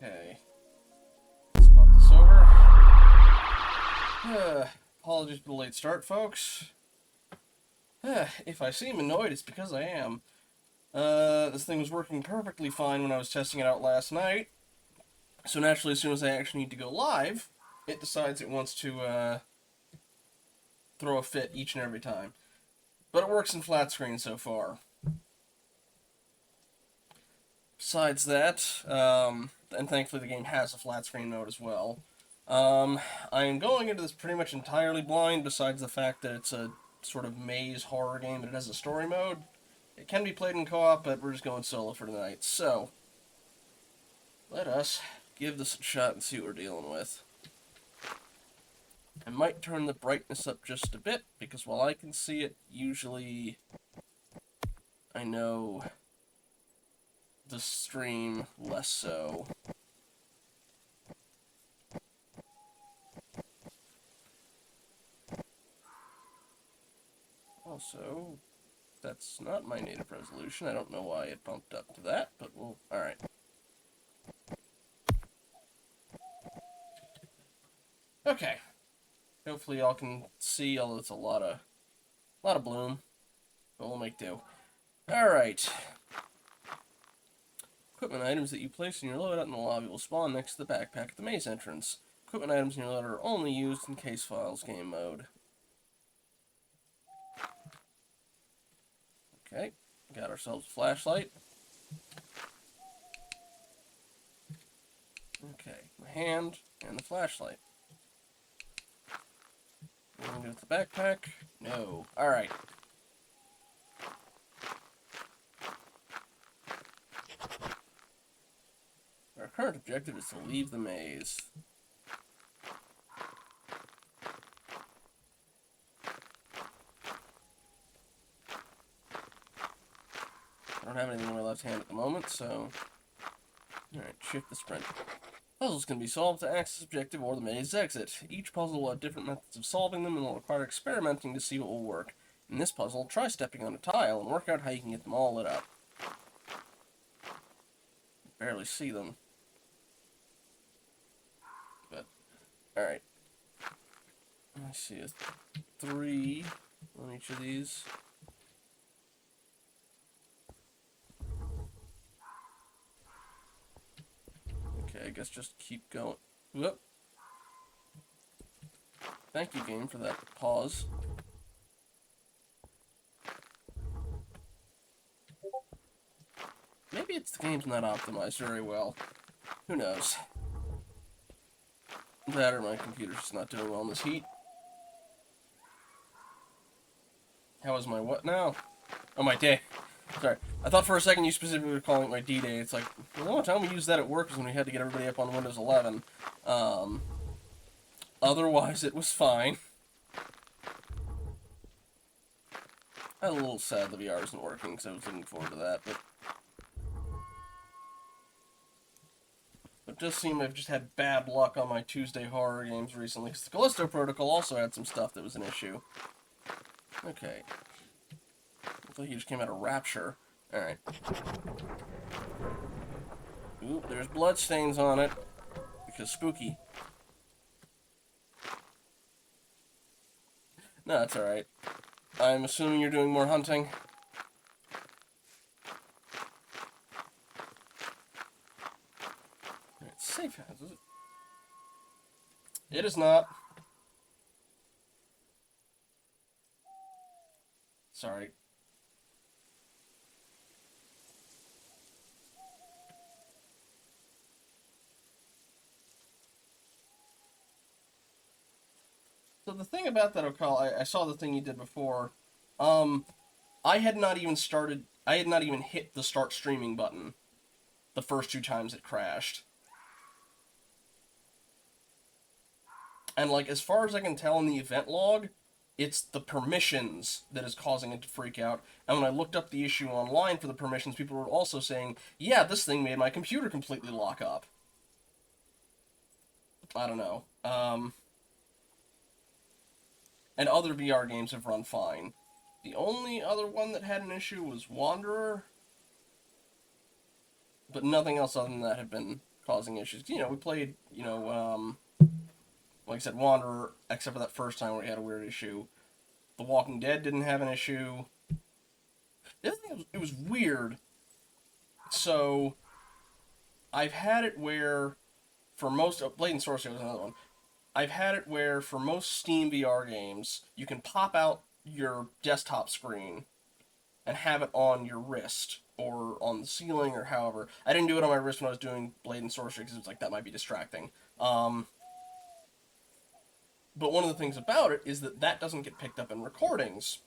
Okay. Let's pop this over. Apologies for the late start, folks. If I seem annoyed, it's because I am. This thing was working perfectly fine when I was testing it out last night. So naturally, as soon as I actually need to go live, it decides it wants to throw a fit each and every time. But it works in flat screen so far. Besides that, and thankfully the game has a flat screen mode as well. I am going into this pretty much entirely blind, besides the fact that it's a sort of maze horror game and it has a story mode. It can be played in co-op, but we're just going solo for tonight. So, let us give this a shot and see what we're dealing with. I might turn the brightness up just a bit, because while I can see it, usually I know the stream less so. Also, that's not my native resolution. I don't know why it bumped up to that, but we'll... Alright. Okay. Hopefully y'all can see, although it's a lot of bloom. But we'll make do. Alright. Equipment items that you place in your loadout in the lobby will spawn next to the backpack at the maze entrance. Equipment items in your loadout are only used in case files game mode. Okay, got ourselves a flashlight. Okay, my hand and the flashlight. Anything to do with the backpack? No. Alright. Our current objective is to leave the maze. I don't have anything in my left hand at the moment, so... Alright, shift the sprint. Puzzles can be solved to access objective or the maze exit. Each puzzle will have different methods of solving them and will require experimenting to see what will work. In this puzzle, try stepping on a tile and work out how you can get them all lit up. Barely see them. But, alright. I see a 3 on each of these. Okay, I guess just keep going. Whoop. Thank you, game, for that pause. Maybe it's the game's not optimized very well. Who knows? That or my computer's just not doing well in this heat. How is my what now? Oh, my day. Sorry. I thought for a second you specifically were calling it my D-Day. It's like, the only time we used that at work was when we had to get everybody up on Windows 11. Otherwise, it was fine. I'm a little sad the VR isn't working, because I was looking forward to that, but... It does seem I've just had bad luck on my Tuesday horror games recently, because the Callisto Protocol also had some stuff that was an issue. Okay. Looks like he just came out of Rapture. Alright. Ooh, there's bloodstains on it. Because spooky. No, it's alright. I'm assuming you're doing more hunting. It's safe house, is it? It is not. Sorry. So the thing about that, O'Call, I saw the thing you did before. I had not even hit the start streaming button the first 2 times it crashed. And, like, as far as I can tell in the event log, it's the permissions that is causing it to freak out. And when I looked up the issue online for the permissions, people were also saying, yeah, this thing made my computer completely lock up. I don't know. And other VR games have run fine. The only other one that had an issue was Wanderer. But nothing else other than that had been causing issues. You know, we played, you know, like I said, Wanderer, except for that first time where we had a weird issue. The Walking Dead didn't have an issue. The other thing, it was weird. So, I've had it where, for most, Blade and Sorcery was another one. I've had it where, for most Steam VR games, you can pop out your desktop screen and have it on your wrist or on the ceiling or however. I didn't do it on my wrist when I was doing Blade and Sorcery because it was like that might be distracting. But one of the things about it is that that doesn't get picked up in recordings.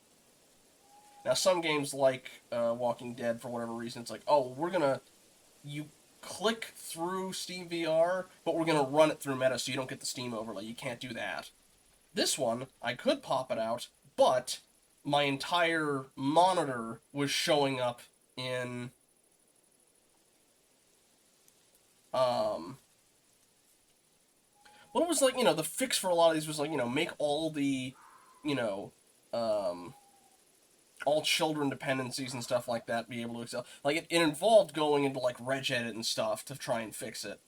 Now, some games like Walking Dead, for whatever reason, it's like, oh, you click through Steam VR, but we're gonna run it through Meta so you don't get the Steam overlay. You can't do that. This one, I could pop it out, but my entire monitor was showing up in well, it was like, you know, the fix for a lot of these was like, you know, make all the, you know, all children dependencies and stuff like that be able to excel. Like, it involved going into, like, regedit and stuff to try and fix it.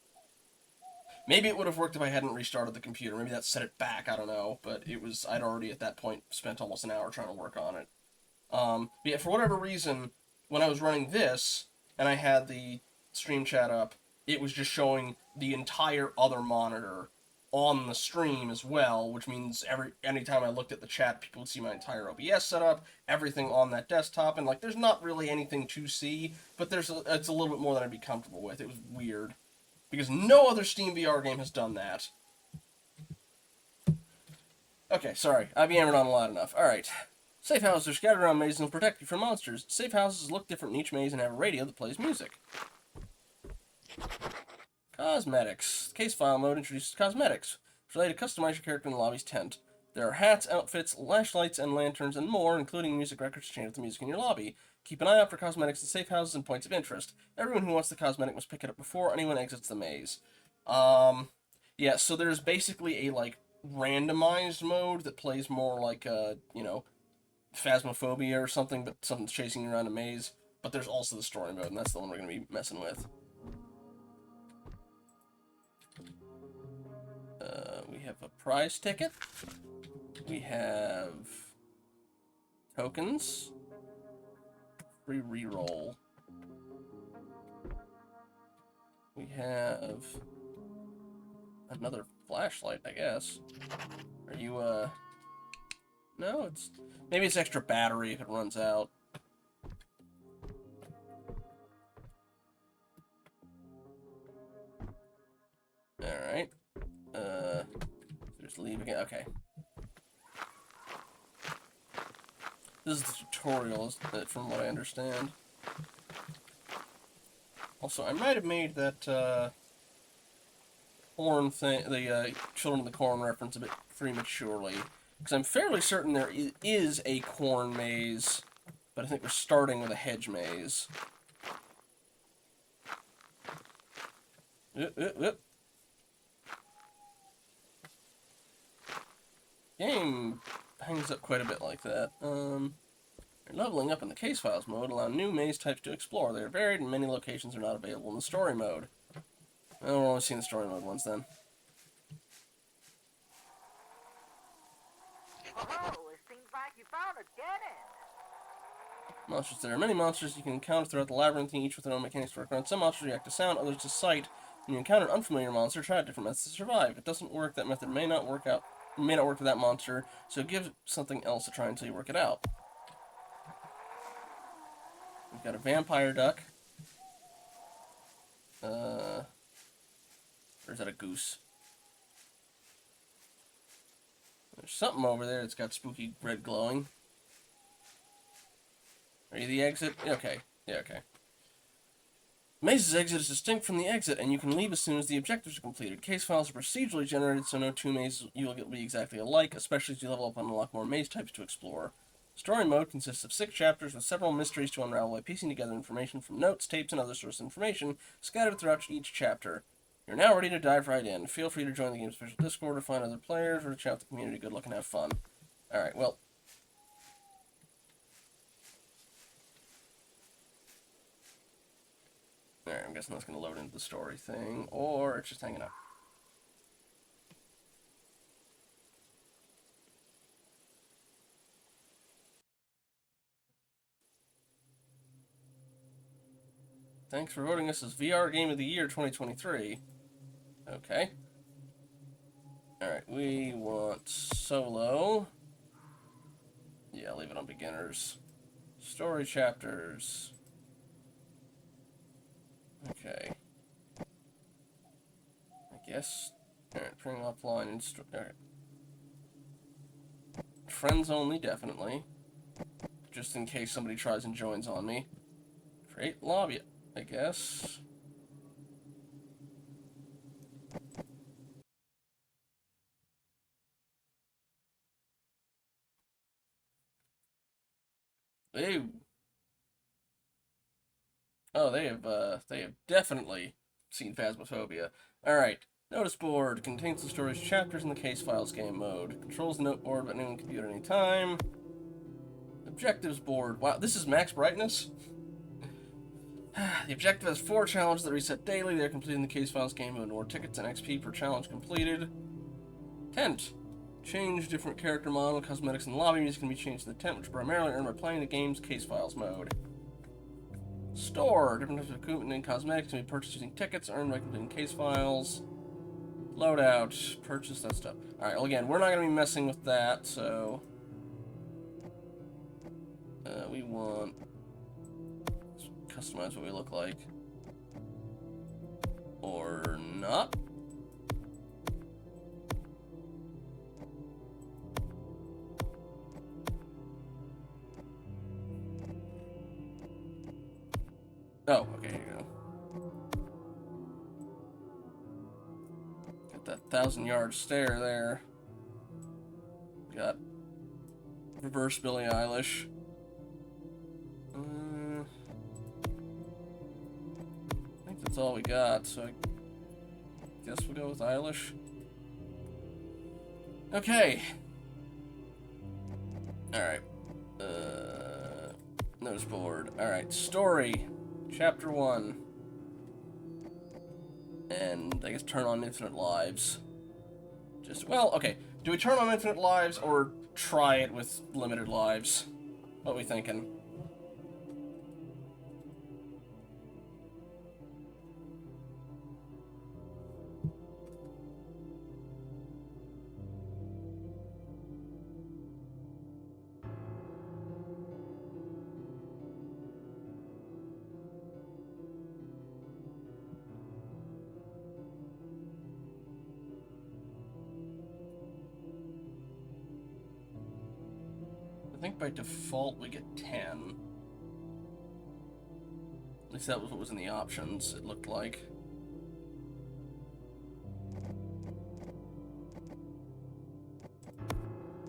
Maybe it would have worked if I hadn't restarted the computer. Maybe that set it back, I don't know. But I'd already at that point spent almost an hour trying to work on it. But yeah, for whatever reason, when I was running this, and I had the stream chat up, it was just showing the entire other monitor on the stream as well, which means anytime I looked at the chat, people would see my entire OBS setup, everything on that desktop, and like there's not really anything to see, but it's a little bit more than I'd be comfortable with. It was weird because no other Steam VR game has done that. Okay, sorry, I've yammered on a lot enough. All right. Safe houses are scattered around mazes and will protect you from monsters. Safe houses look different in each maze and have a radio that plays music. Cosmetics. Case file mode introduces cosmetics, which allow you to customize your character in the lobby's tent. There are hats, outfits, flashlights, and lanterns, and more, including music records to change up the music in your lobby. Keep an eye out for cosmetics in safe houses and points of interest. Everyone who wants the cosmetic must pick it up before anyone exits the maze. Yeah, so there's basically a, like, randomized mode that plays more like, you know, Phasmaphobia or something, but something's chasing you around a maze. But there's also the story mode, and that's the one we're going to be messing with. We have a prize ticket. We have tokens. Free reroll. We have another flashlight, I guess. Are you, No, maybe it's extra battery if it runs out. Alright. Just leave again. Okay. This is the tutorial, from what I understand. Also, I might have made that, corn thing, the, Children of the Corn reference a bit prematurely. Because I'm fairly certain there is a corn maze, but I think we're starting with a hedge maze. Game hangs up quite a bit like that. You're leveling up in the case files mode, allow new maze types to explore. They are varied and many locations are not available in the story mode. Well, we're only seeing the story mode ones then. Oh, it seems like you found a dead end. Monsters. There are many monsters you can encounter throughout the Labyrinthine, each with their own mechanics to work around. Some monsters react to sound, others to sight. When you encounter an unfamiliar monster, try out different methods to survive. If it doesn't work, that method may not work for that monster, so give something else a try until you work it out. We've got a vampire duck. Or is that a goose? There's something over there that's got spooky red glowing. Are you the exit? Okay. Yeah, okay. Maze's exit is distinct from the exit, and you can leave as soon as the objectives are completed. Case files are procedurally generated, so no two mazes will be exactly alike, especially as you level up and unlock more maze types to explore. Story mode consists of 6 chapters with several mysteries to unravel by piecing together information from notes, tapes, and other source information scattered throughout each chapter. You're now ready to dive right in. Feel free to join the game's official Discord or find other players or to chat with the community. Good luck and have fun. Alright, well, Alright, I'm guessing that's going to load into the story thing, or it's just hanging out. Thanks for voting us as VR Game of the Year 2023. Okay. Alright, we want solo. Yeah, leave it on beginners. Story chapters. Okay. I guess. Alright, bring offline and alright. Friends only, definitely. Just in case somebody tries and joins on me. Create lobby, I guess. Ew. Oh, they have definitely seen Phasmaphobia. Alright. Notice board contains the story's chapters in the case files game mode. Controls the note board, but anyone can view it at any time. Objectives board. Wow, this is max brightness? The objective has 4 challenges that reset daily. They're completed in the case files game mode. More tickets and XP per challenge completed. Tent. Change different character model, cosmetics, and lobby music can be changed to the tent, which are primarily earned by playing the game's case files mode. Store. Different types of equipment and cosmetics can be purchased using tickets earned by completing case files. Loadout. Purchase that stuff. Alright, well again, we're not going to be messing with that, so... we want... customize what we look like. Or not. Oh, okay, here you go. Got that 1,000-yard stare there. Got reverse Billie Eilish. I think that's all we got, so I guess we'll go with Eilish. Okay. Alright. Notice board. Alright, story. Chapter 1. And I guess turn on infinite lives. Just, well, okay. Do we turn on infinite lives or try it with limited lives? What are we thinking? I think by default we get 10. At least that was what was in the options, it looked like.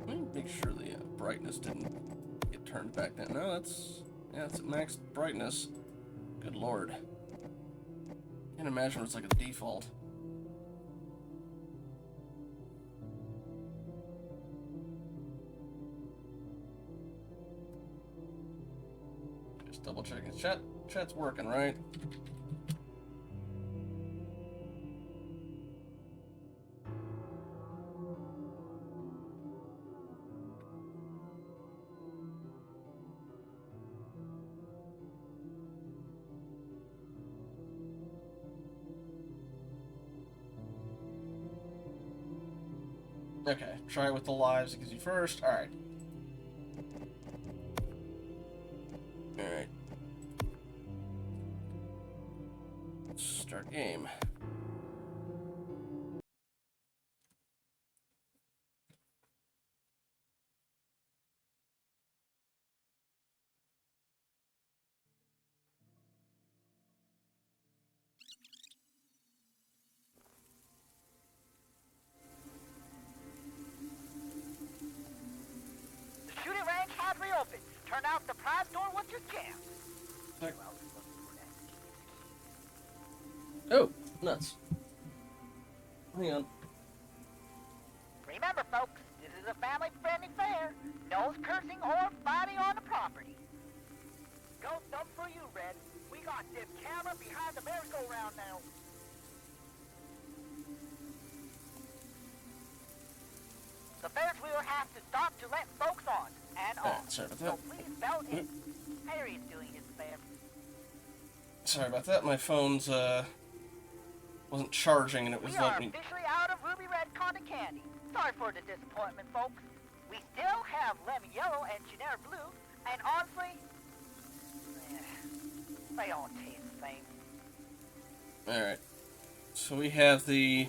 Let me make sure the brightness didn't get turned back down. No, yeah, it's at max brightness. Good lord. Can't imagine it's like a default. Just double checking. Chat's working, right? Okay, try it with the lives, it gives you first. Alright. Alright. Start game. The shooting range has reopened. Turn out the prize door with your jam. Okay. Oh, nuts. Hang on. Remember, folks, this is a family-friendly fair. No cursing or fighting on the property. Ghost up for you, Red. We got this camera behind the merry-go-round now. The Ferris wheel has to stop to let folks on and off. Alright, sorry about So that. please belt in. Harry's doing his best. Sorry about that. My phone's, wasn't charging, and it was We are letting me... officially out of Ruby Red Cotton Candy. Sorry for the disappointment, folks. We still have Lemon Yellow and Generic Blue, and honestly, they all taste the same. Alright. So we have the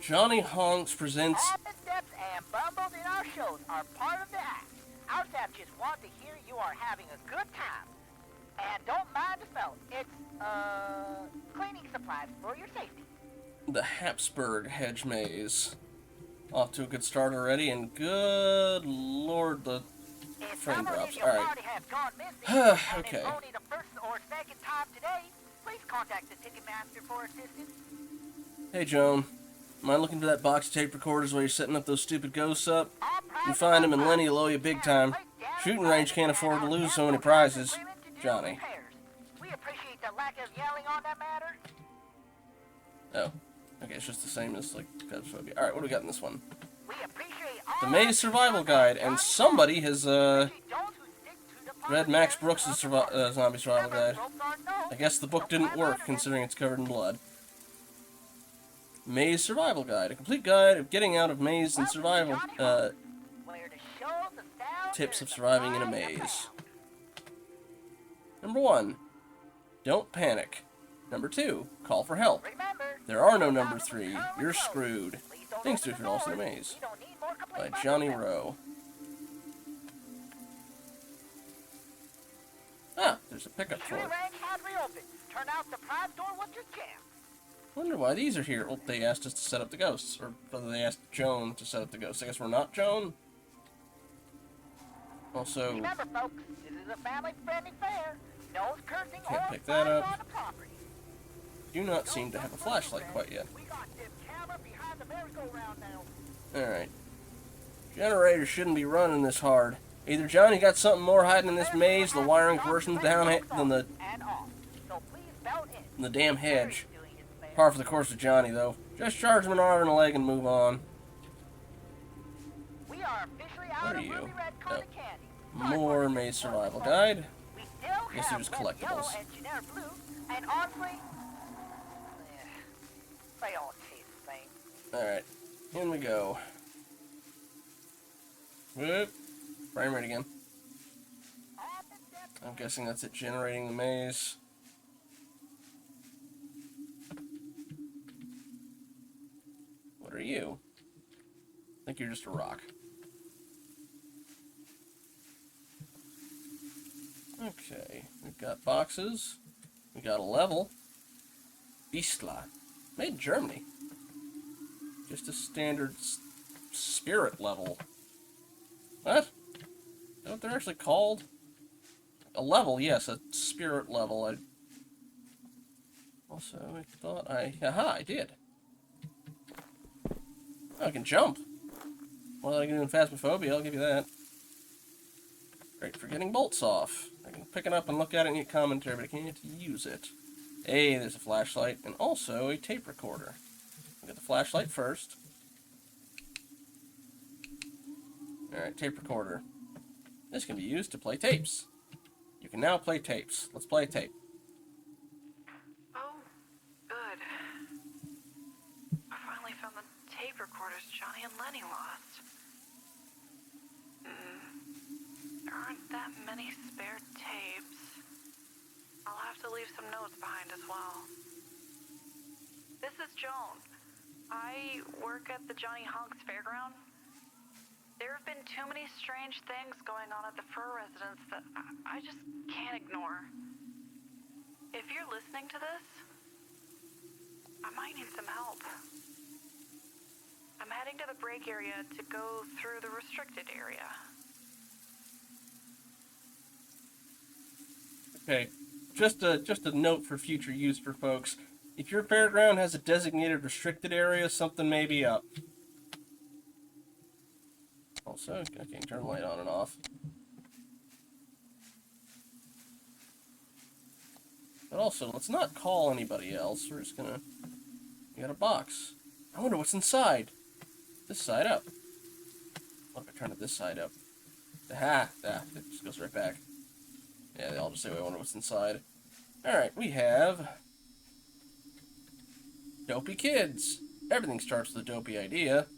Johnny Honks presents... All the steps and bumbles in our shows are part of the act. Our staff just want to hear you are having a good time. And don't mind the smell. It's, cleaning supplies for your safety. the Habsburg Hedge Maze. Off to a good start already, and good lord, the frame drops. Alright. Okay. Only the first or second time today. Please contact the Ticketmaster for assistance. Hey, Joan. Mind looking for that box of tape recorders while you're setting up those stupid ghosts up? You find them, and Lenny will owe you big time. Shooting range can't afford to lose so many prizes. Johnny. We appreciate the lack of yelling on that matter. Oh. Okay, it's just the same as, like, Phasmaphobia. Alright, what do we got in this one? We appreciate The Maze Survival Guide, and somebody has, read Max Brooks' Zombie Survival Guide. I guess the book didn't work, considering it's covered in blood. Maze Survival Guide, a complete guide of getting out of maze and survival, tips of surviving in a maze. Number 1, don't panic. Number 2, call for help. There are no number 3, you're screwed. Things to do if you're lost in a maze. By Johnny Rowe. Ah, there's a pickup for it. Wonder why these are here. Well, they asked us to set up the ghosts, or whether they asked Joan to set up the ghosts. I guess we're not Joan. Also, remember, folks, this is a family-friendly fair. No cursing can't or pick that up. on the property. Do not seem to have a flashlight quite yet. We got this camera behind the merry-go-round now. Alright. Generator shouldn't be running this hard. Either Johnny got something more hiding in this maze, the wiring's worse than the damn hedge. Par for the course of Johnny, though. Just charge him an arm and a leg and move on. We are officially out What are of you? Ruby Red Oh. Cotton Candy. More Maze Survival Guide. We still Guess have there's Lemon Yellow collectibles. and Generic Blue, and honestly, they all taste the same. Alright. In we go. Whoop. Frame rate again. I'm guessing that's it generating the maze. What are you? I think you're just a rock. Okay, we've got boxes. We got a level. Beastla. Made in Germany. Just a standard spirit level. What? Is that what they're actually called? A level, yes, a spirit level. I thought aha, I did. Oh, I can jump. Well, I can do in Phasmaphobia, I'll give you that. Great for getting bolts off. I can pick it up and look at it and get commentary, but I can't get to use it. Hey, there's a flashlight, and also a tape recorder. We'll get the flashlight first. Alright, tape recorder. This can be used to play tapes. You can now play tapes. Let's play a tape. Oh, good. I finally found the tape recorders Johnny and Lenny lost. There aren't that many spare tapes. I'll have to leave some notes behind as well. This is Joan. I work at the Johnny Honks Fairground. There have been too many strange things going on at the fur residence that I just can't ignore. If you're listening to this, I might need some help. I'm heading to the break area to go through the restricted area. Okay, just a note for future use for folks. If your fairground has a designated restricted area, something may be up. Also, I can turn the light on and off. But also, let's not call anybody else. We're just gonna... We got a box. I wonder what's inside. This side up. What if I turn it this side up? Aha! Ah, it just goes right back. Yeah, I'll just say I wonder what's inside. Alright, we have... Dopey kids. Everything starts with a dopey idea.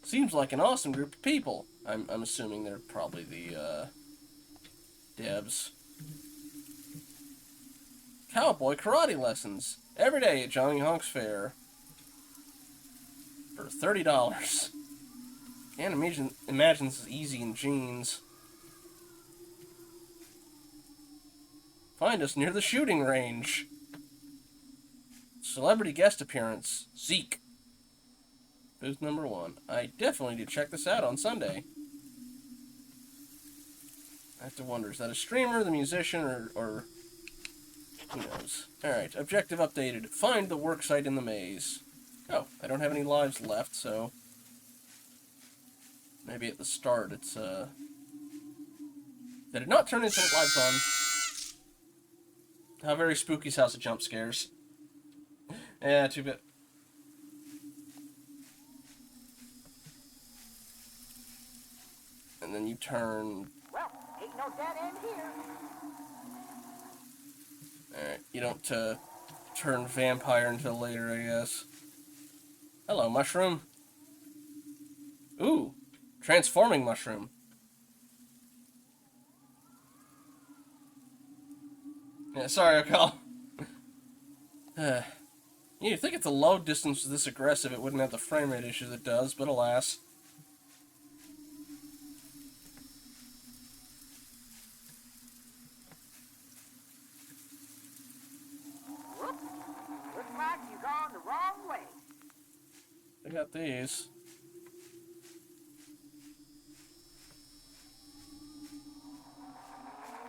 Seems like an awesome group of people. I'm assuming they're probably the, devs. Cowboy karate lessons. Every day at Johnny Honk's Fair. For $30. Can't imagine this is easy in jeans. Find us near the shooting range. Celebrity guest appearance. Zeke. Who's number 1? I definitely need to check this out on Sunday. I have to wonder, is that a streamer, the musician, or who knows? Alright, objective updated. Find the worksite in the maze. Oh, I don't have any lives left, so... Maybe at the start it's, That did not turn into lives on. How very spooky's House of Jump Scares. Yeah, too bad. And then you turn... Well, ain't no dead end here. Alright, you don't, turn vampire until later, I guess. Hello, mushroom. Ooh, transforming mushroom. Yeah, sorry, I'll You'd think if the load distance was this aggressive, it wouldn't have the frame rate issues it does, but alas. Whoops. Looks like you've gone the wrong way. I got these.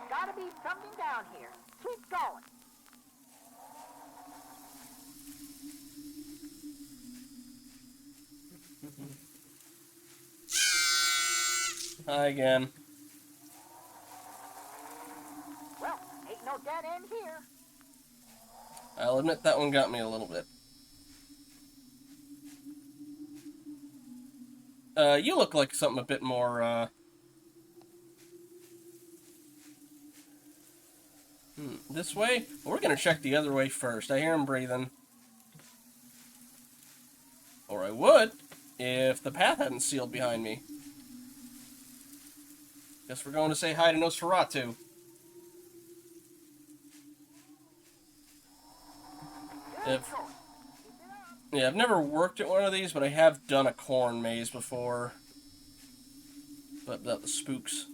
Gotta be something down here. Keep going. Hi again. Well, ain't no dead end here. I'll admit that one got me a little bit. You look like something a bit more, this way? Well, we're gonna check the other way first. I hear him breathing. Or I would, if the path hadn't sealed behind me. Guess we're going to say hi to Nosferatu. Yeah, I've never worked at one of these, but I have done a corn maze before. But without the spooks.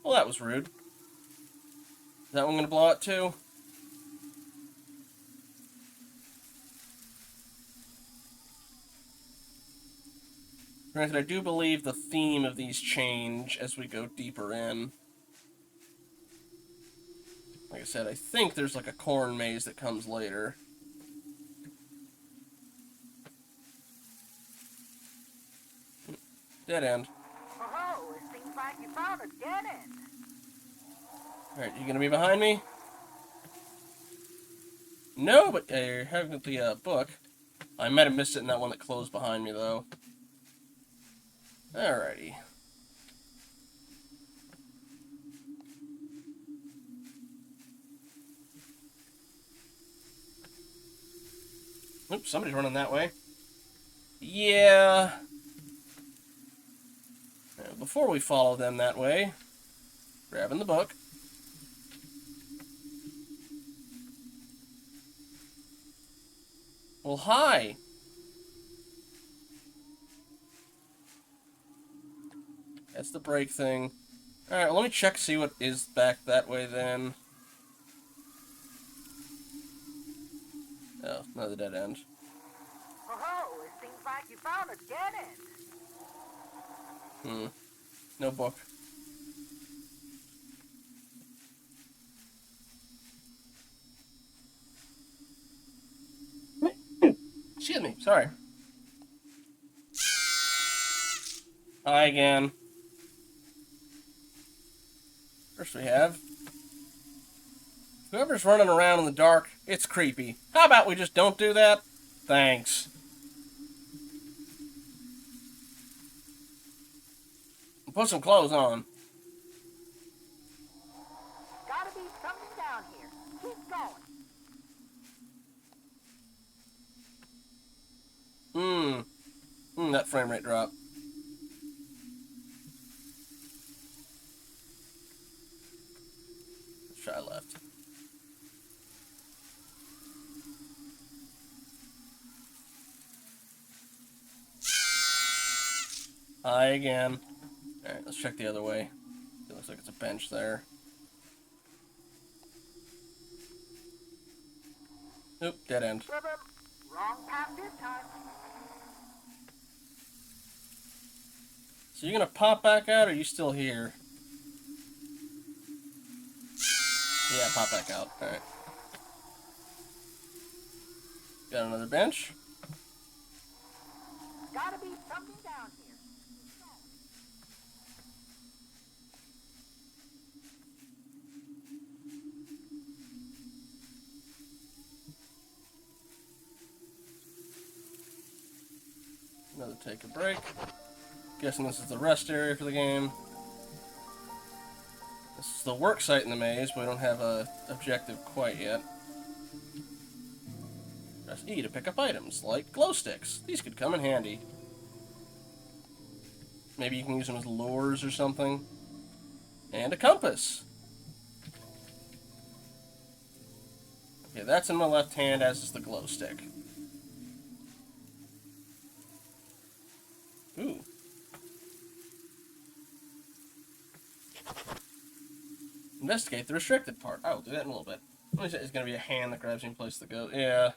Well, that was rude. Is that one gonna blow out too? Granted, I do believe the theme of these change as we go deeper in. Like I said, I think there's like a corn maze that comes later. Dead end. Oh, it seems like you found a dead end. Alright, you gonna be behind me? No, but you're having the book. I might have missed it in that one that closed behind me, though. Alrighty. Oops, somebody's running that way. Yeah. Now, before we follow them that way, grabbing the book. Well, hi. That's the brake thing. Alright, well, let me check, see what is back that way then. Oh, another dead end. Oh, it seems like you found a dead end. No book. Excuse me, sorry. Hi again. First we have... Whoever's running around in the dark, it's creepy. How about we just don't do that? Thanks. Put some clothes on. Gotta be something down here. Keep going. That frame rate drop. Let's try left. Hi again. Alright, let's check the other way. It looks like it's a bench there. Oop, dead end. Wrong path this time. So you're gonna pop back out, or are you still here? Yeah, pop back out. Alright. Got another bench. Gotta be something down here. Another take a break. Guessing this is the rest area for the game. This is the work site in the maze, but we don't have a objective quite yet. Press E to pick up items, like glow sticks. These could come in handy. Maybe you can use them as lures or something. And a compass. Okay, that's in my left hand, as is the glow stick. Ooh. Investigate the restricted part. I will do that in a little bit. It's going to be a hand that grabs me and places the go. Yeah.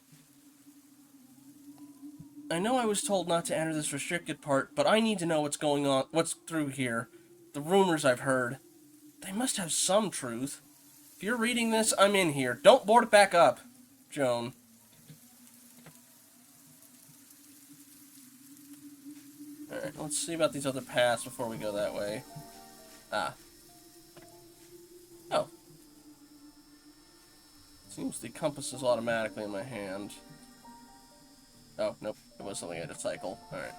I know I was told not to enter this restricted part, but I need to know what's going on, what's through here. The rumors I've heard. They must have some truth. If you're reading this, I'm in here. Don't board it back up, Joan. Alright, let's see about these other paths before we go that way. Ah. Oh. Seems the compass is automatically in my hand. Oh, nope. It was something I had to cycle. Alright.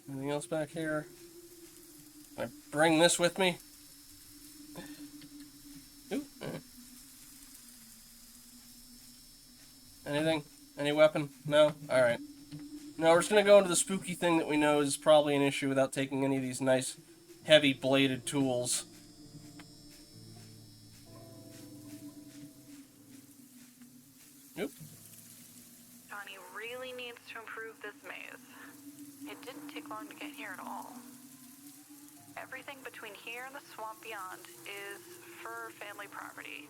Anything else back here? Can I bring this with me? Ooh. Anything? Any weapon? No? Alright. No, we're just gonna go into the spooky thing that we know is probably an issue without taking any of these nice, heavy bladed tools. Nope. Johnny really needs to improve this maze. It didn't take long to get here at all. Everything between here and the swamp beyond is fur family property.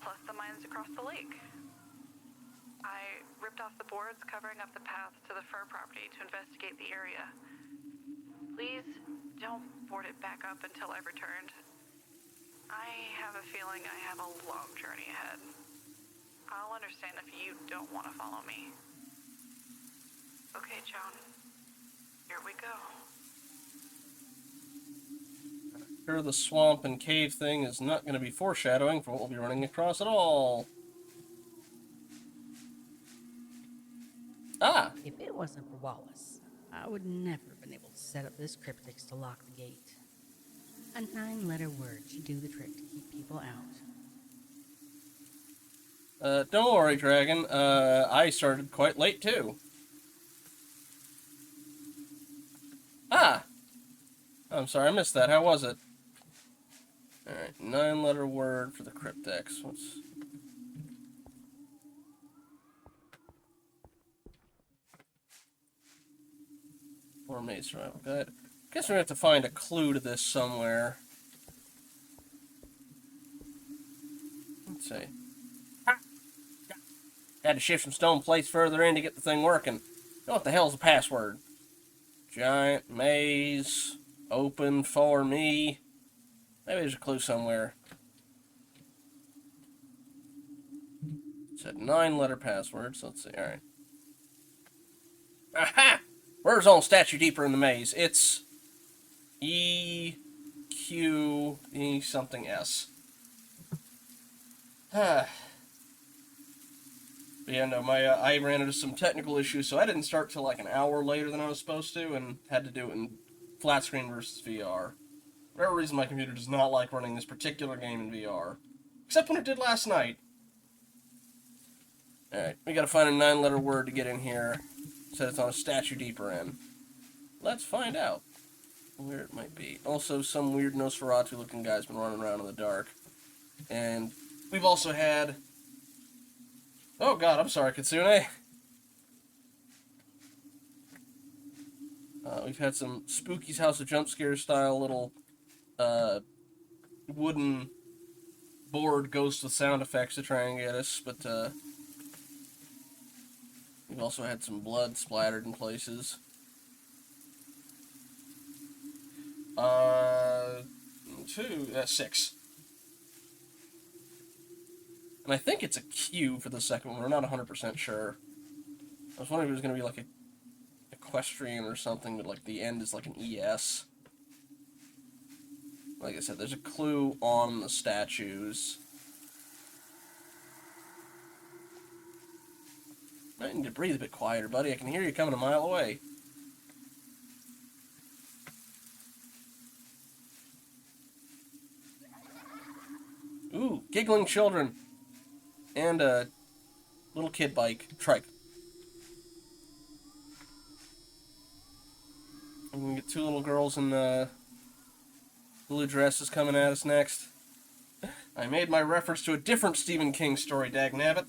Plus the mines across the lake. I ripped off the boards covering up the path to the fur property to investigate the area. Please don't board it back up until I've returned. I have a feeling I have a long journey ahead. I'll understand if you don't want to follow me. Okay, Joan. Here we go. Sure, the swamp and cave thing is not going to be foreshadowing for what we'll be running across at all. Ah! If it wasn't for Wallace, I would never have been able to set up this cryptix to lock the gate. A 9-letter word should do the trick to keep people out. Don't worry, Dragon. I started quite late, too. Ah! I'm sorry, I missed that. How was it? Alright, 9-letter word for the cryptix. What's... Or maze survival guide. Guess we're gonna have to find a clue to this somewhere. Let's see. Had to shift some stone plates further in to get the thing working. What the hell's the password? Giant maze. Open for me. Maybe there's a clue somewhere. It's a 9-letter password, so let's see. Alright. Aha! Where's on statue deeper in the maze? It's E Q E something S. But yeah, no, I ran into some technical issues, so I didn't start till like an hour later than I was supposed to, and had to do it in flat screen versus VR. For whatever reason, my computer does not like running this particular game in VR, except when it did last night. All right, we gotta find a 9-letter word to get in here. Said it's on a statue deeper in. Let's find out where it might be. Also, some weird Nosferatu-looking guy's been running around in the dark, and we've also had. Oh God, I'm sorry, Kitsune. We've had some Spooky's House of Jump Scare style little wooden board ghost with sound effects to try and get us, but we've also had some blood splattered in places. Six. And I think it's a Q for the second one. We're not 100% sure. I was wondering if it was going to be like a equestrian or something, but like the end is like an ES. Like I said, there's a clue on the statues. I need to breathe a bit quieter, buddy. I can hear you coming a mile away. Ooh, giggling children. And a little kid bike. Trike. And we can get two little girls in blue dresses coming at us next. I made my reference to a different Stephen King story, dagnabbit.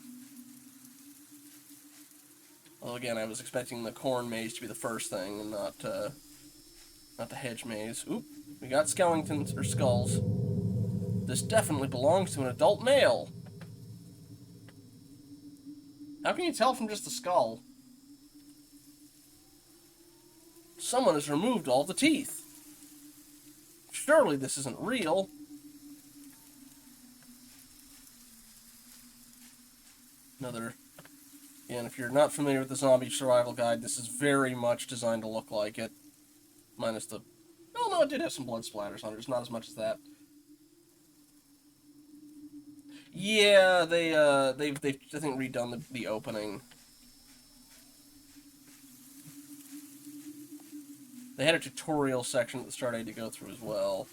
Well, again, I was expecting the corn maze to be the first thing, and not the hedge maze. Oop, we got skeletons, or skulls. This definitely belongs to an adult male. How can you tell from just the skull? Someone has removed all the teeth. Surely this isn't real. Another... And if you're not familiar with the zombie survival guide, this is very much designed to look like it. Minus the... Oh, no, it did have some blood splatters on it. Just not as much as that. Yeah, they've I think, redone the opening. They had a tutorial section at the start I had to go through as well.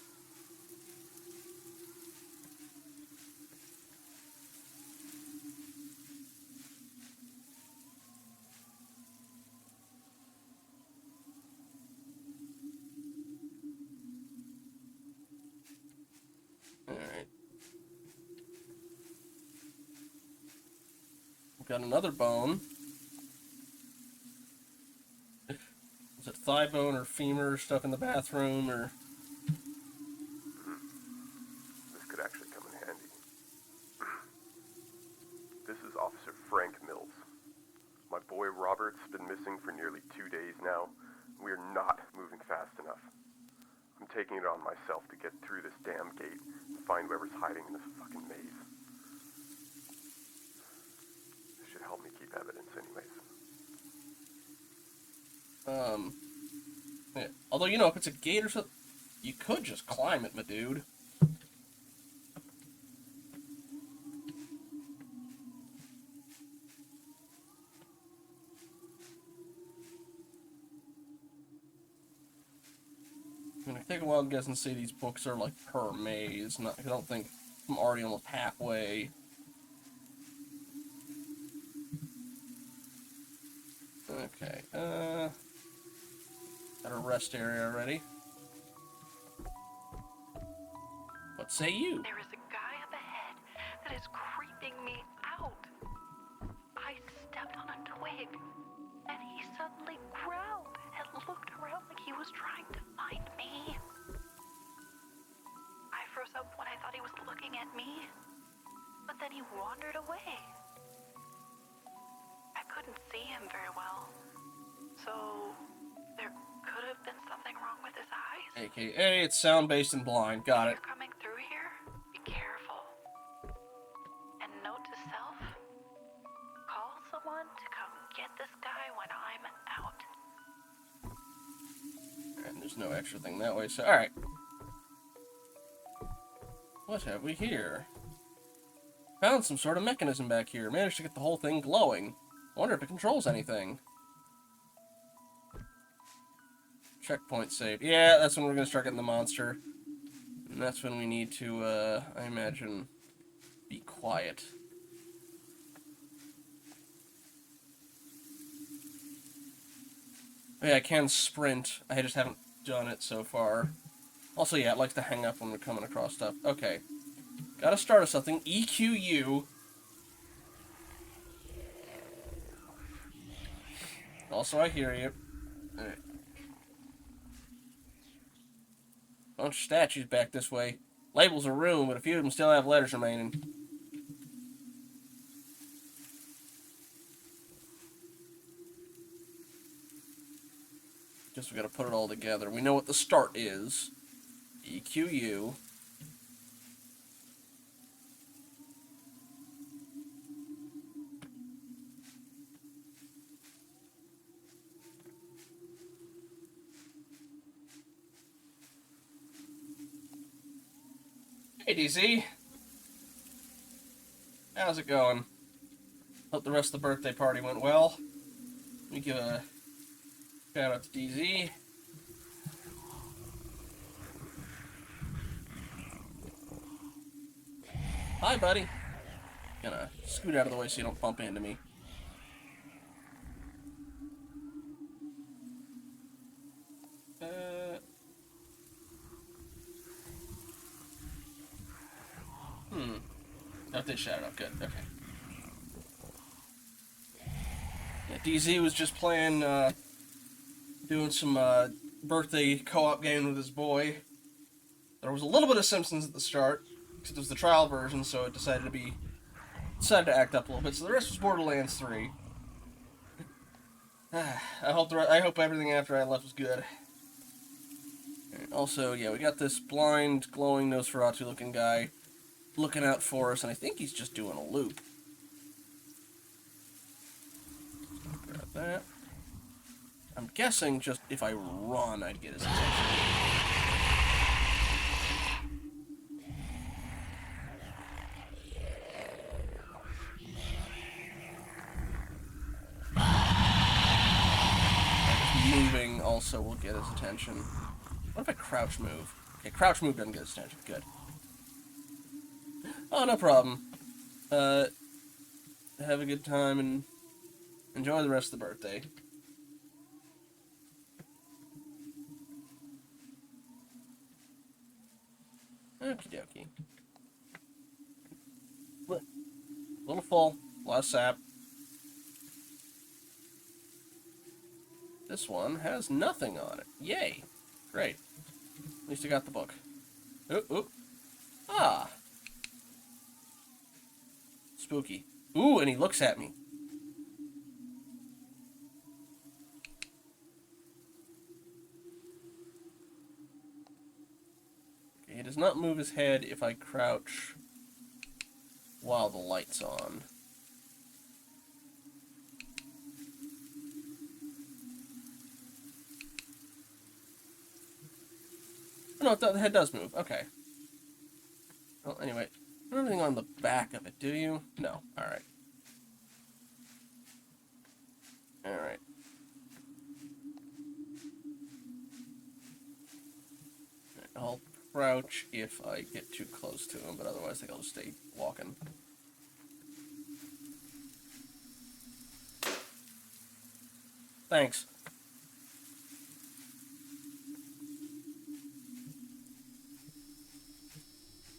Alright. We've got another bone. Is it thigh bone or femur stuck in the bathroom, or... This could actually come in handy. This is Officer Frank Mills. My boy Robert's been missing for nearly 2 days now. We are not moving fast enough. I'm taking it on myself to get through this damn gate and find whoever's hiding in this fucking maze. This should help me keep evidence anyways. Yeah. Although, you know, if it's a gate or something, you could just climb it, my dude. I mean, I take a wild guess and say these books are like per maze. I don't think I'm already almost halfway. Okay, got a rest area already. What say you? There is a guy up ahead that is creeping me out. I stepped on a twig, and he suddenly growled and looked around like he was trying to find me. I froze up when I thought he was looking at me, but then he wandered away. I couldn't see him very well, so there could have been something wrong with his eyes. AKA, it's sound-based and blind. Got it. If you're coming through here, be careful. And note to self, call someone to come get this guy when I'm out. There's no extra thing that way, so alright. What have we here? Found some sort of mechanism back here. Managed to get the whole thing glowing. Wonder if it controls anything. Checkpoint saved. Yeah, that's when we're gonna start getting the monster. And that's when we need to, I imagine, be quiet. Oh, yeah, I can sprint. I just haven't done it so far. Also, yeah, it likes to hang up when we're coming across stuff. Okay. Gotta start us something. EQU. Also, I hear you. Alright. Bunch of statues back this way. Labels are ruined, but a few of them still have letters remaining. Guess we gotta put it all together. We know what the start is. EQU. Hey, DZ. How's it going? Hope the rest of the birthday party went well. Let me give a shout out to DZ. Hi, buddy. Gonna scoot out of the way so you don't bump into me. Oh, they shouted out. Good. Okay. Yeah, DZ was just playing, doing some birthday co-op game with his boy. There was a little bit of Simpsons at the start, because it was the trial version, so it decided to act up a little bit. So the rest was Borderlands 3. I hope everything after I left was good. Also, yeah, we got this blind, glowing Nosferatu-looking guy looking out for us, and I think he's just doing a loop. Grab that. I'm guessing just if I run, I'd get his attention. Moving also will get his attention. What if I crouch move? Okay, crouch move doesn't get his attention. Good. Oh, no problem. Have a good time and enjoy the rest of the birthday. Okie dokie. Little full, a lot of sap. This one has nothing on it. Yay. Great. At least I got the book. Oop, oop. Ah. Spooky. Ooh, and he looks at me. Okay, he does not move his head if I crouch while the light's on. Oh, no, the head does move. Okay. Well, anyway. Nothing on the back of it, do you? No. Alright. Alright. I'll crouch if I get too close to him, but otherwise I think I'll just stay walking. Thanks.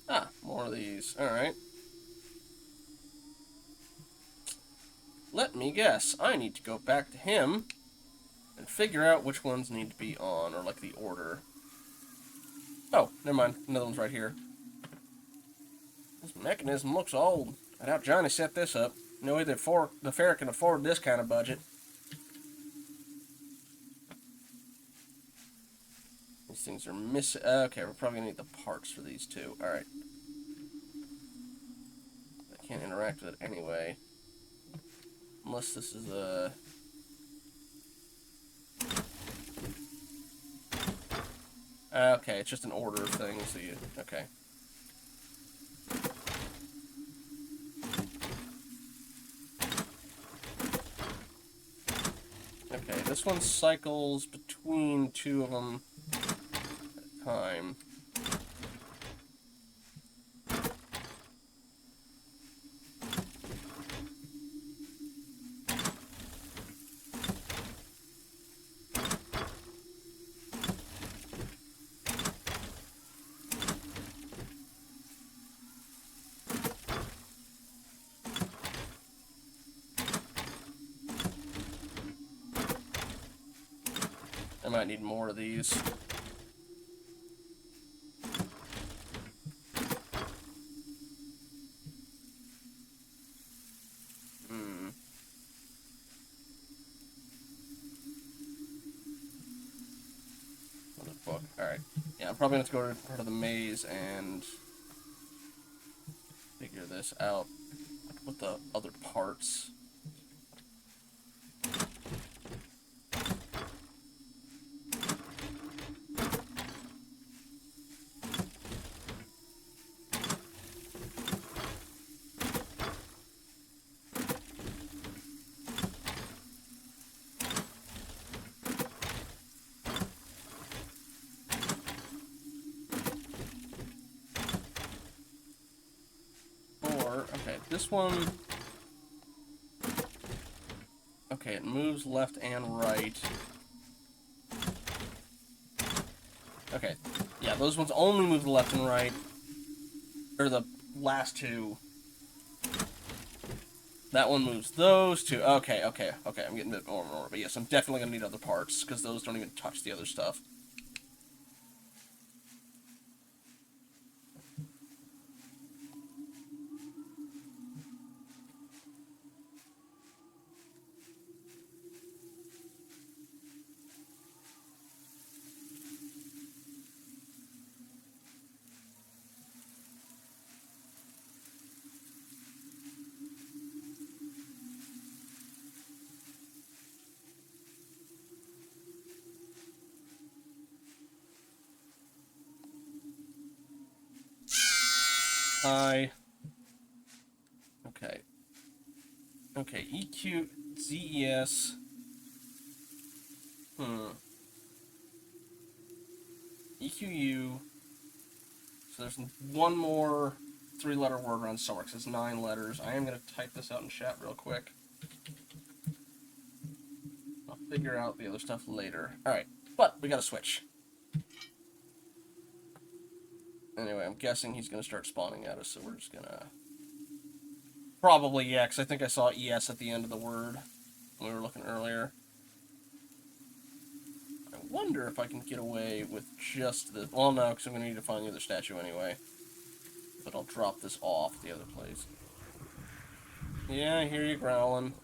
Ah, more of these. Alright. Let me guess. I need to go back to him and figure out which ones need to be on, or like the order. Oh, never mind. Another one's right here. This mechanism looks old. I doubt Johnny set this up. No way the fair can afford this kind of budget. These things are missing. Okay, we're probably gonna need the parts for these two. Alright. I can't interact with it anyway. Unless this is a... Okay, it's just an order of things, so you... Okay. Okay, this one cycles between two of them at a time. I might need more of these. Another book. Alright. Yeah, I'm probably going to go to part of the maze and figure this out with the other parts. Okay, this one... Okay, it moves left and right. Okay, yeah, those ones only move the left and right. Or the last two. That one moves those two. Okay, I'm getting a bit more and more. But yes, I'm definitely going to need other parts, because those don't even touch the other stuff. Hi. Okay. Okay, EQ, ZES. EQU. So there's one more three-letter word around somewhere, because it's 9 letters. I am going to type this out in chat real quick. I'll figure out the other stuff later. Alright, but we got to switch. Anyway, I'm guessing he's going to start spawning at us, so we're just going to... Probably, yeah, because I think I saw ES at the end of the word when we were looking earlier. I wonder if I can get away with just the... Well, no, because I'm going to need to find the other statue anyway. But I'll drop this off the other place. Yeah, I hear you growling.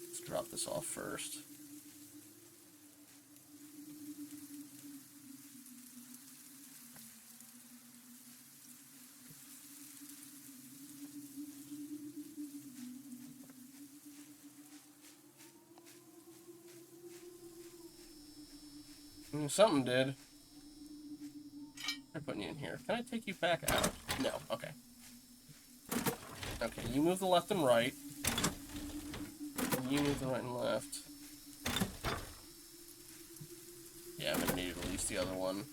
Let's drop this off first. Something did. I'm putting you in here. Can I take you back out? No. Okay. Okay, you move the left and right. You move the right and left. Yeah, I'm gonna need at least the other one.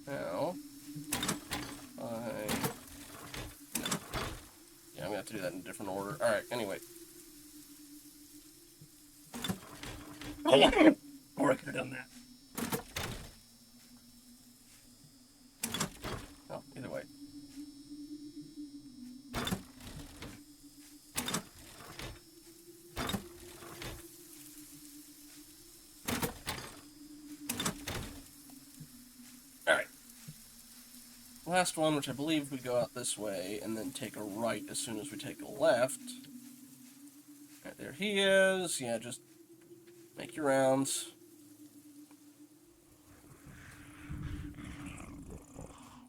Now, yeah, I'm gonna have to do that in a different order. Alright, anyway. Or I could have done that. Oh, either way. last one, which I believe we go out this way, and then take a right as soon as we take a left. Right, there he is. Yeah, just make your rounds.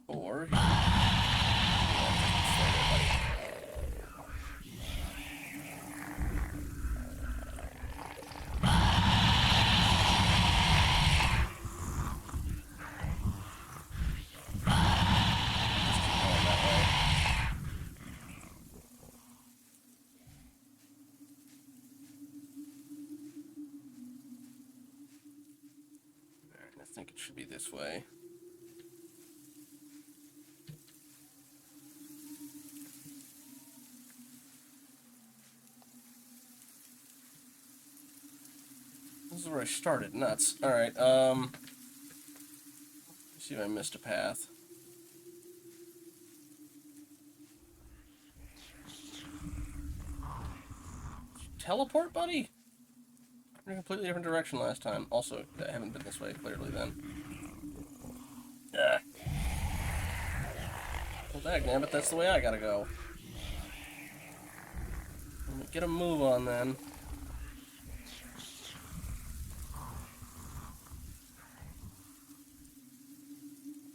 Or... I think it should be this way. This is where I started. Nuts. Alright, let's see if I missed a path. Teleport, buddy? In a completely different direction last time. Also, I haven't been this way, clearly, then. Yeah. Well, dagnabbit, that's the way I gotta go. Get a move on, then.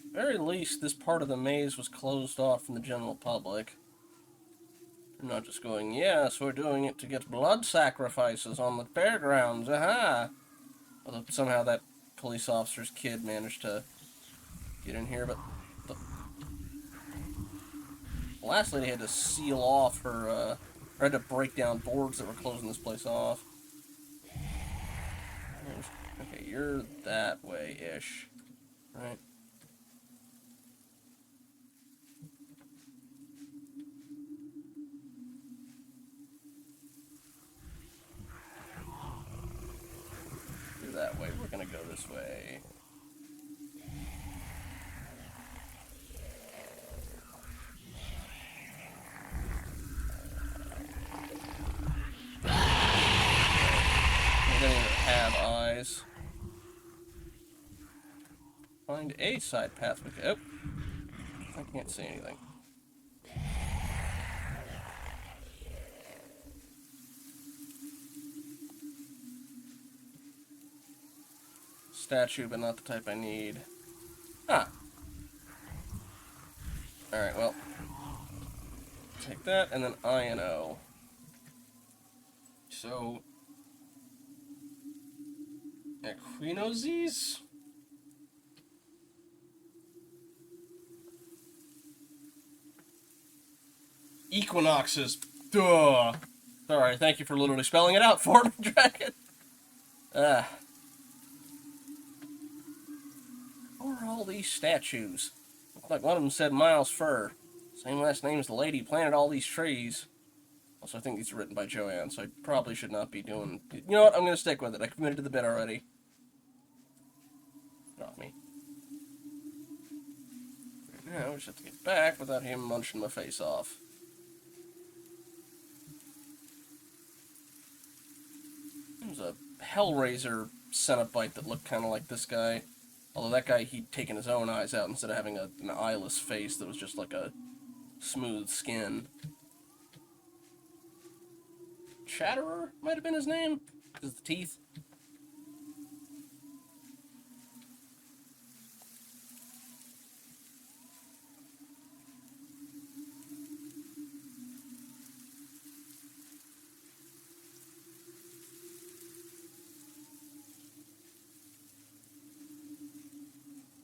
At the very least, this part of the maze was closed off from the general public. They're not just going, yes, we're doing it to get blood sacrifices on the fairgrounds, aha! Although somehow that police officer's kid managed to get in here, but the last lady had to seal off her, or had to break down boards that were closing this place off. Okay, you're that way-ish, right? You're that way, we're gonna go this way. They don't even have eyes. Find a side path. Oh, I can't see anything. Statue, but not the type I need. Ah. Alright, well. Take that, and then I and O. So... Equinoses? Equinoxes. Duh. Sorry, thank you for literally spelling it out for me, Dragon. Ah. What are all these statues? Looks like one of them said Miles Fur. Same last name as the lady who planted all these trees. Also, I think these are written by Joanne, so I probably should not be doing... You know what? I'm going to stick with it. I committed to the bit already. Not me. Right now, we just have to get back without him munching my face off. There was a Hellraiser Cenobite that looked kind of like this guy. Although that guy, he'd taken his own eyes out instead of having an eyeless face that was just like a smooth skin. Chatterer might have been his name? Because of the teeth.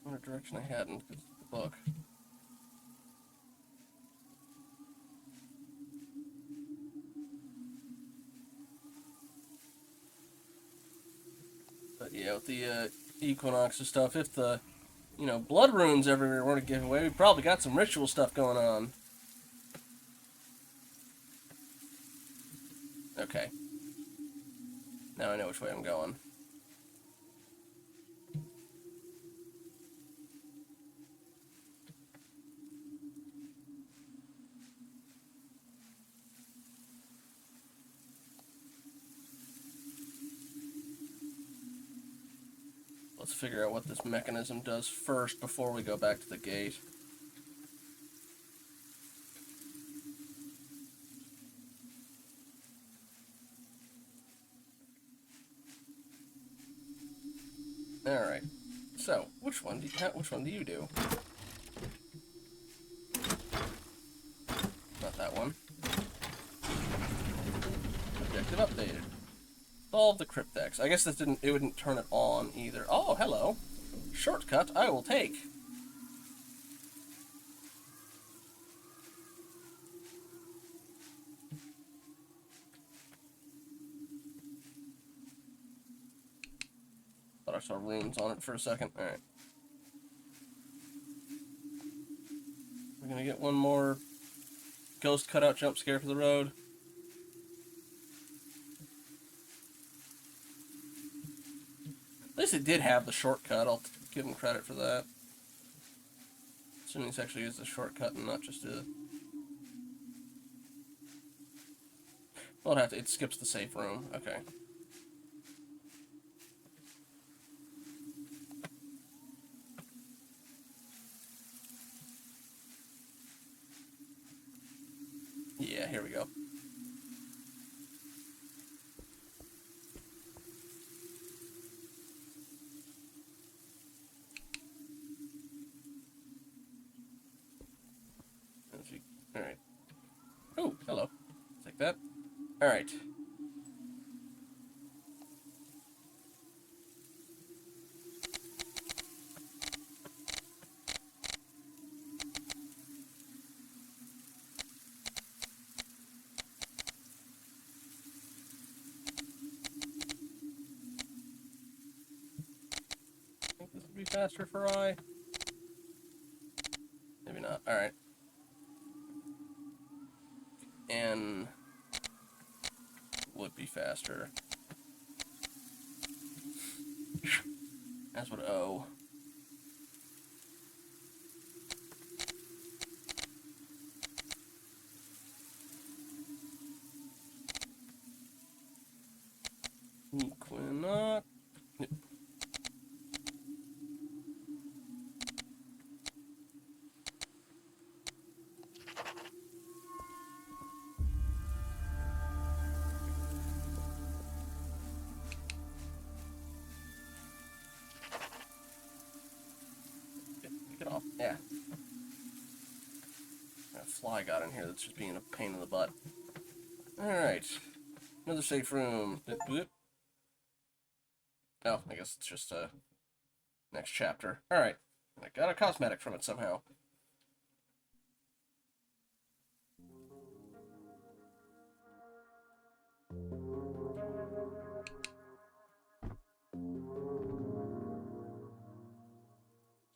What direction I hadn't, because of the book. But yeah, with the Equinox and stuff, if the, blood runes everywhere were to give away, we probably got some ritual stuff going on. Okay. Now I know which way I'm going. Let's figure out what this mechanism does first before we go back to the gate. which one do you do? Not that one. Objective updated. Solve the cryptex. I guess it wouldn't turn it on either. Oh, hello. Shortcut I will take. Thought I saw runes on it for a second. Alright. We're gonna get one more ghost cutout jump scare for the road. At least it did have the shortcut. I'll give him credit for that. Assuming this actually is a shortcut and not just a... Well, it skips the safe room. Okay. Yeah, here we go. Alright. Oh, hello. Take that. Alright. I think this would be faster for I. Maybe not. Alright. N would be faster. That's what O. Equinox. Get off. Yeah. That fly got in here that's just being a pain in the butt. Alright. Another safe room. Oh, I guess it's just next chapter. Alright. I got a cosmetic from it somehow.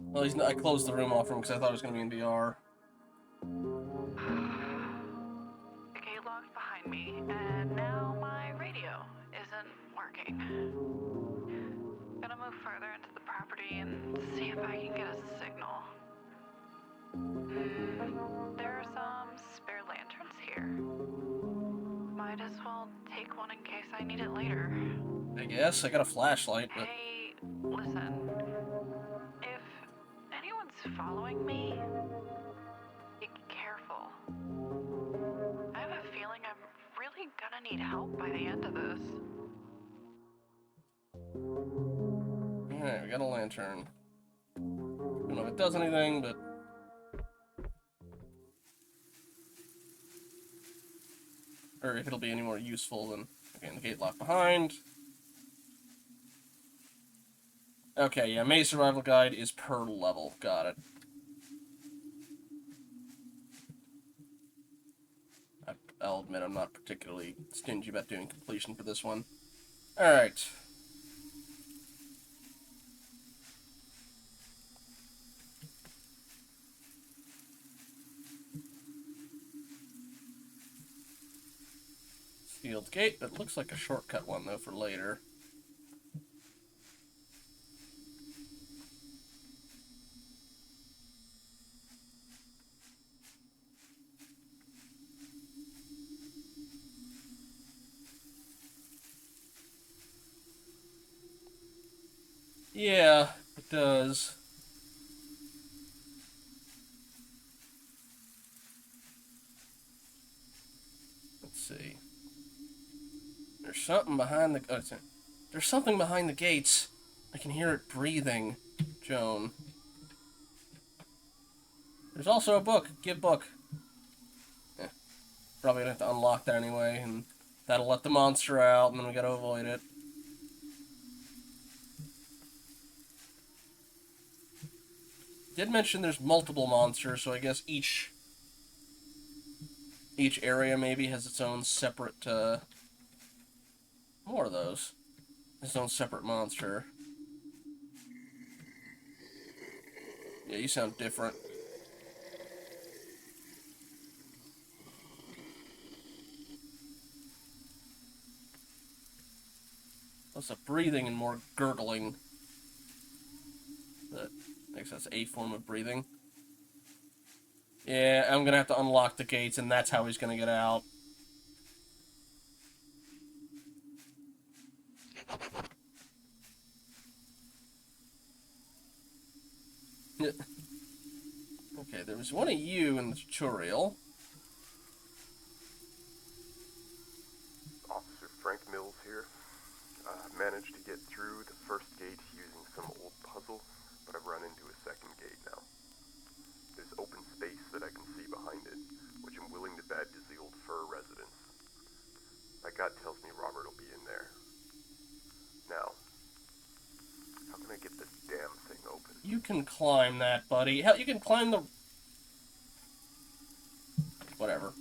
Well, I closed the room off from him because I thought it was going to be in VR. The gate locked behind me, and now my radio isn't working. Gonna move further into the property and see if I can get a signal. There are some spare lanterns here. Might as well take one in case I need it later. I guess. I got a flashlight, but... Hey, listen. If anyone's following me, be careful. I have a feeling I'm really gonna need help by the end of this. Alright, we got a lantern. I don't know if it does anything, but... Or if it'll be any more useful than... Okay, the gate locked behind. Okay, yeah, Maze Survival Guide is per level. Got it. I'll admit I'm not particularly stingy about doing completion for this one. Alright. Sealed gate, but it looks like a shortcut one, though, for later. Yeah, it does. Let's see. There's something behind the... Oh, there's something behind the gates. I can hear it breathing. Joan. There's also a book. Give book. Probably gonna have to unlock that anyway, and that'll let the monster out, and then we gotta avoid it. Did mention there's multiple monsters, so I guess each area maybe has its own separate, more of those. Its own separate monster. Yeah, you sound different. Less of breathing and more gurgling. I guess that's a form of breathing. Yeah, I'm gonna have to unlock the gates, and that's how he's gonna get out. Okay, there was one of you in the tutorial. Officer Frank Mills here. Managed to get through the first gate using some old puzzle, but I've run into a second gate now. There's open space that I can see behind it, which I'm willing to bet is the old fur residence. My gut tells me Robert will be in there. Now, how can I get this damn thing open? You can climb that, buddy. Hell, you can climb the... Whatever.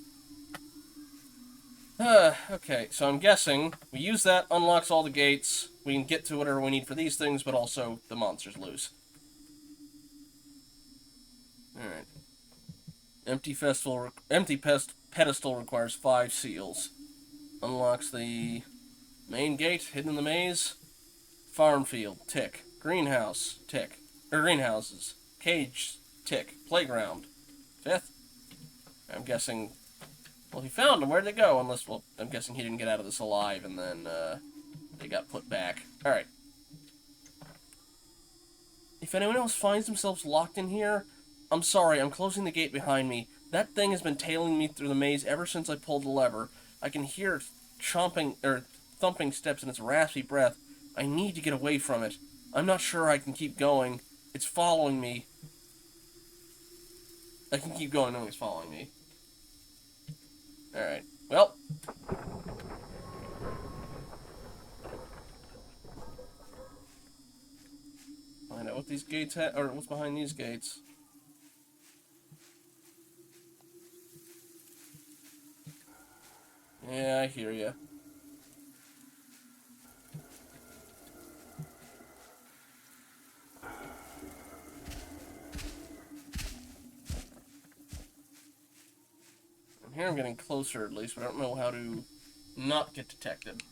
Okay, so I'm guessing we use that, unlocks all the gates. We can get to whatever we need for these things, but also the monster's loose. Alright. Empty pedestal requires 5 seals. Unlocks the main gate, hidden in the maze. Farm field, tick. Greenhouse, tick. Greenhouses. Cage, tick. Playground. 5th. I'm guessing... Well, he found them. Where'd they go? Unless, well, I'm guessing he didn't get out of this alive, and then, they got put back. Alright. If anyone else finds themselves locked in here, I'm sorry, I'm closing the gate behind me. That thing has been tailing me through the maze ever since I pulled the lever. I can hear it chomping, or thumping steps in its raspy breath. I need to get away from it. I'm not sure I can keep going. It's following me. I can keep going knowing it's following me. Alright. Well. Find out what these gates or what's behind these gates. Yeah, I hear ya. Here I'm getting closer at least, but I don't know how to not get detected.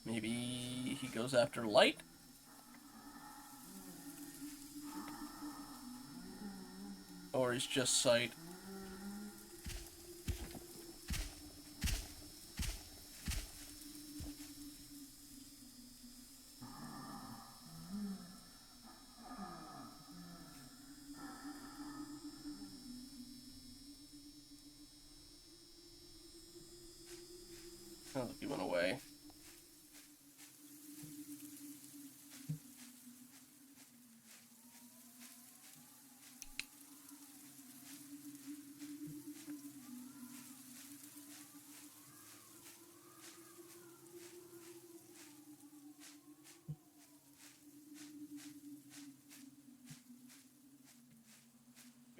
Maybe he goes after light? Or he's just sight. Oh, he went away.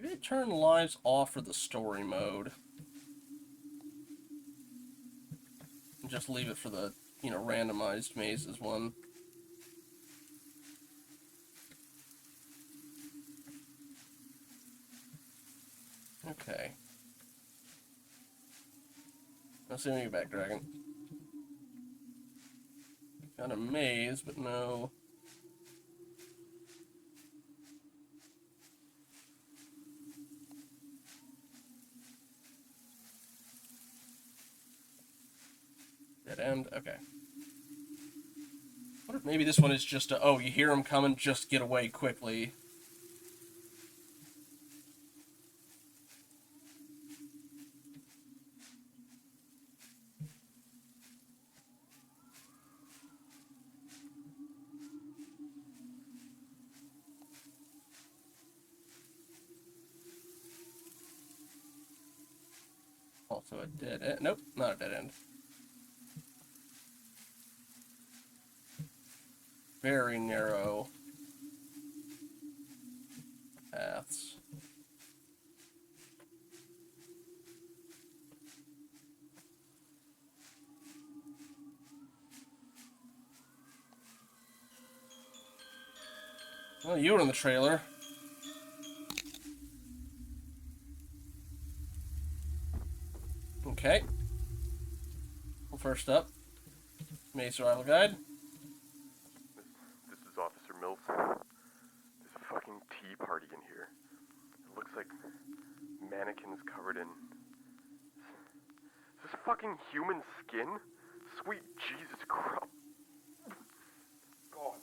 Maybe turn lives off for the story mode. And just leave it for the, you know, randomized mazes one. Okay. Let's see when you're back, Dragon. Got a maze, but no... Dead end? Okay. What if maybe this one is just a, oh, you hear him coming, just get away quickly. So a dead end. Nope, not a dead end. Very narrow paths. Well, you were in the trailer. Okay. Well, first up, Maze Survival Guide. This is Officer Mills. There's a fucking tea party in here. It looks like mannequins covered in... Is this fucking human skin? Sweet Jesus Christ. God.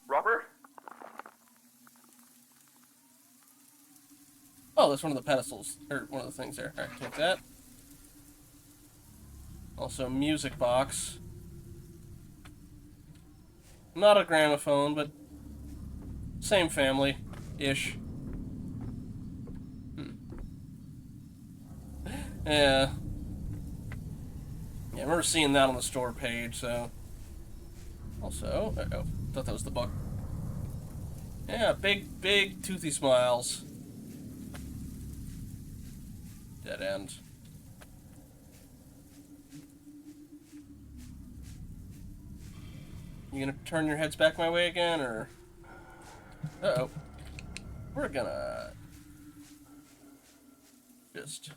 Robert? Oh, that's one of the pedestals, or one of the things there. Alright, take that. Also, music box. Not a gramophone, but same family-ish. Yeah. Yeah, I remember seeing that on the store page, so... Also, uh-oh, thought that was the book. Yeah, big toothy smiles. Dead end. You gonna turn your heads back my way again, or... Uh-oh. We're gonna... just...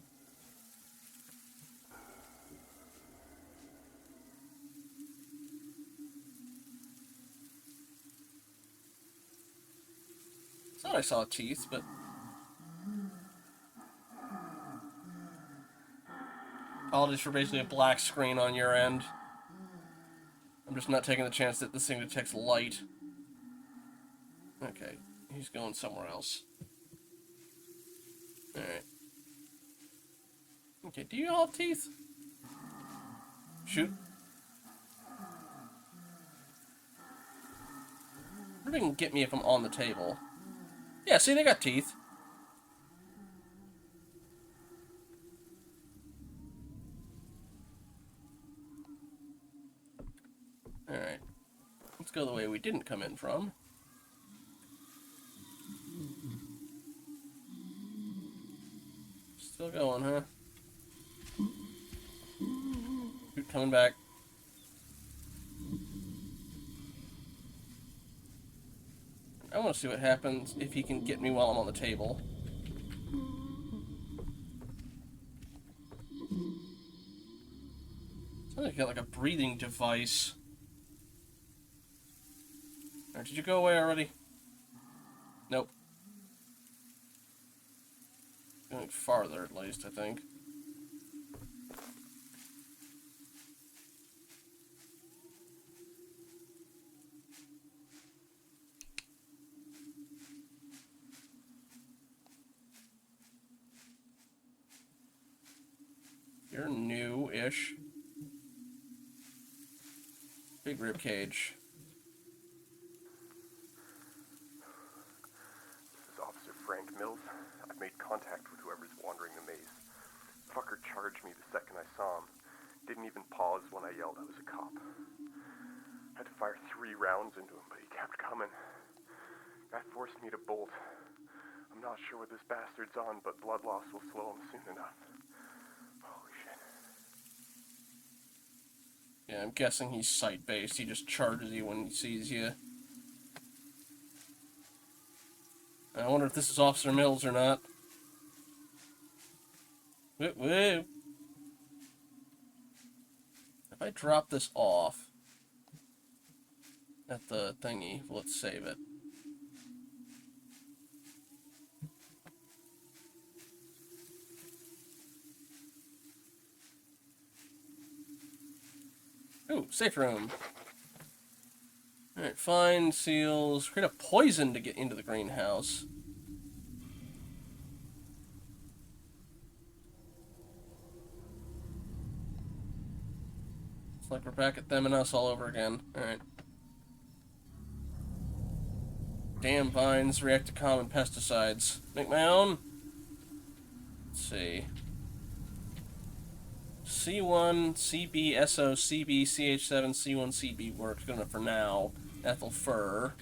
I thought I saw teeth, but... Apologies for basically a black screen on your end. I'm just not taking the chance that this thing detects light. Okay, he's going somewhere else. Alright. Okay, do you all have teeth? Shoot. They can get me if I'm on the table. Yeah, see, they got teeth. Alright. Let's go the way we didn't come in from. Still going, huh? Shoot, coming back. I want to see what happens if he can get me while I'm on the table. Sounds like you got like a breathing device. Alright, did you go away already? Nope. Going farther at least, I think. You're new-ish. Big rib cage. This is Officer Frank Mills. I've made contact with whoever's wandering the maze. Fucker charged me the second I saw him. Didn't even pause when I yelled I was a cop. I had to fire 3 rounds into him, but he kept coming. That forced me to bolt. I'm not sure what this bastard's on, but blood loss will slow him soon enough. Holy shit. Yeah, I'm guessing he's sight-based. He just charges you when he sees you. I wonder if this is Officer Mills or not. Woo woo. If I drop this off at the thingy, let's save it. Ooh, safe room. Alright, find seals. Create a poison to get into the greenhouse. It's like we're back at them and us all over again. Alright. Damn vines react to common pesticides. Make my own. let's see. C1, CB, SO, CB, CH7, C1, CB works. Good enough for now. Ethyl fur.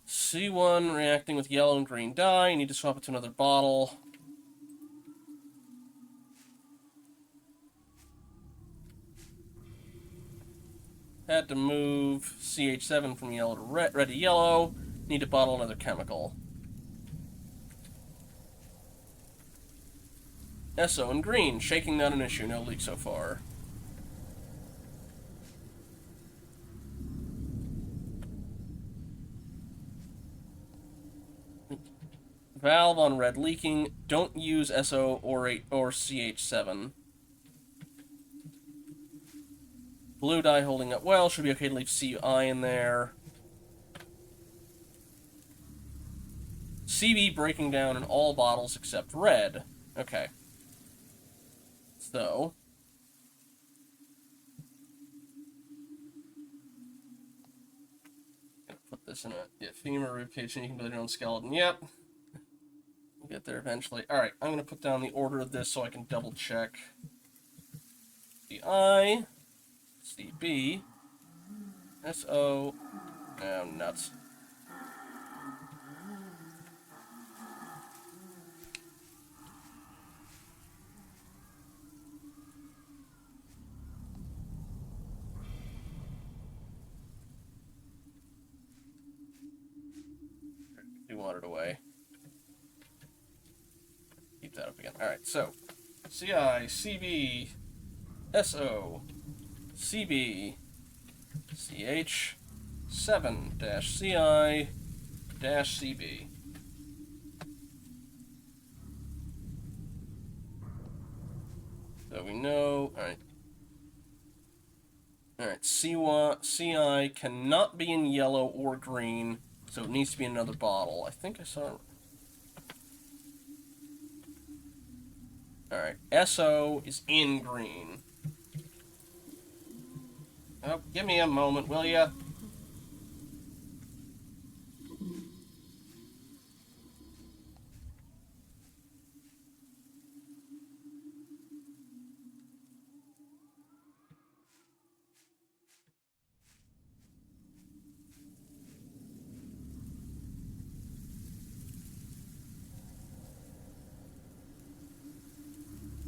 C1 reacting with yellow and green dye. You need to swap it to another bottle. Had to move CH7 from yellow to red to yellow. Need to bottle another chemical. SO and green. Shaking not an issue. No leak so far. Valve on red leaking. Don't use SO or CH7. Blue dye holding up well. Should be okay to leave CI in there. CB breaking down in all bottles except red. Okay. So. Gonna put this in a femur ribcage and you can build your own skeleton. Yep. We'll get there eventually. Alright, I'm gonna put down the order of this so I can double check. CI. CB. SO. Oh, nuts. You want it away. Keep that up again. Alright, so CI, CB, SO, CB, CH, 7-CI, -CB. So we know, alright. Alright, CI cannot be in yellow or green, so it needs to be in another bottle. I think I saw... Alright, SO is in green. Oh, give me a moment, will ya?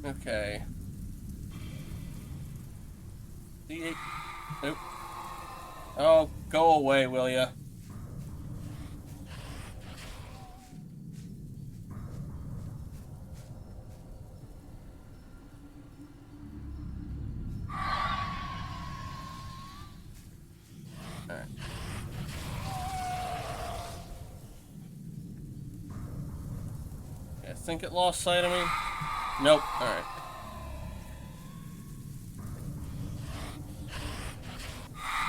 Okay. D8. Nope. Oh, go away, will ya? Alright. I think it lost sight of me. Nope. Alright.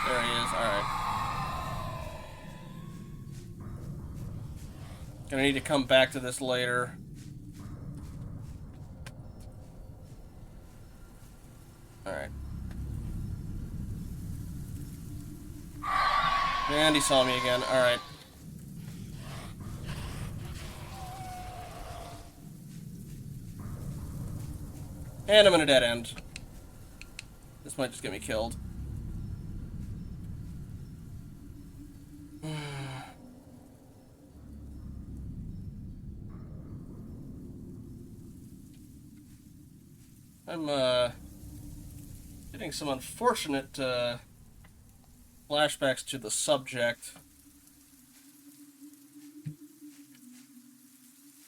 There he is. Alright. Gonna need to come back to this later. Alright. And he saw me again. Alright. And I'm in a dead end. This might just get me killed. I'm, getting some unfortunate, flashbacks to the subject.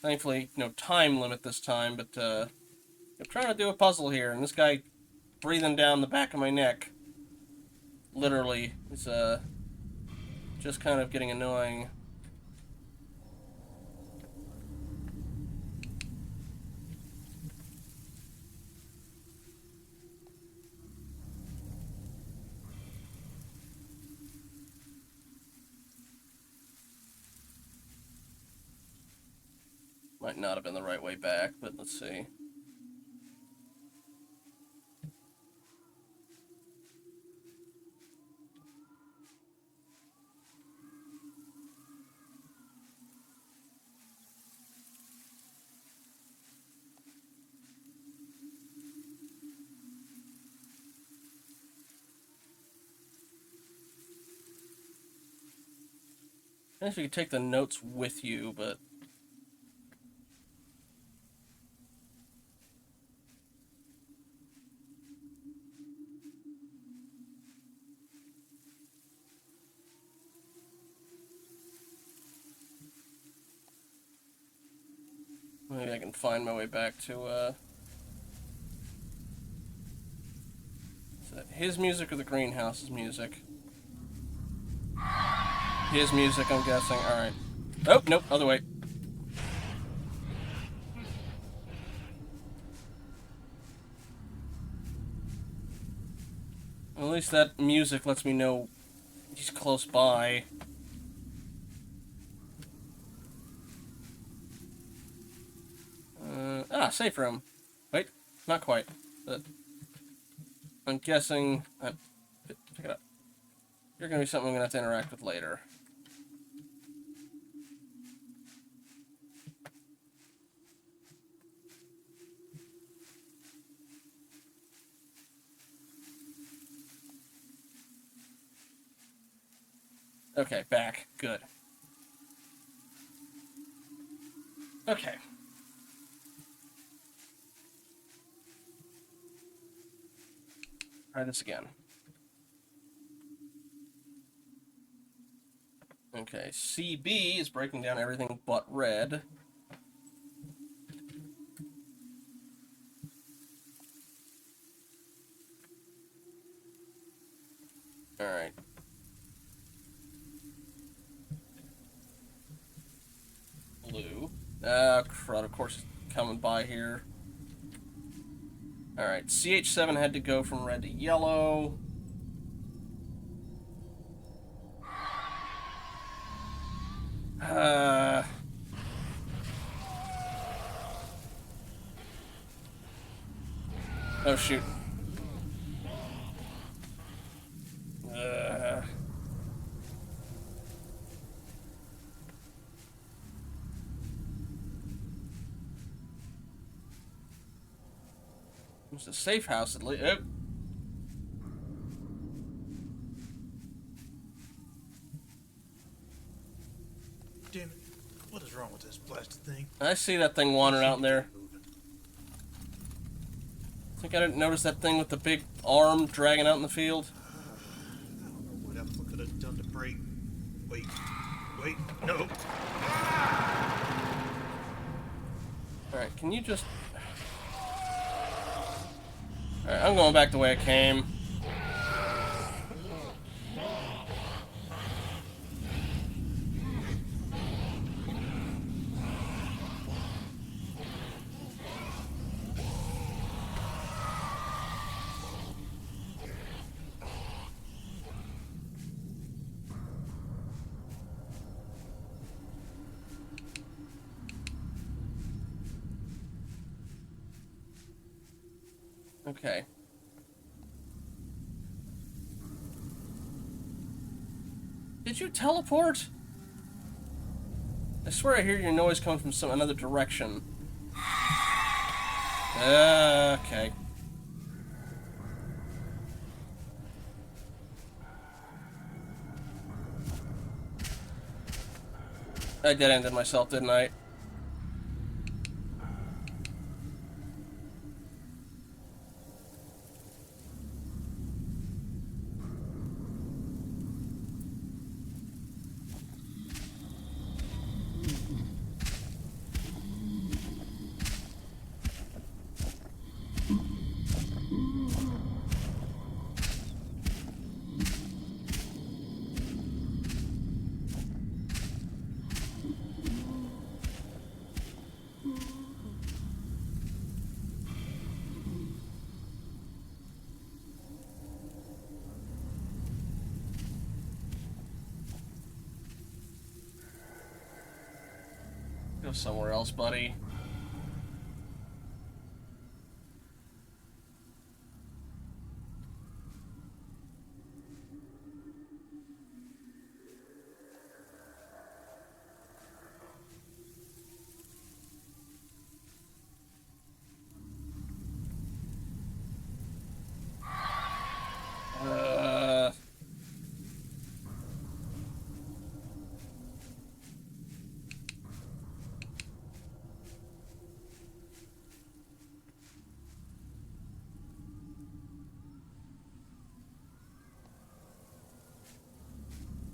Thankfully, no time limit this time, but, I'm trying to do a puzzle here, and this guy breathing down the back of my neck, literally, is, just kind of getting annoying. Might not have been the right way back, but let's see. I guess you could take the notes with you, but... Maybe I can find my way back to, Is that his music or the greenhouse's music? His music, I'm guessing. Alright. Oh, nope, other way. Well, at least that music lets me know he's close by. Safe room. Wait, not quite. But I'm guessing... pick it up. You're gonna be something I'm gonna have to interact with later. Okay, back. Good. Okay. Try this again. Okay, CB is breaking down everything but red. Alright. Blue. Crud, of course, it's coming by here. Alright, CH7 had to go from red to yellow. Oh, shoot. It's a safe house at least. Oh. Damn it. What is wrong with this blasted thing? I see that thing wandering out there. Think I didn't notice that thing with the big arm dragging out in the field? I don't know what else I could have done to break. Wait, no. Alright, can you just... Alright, I'm going back the way I came. Okay. Did you teleport? I swear I hear your noise coming from another direction. Okay. I dead-ended myself, didn't I? Go somewhere else, buddy.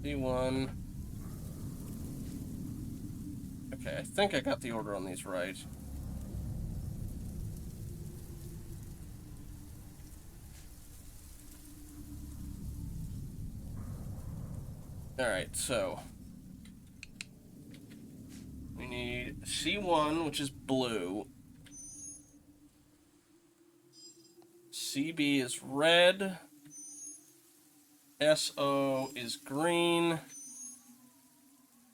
C1. Okay, I think I got the order on these right. Alright, so we need C1, which is blue. CB is red. SO is green.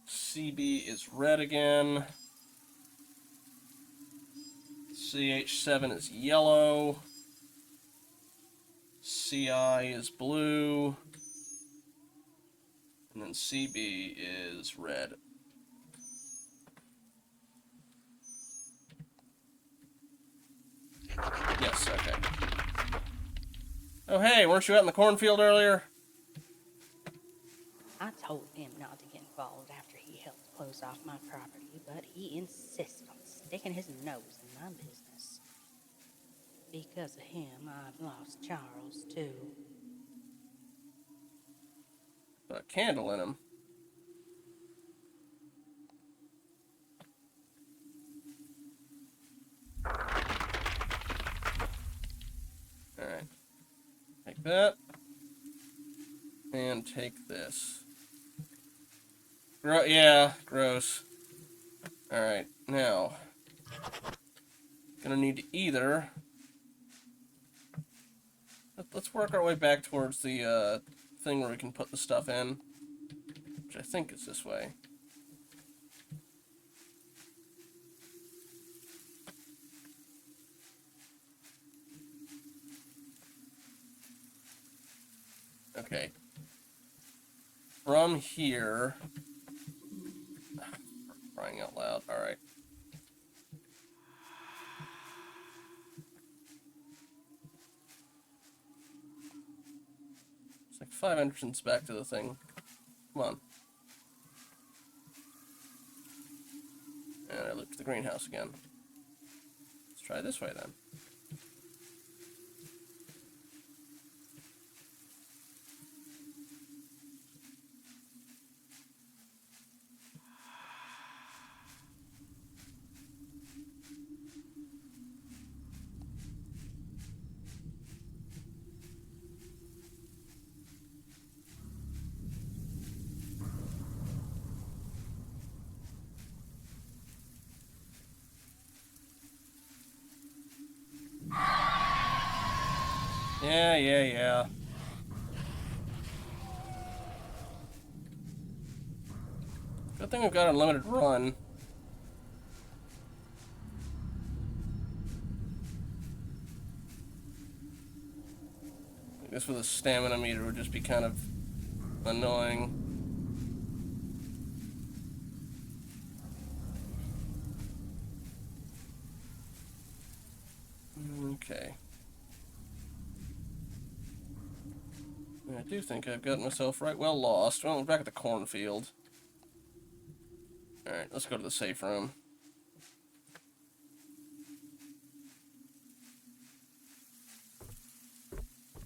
CB is red again. CH7 is yellow. CI is blue. And then CB is red. Yes, okay. Oh, hey, weren't you out in the cornfield earlier? I told him not to get involved after he helped close off my property, but he insisted on sticking his nose in my business. Because of him, I've lost Charles, too. Put a candle in him. Alright. Take that. And take this. Yeah, gross. Alright, now. Gonna need to either... Let's work our way back towards the thing where we can put the stuff in. Which I think is this way. Okay. From here... Crying out loud. Alright. It's like 5 entrances back to the thing. Come on. And I look to the greenhouse again. Let's try this way then. Yeah. Good thing we've got unlimited run. I guess with a stamina meter would just be kind of annoying. Okay. I do think I've got myself right well lost. Well, we're back at the cornfield. Alright, let's go to the safe room.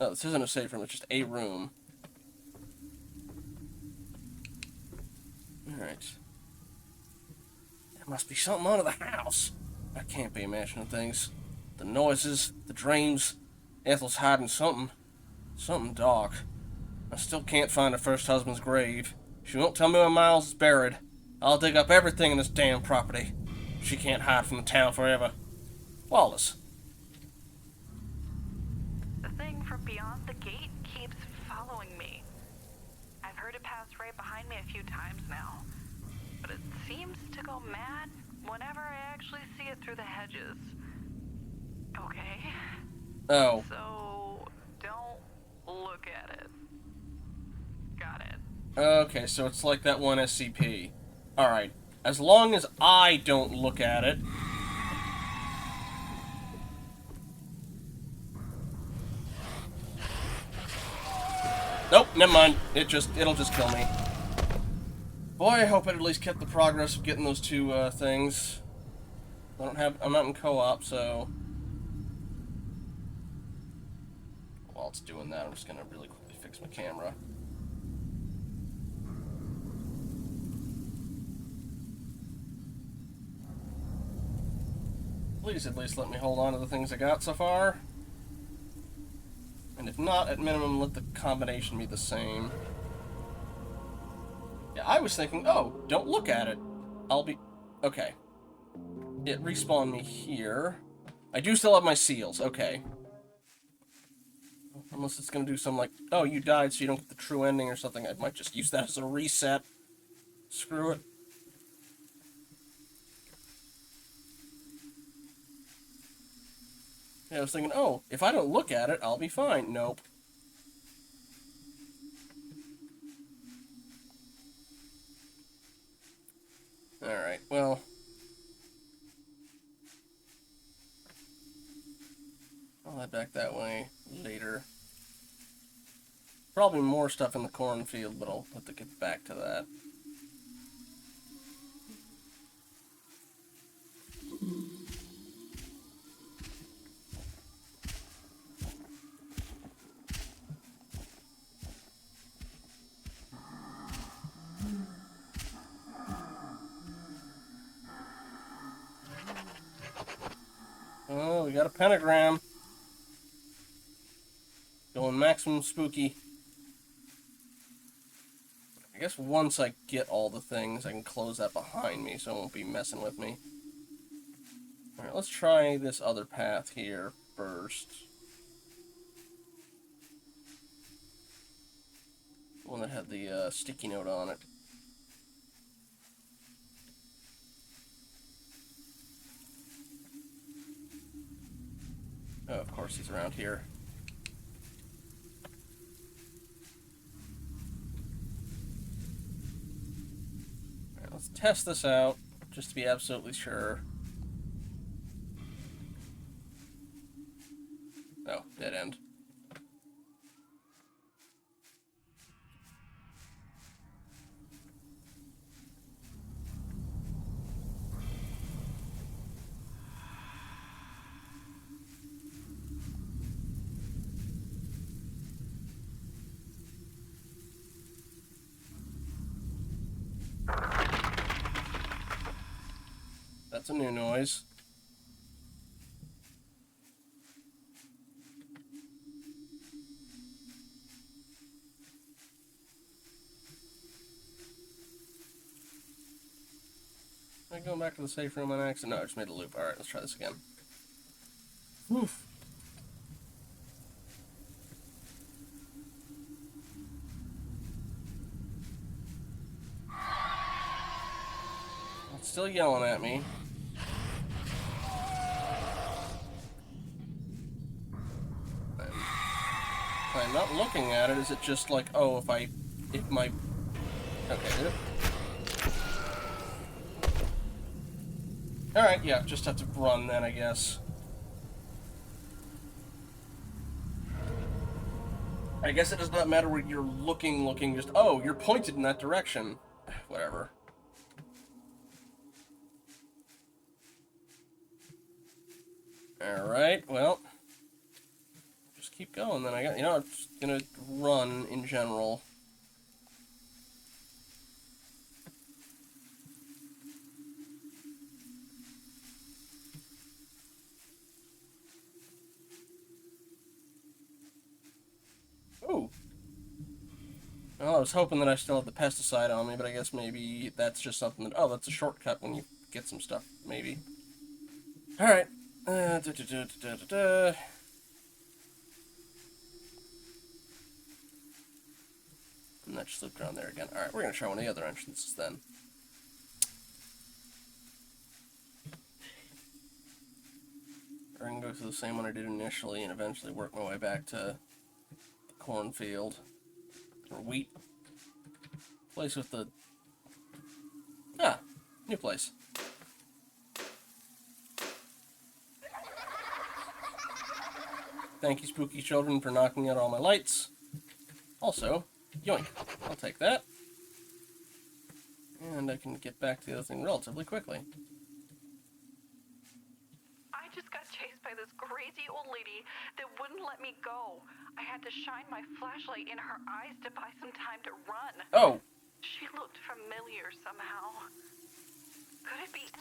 Oh, this isn't a safe room, it's just a room. Alright. There must be something under the house. I can't be imagining things. The noises, the dreams. Ethel's hiding something. Something dark. I still can't find her first husband's grave. She won't tell me where Miles is buried. I'll dig up everything in this damn property. She can't hide from the town forever. Wallace. The thing from beyond the gate keeps following me. I've heard it pass right behind me a few times now, but it seems to go mad whenever I actually see it through the hedges. Okay? Oh. So, don't look at it. Got it. Okay, so it's like that one SCP. Alright. As long as I don't look at it... Nope, never mind. It'll just kill me. Boy, I hope it at least kept the progress of getting those two things. I'm not in co-op, so... While it's doing that, I'm just gonna really quickly fix my camera. Please at least let me hold on to the things I got so far. And if not, at minimum, let the combination be the same. Yeah, I was thinking, oh, don't look at it. I'll be... Okay. It respawned me here. I do still have my seals, okay. Unless it's gonna do some, like, oh, you died so you don't get the true ending or something. I might just use that as a reset. Screw it. Yeah, I was thinking, oh, if I don't look at it, I'll be fine. Nope. Alright, well... I'll head back that way later. Probably more stuff in the cornfield, but I'll have to get back to that. Oh, we got a pentagram. Going maximum spooky. I guess once I get all the things, I can close that behind me so it won't be messing with me. Alright, let's try this other path here first. The one that had the sticky note on it. Oh, of course he's around here. Alright, let's test this out, just to be absolutely sure. Oh, dead end. That's a new noise. Am I going back to the safe room on accident? No, I just made a loop. Alright, let's try this again. Oof. It's still yelling at me. I'm not looking at it. Is it just like, oh, if my... Okay. Alright, yeah, just have to run then, I guess. I guess it does not matter where you're looking, just, oh, you're pointed in that direction. Whatever. Alright, well. Just keep going then, I'm just gonna run in general. Ooh. Well, I was hoping that I still had the pesticide on me, but I guess maybe that's just something that... Oh, that's a shortcut when you get some stuff, maybe. Alright. And that just looped around there again. Alright, we're gonna try one of the other entrances then. Or I can go through the same one I did initially and eventually work my way back to the cornfield. Or wheat. Place with the... Ah, new place. Thank you, spooky children, for knocking out all my lights. Also, yoink. I'll take that. And I can get back to the other thing relatively quickly. I just got chased by this crazy old lady that wouldn't let me go. I had to shine my flashlight in her eyes to buy some time to run. Oh! She looked familiar somehow. Could it be...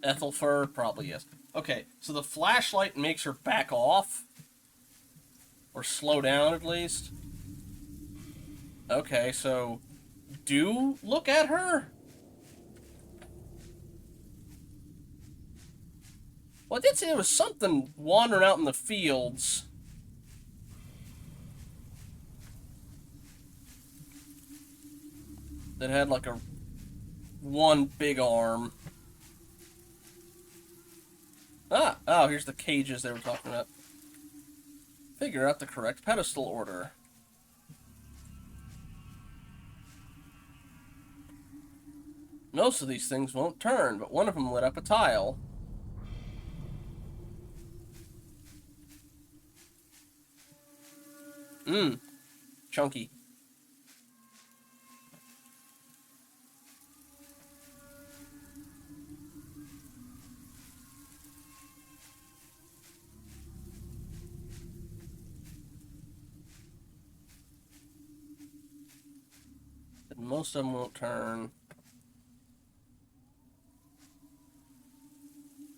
Ethelfur? Probably yes. Okay, so the flashlight makes her back off? Or slow down, at least? Okay, so... do look at her? Well, I did say there was something wandering out in the fields. That had like a... one big arm. Ah! Oh, here's the cages they were talking about. Figure out the correct pedestal order. Most of these things won't turn, but one of them lit up a tile. Mmm. Chunky. But most of them won't turn.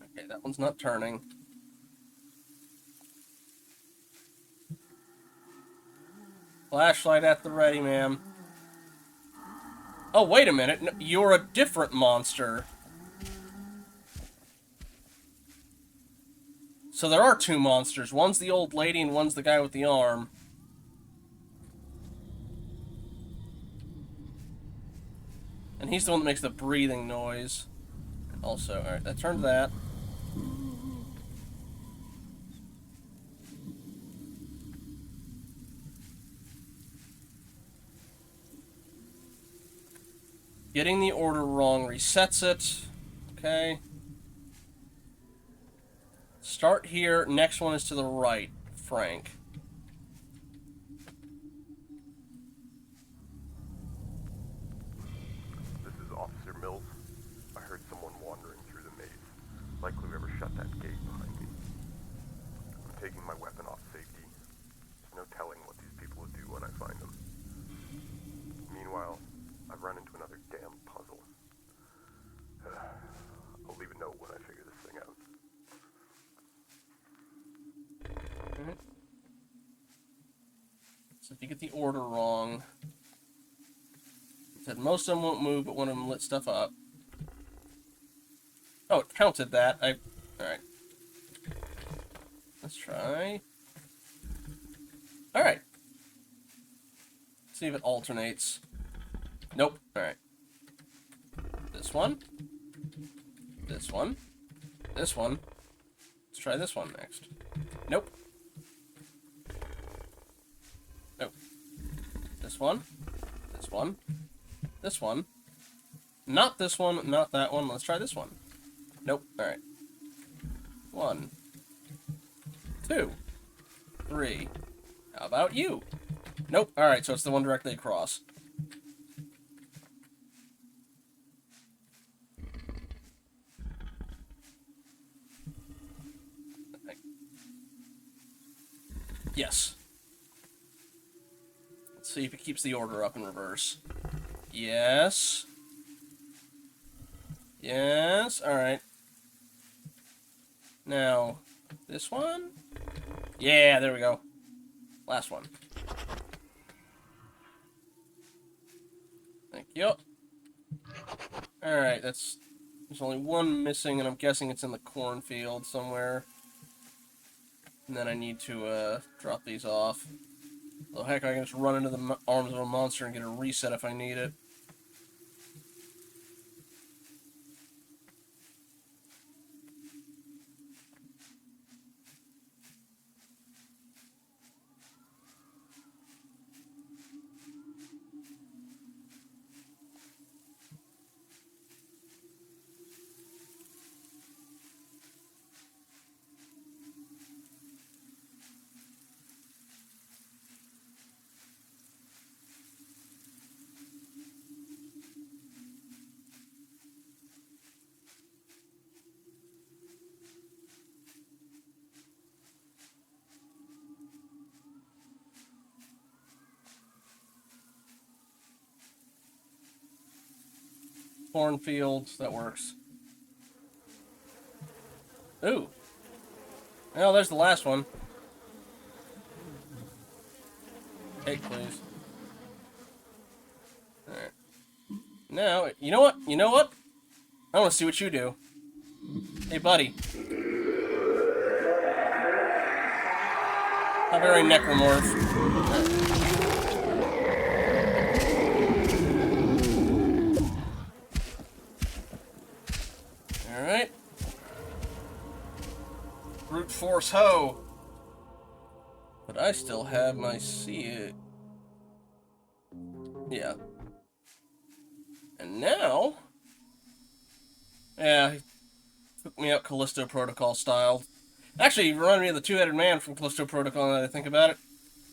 Okay, that one's not turning. Flashlight at the ready, ma'am. Oh, wait a minute. No, you're a different monster. So there are two monsters. One's the old lady and one's the guy with the arm. And he's the one that makes the breathing noise. Also, alright, that turned that. Getting the order wrong resets it. Okay. Start here. Next one is to the right, Frank. This is Officer Mills. I heard someone wandering through the maze. Likely whoever shut that gate behind me. I'm taking my weapon off safety. There's no telling what these people will do when I find them. Meanwhile, I've run into another damn puzzle. I'll leave a note when I figure this thing out. Alright. So if you get the order wrong... It said most of them won't move, but one of them lit stuff up. Oh, it counted that. Alright. Let's try... Alright. See if it alternates. Nope. Alright. This one. This one. This one. Let's try this one next. Nope. Nope. This one. This one. This one. Not this one, not that one. Let's try this one. Nope. Alright. 1, 2, 3. How about you? Nope. Alright, so it's the one directly across. Yes. Let's see if it keeps the order up in reverse. Yes. Yes. Alright. Now, this one? Yeah, there we go. Last one. Thank you. Alright, there's only one missing, and I'm guessing it's in the cornfield somewhere. And then I need to, drop these off. Well, heck, I can just run into the arms of a monster and get a reset if I need it. Cornfields, that works. Ooh. Oh, there's the last one. Cake, please. Alright. Now, you know what? You know what? I want to see what you do. Hey, buddy. How very necromorph. Alright. Brute force ho! But I still have my Yeah. And now... Yeah, he took me out Callisto Protocol style. Actually, you reminded me of the two-headed man from Callisto Protocol now that I think about it.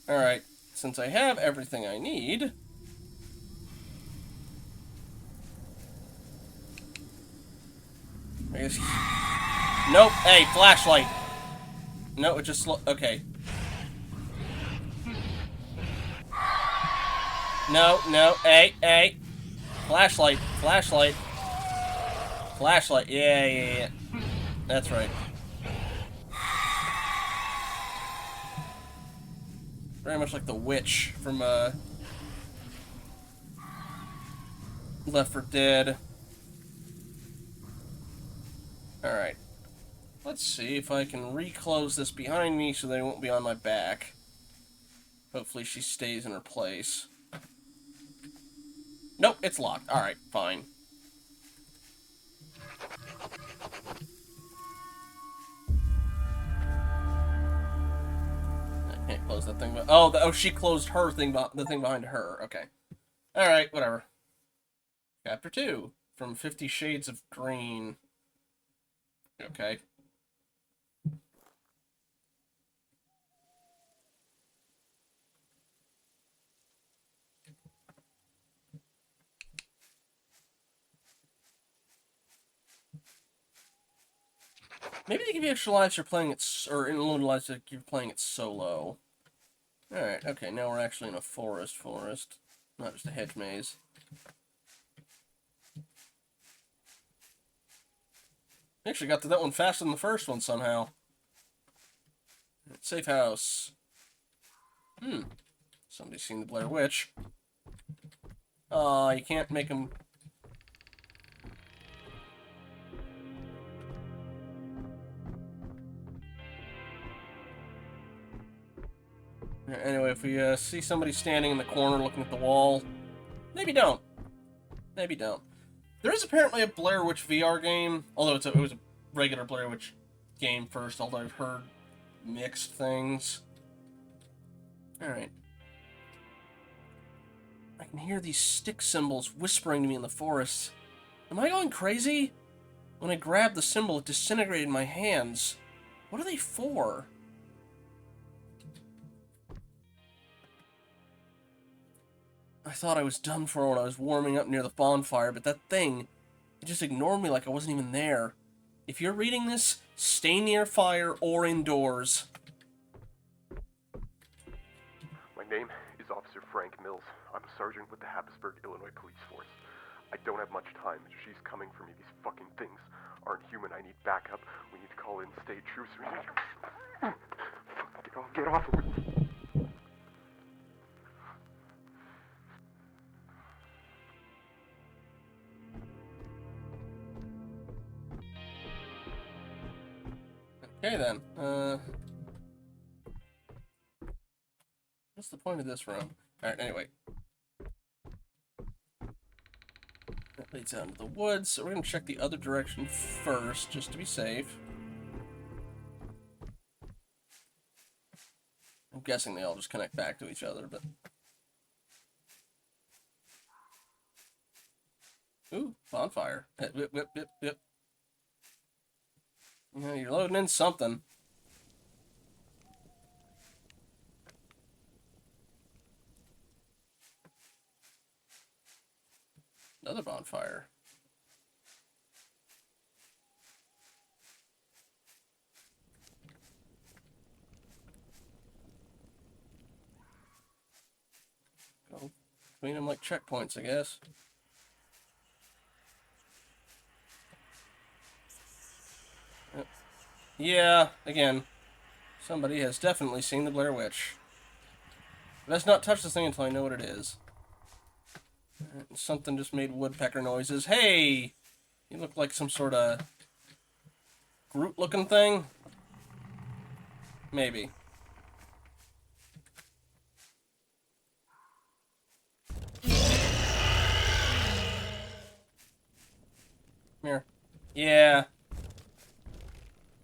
Alright, since I have everything I need... I guess... Nope, hey, flashlight! No, it just... Okay. No, no, hey! Flashlight, flashlight. Flashlight, yeah. That's right. Very much like the witch from, Left 4 Dead. Alright. Let's see if I can reclose this behind me so they won't be on my back. Hopefully she stays in her place. Nope, it's locked. Alright, fine. I can't close that thing. Oh, she closed her thing, the thing behind her. Okay. Alright, whatever. Chapter 2. From 50 Shades of Green. Okay. Maybe they give you extra lives you're playing it, or in low lives if you're playing it solo. Alright, okay, now we're actually in a forest. Not just a hedge maze. Actually got to that one faster than the first one somehow. Safe house. Somebody's seen the Blair Witch. Aw, you can't make them... Anyway, if we see somebody standing in the corner looking at the wall, maybe don't. Maybe don't. There is apparently a Blair Witch VR game, although it was a regular Blair Witch game first, although I've heard mixed things. Alright. I can hear these stick symbols whispering to me in the forest. Am I going crazy? When I grabbed the symbol, it disintegrated in my hands. What are they for? I thought I was done for when I was warming up near the bonfire, but that thing, it just ignored me like I wasn't even there. If you're reading this, stay near fire or indoors. My name is Officer Frank Mills. I'm a sergeant with the Habsburg, Illinois Police Force. I don't have much time. She's coming for me. These fucking things aren't human. I need backup. We need to call in state troops. Get off of me. Okay then, what's the point of this room? Alright, anyway. That leads out into the woods, so we're gonna check the other direction first, just to be safe. I'm guessing they all just connect back to each other, but... Ooh, bonfire. Whip. Yeah, you're loading in something. Another bonfire. Go between them like checkpoints, I guess. Yep. Yeah, again, somebody has definitely seen the Blair Witch. Let's not touch this thing until I know what it is. Something just made woodpecker noises. Hey! You look like some sort of Groot-looking thing? Maybe. Here. Yeah.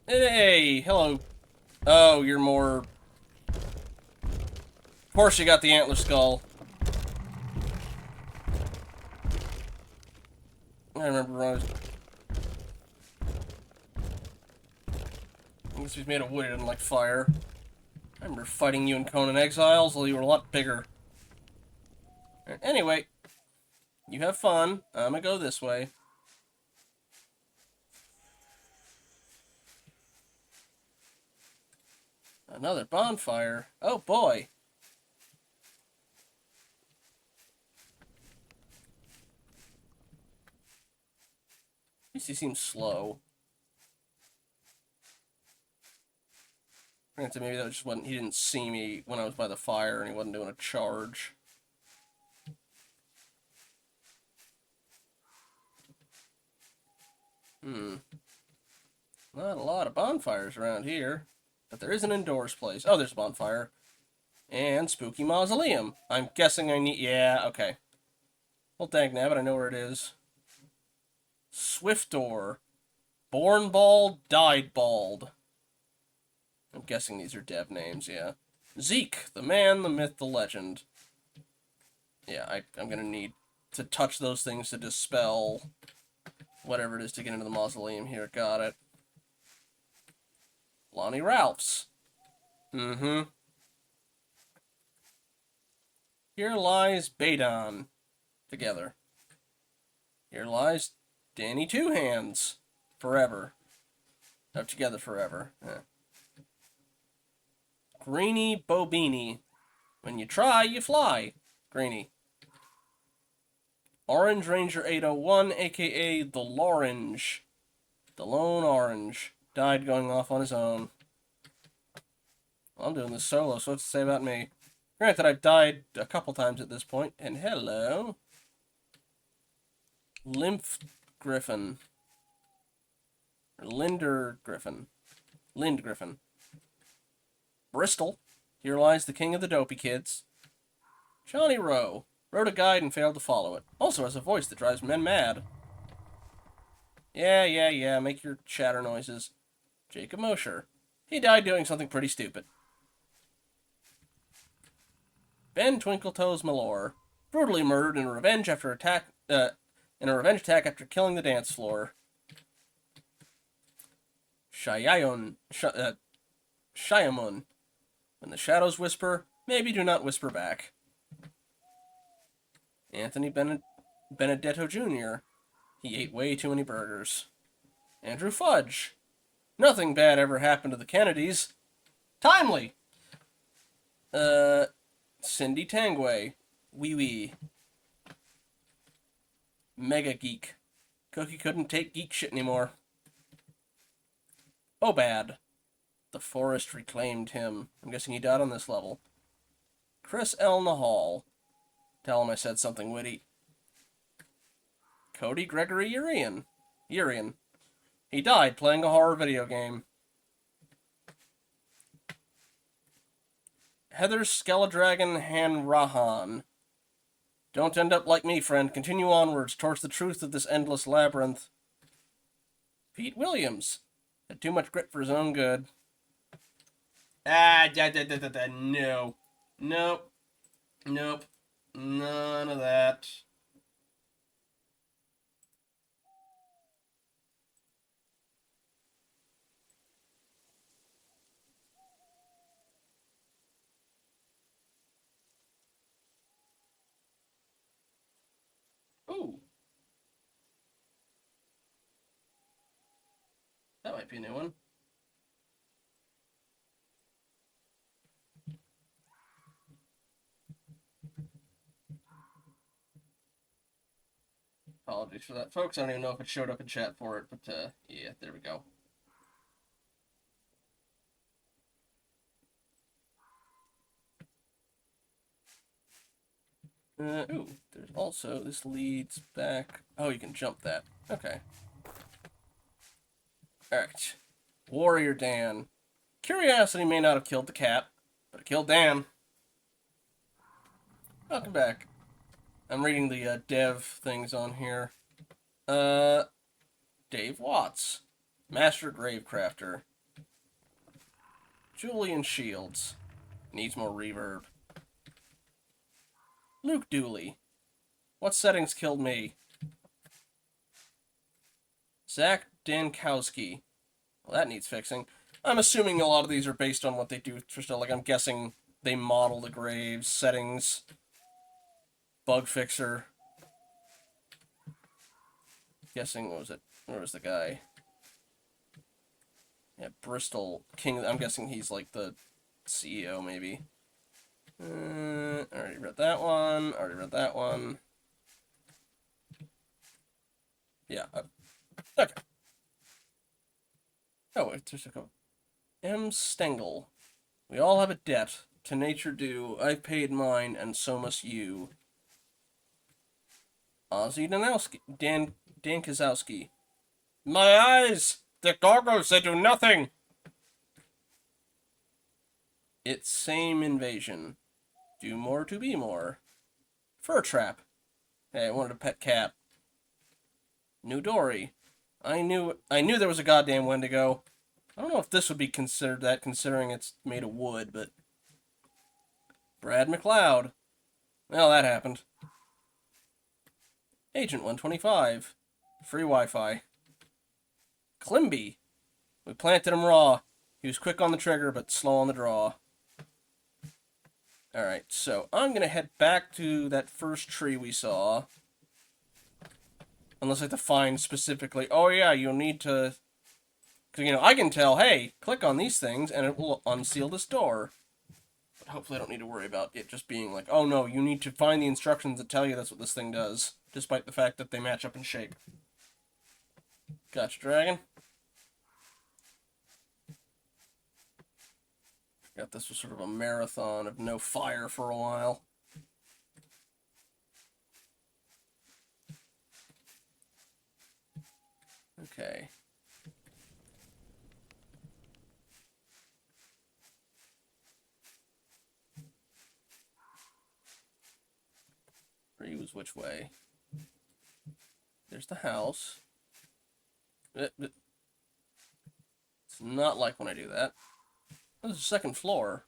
Hey, hello. Oh, you're more... Of course you got the antler skull. I remember when I was... I guess he's made of wood, he doesn't like fire. I remember fighting you in Conan Exiles, although you were a lot bigger. Anyway, you have fun. I'm gonna go this way. Another bonfire. Oh boy. At least he seems slow. Granted, maybe that just wasn't, he didn't see me when I was by the fire and he wasn't doing a charge. Not a lot of bonfires around here. But there is an indoors place. Oh, there's a bonfire. And Spooky Mausoleum. I'm guessing I need... Yeah, okay. Well, dang nabbit, I know where it is. Swift Door. Born bald, died bald. I'm guessing these are dev names, yeah. Zeke, the man, the myth, the legend. Yeah, I'm gonna need to touch those things to dispel whatever it is to get into the mausoleum here. Got it. Lonnie Ralphs. Mm-hmm. Here lies Badon. Together. Here lies Danny Two Hands. Forever. Oh, together forever. Yeah. Greeny Bobini. When you try, you fly. Greeny. Orange Ranger 801, aka the Lorange. The Lone Orange. Died going off on his own. Well, I'm doing this solo, so what's to say about me? Granted, I've died a couple times at this point. And hello. Lymph Griffin. Or Linder Griffin. Lind Griffin. Bristol. Here lies the king of the dopey kids. Johnny Rowe. Wrote a guide and failed to follow it. Also has a voice that drives men mad. Yeah, make your chatter noises. Jacob Mosher. He died doing something pretty stupid. Ben Twinkletoes Malore. Brutally murdered in a revenge attack after killing the dance floor. Shyamun. When the shadows whisper, maybe do not whisper back. Anthony Benedetto Jr. He ate way too many burgers. Andrew Fudge. Nothing bad ever happened to the Kennedys. Timely! Cindy Tangway. Wee wee. Mega Geek. Cookie couldn't take geek shit anymore. Obad. The forest reclaimed him. I'm guessing he died on this level. Chris L. Nahal. Tell him I said something witty. Cody Gregory Urian. He died playing a horror video game. Heather Skeledragon Hanrahan. Don't end up like me, friend. Continue onwards towards the truth of this endless labyrinth. Pete Williams. Had too much grit for his own good. No. Nope. None of that. Ooh. That might be a new one. Apologies for that, folks. I don't even know if it showed up in chat for it, but, yeah, there we go. Ooh, there's also, this leads back. Oh, you can jump that. Okay. Alright. Warrior Dan. Curiosity may not have killed the cat, but it killed Dan. Welcome back. I'm reading the dev things on here. Dave Watts. Master Gravecrafter. Julian Shields. Needs more reverb. Luke Dooley. What settings killed me? Zach Dankowski. Well, that needs fixing. I'm assuming a lot of these are based on what they do for stuff. Like, I'm guessing they model the graves, settings, bug fixer. Guessing, what was it? Where was the guy? Yeah, Bristol King. I'm guessing he's like the CEO, maybe. Already read that one. Already read that one. Yeah. Okay. Oh, it's just a couple. M. Stengel. We all have a debt. To nature due. I've paid mine, and so must you. Ozzy Dan Kazowski. My eyes! They're goggles, they do nothing! It's same invasion. Do more to be more. Fur trap. Hey, I wanted a pet cat. New Dory. I knew there was a goddamn Wendigo. I don't know if this would be considered that, considering it's made of wood, but... Brad McLeod. Well, that happened. Agent 125. Free Wi-Fi. Climby. We planted him raw. He was quick on the trigger, but slow on the draw. Alright, so I'm going to head back to that first tree we saw. Unless I have to find specifically, oh yeah, you'll need to... Because, I can tell, hey, click on these things, and it will unseal this door. But hopefully I don't need to worry about it just being like, oh no, you need to find the instructions that tell you that's what this thing does. Despite the fact that they match up in shape. Gotcha, dragon. Forgot this was sort of a marathon of no fire for a while. Okay. Three was which way? There's the house. It's not like when I do that. There's the second floor.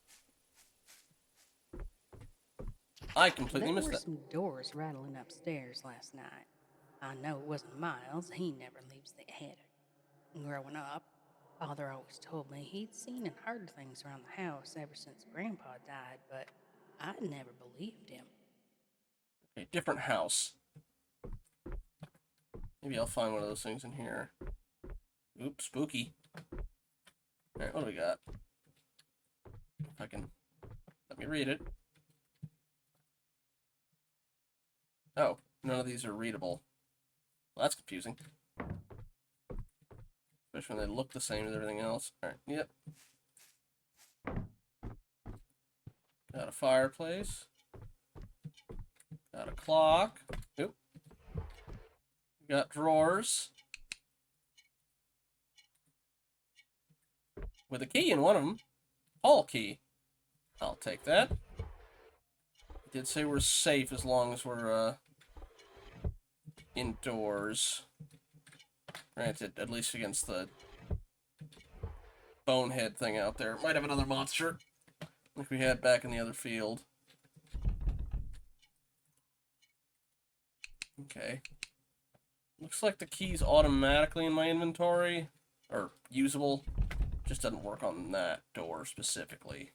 I completely missed that. There were some doors rattling upstairs last night. I know it wasn't Miles. He never leaves the attic. Growing up, Father always told me he'd seen and heard things around the house ever since Grandpa died, but I never believed him. Okay, different house. Maybe I'll find one of those things in here. Oops, spooky. Alright, what do we got? If I can... Let me read it. Oh, none of these are readable. Well, that's confusing. Especially when they look the same as everything else. Alright, yep. Got a fireplace. Got a clock. Oop. Got drawers. With a key in one of them. Hall key. I'll take that. It did say we're safe as long as we're, indoors. Granted, at least against the bonehead thing out there. Might have another monster, like we had back in the other field. Okay. Looks like the key's automatically in my inventory, or usable. Just doesn't work on that door specifically.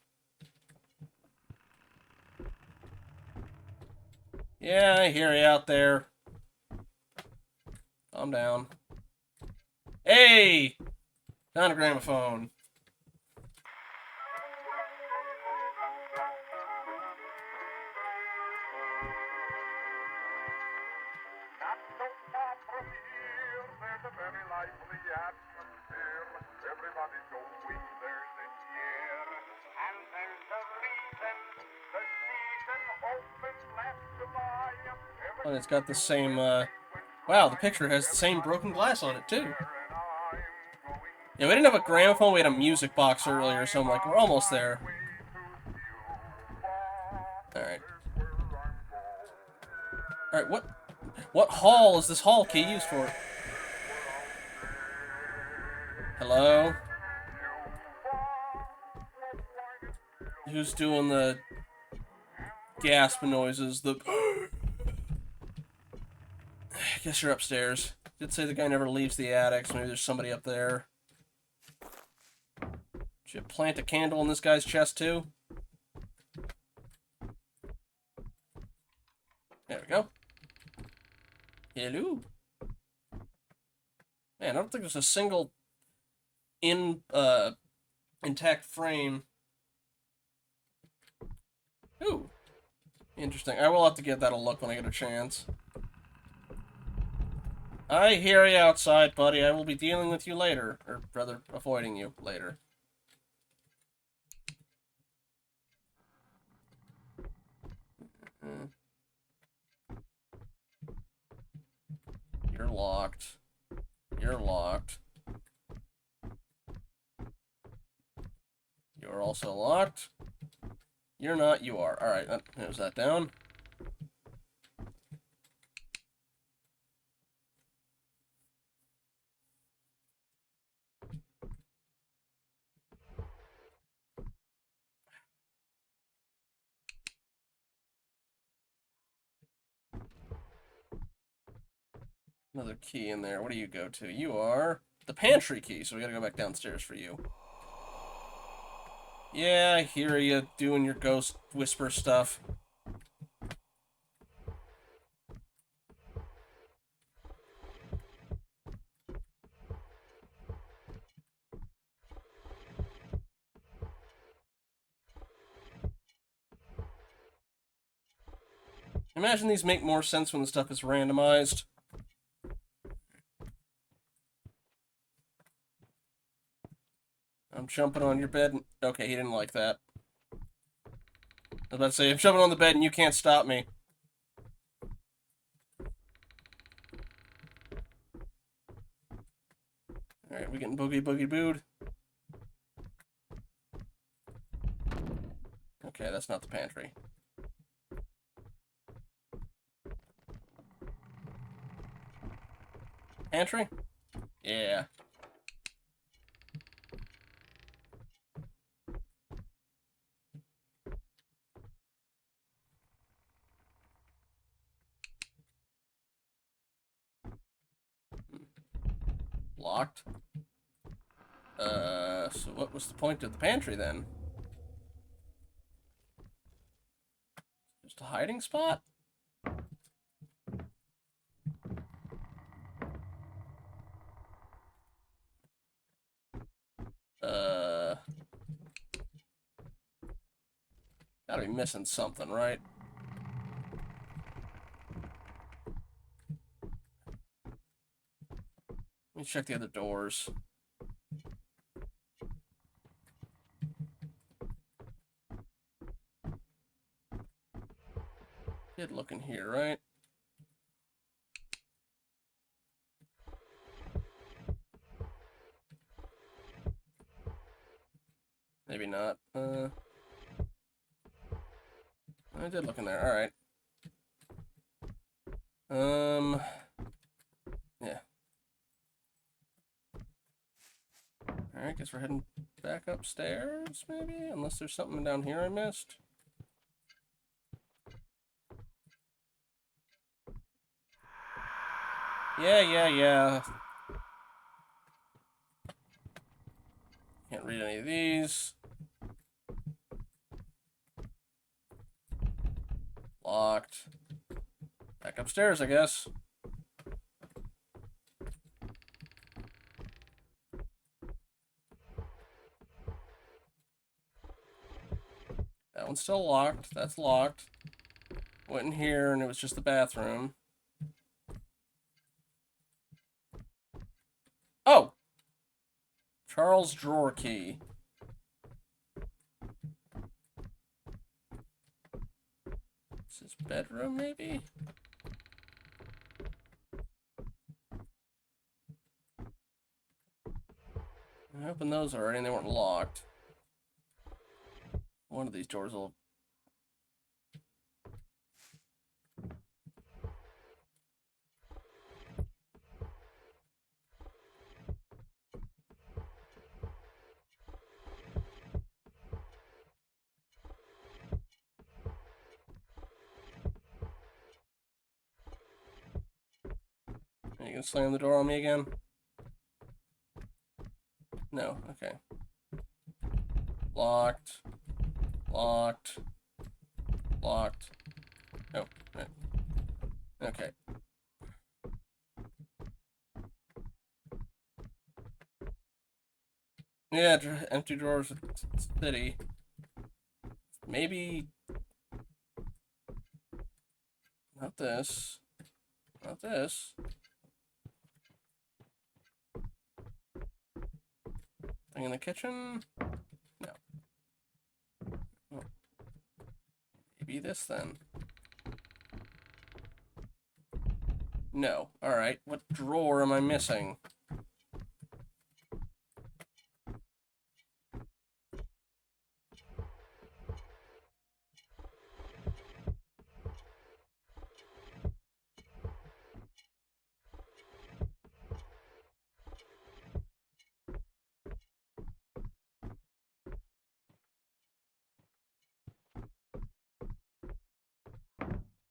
Yeah, I hear you out there. Calm down. Hey! Found a gramophone. Not so far from here, there's a very lively atmosphere. Everybody's going there this year. And there's a reason the season opens last July. And it's got the same, wow, the picture has the same broken glass on it, too. Yeah, we didn't have a gramophone, we had a music box earlier, so I'm like, we're almost there. Alright. Alright, what hall is this hall key used for? Hello? Who's doing the gasp noises? The I guess you're upstairs. Did say the guy never leaves the attic, so maybe there's somebody up there. Should you plant a candle in this guy's chest too? There we go. Hello. Man, I don't think there's a single intact frame. Ooh. Interesting. I will have to give that a look when I get a chance. I hear you outside, buddy. I will be dealing with you later. Or rather, avoiding you later. You're locked. You're locked. You're also locked. You're not, you are. Alright, there's that down. Another key in there. What do you go to? You are the pantry key, so we gotta go back downstairs for you. Yeah, I hear you doing your ghost whisper stuff. Imagine these make more sense when the stuff is randomized. I'm jumping on your bed. Okay, he didn't like that. I was about to say, I'm jumping on the bed and you can't stop me. Alright, we getting boogie boogie booed. Okay, that's not the pantry. Pantry? Yeah. Locked. So what was the point of the pantry then? Just a hiding spot? Gotta be missing something, right? Let me check the other doors. Did look in here, right? Maybe not. I did look in there. Alright. Yeah. Alright, guess we're heading back upstairs, maybe? Unless there's something down here I missed. Yeah. Can't read any of these. Locked. Back upstairs, I guess. That one's still locked. That's locked. Went in here and it was just the bathroom. Oh! Charles' drawer key. It's his bedroom, maybe? I opened those already and they weren't locked. One of these doors will... Are you gonna slam the door on me again? No, okay. Locked. Locked. Locked. Oh, right. Okay. Yeah, empty drawers at city. Maybe... Not this. Not this. Thing in the kitchen? No. Oh. Maybe this then. No. Alright, what drawer am I missing?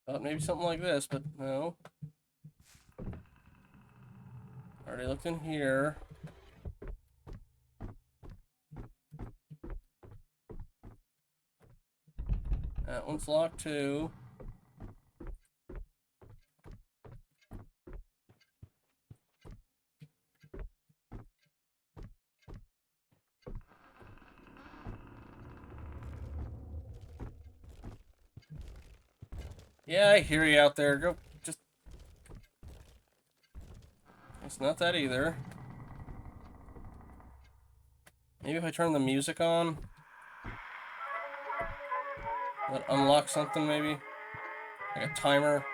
Thought maybe something like this, but no. Already looked in here. That one's locked too. Yeah, I hear you out there. Go, just... It's not that either. Maybe if I turn the music on? That unlock something, maybe? Like a timer?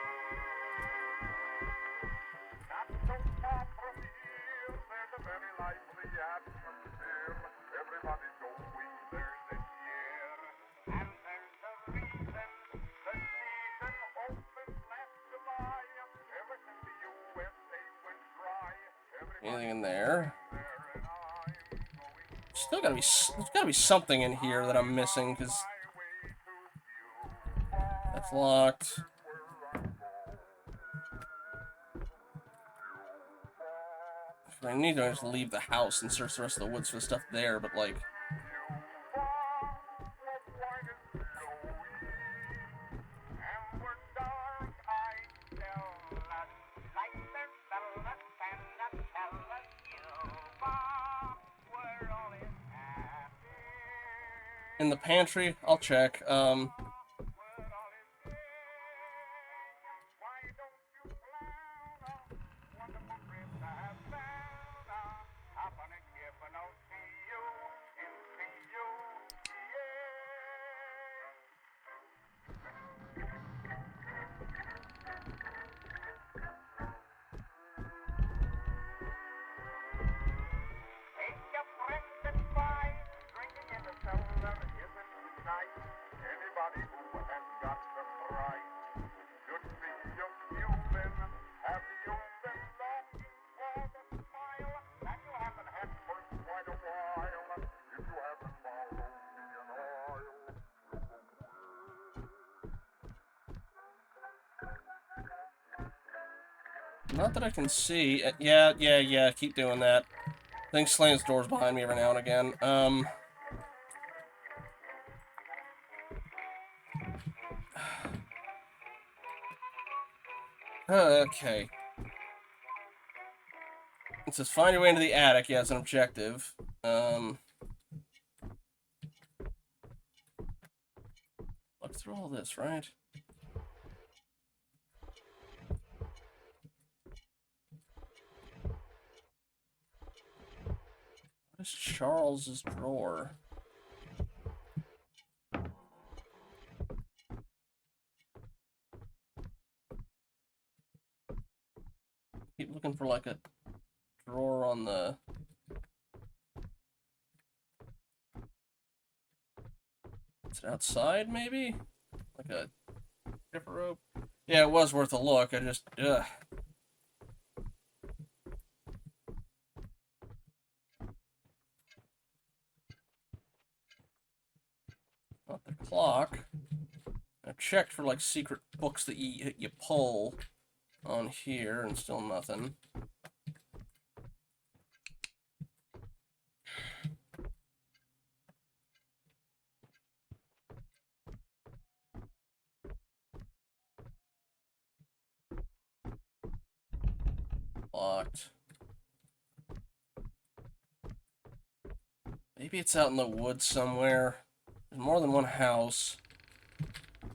Not so far from here, there's a very lively atmosphere. Everybody's going there this year. And there's a reason the season opened last July. Ever since the USA went dry, Anything in everybody's there? there, and I'm going Still gotta be... There's gotta be something in here that I'm missing, because... my way to view. That's locked. I need to just leave the house and search the rest of the woods for the stuff there, but like... In the pantry? I'll check. Anybody who has got some right should be amusing. Have you been longing for the smile that you haven't had for quite a while? If you haven't followed me in oil, Not that I can see. Yeah. Keep doing that. I think slams doors behind me every now and again. Okay. It says find your way into the attic. Yeah, it's an objective. Look through all this, right? What is Charles's drawer? Keep looking for like a drawer on the... Is it outside, maybe? Like a stripper rope? Yeah, it was worth a look. I just, ugh. Not the clock. I checked for, like, secret books that you pull on here, and still nothing. Locked. Maybe it's out in the woods somewhere. There's more than one house.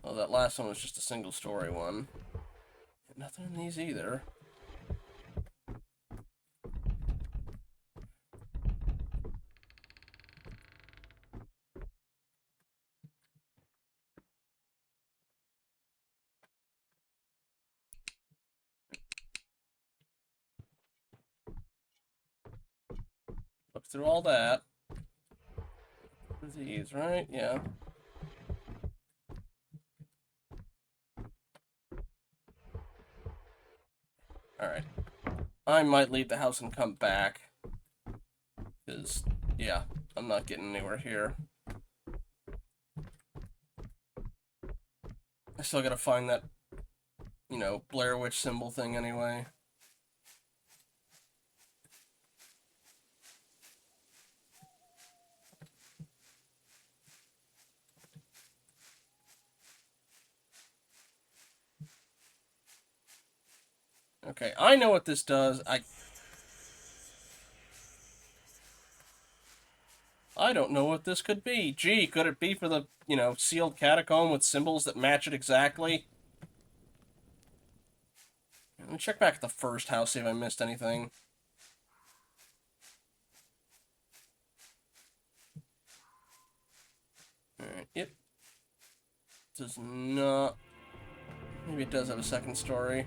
Oh, that last one was just a single-story one. Nothing in these either. Look through all that. Through these, right? Yeah. Alright. I might leave the house and come back. Because, yeah, I'm not getting anywhere here. I still gotta find that, you know, Blair Witch symbol thing anyway. Okay, I know what this does. I don't know what this could be. Gee, could it be for the, you know, sealed catacomb with symbols that match it exactly? Let me check back at the first house, see if I missed anything. Alright, it does not... Maybe it does have a second story.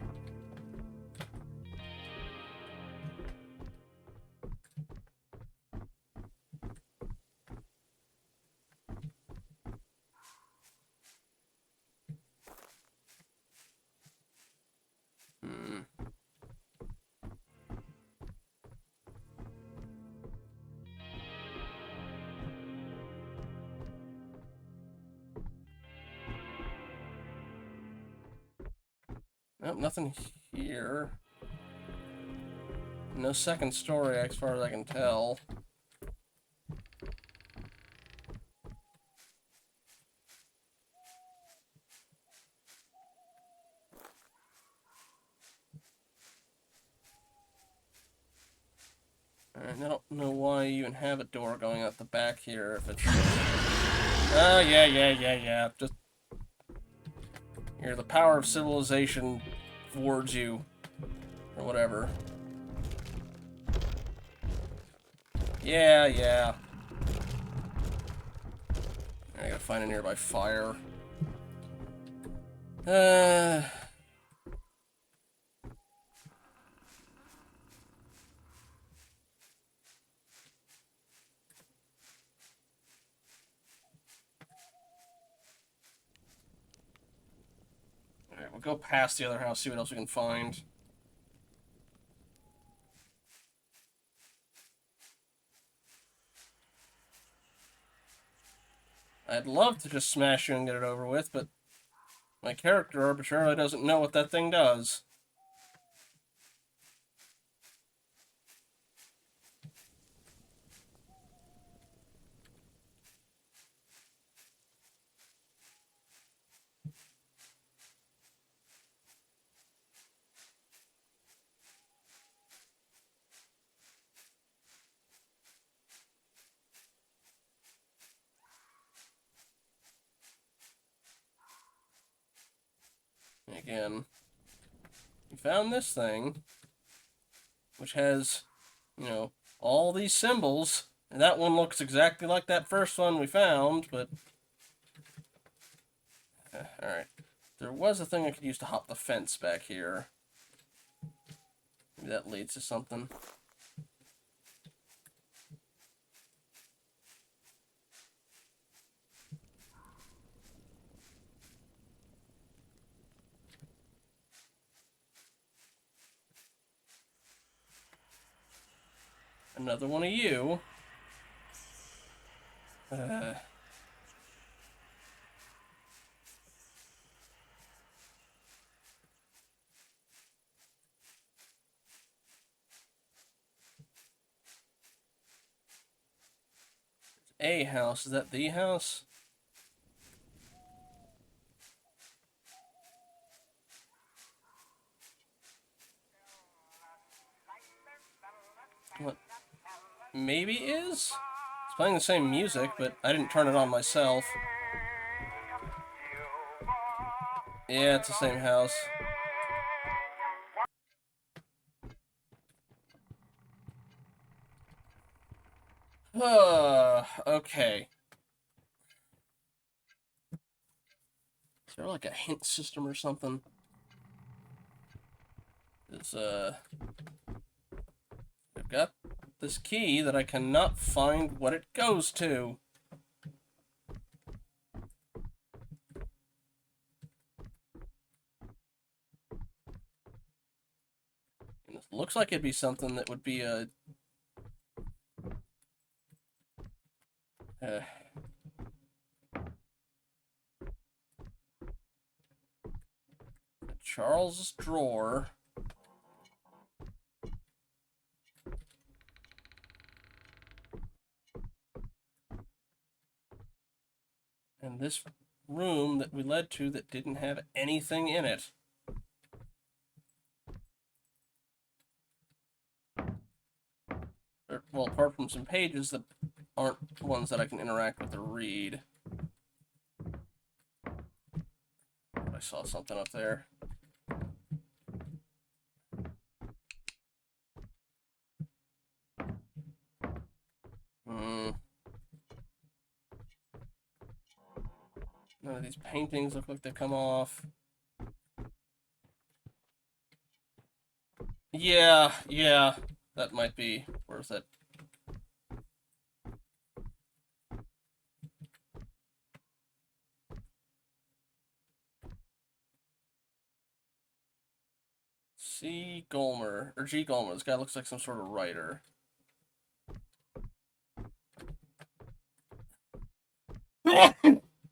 Nope, nothing here. No second story, as far as I can tell. Alright, I don't know why you even have a door going out the back here if it's... Oh, yeah. Just... Here, the power of civilization wards you. Or whatever. Yeah. I gotta find a nearby fire. Alright, we'll go past the other house, see what else we can find. I'd love to just smash you and get it over with, but my character arbitrarily doesn't know what that thing does. Again, we found this thing, which has, you know, all these symbols, and that one looks exactly like that first one we found, but... Alright. There was a thing I could use to hop the fence back here. Maybe that leads to something. Another one of you. A house. Is that the house? What? Maybe is? It's playing the same music, but I didn't turn it on myself. Yeah, it's the same house. Okay. Is there like a hint system or something? It's, I've got this key that I cannot find what it goes to. And it looks like it'd be something that would be a... Charles's drawer. And this room that we led to that didn't have anything in it. Well, apart from some pages that aren't ones that I can interact with or read. I saw something up there. None of these paintings look like they come off. Yeah, that might be worth it. C. Golmer, or G. Golmer. This guy looks like some sort of writer.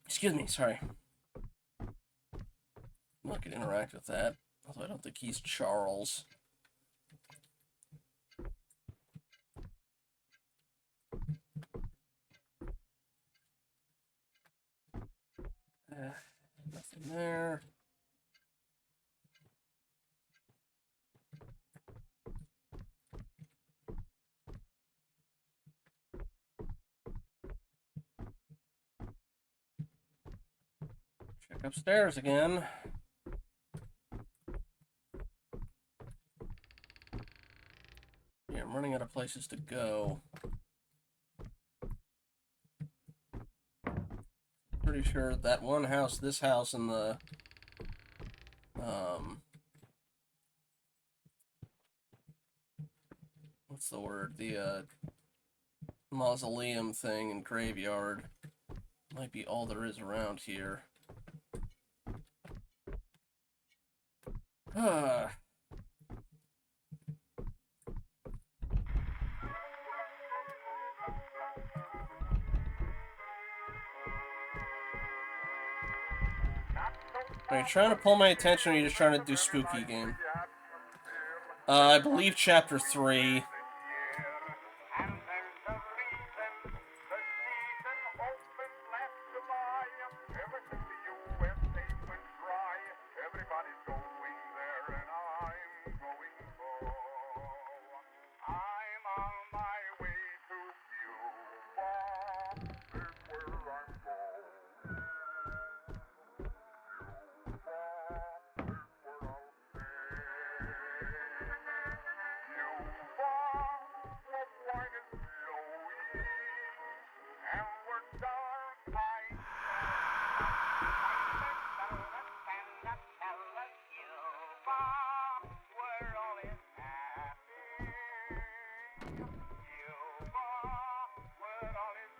Excuse me, sorry. I'm not gonna interact with that, although I don't think he's Charles. Nothing there. Check upstairs again. Yeah, I'm running out of places to go. Pretty sure that one house, this house, and the what's the word? The mausoleum thing and graveyard might be all there is around here. Are you trying to pull my attention, or are you just trying to do spooky game? I believe chapter 3.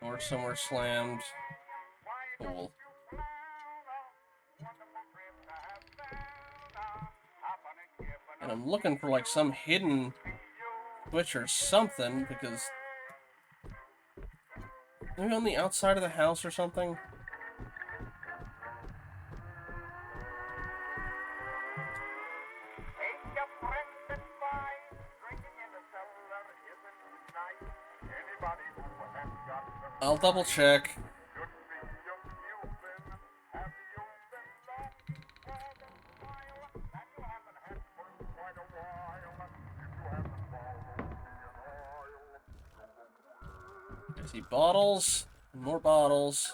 Or somewhere slammed. Cool. And I'm looking for like some hidden switch or something, because... Maybe on the outside of the house or something? Take your friends advice. Drinking in the cellar isn't nice. Anybody who has got the I'll double check. should be amusing. Have you been lost for the smile that you haven't had for quite a while? If you haven't followed me in oil. I see bottles. More bottles.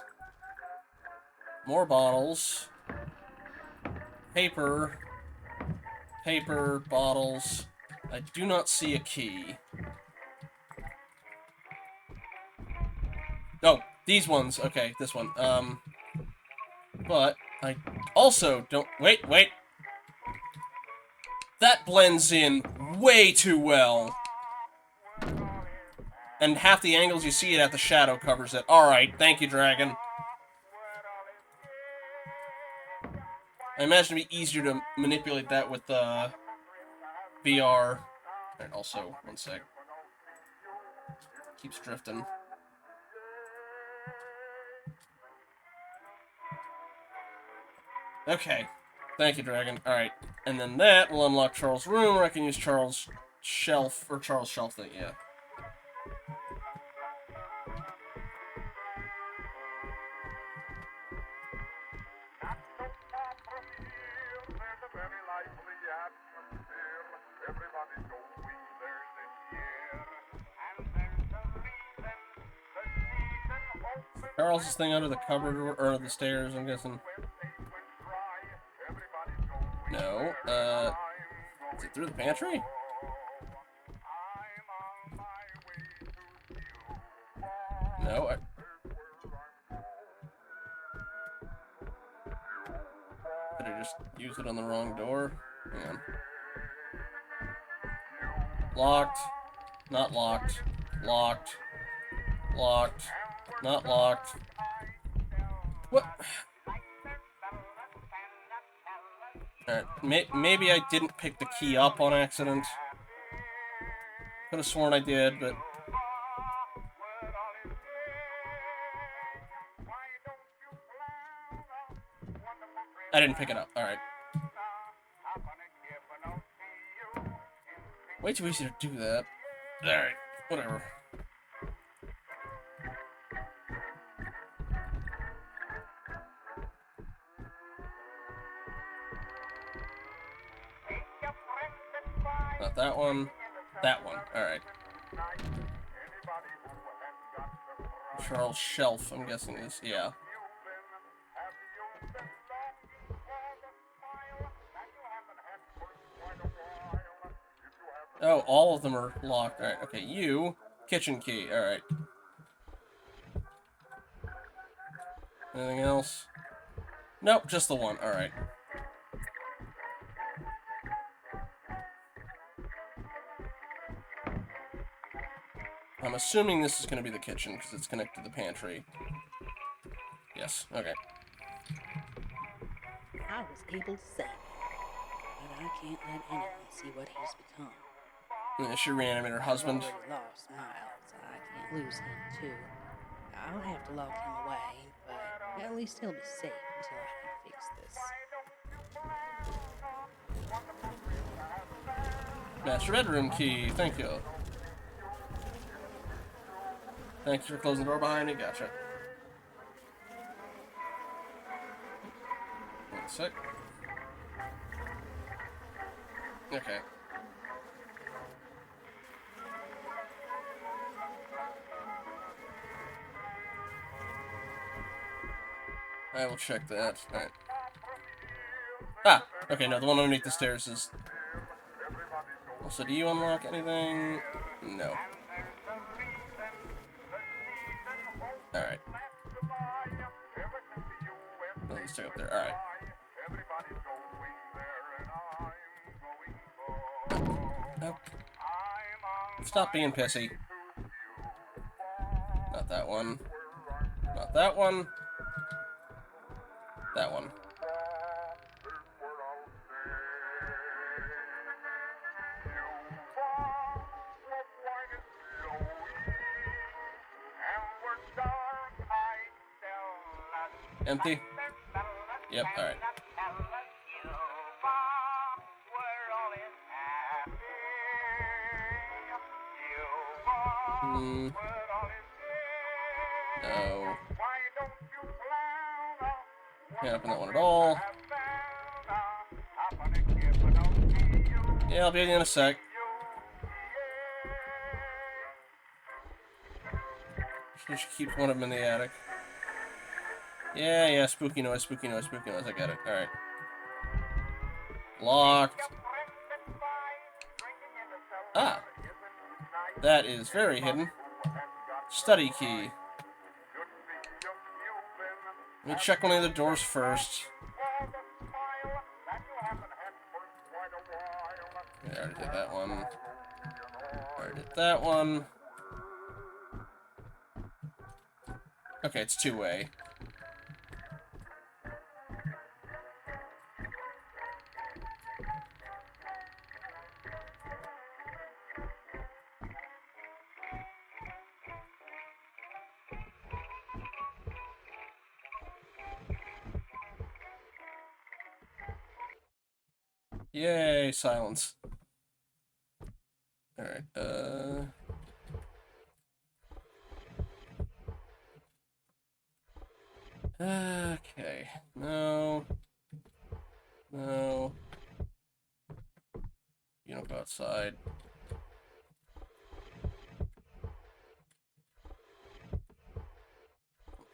More bottles. Paper. Paper, bottles. I do not see a key. Oh, these ones. Okay, this one. But I also don't... Wait. That blends in way too well. And half the angles you see it at, the shadow covers it. Alright, thank you, Dragon. I imagine it'd be easier to manipulate that with VR. Alright, also, one sec. Keeps drifting. Okay. Thank you, Dragon. Alright. And then that will unlock Charles' room, where I can use Charles' shelf, or Charles' shelf thing, yeah. Not so far from here, there's a very lively atmosphere. Everybody's going there this year. And there's a reason the season opens. Charles' is thing under the cupboard, or the stairs, I'm guessing. Where they went dry. Everybody's going No, there. is it through the pantry? I'm on my way to you. No, Did I just use it on the wrong door? Hang on. Locked. Not locked. Locked. Locked. Not locked. What? Alright, maybe I didn't pick the key up on accident. Could have sworn I did, but... I didn't pick it up. Alright. Way too easy to do that. Alright, whatever. Not that one. That one. Alright. Charles' shelf, I'm guessing is, yeah. Oh, all of them are locked. Alright, okay, you. Kitchen key, alright. Anything else? Nope, just the one, alright. I'm assuming this is going to be the kitchen, because it's connected to the pantry. Yes, okay. I was able to save him, but I can't let anyone see what he's become. Yeah, she reanimated her husband. I've already lost Miles. I can't lose him, too. I'll have to lock him away, but at least he'll be safe until I can fix this. Master bedroom key, thank you. Thanks for closing the door behind me, gotcha. One sec. Okay. I will check that. Alright. Ah! Okay, no, the one underneath the stairs is... Also, do you unlock anything? No. Alright. Let's check up there. Alright. Oh. Stop being pissy. Not that one. Not that one. That one. Empty? Yep, alright. No. Can't open that one at all. Yeah, I'll be with you in a sec. Just keep one of them in the attic. Yeah, spooky noise, spooky noise, spooky noise. I got it. Alright. Locked. Ah. That is very hidden. Study key. Let me check one of the doors first. Yeah, I already did that one. Already did that one. Okay, it's two-way. Yay, silence. Alright, okay. No. No. You don't go outside.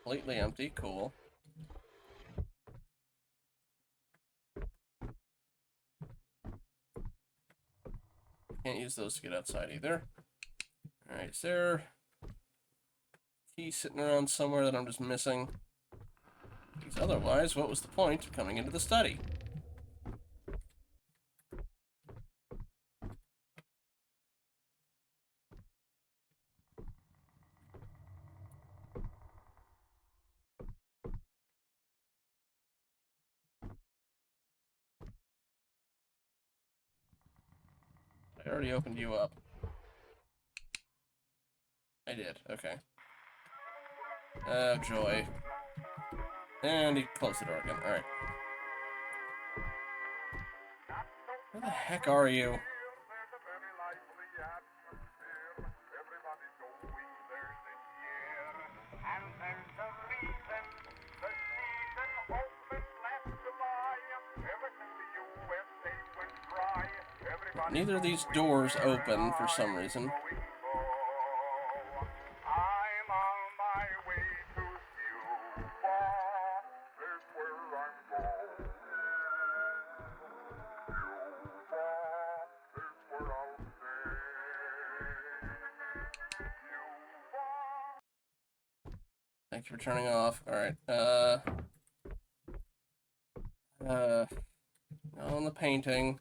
Completely empty, cool. Can't use those to get outside either. Alright, is there key sitting around somewhere that I'm just missing? Because otherwise, what was the point of coming into the study? I already opened you up. I did, okay. Oh, joy. And he closed the door again, alright. Where the heck are you? Neither of these doors open for some reason. Thank you for turning off. Alright, on the painting.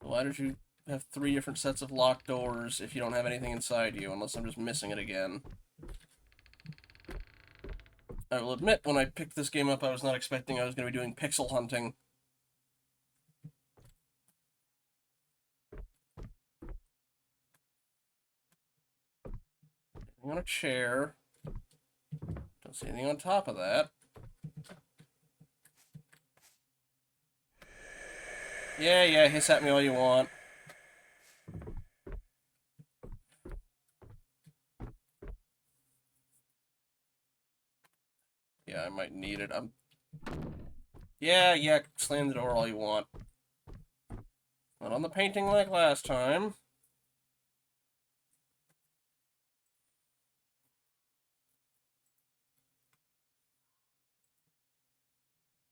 Why did you have 3 different sets of locked doors if you don't have anything inside you, unless I'm just missing it again? I will admit, when I picked this game up, I was not expecting I was going to be doing pixel hunting. Anything on a chair. Don't see anything on top of that. Yeah, hiss at me all you want. Yeah, I might need it. Yeah, slam the door all you want. Not on the painting like last time.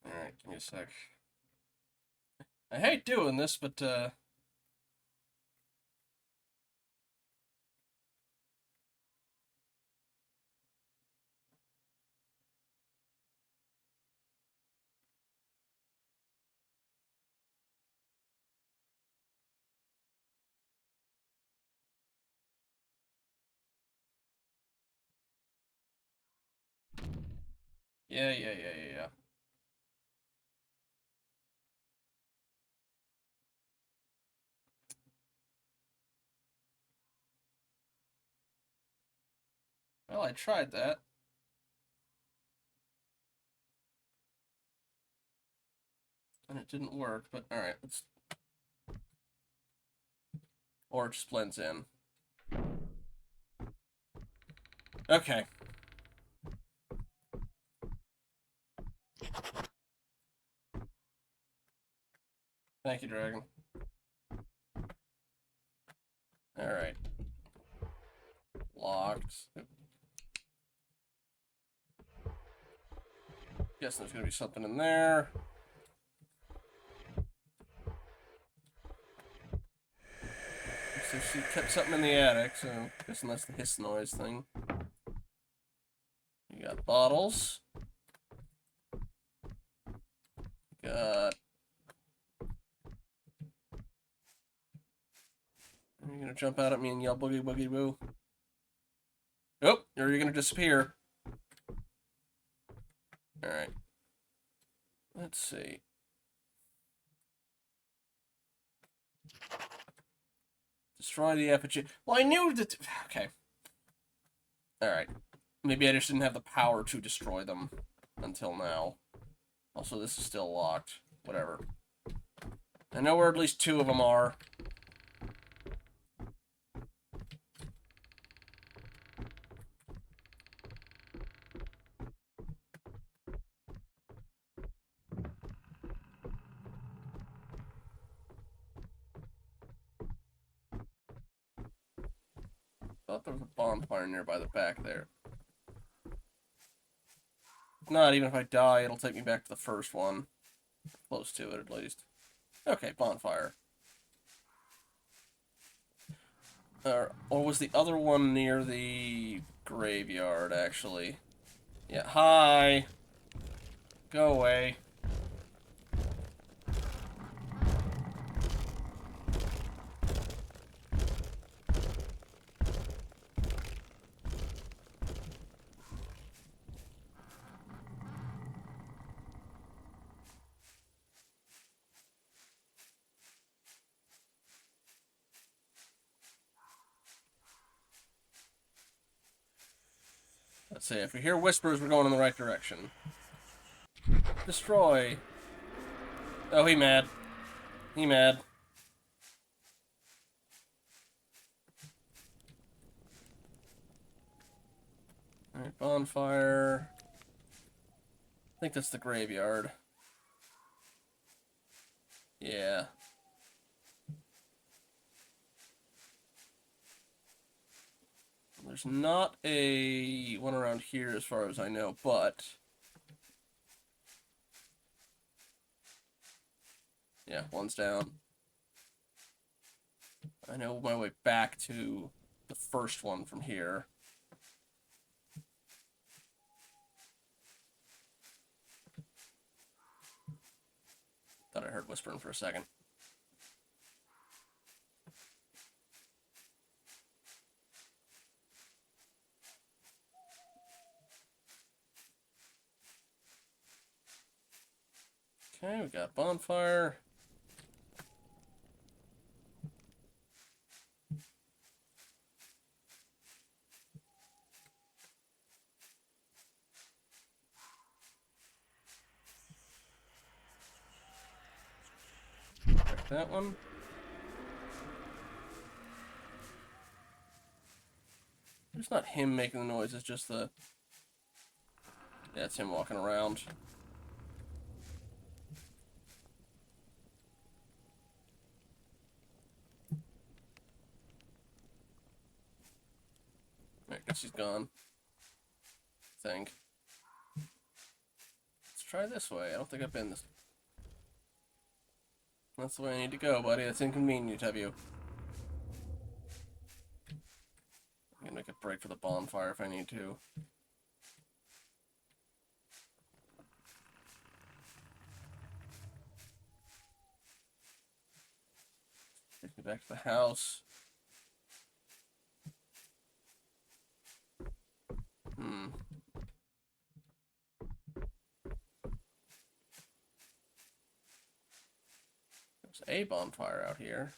Alright, give me a sec. I hate doing this, but, yeah. Well, I tried that. And it didn't work, but alright, let's... Or it just blends in. Okay. Thank you, Dragon. Alright. Locked. Guessing there's gonna be something in there. So she kept something in the attic, so guessing that's the hiss noise thing. You got bottles. Got... Are you gonna jump out at me and yell boogie boogie boo? Nope, or you're gonna disappear. Alright. Let's see. Destroy the effigy. Well, I knew that... Okay. Alright. Maybe I just didn't have the power to destroy them until now. Also, this is still locked. Whatever. I know where at least 2 of them are. Thought there was a bonfire nearby the back there. Not even if I die, it'll take me back to the first one. Close to it, at least. Okay, bonfire. Or was the other one near the graveyard, actually? Yeah, hi! Go away. Let's see, if we hear whispers, we're going in the right direction. Destroy. Oh, he mad. He mad. Alright, bonfire. I think that's the graveyard. Yeah. There's not a one around here as far as I know, but... Yeah, one's down. I know my way back to the first one from here. Thought I heard whispering for a second. Okay, we got bonfire. Check that one. It's not him making the noise, it's just the... Yeah, it's him walking around. I guess he's gone. I think. Let's try this way. I don't think I've been this... That's the way I need to go, buddy. That's inconvenient of you. I'm gonna make a break for the bonfire if I need to. Take me back to the house. There's a bonfire out here.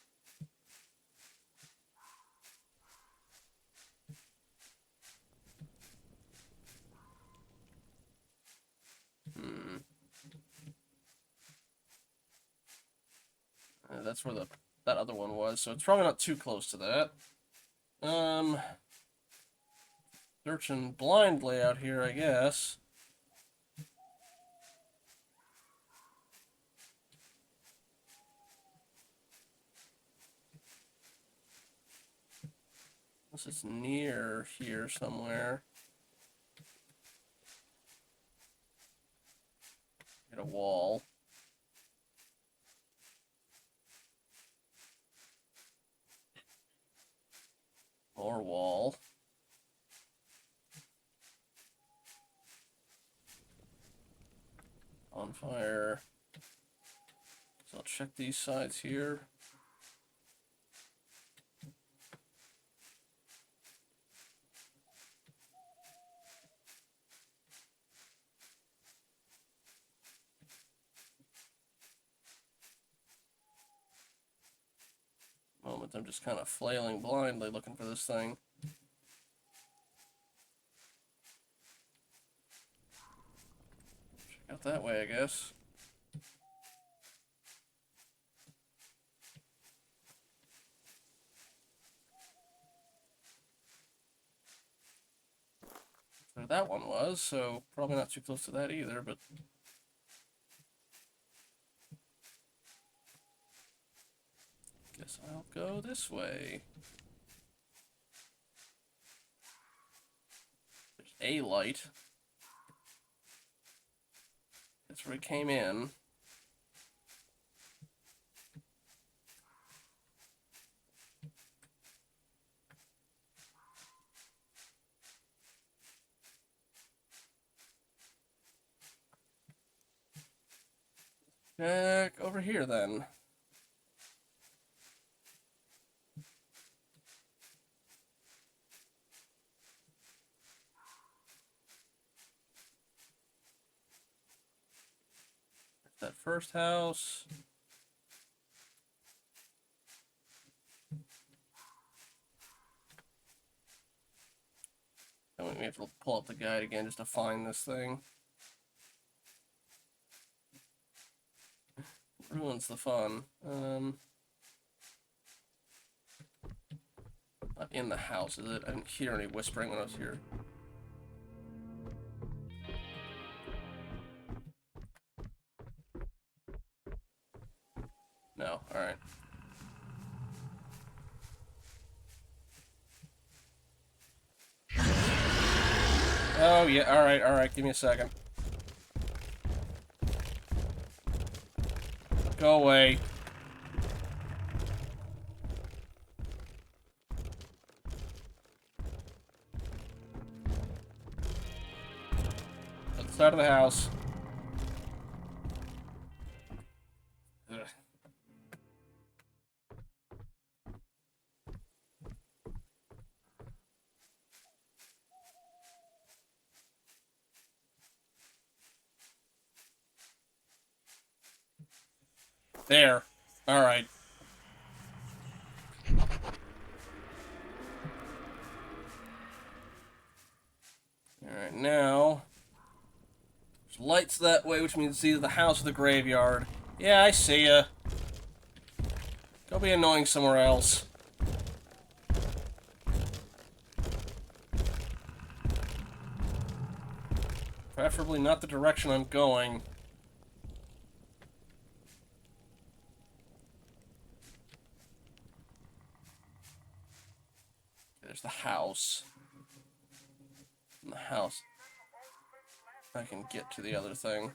that's where that other one was, so it's probably not too close to that. Searching blindly out here, I guess. Unless it's near here somewhere. Get a wall. More wall. On fire. So I'll check these sides here. Moment, I'm just kind of flailing blindly looking for this thing. Check out that way, I guess. There that one was, so probably not too close to that either, but guess I'll go this way. There's a light. That's where it came in. Check over here then. That first house. And we have to pull up the guide again just to find this thing. Ruins the fun. Not in the house, is it? I didn't hear any whispering when I was here. No, alright. Oh, yeah, alright, give me a second. Go away. Let's out of the house. Ugh. There. Alright. Alright, now... there's lights that way, which means it's either the house or the graveyard. Yeah, I see ya. Go be annoying somewhere else. Preferably not the direction I'm going. There's the house. In the house, I can get to the other thing.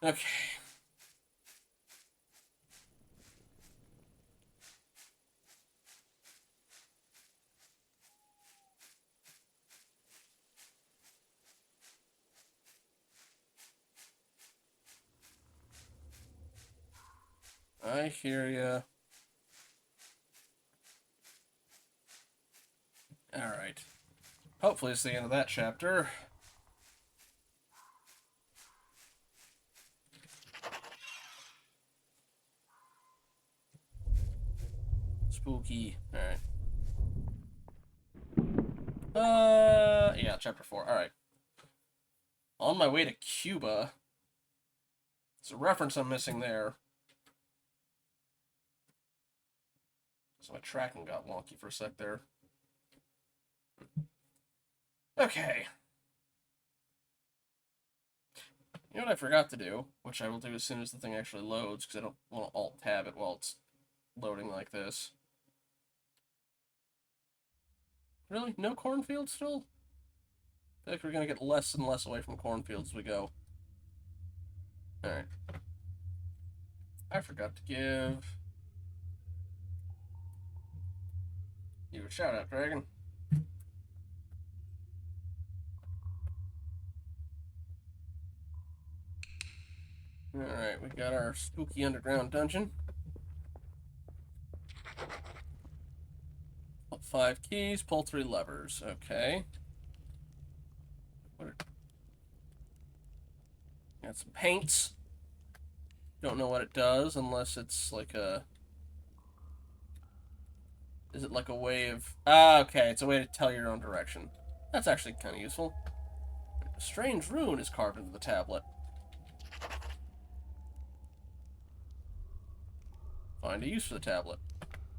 Okay. I hear ya. Alright. Hopefully it's the end of that chapter. Spooky. Alright. Yeah. chapter 4. Alright. On my way to Cuba. There's a reference I'm missing there. So my tracking got wonky for a sec there. Okay. You know what I forgot to do, which I will do as soon as the thing actually loads, because I don't want to alt-tab it while it's loading like this. Really? No cornfields still? I feel like we're going to get less and less away from cornfields as we go. Alright. I forgot to give you a shout out, Dragon. Alright, we got our spooky underground dungeon. 5 keys, pull 3 levers. Okay. Got some paints. Don't know what it does unless it's like a... Is it like a way of... Ah, okay, it's a way to tell your own direction. That's actually kind of useful. A strange rune is carved into the tablet. Find a use for the tablet.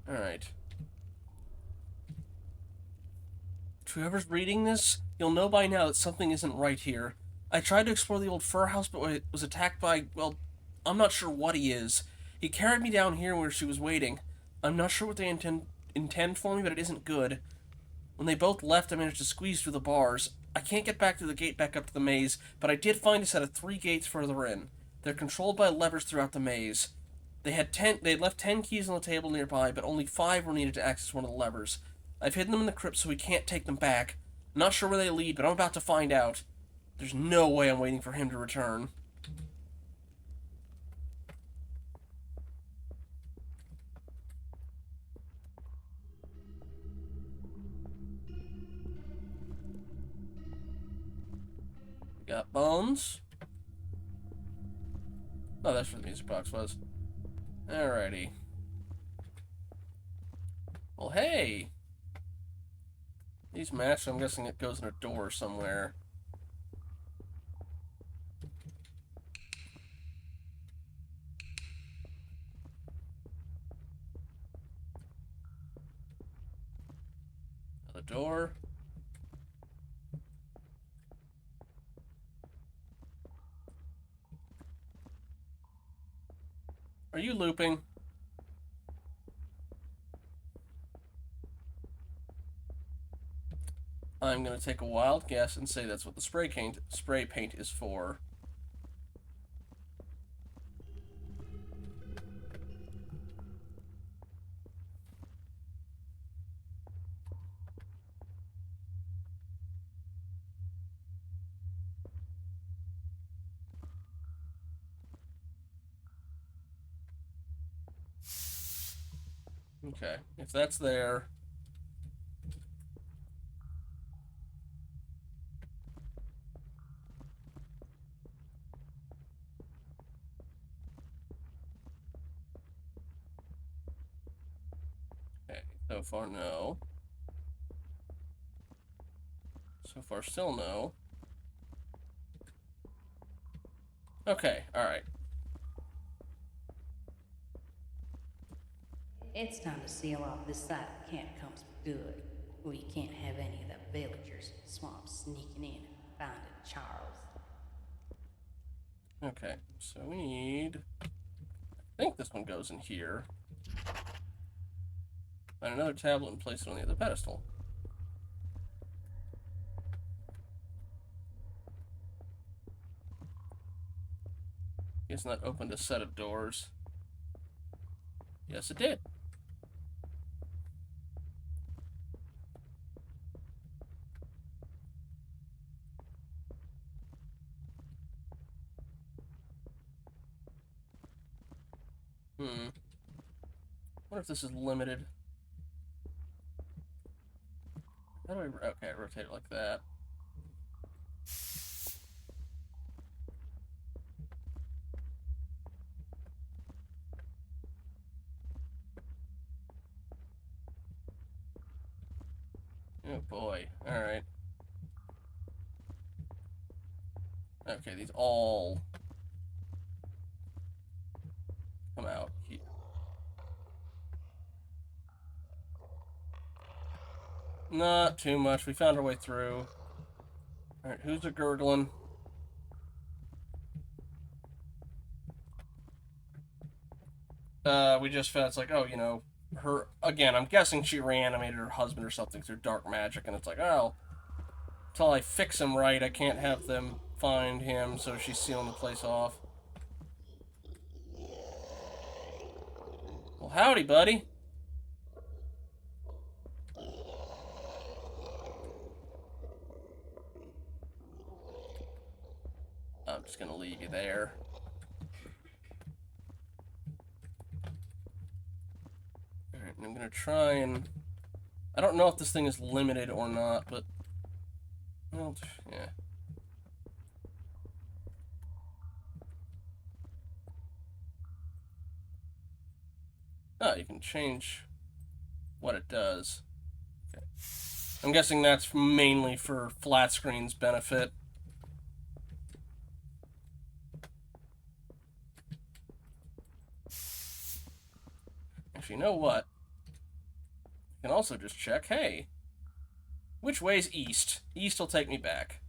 Alright. To whoever's reading this, you'll know by now that something isn't right here. I tried to explore the old fur house, but was attacked by, well, I'm not sure what he is. He carried me down here where she was waiting. I'm not sure what they intend for me, but it isn't good. When they both left, I managed to squeeze through the bars. I can't get back through the gate back up to the maze, but I did find a set of 3 gates further in. They're controlled by levers throughout the maze. They had left 10 keys on the table nearby, but only 5 were needed to access one of the levers. I've hidden them in the crypt so we can't take them back. I'm not sure where they lead, but I'm about to find out. There's no way I'm waiting for him to return. We got bones. Oh, that's where the music box was. Alrighty. Well, hey! These match, I'm guessing it goes in a door somewhere. Another door. Are you looping? I'm gonna take a wild guess and say that's what the spray paint is for. Okay, if that's there... Okay, so far no. So far still no. Okay, alright. It's time to seal off this side of the camp comes for good. We can't have any of the villagers in the swamp sneaking in and finding Charles. Okay, so we need... I think this one goes in here. Find another tablet and place it on the other pedestal. Guess that opened a set of doors. Yes, it did. Wonder if this is limited. How do I... Okay, I rotate it like that. Oh boy. Alright. Okay, these all come out here. Not too much. We found our way through. Alright, who's a gurgling? We just found, it's like, oh, you know, her, again, I'm guessing she reanimated her husband or something through dark magic, and it's like, oh, until I fix him right, I can't have them find him, so she's sealing the place off. Well, howdy, buddy. I'm just gonna leave you there. Alright, and I'm gonna try and... I don't know if this thing is limited or not, but... Well, yeah. Oh, you can change what it does. Okay. I'm guessing that's mainly for flat screen's benefit. Actually, you know what? I can also just check, hey, which way's east? East will take me back.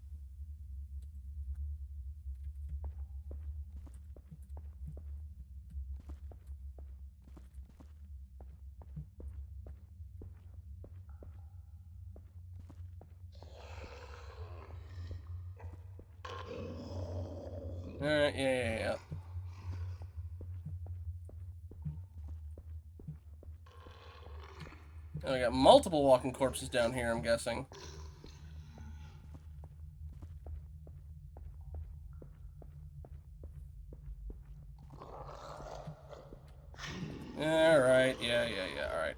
Alright, yeah. Oh, we got multiple walking corpses down here, I'm guessing. Alright, yeah, alright.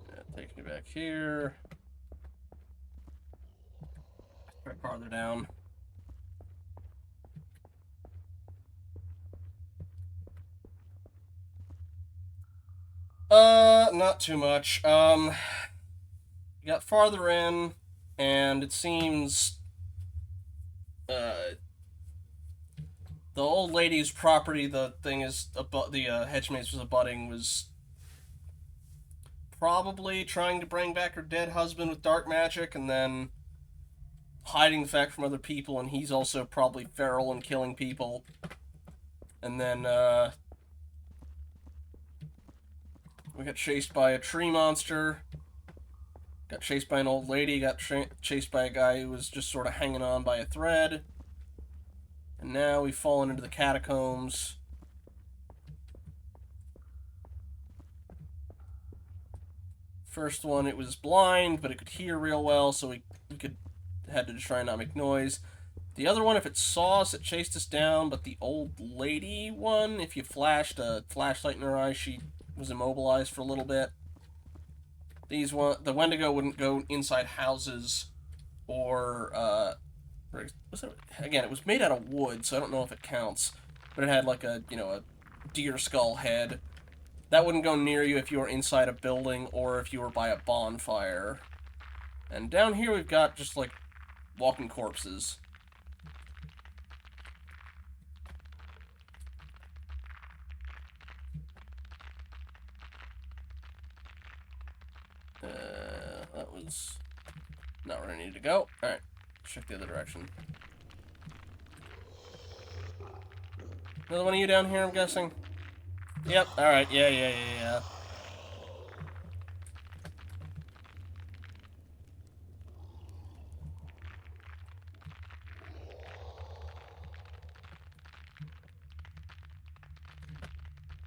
That takes me back here. Right farther down. Not too much. You got farther in, and it seems, the old lady's property, the thing is, the hedgemaze was abutting, was probably trying to bring back her dead husband with dark magic, and then hiding the fact from other people, and he's also probably feral and killing people. And then, we got chased by a tree monster. Got chased by an old lady. Got chased by a guy who was just sort of hanging on by a thread. And now we've fallen into the catacombs. First one, it was blind, but it could hear real well, so we had to try and not make noise. The other one, if it saw us, it chased us down, but the old lady one, if you flashed a flashlight in her eye, she was immobilized for a little bit. The Wendigo wouldn't go inside houses, or again, it was made out of wood, so I don't know if it counts, but it had like a deer skull head. That wouldn't go near you if you were inside a building or if you were by a bonfire. And down here we've got just like walking corpses. That was not where I needed to go. Alright, check the other direction. Another one of you down here, I'm guessing? Yep, alright, yeah.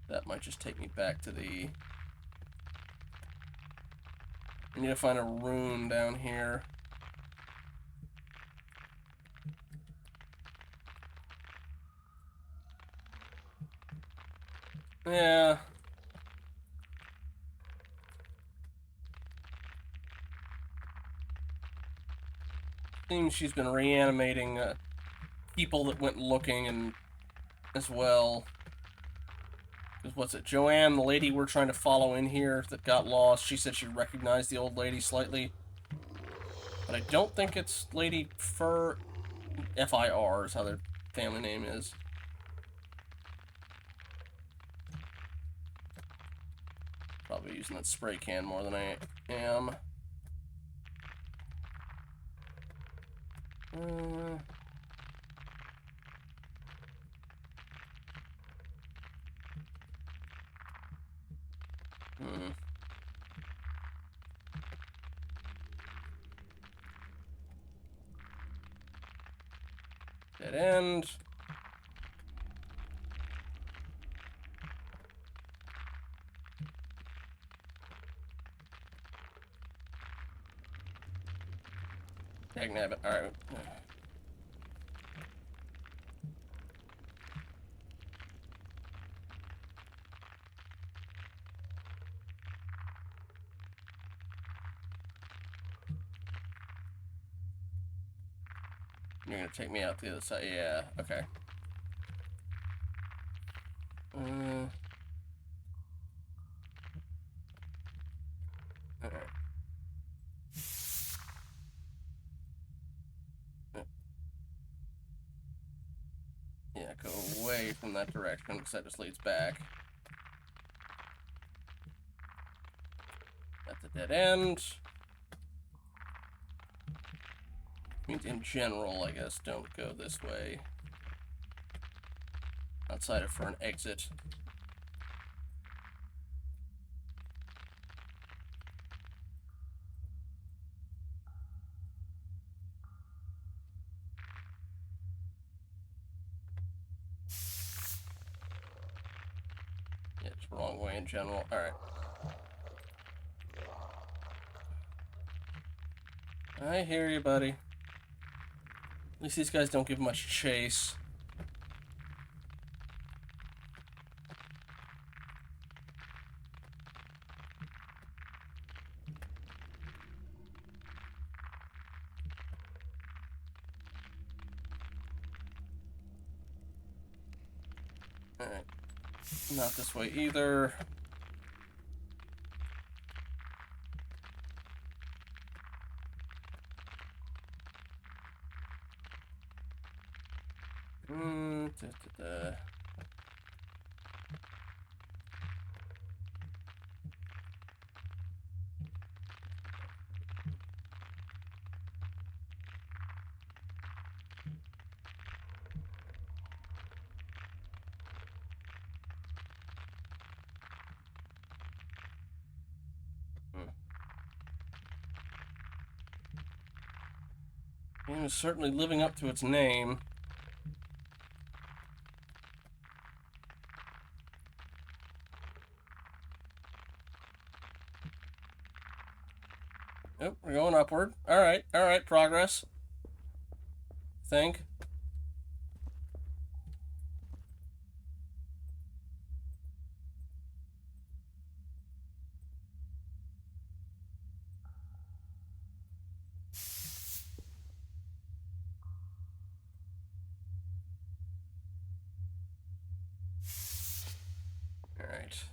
That might just take me back to the... I need to find a rune down here. Yeah. Seems she's been reanimating people that went looking and as well. Because what's it? Joanne, the lady we're trying to follow in here that got lost, she said she recognized the old lady slightly. But I don't think it's Lady Fur... F-I-R is how their family name is. Probably using that spray can more than I am. Dead end. Dagnabbit. Alright. You're gonna take me out the other side. Yeah, okay. Alright. Yeah, go away from that direction because that just leads back. That's a dead end. Means in general, I guess, don't go this way. Outside of for an exit. Yeah, it's the wrong way in general. Alright. I hear you, buddy. At least these guys don't give much chase. Alright. Not this way either. Da, da, da. Game is certainly living up to its name. Oh, we're going upward. Alright, progress. Think. Alright.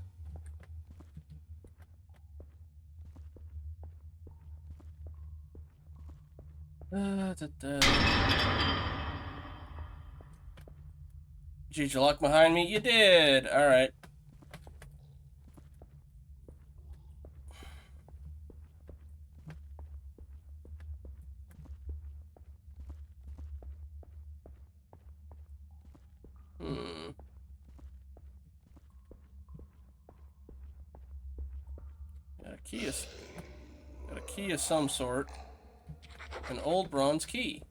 Did you lock behind me? You did! Alright. Got a key of some sort. An old bronze key.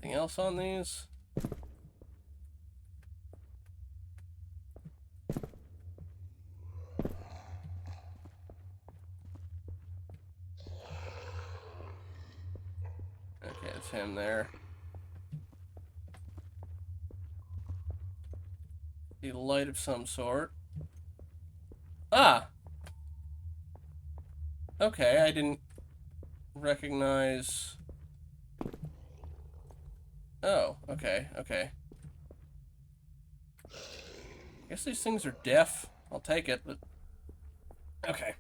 Anything else on these? Okay, it's him there. The light of some sort. Ah! Okay, I didn't recognize... Oh, okay, okay. I guess these things are deaf. I'll take it, but... Okay.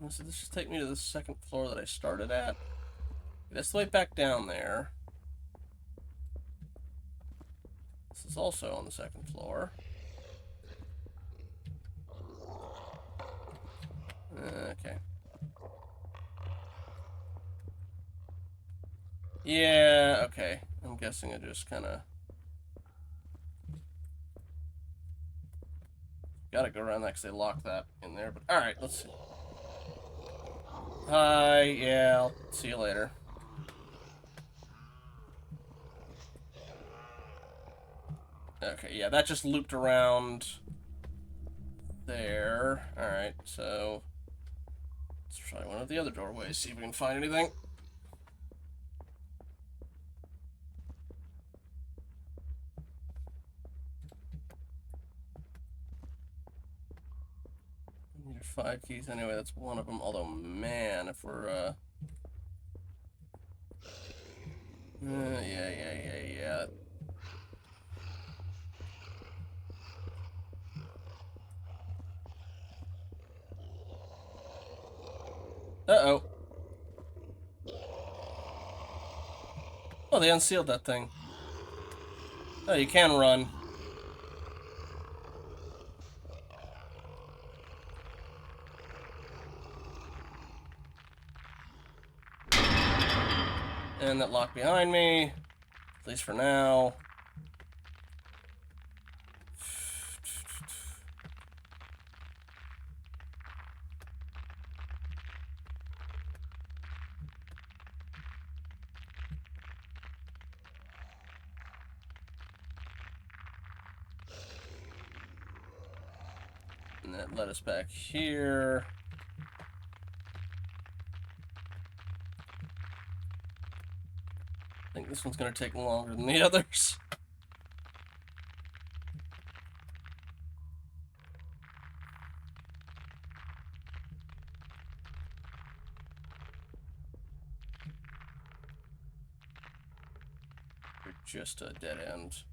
So this just take me to the second floor that I started at? That's the way back down there. This is also on the second floor. Okay. Yeah, okay. I'm guessing I just kind of... Gotta go around that because they locked that in there, but alright, let's see. Hi, yeah, I'll see you later. Okay, yeah, that just looped around there. Alright, so let's try one of the other doorways, see if we can find anything. These are 5 keys anyway, that's one of them. Although, man, if we're, yeah. Uh-oh. Oh, they unsealed that thing. Oh, you can run. And that locked behind me. At least for now. And that led us back here. I think this one's gonna take longer than the others. We're just a dead end.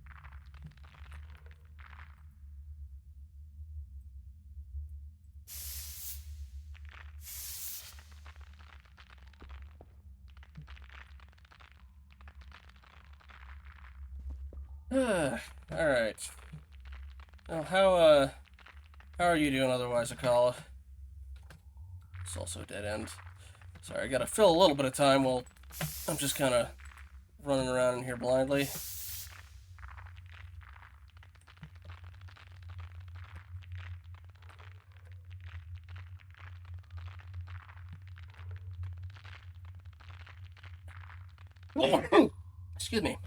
Alright. Well, how are you doing otherwise, Akala? It's also a dead end. Sorry, I gotta fill a little bit of time while I'm just kind of running around in here blindly. Excuse me.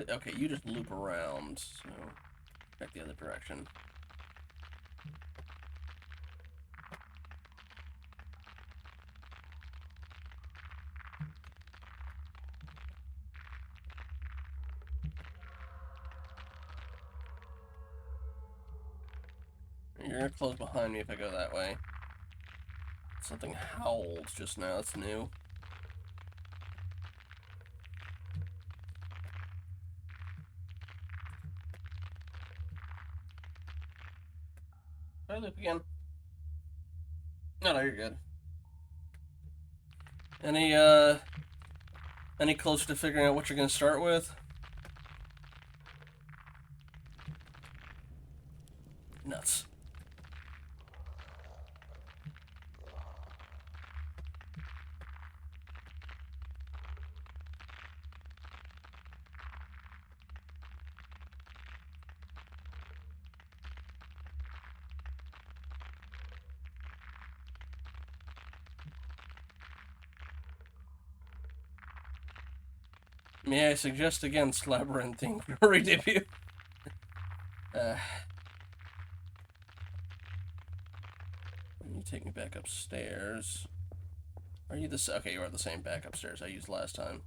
Okay, you just loop around, so back the other direction. You're gonna close behind me if I go that way. Something howled just now, that's new. Did I loop again? No, you're good. Any closer to figuring out what you're gonna start with? Nuts. May I suggest against Labyrinthine re-debut? You take me back upstairs. Are you the... Okay, you are the same back upstairs I used last time.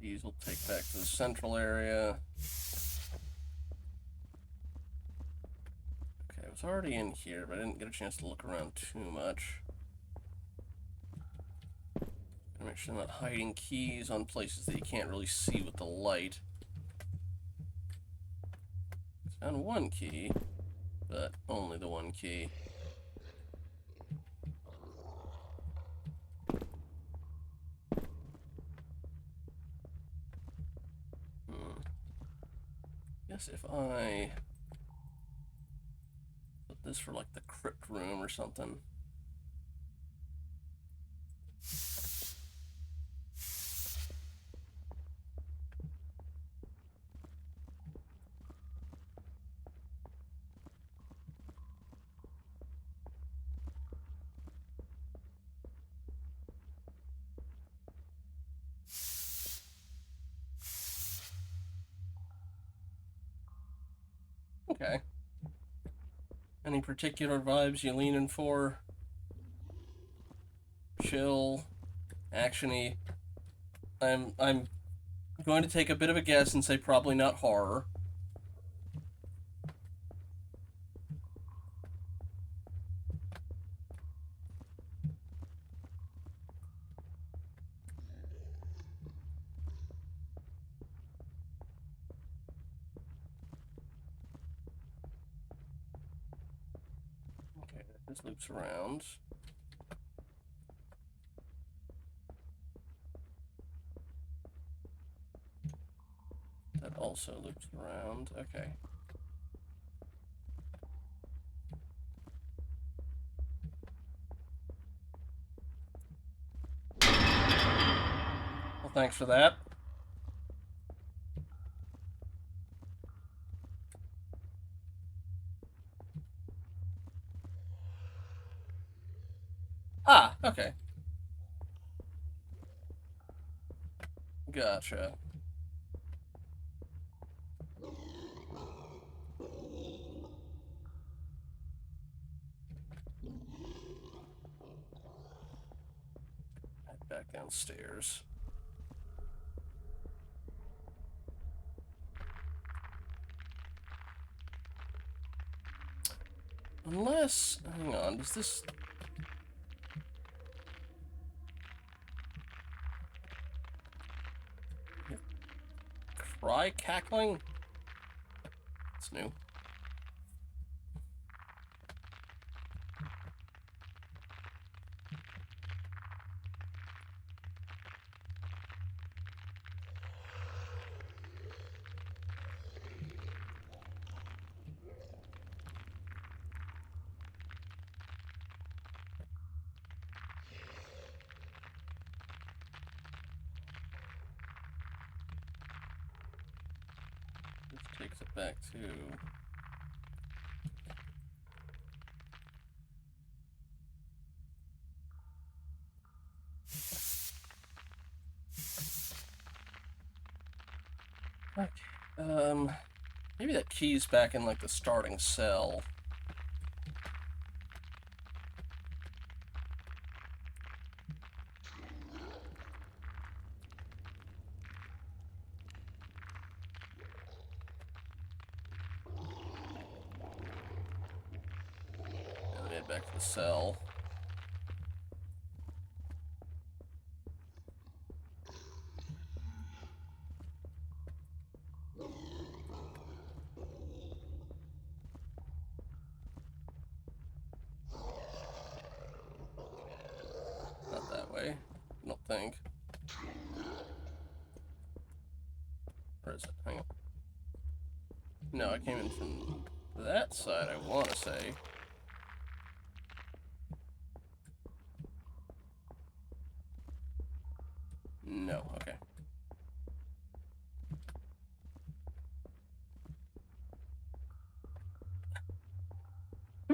These will take back to the central area. Okay, I was already in here, but I didn't get a chance to look around too much. Gotta make sure I'm not hiding keys on places that you can't really see with the light. Found one key, but only the one key. Guess if I put this for like the crypt room or something. Okay. Any particular vibes you leaning for? Chill, actiony. I'm going to take a bit of a guess and say probably not horror. Okay, that just loops around. That also loops around. Okay. Well, thanks for that. Ah, okay. Gotcha. Head back downstairs. Unless, hang on, does this... Cry cackling? It's new. This takes it back to... maybe that key's back in, like, the starting cell. And then head back to the cell. Not that way, I don't think. Where is it? Hang on. No, I came in from that side, I want to say.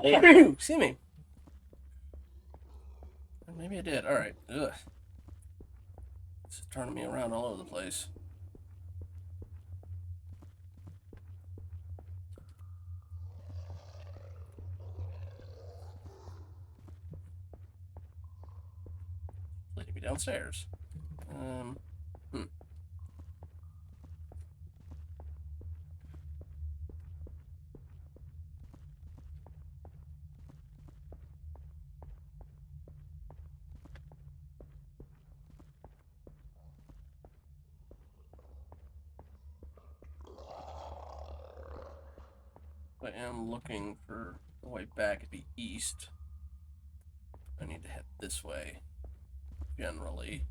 Excuse me. Maybe I did. Alright. Ugh. It's turning me around all over the place. Leading me downstairs. I am looking for the way back. It'd be east. I need to head this way, generally.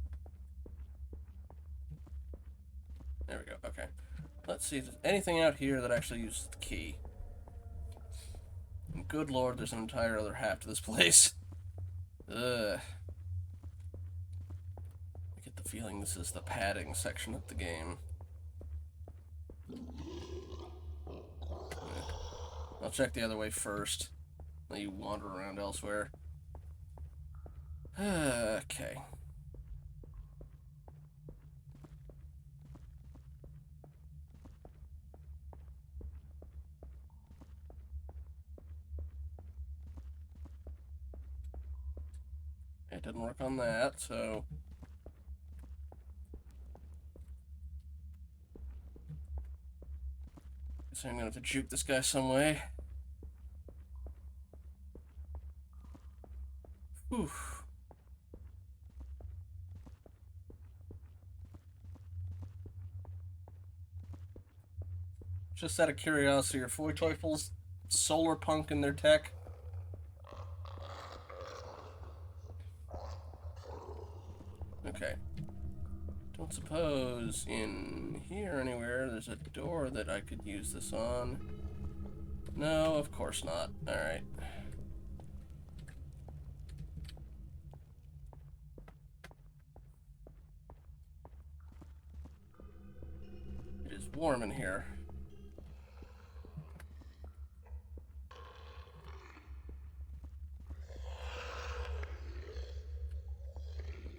There we go. Okay. Let's see if there's anything out here that actually uses the key. And good lord, there's an entire other half to this place. Ugh. I get the feeling this is the padding section of the game. I'll check the other way first. Let you wander around elsewhere. Okay. It didn't work on that, so... guess I'm gonna have to juke this guy some way. Whew. Just out of curiosity, are Teufels solar punk in their tech? Okay. Don't suppose in here anywhere there's a door that I could use this on. No, of course not. Alright. It is warm in here.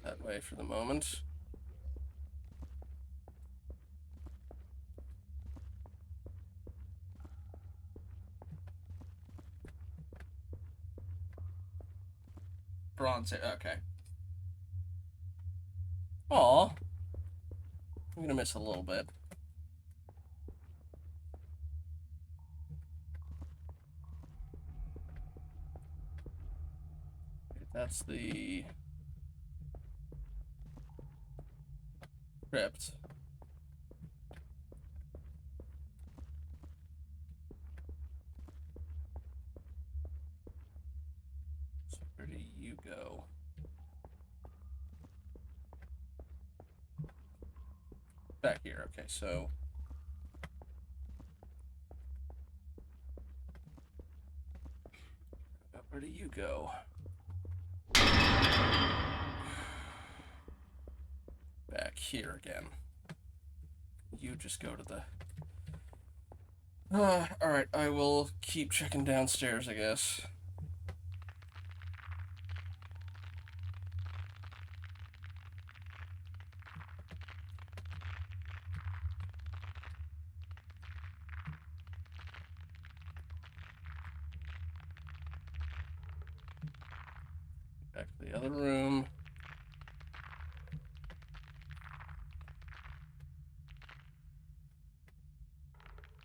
That way for the moment. Bronze. Okay. Aw. I'm gonna miss a little bit. That's the crypt. So where do you go? Back here. Okay, so where do you go? Back here again. You just go to the... alright, I will keep checking downstairs, I guess. Back to the other room.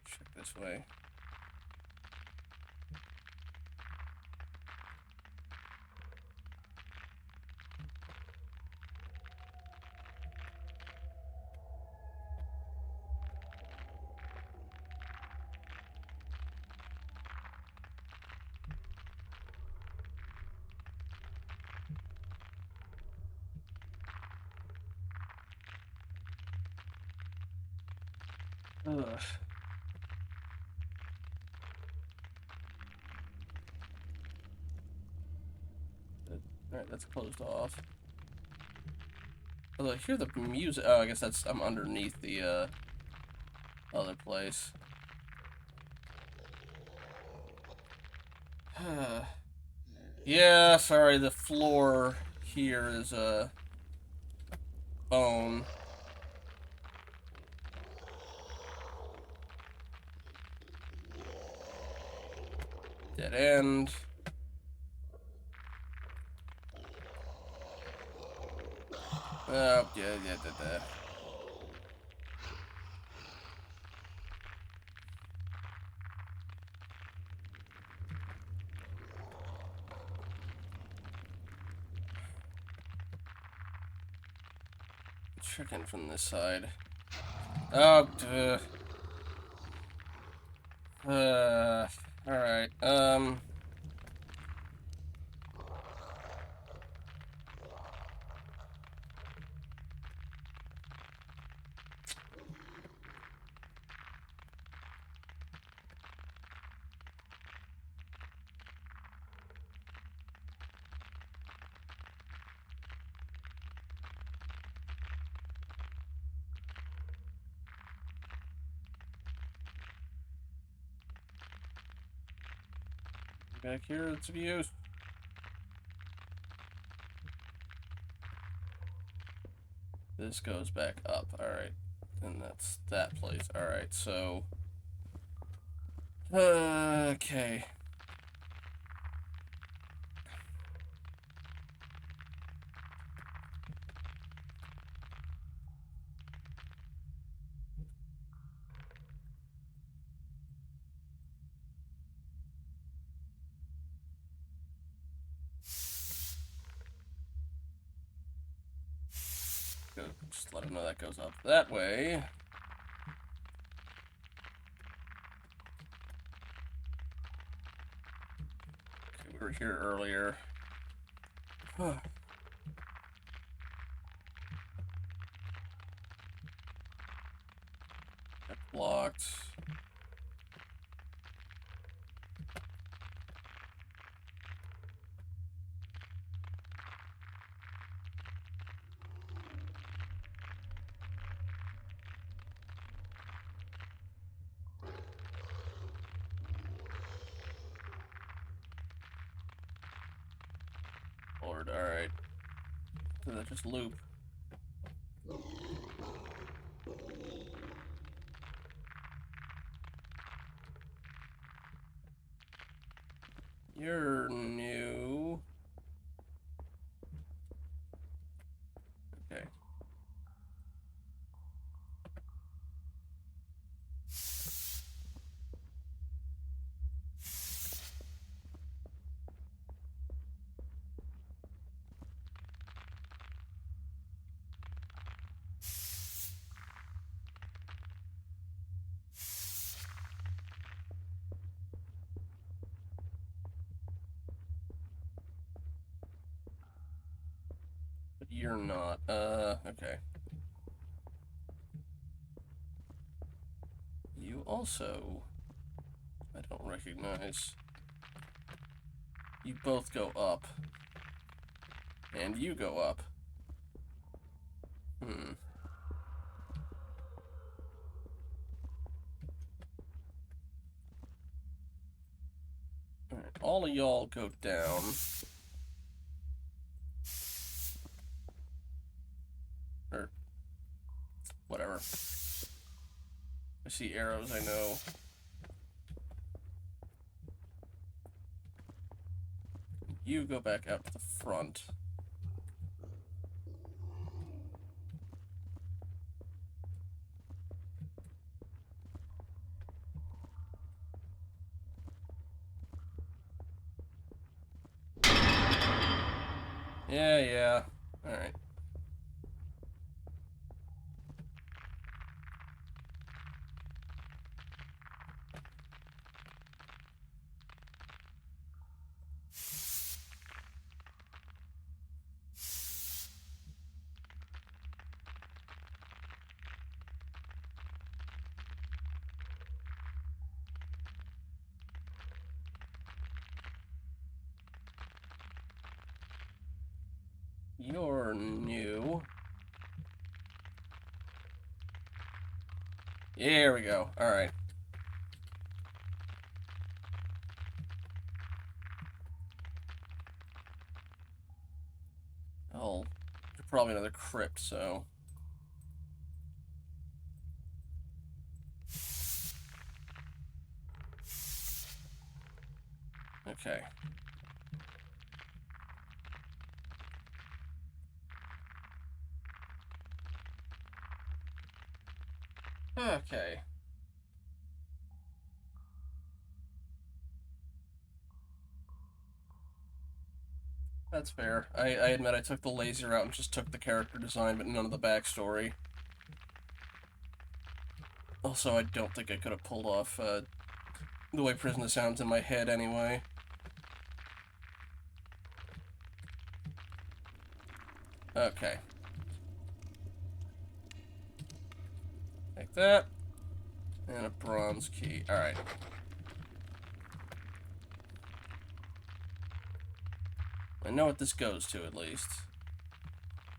Check this way. Ugh. Alright, that's closed off. Although I hear the music. Oh, I guess that's... I'm underneath the, other place. Yeah, sorry, the floor here is a bone. Dead end. Oh, yeah. Chicken from this side. Oh, duh. Alright, back here, it's of use. This goes back up, alright. And that's that place. Alright, so... Okay. Just let him know that goes up that way. Okay, we were here earlier. Got blocked. Lord, alright. Did that just loop? You're new. Okay. But you're not. Okay. You also... I don't recognize. You both go up. And you go up. Hmm. Alright, all of y'all go down. Or... whatever. I see arrows, I know. You go back out to the front. Yeah. Alright. You're new. Here we go. Alright. Oh, probably another crypt, so... Okay. Okay. That's fair. I admit I took the lazy route and just took the character design, but none of the backstory. Also, I don't think I could have pulled off the way Prisoner sounds in my head anyway. Okay. Take that. And a bronze key. Alright. I know what this goes to, at least.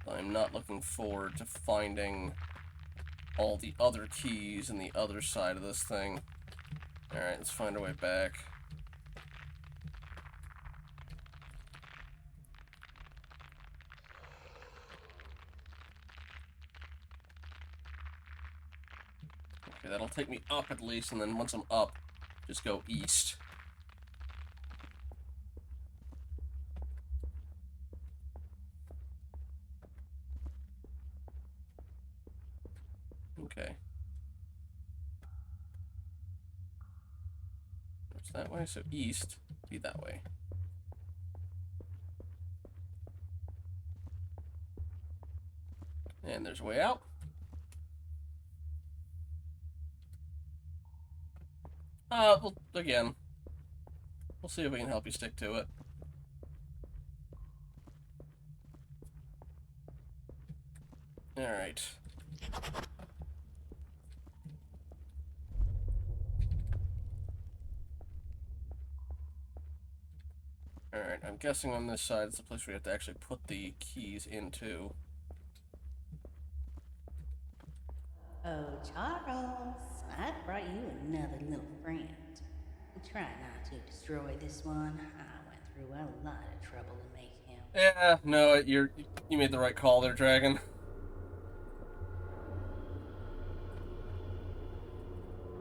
I'm not looking forward to finding all the other keys in the other side of this thing. Alright, let's find our way back. Okay, that'll take me up at least, and then once I'm up, just go east. Okay. It's that way, so east, be that way. And there's a way out. Well, again, we'll see if we can help you stick to it. Alright. Alright, I'm guessing on this side is the place we have to actually put the keys into. Oh, Charles, I've brought you another little friend. Try not to destroy this one. I went through a lot of trouble to make him. Yeah, no, you made the right call there, Dragon.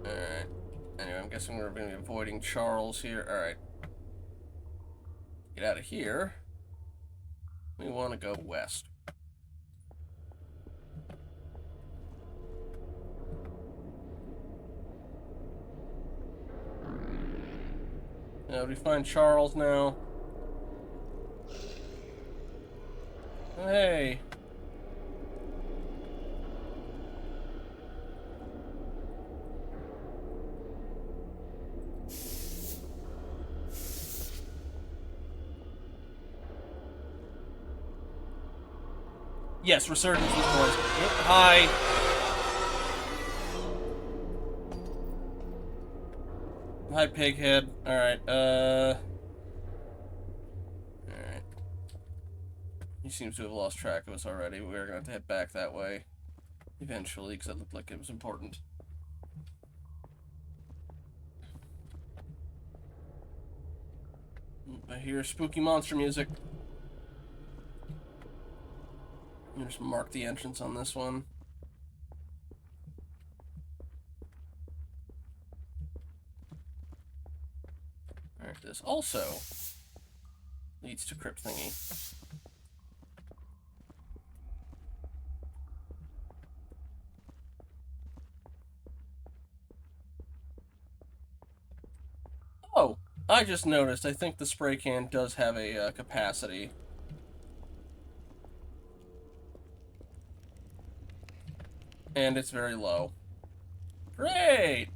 Alright. Anyway, I'm guessing we're going to be avoiding Charles here. Alright. Get out of here. We want to go west. Now, we find Charles now. Hey. Yes, resurgence was boys. Hi. Hi, Pighead. Alright, Alright. He seems to have lost track of us already. We're gonna have to head back that way. Eventually, because that looked like it was important. I hear spooky monster music. Just mark the entrance on this one. Alright, this also leads to crypt thingy. Oh, I just noticed. I think the spray can does have a capacity. And it's very low. Great!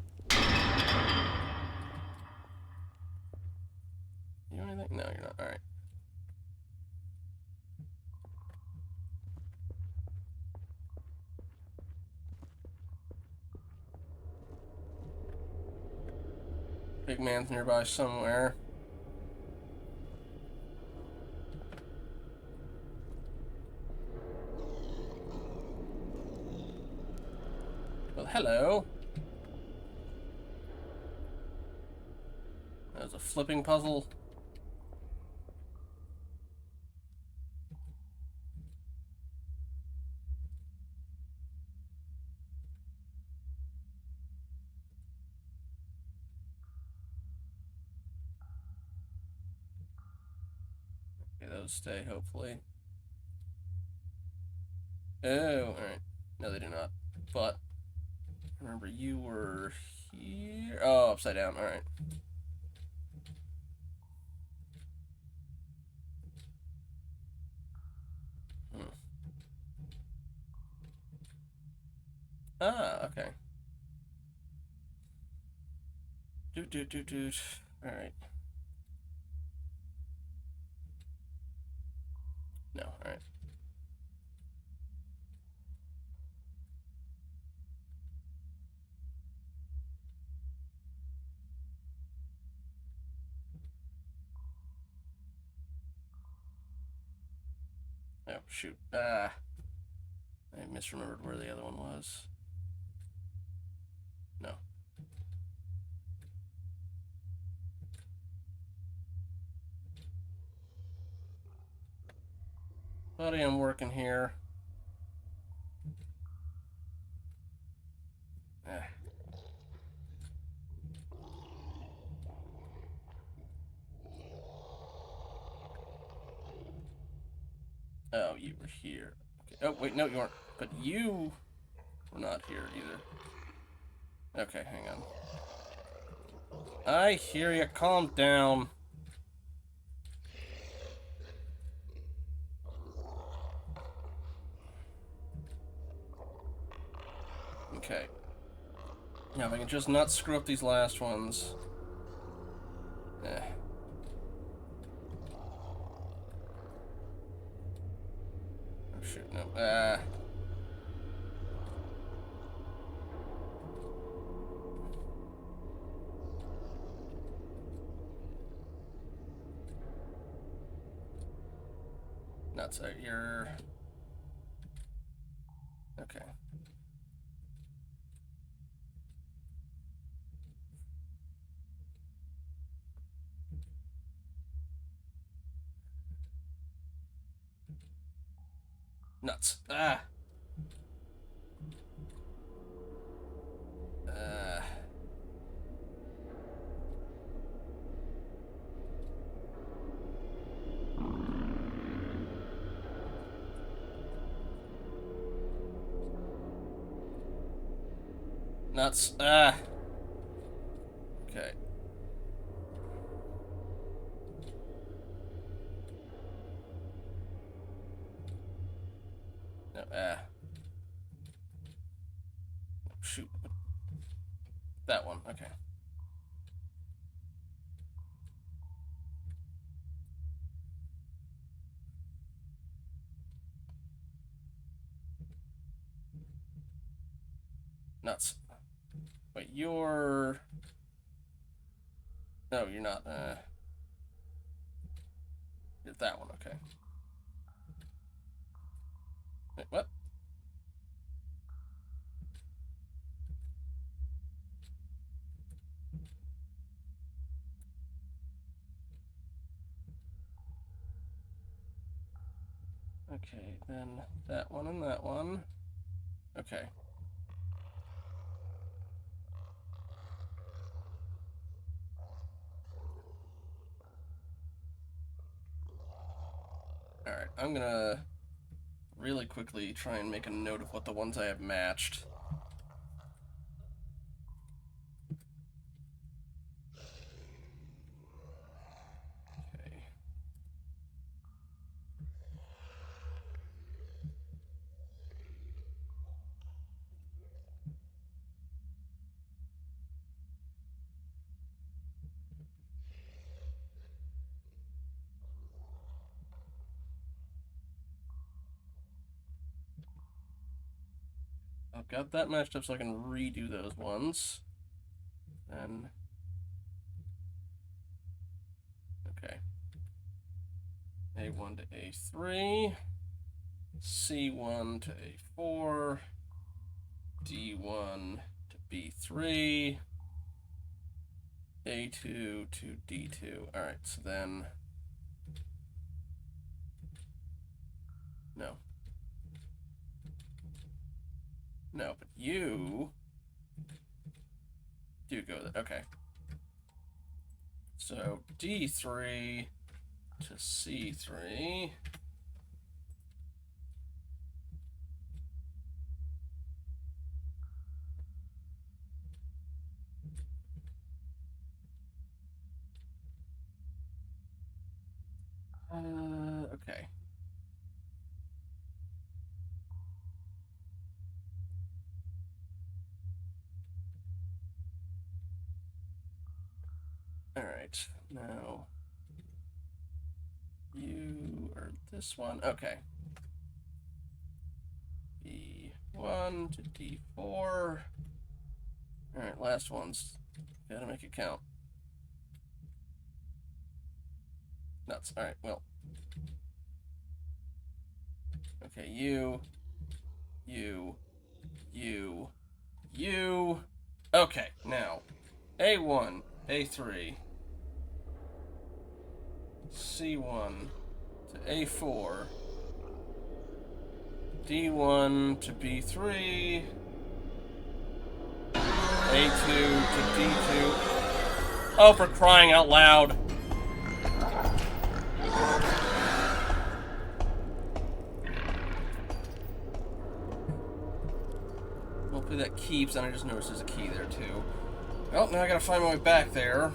You know anything? No, you're not. Alright. Big man's nearby somewhere. Well, hello. That was a flipping puzzle. Okay, those stay, hopefully. Oh, alright. No, they do not. But, remember, you were here. Oh, upside down, alright. Ah, okay. Doot. Alright. No, alright. Oh, shoot. Ah. I misremembered where the other one was. No. Buddy, I'm working here. Eh. Oh, you were here. Okay. Oh, wait, no, you weren't. But you were not here either. Okay, hang on. I hear you. Calm down. Okay. Now, if I can just not screw up these last ones. Eh. Oh, shoot, no. Ah. Nuts. You're... Okay. Nuts. Ah. Nuts. Ah. Okay. No. Ah. Shoot. That one. Okay. Nuts. Wait, you're... No, you're not. You're that one. Okay. Wait, what? Okay, then that one and that one. Okay. Alright, I'm gonna really quickly try and make a note of what the ones I have matched. Okay. I've got that matched up so I can redo those ones. Then... Okay. A1 to A3. C1 to A4. D1 to B3. A2 to D2. Alright, so then... No. No, but you do go there. Okay. So D3 to C3. Okay. Alright, now you are this one. Okay. B1 to D4. Alright, last one's gotta make it count. Nuts. Alright, well. Okay, you. Okay, now. A1, A3. C1 to A4. D1 to B3. A2 to D2. Oh, for crying out loud. Hopefully that keeps, and I just noticed there's a key there too. Well, now I gotta find my way back there.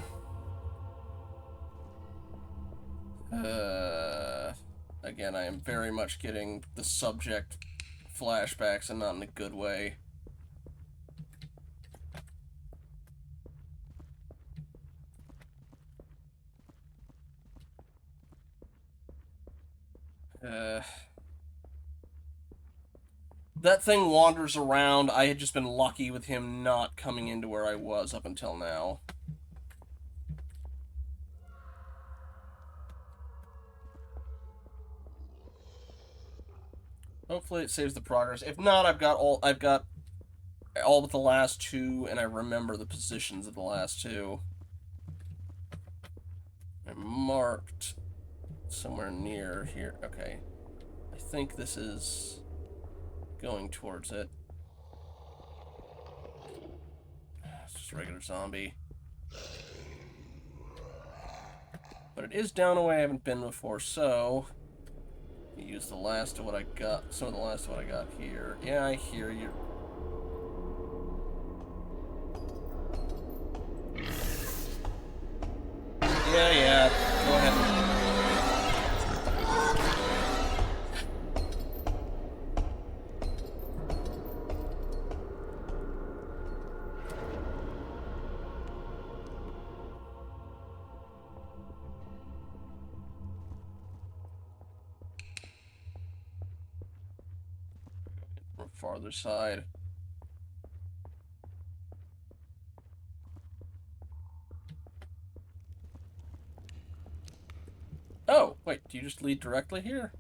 Again, I am very much getting the subject flashbacks and not in a good way. That thing wanders around. I had just been lucky with him not coming into where I was up until now. Hopefully it saves the progress. If not, I've got all but the last two, and I remember the positions of the last two. I marked somewhere near here. Okay. I think this is going towards it. It's just a regular zombie. But it is down a way I haven't been before, so use the last of what I got. Some of the last of what I got here. Yeah, I hear you. Yeah. Go ahead. From farther side. Oh, wait, do you just lead directly here?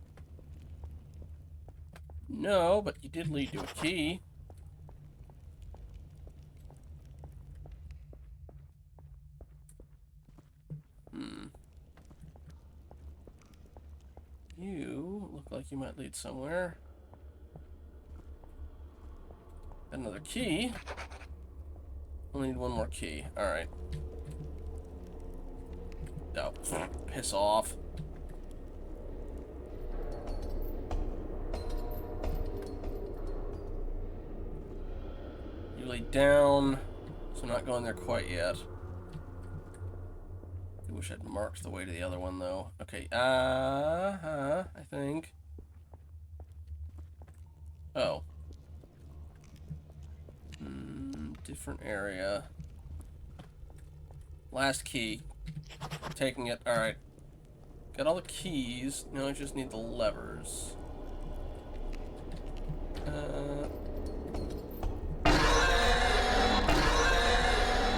No, but you did lead to a key. You look like you might lead somewhere. Another key. Only need one more key. Alright. Oh, piss off. You lay down, so I'm not going there quite yet. I wish I'd marked the way to the other one, though. Okay, I think. Oh. Different area. Last key. Taking it. Alright. Got all the keys. Now I just need the levers.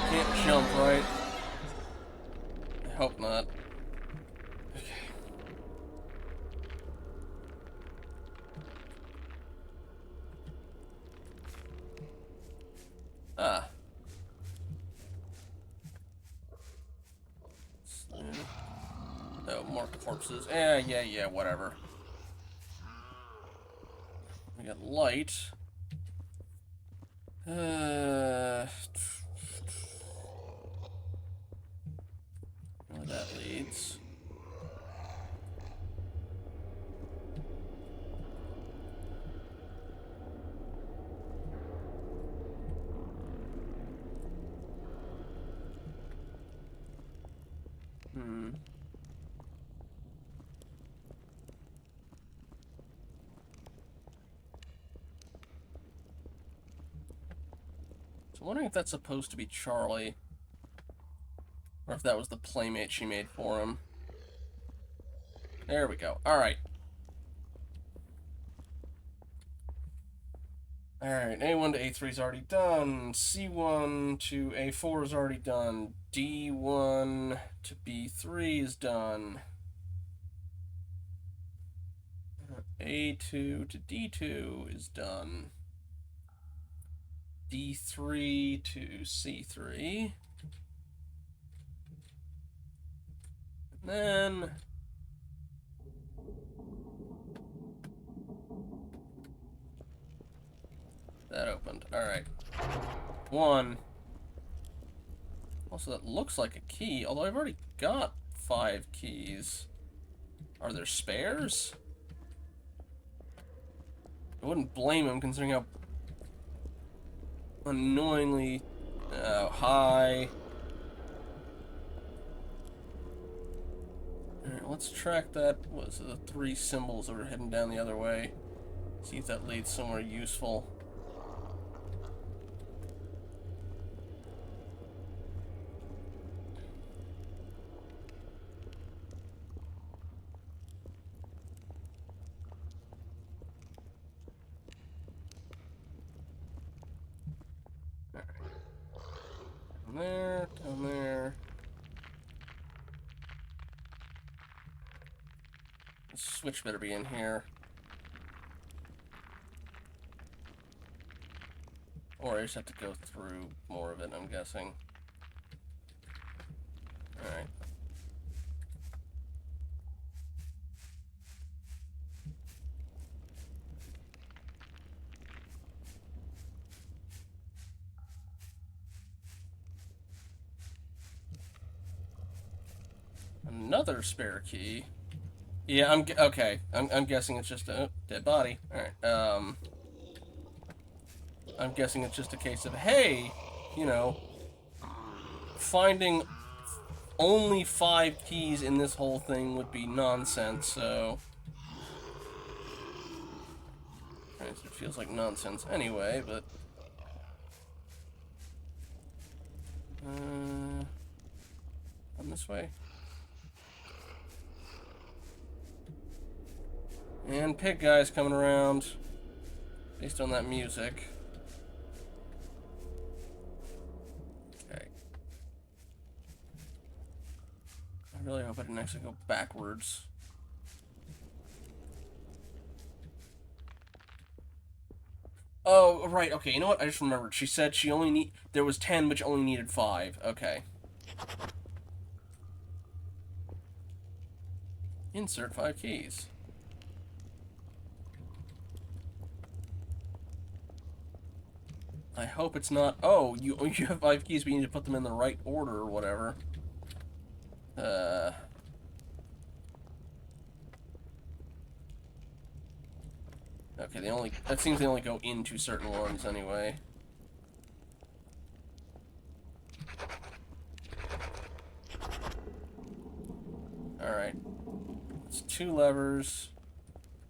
Can't jump, right? I hope not. Okay. Ah. Oh, more corpses. Yeah, whatever. We got light. Where that leads. Hmm. So I'm wondering if that's supposed to be Charlie. Or if that was the playmate she made for him. There we go. Alright. Alright, A1 to A3 is already done. C1 to A4 is already done. D1 to B3 is done. A2 to D2 is done. D3 to C3. And then... that opened. Alright. 1. Also, that looks like a key, although I've already got 5 keys. Are there spares? I wouldn't blame him, considering how annoyingly high. Alright, let's track that. What is it, the 3 symbols that are heading down the other way. See if that leads somewhere useful. Down there, down there. The switch better be in here. Or I just have to go through more of it, I'm guessing. Alright. Another spare key. Yeah, okay. I'm guessing it's just a dead body. All right. I'm guessing it's just a case of, hey, you know, finding only 5 keys in this whole thing would be nonsense. So, it feels like nonsense anyway. But come this way. And pig guy's coming around, based on that music. Okay. I really hope I didn't actually go backwards. Oh, right, okay, you know what? I just remembered. She said there was 10, but you only needed 5. Okay. Insert 5 keys. I hope it's not... Oh, you have 5 keys, but you need to put them in the right order or whatever. Okay, that seems they only go into certain ones anyway. Alright. It's 2 levers.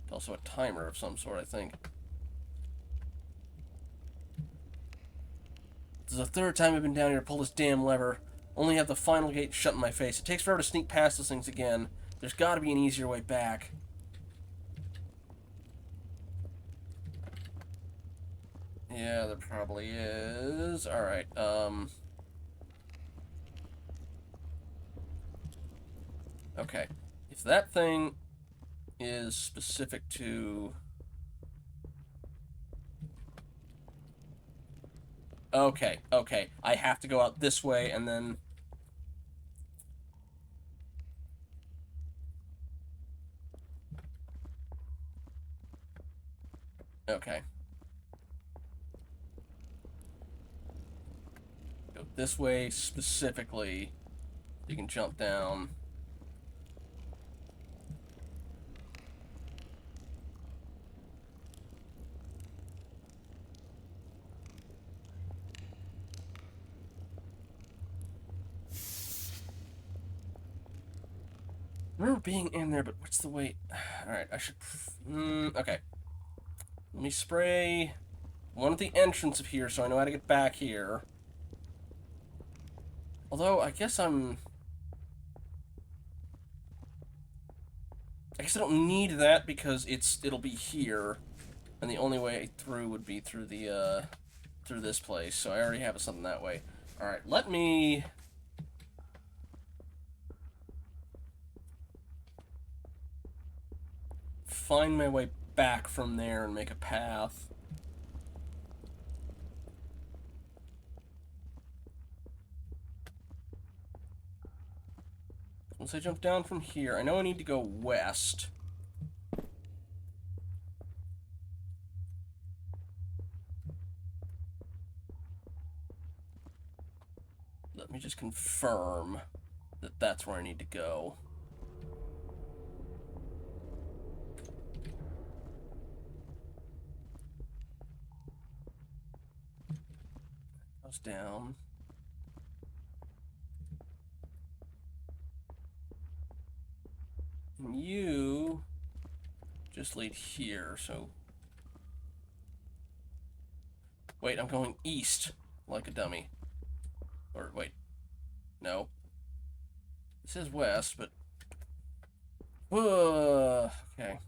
It's also a timer of some sort, I think. This is the 3rd time I've been down here to pull this damn lever. Only have the final gate shut in my face. It takes forever to sneak past those things again. There's got to be an easier way back. Yeah, there probably is. Alright, okay. If that thing is specific to... Okay, okay. I have to go out this way and then... Okay. Go this way specifically. You can jump down. remember being in there, but what's the way? Alright, I should... okay. Let me spray one at the entrance of here so I know how to get back here. Although, I guess I don't need that because it'll be here. And the only way through would be through the, through this place. So I already have something that way. Alright, let me... find my way back from there and make a path. Once I jump down from here, I know I need to go west. Let me just confirm that that's where I need to go. Goes down. And you just lead here, so... Wait, I'm going east like a dummy. Or, wait. No. This is west, but... okay.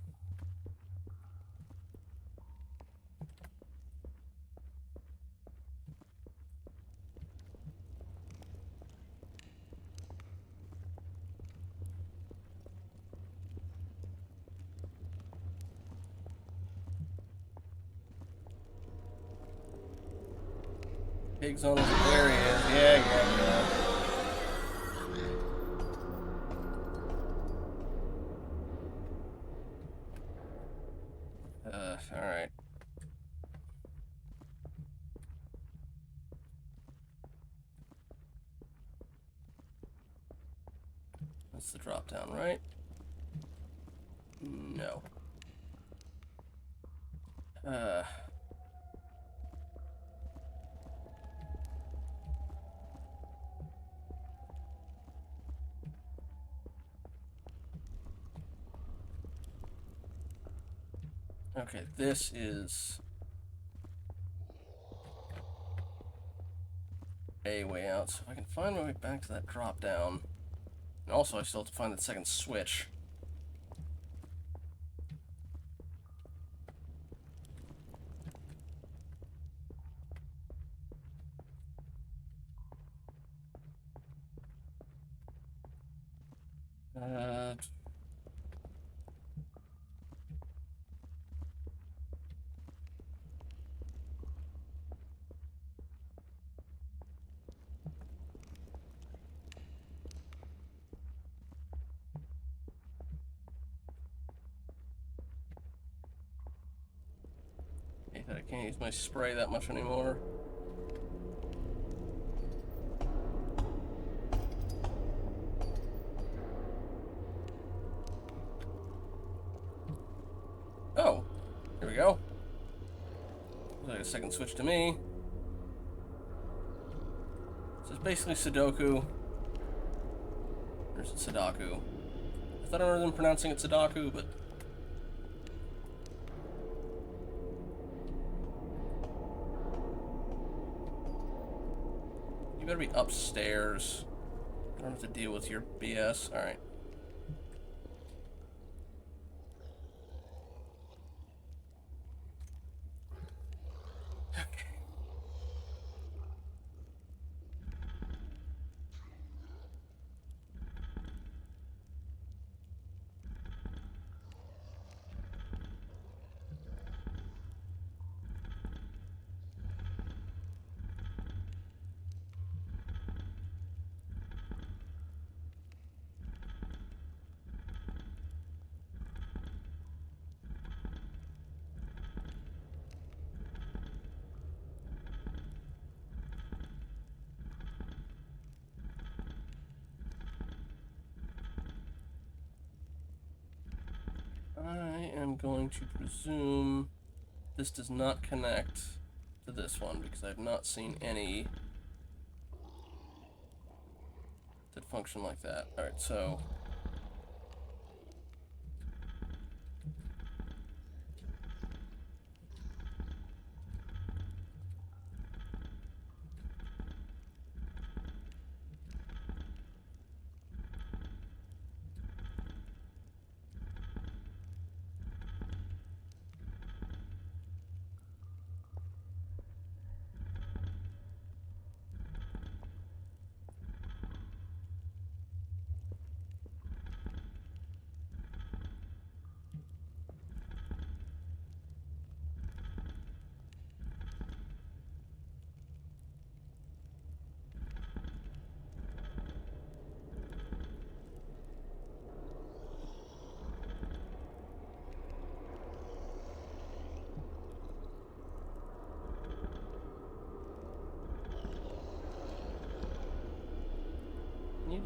Pigs on his... There he is. Yeah. Alright. That's the drop down, right? No. Okay, this is a way out, so if I can find my way back to that drop down. And also, I still have to find that second switch. I can't use my spray that much anymore. Oh, here we go. Looks like a second switch to me. So it's basically Sudoku. Or is it Sudoku? I thought I heard them pronouncing it Sudoku, but... You better be upstairs. I don't have to deal with your BS. Alright. I am going to presume this does not connect to this one because I've not seen any that function like that. Alright, so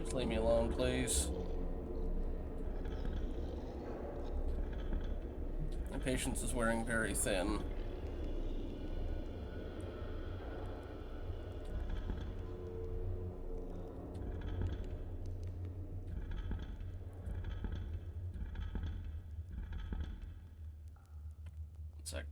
Just leave me alone, please. My patience is wearing very thin. One sec.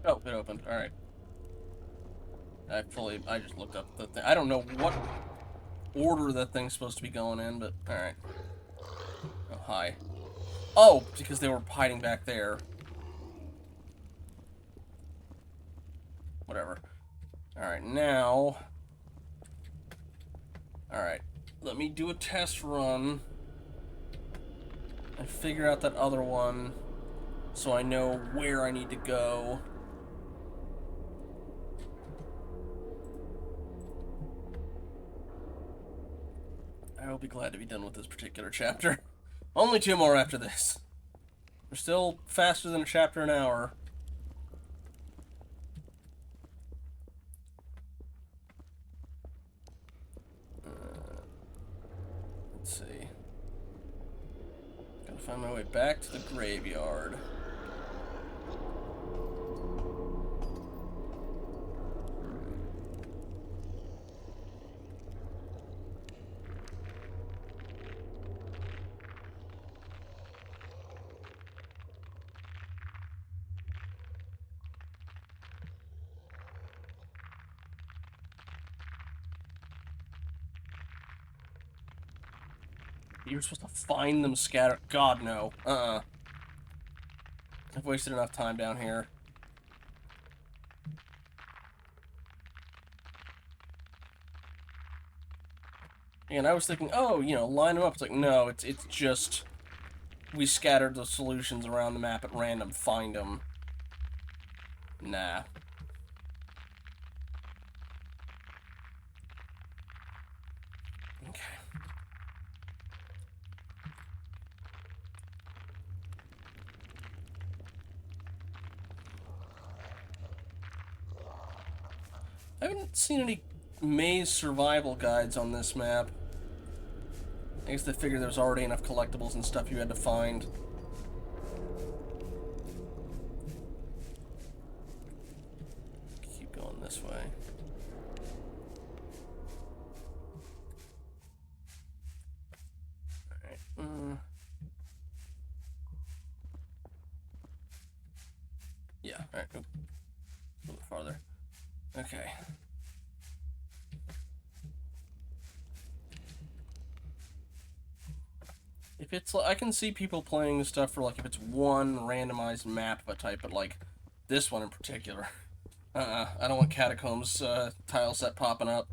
Oh, it opened. Alright. I just looked up the thing. I don't know what order that thing's supposed to be going in, but alright. Oh, hi. Oh, because they were hiding back there. Whatever. Alright, now... Alright. Let me do a test run and figure out that other one so I know where I need to go. I will be glad to be done with this particular chapter. Only 2 more after this. We're still faster than a chapter an hour. Let's see. Gotta find my way back to the graveyard. You're supposed to find them scattered. God, no. I've wasted enough time down here. And I was thinking, oh, you know, line them up. It's like, no, it's just... We scattered the solutions around the map at random. Find them. Nah. Okay. I haven't seen any maze survival guides on this map. I guess they figured there's already enough collectibles and stuff you had to find. Keep going this way. Alright. Yeah, alright. A little bit farther. Okay. If it's like, I can see people playing this stuff for like if it's one randomized map of a type, but like this one in particular. I don't want Catacombs tile set popping up.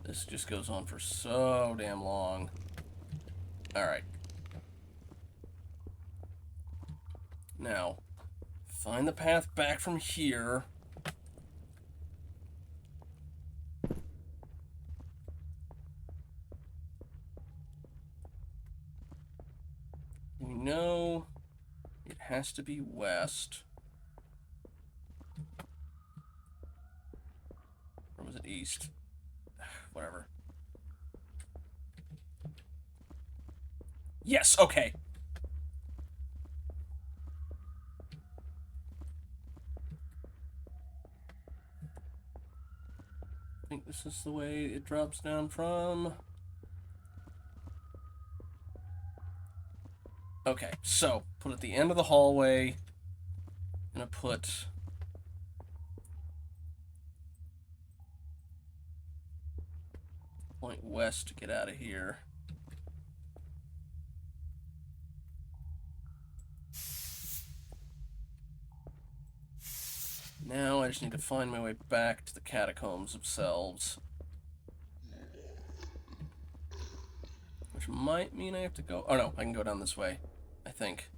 This just goes on for so damn long. Alright. Now, find the path back from here. We know it has to be west. Or was it east? Whatever. Yes, okay. I think this is the way it drops down from. Okay, so put at the end of the hallway. I'm gonna put point west to get out of here. Now I just need to find my way back to the catacombs themselves. Which might mean I have to go... Oh no, I can go down this way, I think.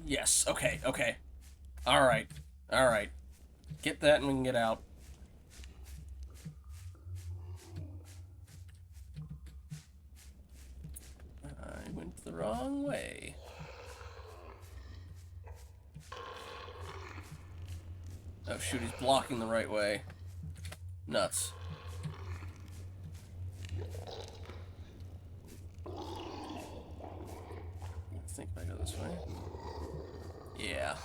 Yes, okay, okay. Alright, alright. Get that and we can get out. I went the wrong way. Oh shoot, he's blocking the right way. Nuts. I think I go this way. Yeah.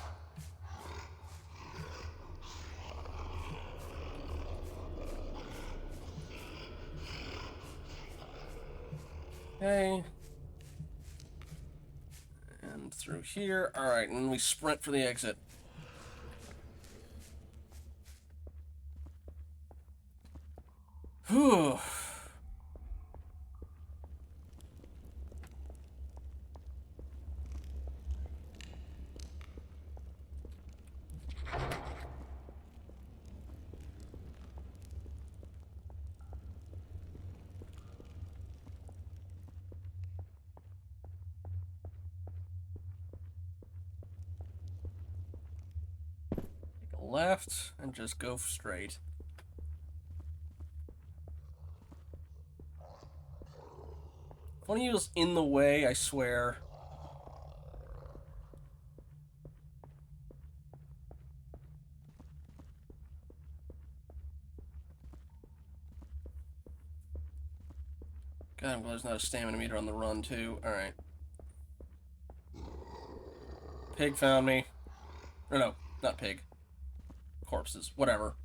Okay. And through here. Alright, and then we sprint for the exit. Whew. Take a left and just go straight. If one of you is in the way, I swear. God, I'm glad there's not a stamina meter on the run, too. Alright. Pig found me. Or no, not pig. Corpses. Whatever.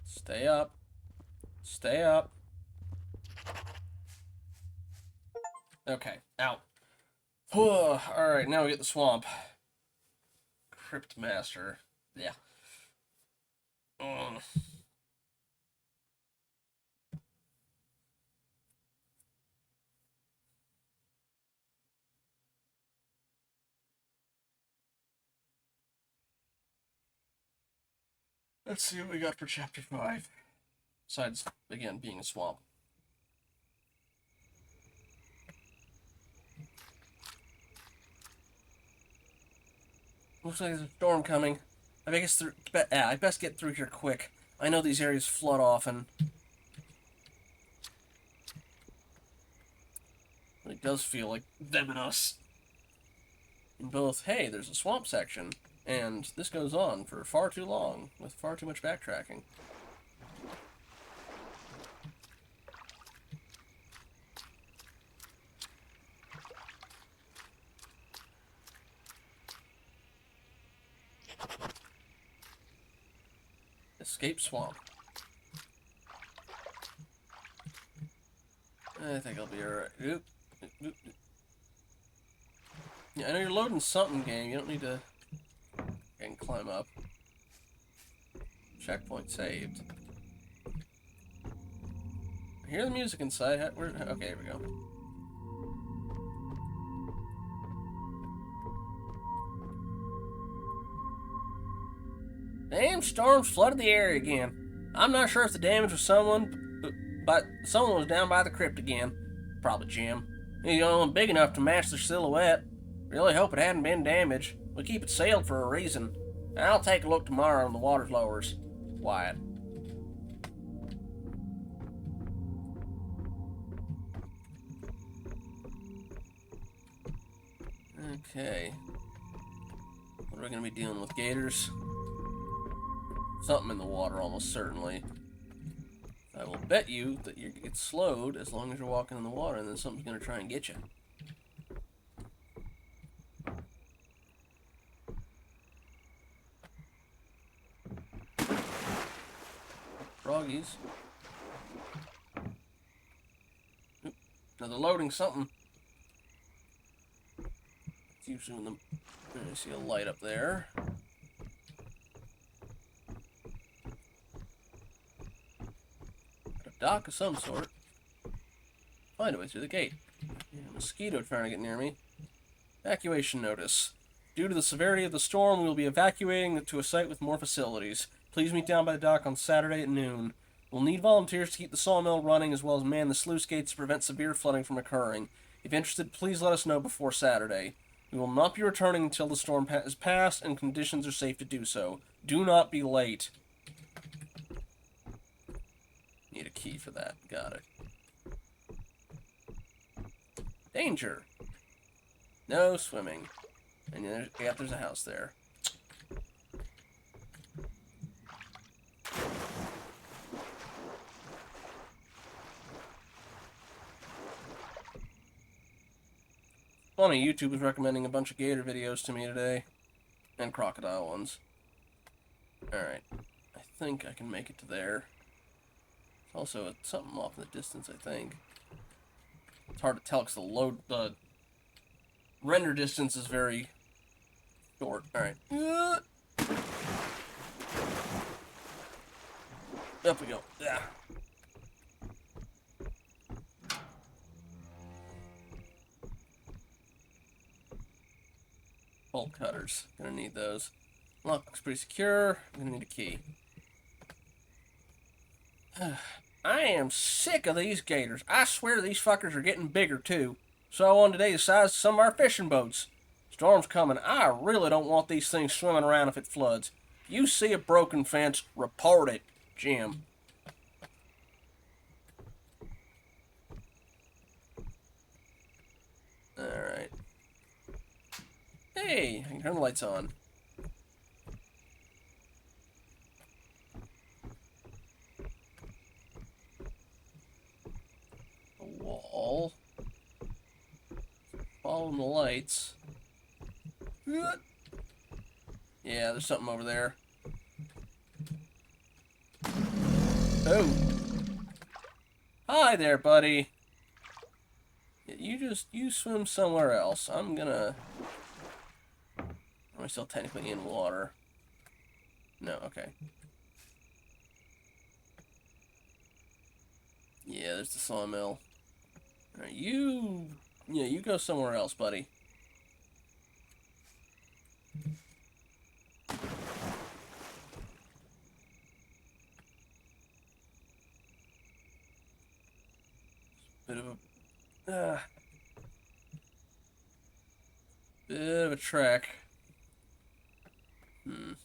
Stay up. Stay up. Okay, out. Alright, now we get the swamp. Crypt Master. Yeah. Let's see what we got for Chapter 5. Besides, again, being a swamp. Looks like there's a storm coming. I best get through here quick. I know these areas flood often. It does feel like them and us. In both, hey, there's a swamp section, and this goes on for far too long, with far too much backtracking. Escape swamp. I think I'll be alright. Oop. Oop, oop. Yeah, I know you're loading something, game. You don't need to and climb up. Checkpoint saved. I hear the music inside. Okay, here we go. Damn storms flooded the area again. I'm not sure if the damage was someone, but someone was down by the crypt again. Probably Jim. He's the only one big enough to match their silhouette. Really hope it hadn't been damaged. We keep it sealed for a reason. I'll take a look tomorrow when the water lowers. Wyatt. Okay. What are we going to be dealing with? Gators? Something in the water, almost certainly. I will bet you that you get slowed as long as you're walking in the water, and then something's going to try and get you. Froggies. Oop. Now they're loading something. It's usually when I see a light up there. A dock of some sort. Find a way through the gate. A mosquito trying to get near me. Evacuation notice. Due to the severity of the storm, we will be evacuating to a site with more facilities. Please meet down by the dock on Saturday at noon. We'll need volunteers to keep the sawmill running as well as man the sluice gates to prevent severe flooding from occurring. If interested, please let us know before Saturday. We will not be returning until the storm is past and conditions are safe to do so. Do not be late. Need a key for that. Got it. Danger. No swimming. And there's a house there. Funny, YouTube was recommending a bunch of gator videos to me today. And crocodile ones. Alright. I think I can make it to there. There's also something off in the distance, I think. It's hard to tell because the render distance is very short. Alright. Up we go. Yeah. Bolt cutters. Gonna need those. Lock looks pretty secure. I'm gonna need a key. I am sick of these gators. I swear these fuckers are getting bigger too. So on today the size of some of our fishing boats. Storm's coming. I really don't want these things swimming around if it floods. If you see a broken fence, report it, Jim. Alright. Hey, I can turn the lights on. A wall. Following the lights. Yeah, there's something over there. Oh. Hi there, buddy. You swim somewhere else. Am I still technically in water? No, okay. Yeah, there's the sawmill. Alright, you go somewhere else, buddy. Bit of a trek. Don't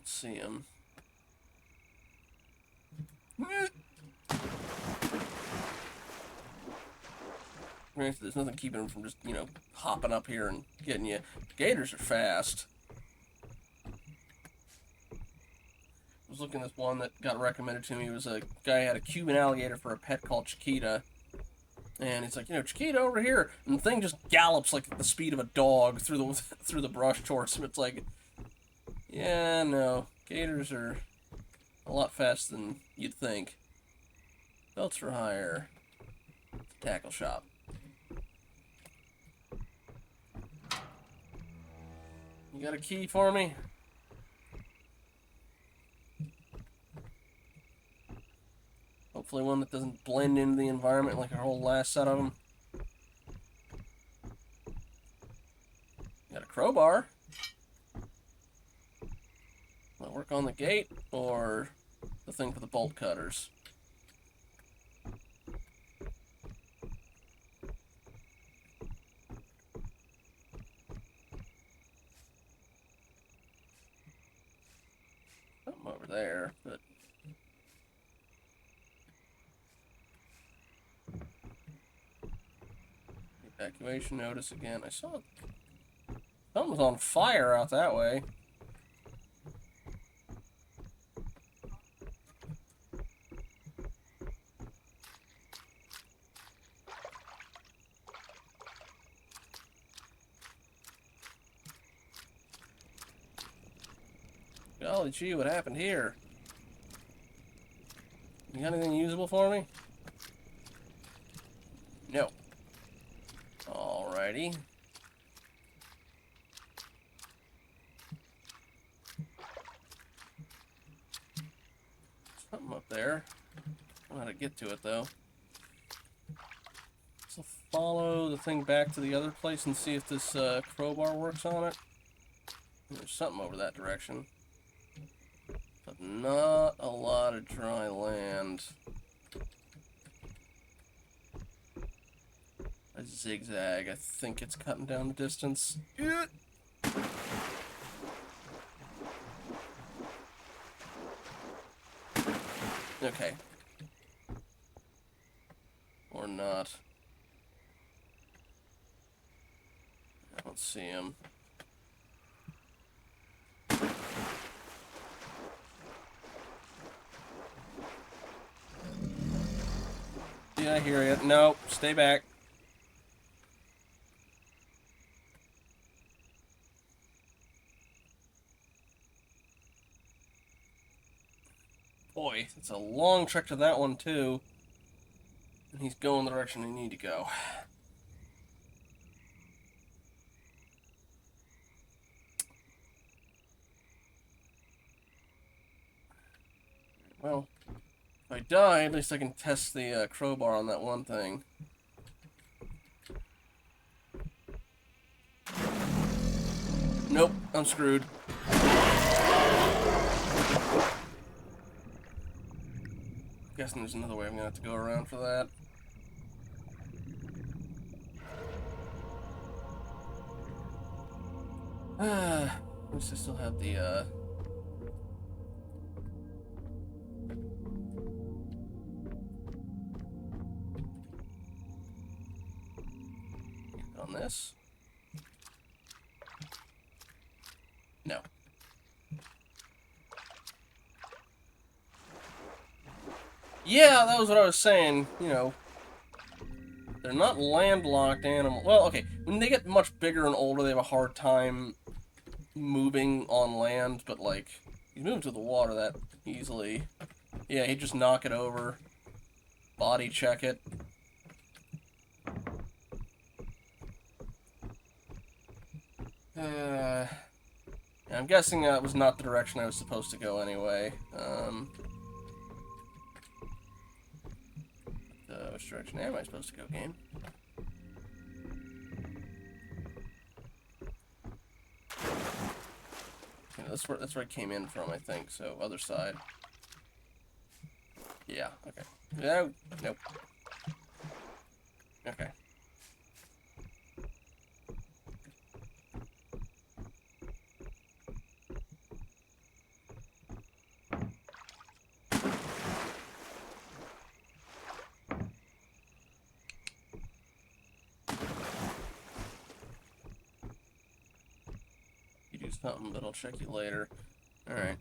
see him. Granted, there's nothing keeping him from just, hopping up here and getting you. Gators are fast. I was looking at this one that got recommended to me. It was a guy who had a Cuban alligator for a pet called Chiquita. And he's like, Chiquita over here. And the thing just gallops like at the speed of a dog through the brush towards him. It's like, yeah, no. Gators are a lot faster than you'd think. Belts for hire. Tackle shop. You got a key for me? Hopefully one that doesn't blend into the environment like our whole last set of them. Got a crowbar. Will it work on the gate or the thing for the bolt cutters? there, but... Evacuation notice again. I saw... Something was on fire out that way. Golly gee, what happened here? You got anything usable for me? No. Alrighty. Something up there. I don't know how to get to it though. So follow the thing back to the other place and see if this crowbar works on it. There's something over that direction. But not a lot of dry land. A zigzag. I think it's cutting down the distance. Okay. Or not. I don't see him. Yeah, I hear you. No, stay back. Boy, it's a long trek to that one, too. And he's going the direction I need to go. Well, if I die, at least I can test the crowbar on that one thing. Nope, I'm screwed. Guessing there's another way I'm gonna have to go around for that. At least I still have the on this. No. Yeah, that was what I was saying, you know. They're not landlocked animals. Well, okay, when they get much bigger and older, they have a hard time moving on land, but, like, he's moving to the water that easily. Yeah, he'd just knock it over, body check it. I'm guessing that was not the direction I was supposed to go anyway. Which direction am I supposed to go, game? Okay, that's where I came in from, I think. So other side. Yeah. Okay. No. Nope. Okay. Something, but I'll check you later. Alright.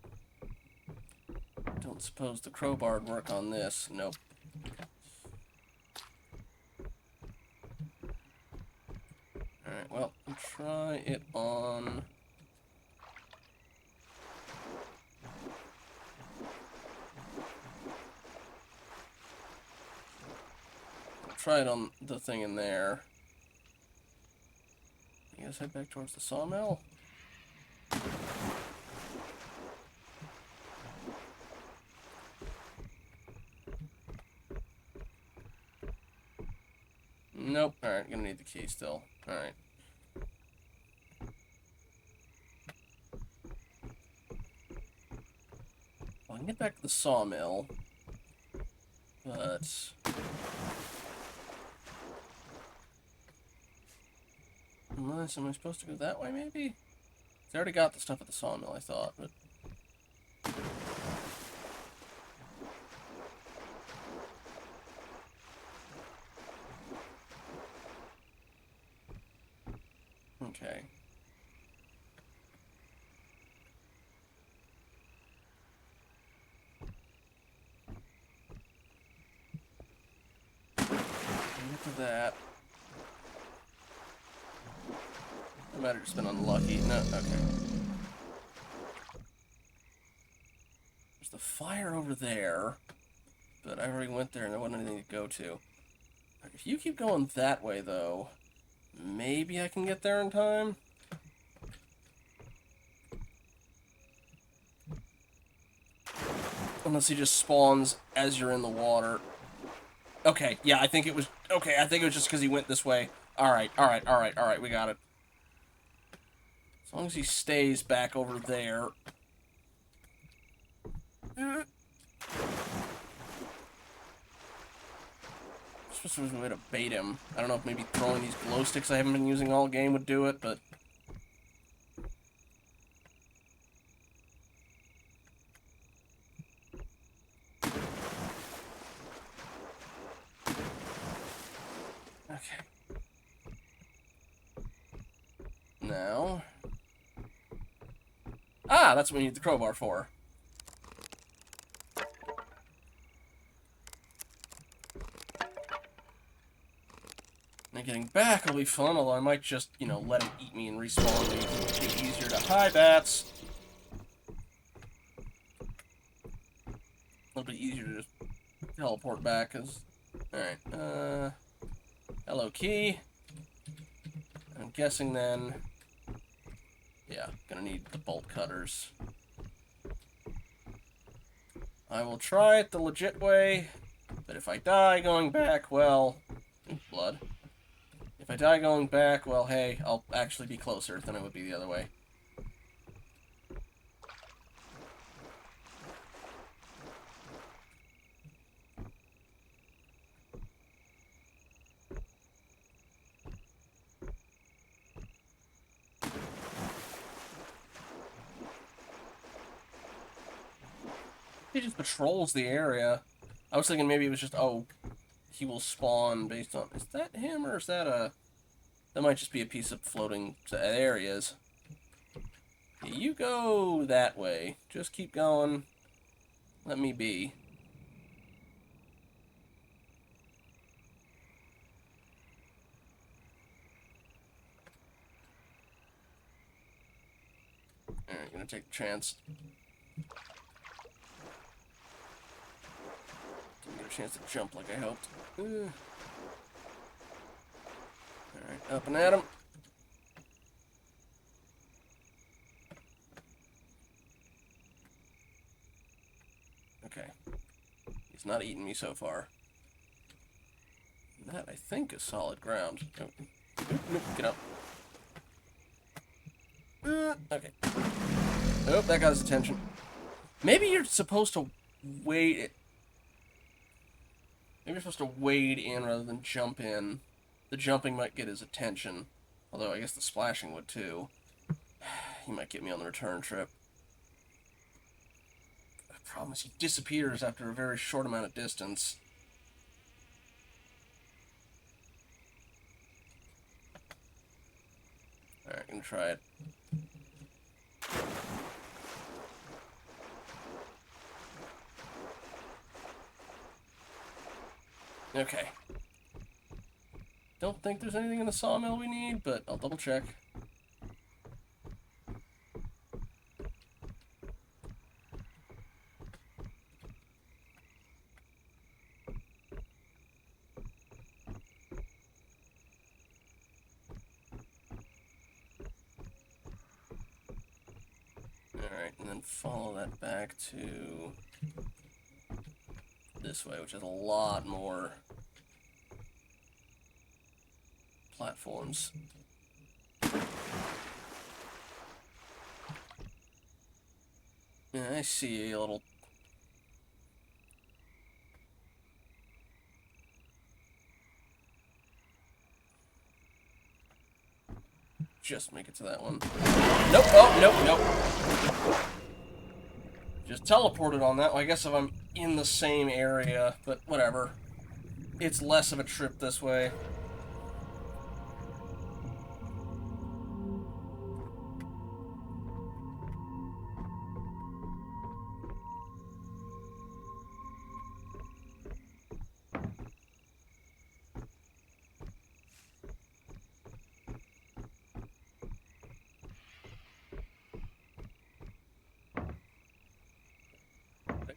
Don't suppose the crowbar would work on this. Nope. Alright, well, I'll try it on... I'll try it on the thing in there. You guys head back towards the sawmill? Nope. Alright, gonna need the key still. Alright. Well, I can get back to the sawmill. But... Unless, am I supposed to go that way, maybe? I already got the stuff at the sawmill, I thought, but... Okay. Look at that. I might have just been unlucky. No, okay. There's the fire over there, but I already went there and there wasn't anything to go to. If you keep going that way, though, maybe I can get there in time? Unless he just spawns as you're in the water. Okay, yeah, I think it was... Okay, I think it was just because he went this way. Alright, alright, alright, alright, we got it. As long as he stays back over there. Supposed to be a way to bait him. I don't know if maybe throwing these glow sticks I haven't been using all game would do it, but... Okay. Now... Ah, that's what we need the crowbar for. And getting back will be fun, although I might just, you know, let him eat me and respawn me. It'll be easier to... Hi, bats! A little bit easier to just teleport back, because... Alright, hello, key. I'm guessing then... Yeah, gonna need the bolt cutters. I will try it the legit way, but if I die going back, well... Ooh, blood. If I die going back, well, hey, I'll actually be closer than I would be the other way. He just patrols the area. I was thinking maybe it was just, oh, he will spawn based on... Is that him, or is that a... That might just be a piece of floating... There he is. You go that way. Just keep going. Let me be. Alright, gonna take a chance. Didn't get a chance to jump like I hoped. Alright, up and at him. Okay. He's not eating me so far. That, I think, is solid ground. Oh. Nope, get up. Okay. Oh, that got his attention. Maybe you're supposed to wait... Maybe you're supposed to wade in rather than jump in. The jumping might get his attention. Although, I guess the splashing would, too. He might get me on the return trip. The problem is he disappears after a very short amount of distance. Alright, gonna try it. Okay. Don't think there's anything in the sawmill we need, but I'll double check. Alright, and then follow that back to this way, which has a lot more platforms. Yeah, I see a little... Just make it to that one. Nope, oh, nope, nope. Just teleported on that one. I guess if I'm in the same area, but whatever. It's less of a trip this way.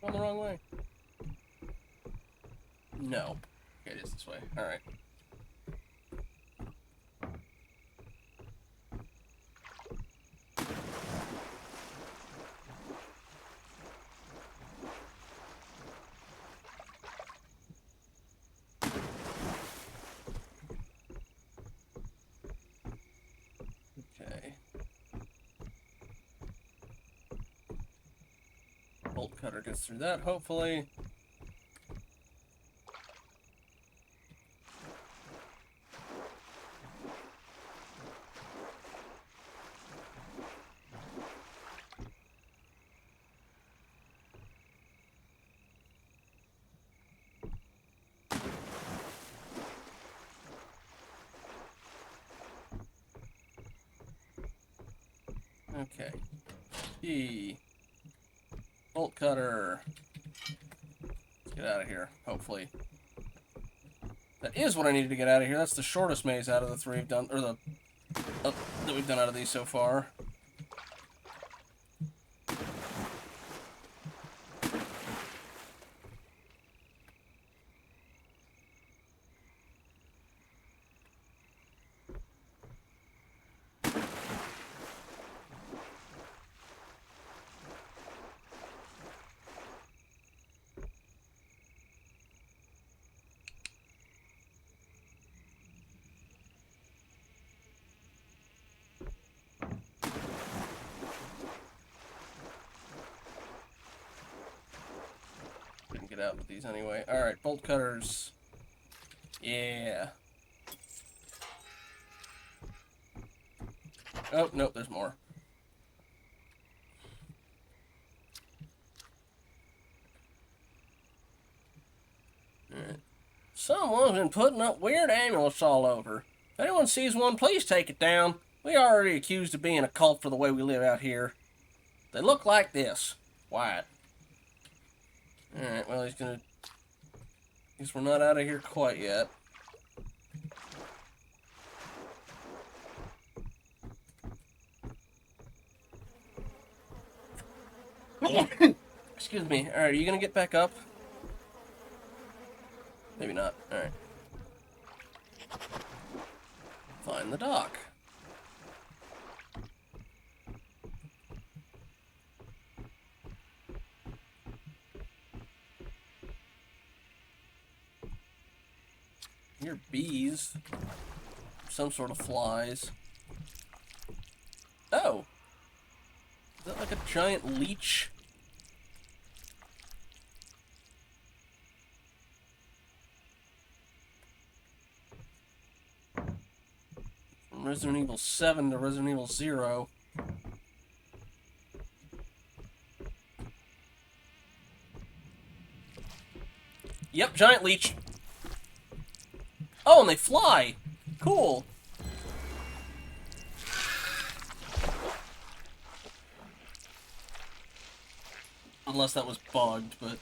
I go the wrong way? No. Okay, it is this way. Alright. Okay. Bolt cutter gets through that, hopefully. Okay. E. Bolt cutter. Let's get out of here, hopefully. That is what I needed to get out of here. That's the shortest maze out of the three we've done, or the that we've done out of these so far. Couldn't get out with these anyway. Alright, bolt cutters. Yeah. Oh, nope, there's more. Alright. Someone's been putting up weird amulets all over. If anyone sees one, please take it down. We are already accused of being a cult for the way we live out here. They look like this. White. Alright, well, he's gonna... Guess we're not out of here quite yet. Excuse me. Alright, are you gonna get back up? Maybe not. Alright. Find the dock. You're bees. Some sort of flies. Oh! Is that like a giant leech? From Resident Evil 7 to Resident Evil 0. Yep, giant leech. Oh, and they fly! Cool. Unless that was bugged, but...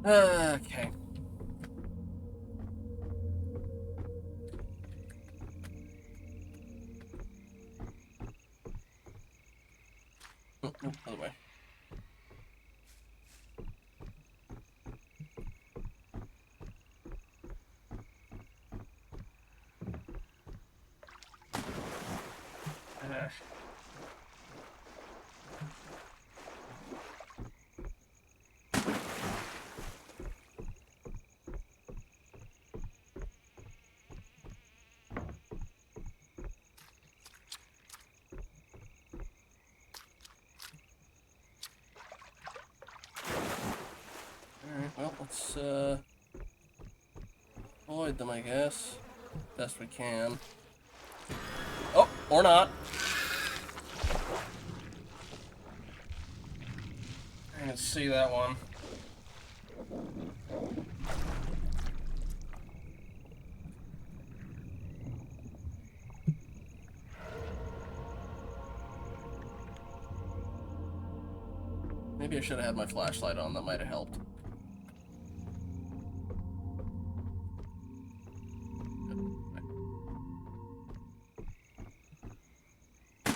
Okay. Oh, no, other way. Alright, well, let's, avoid them, I guess. Best we can. Oh, or not. I can see that one. Maybe I should have had my flashlight on, that might have helped.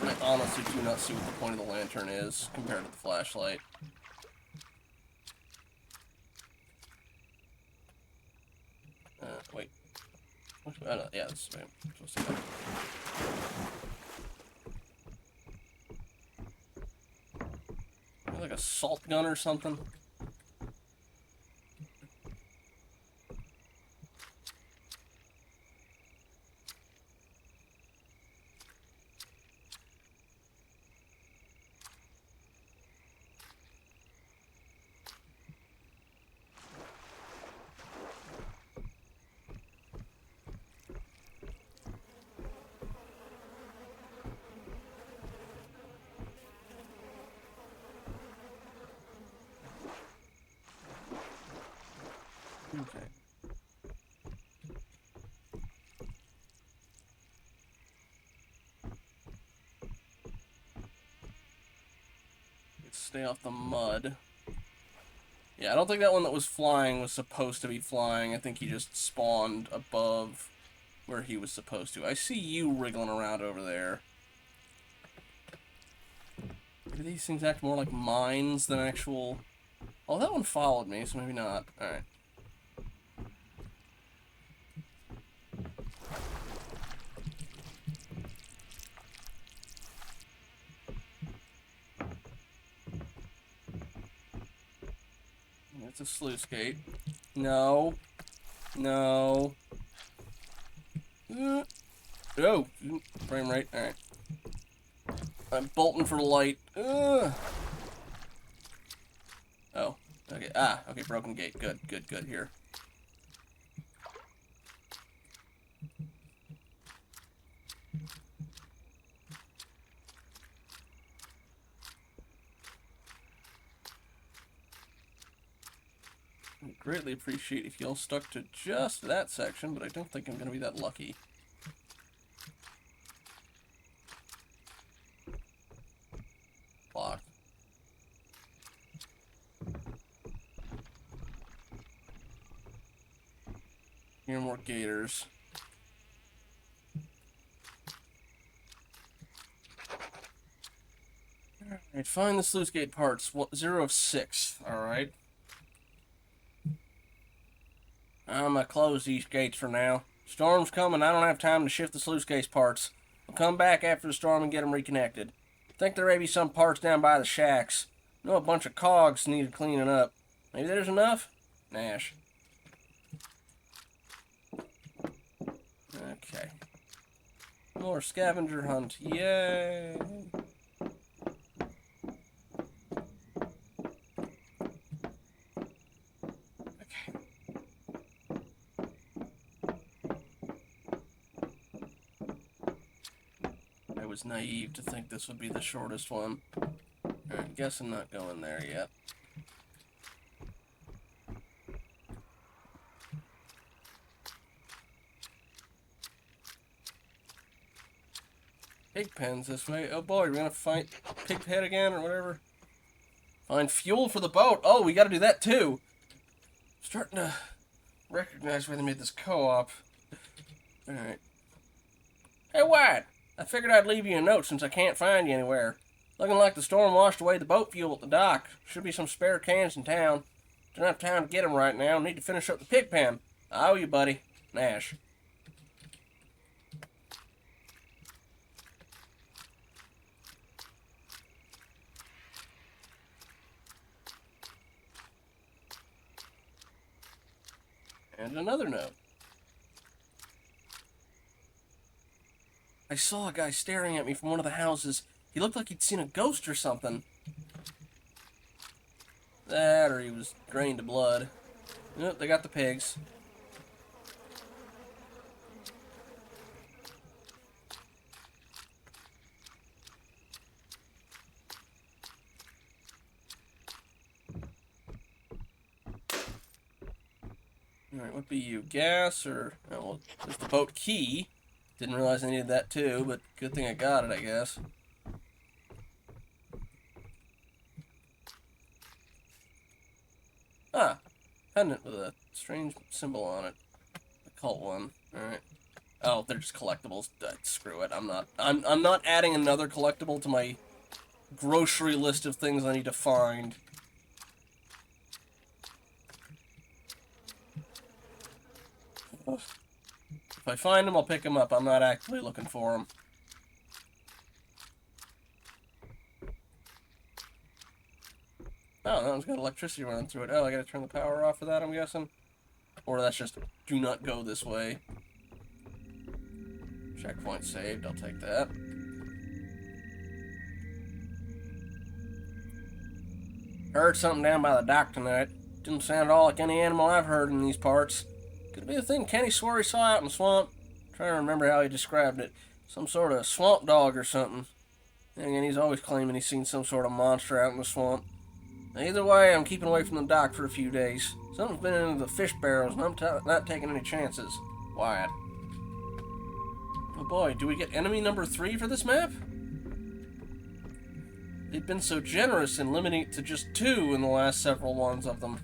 I honestly do not see what the point of the lantern is compared to the flashlight. Wait. Yeah, this is what I'm supposed to go. Like a salt gun or something? Okay. Stay off the mud. Yeah, I don't think that one that was flying was supposed to be flying. I think he just spawned above where he was supposed to. I see you wriggling around over there. Maybe these things act more like mines than actual... Oh, that one followed me, so maybe not. Alright. It's a sluice gate. No. No. Oh, frame rate. Alright. I'm bolting for the light. Oh. Okay. Ah, okay, broken gate. Good, good, good. Here. I'd greatly appreciate if y'all stuck to just that section, but I don't think I'm going to be that lucky. Blocked. Here are more gators. Alright, find the sluice gate parts. 0 of 6. Alright. I'm gonna close these gates for now. Storm's coming. I don't have time to shift the sluice gate parts. I'll come back after the storm and get them reconnected. Think there may be some parts down by the shacks. I know a bunch of cogs needed cleaning up. Maybe there's enough? Nash. Okay. More scavenger hunt. Yay! Okay. I was naive to think this would be the shortest one. Alright, guess I'm not going there yet. Pig pens this way. Oh boy, we're gonna fight pig head again or whatever. Find fuel for the boat. Oh, we gotta do that too. Starting to recognize why they made this co-op. Alright. Hey, Wyatt. I figured I'd leave you a note since I can't find you anywhere. Looking like the storm washed away the boat fuel at the dock. Should be some spare cans in town. Don't have time to get them right now. Need to finish up the pig pen. I owe you, buddy. Nash. And another note. I saw a guy staring at me from one of the houses. He looked like he'd seen a ghost or something. That, or he was drained to blood. Nope, they got the pigs. Alright, what be you? Gas or... Oh, well, there's the boat key. Didn't realize I needed that too, but good thing I got it, I guess. Ah, pendant with a strange symbol on it. The cult one. Alright. Oh, they're just collectibles. Screw it. I'm not adding another collectible to my grocery list of things I need to find. If I find them, I'll pick them up. I'm not actively looking for them. Oh, that one's got electricity running through it. Oh, I gotta turn the power off for that, I'm guessing? Or that's just, do not go this way. Checkpoint saved, I'll take that. Heard something down by the dock tonight. Didn't sound at all like any animal I've heard in these parts. Could it be the thing Kenny swore he saw out in the swamp? Trying to remember how he described it. Some sort of swamp dog or something. Then again, he's always claiming he's seen some sort of monster out in the swamp. Either way, I'm keeping away from the dock for a few days. Something's been into the fish barrels, and I'm not taking any chances. Wyatt. Oh boy, do we get enemy number 3 for this map? They've been so generous in limiting it to just 2 in the last several ones of them.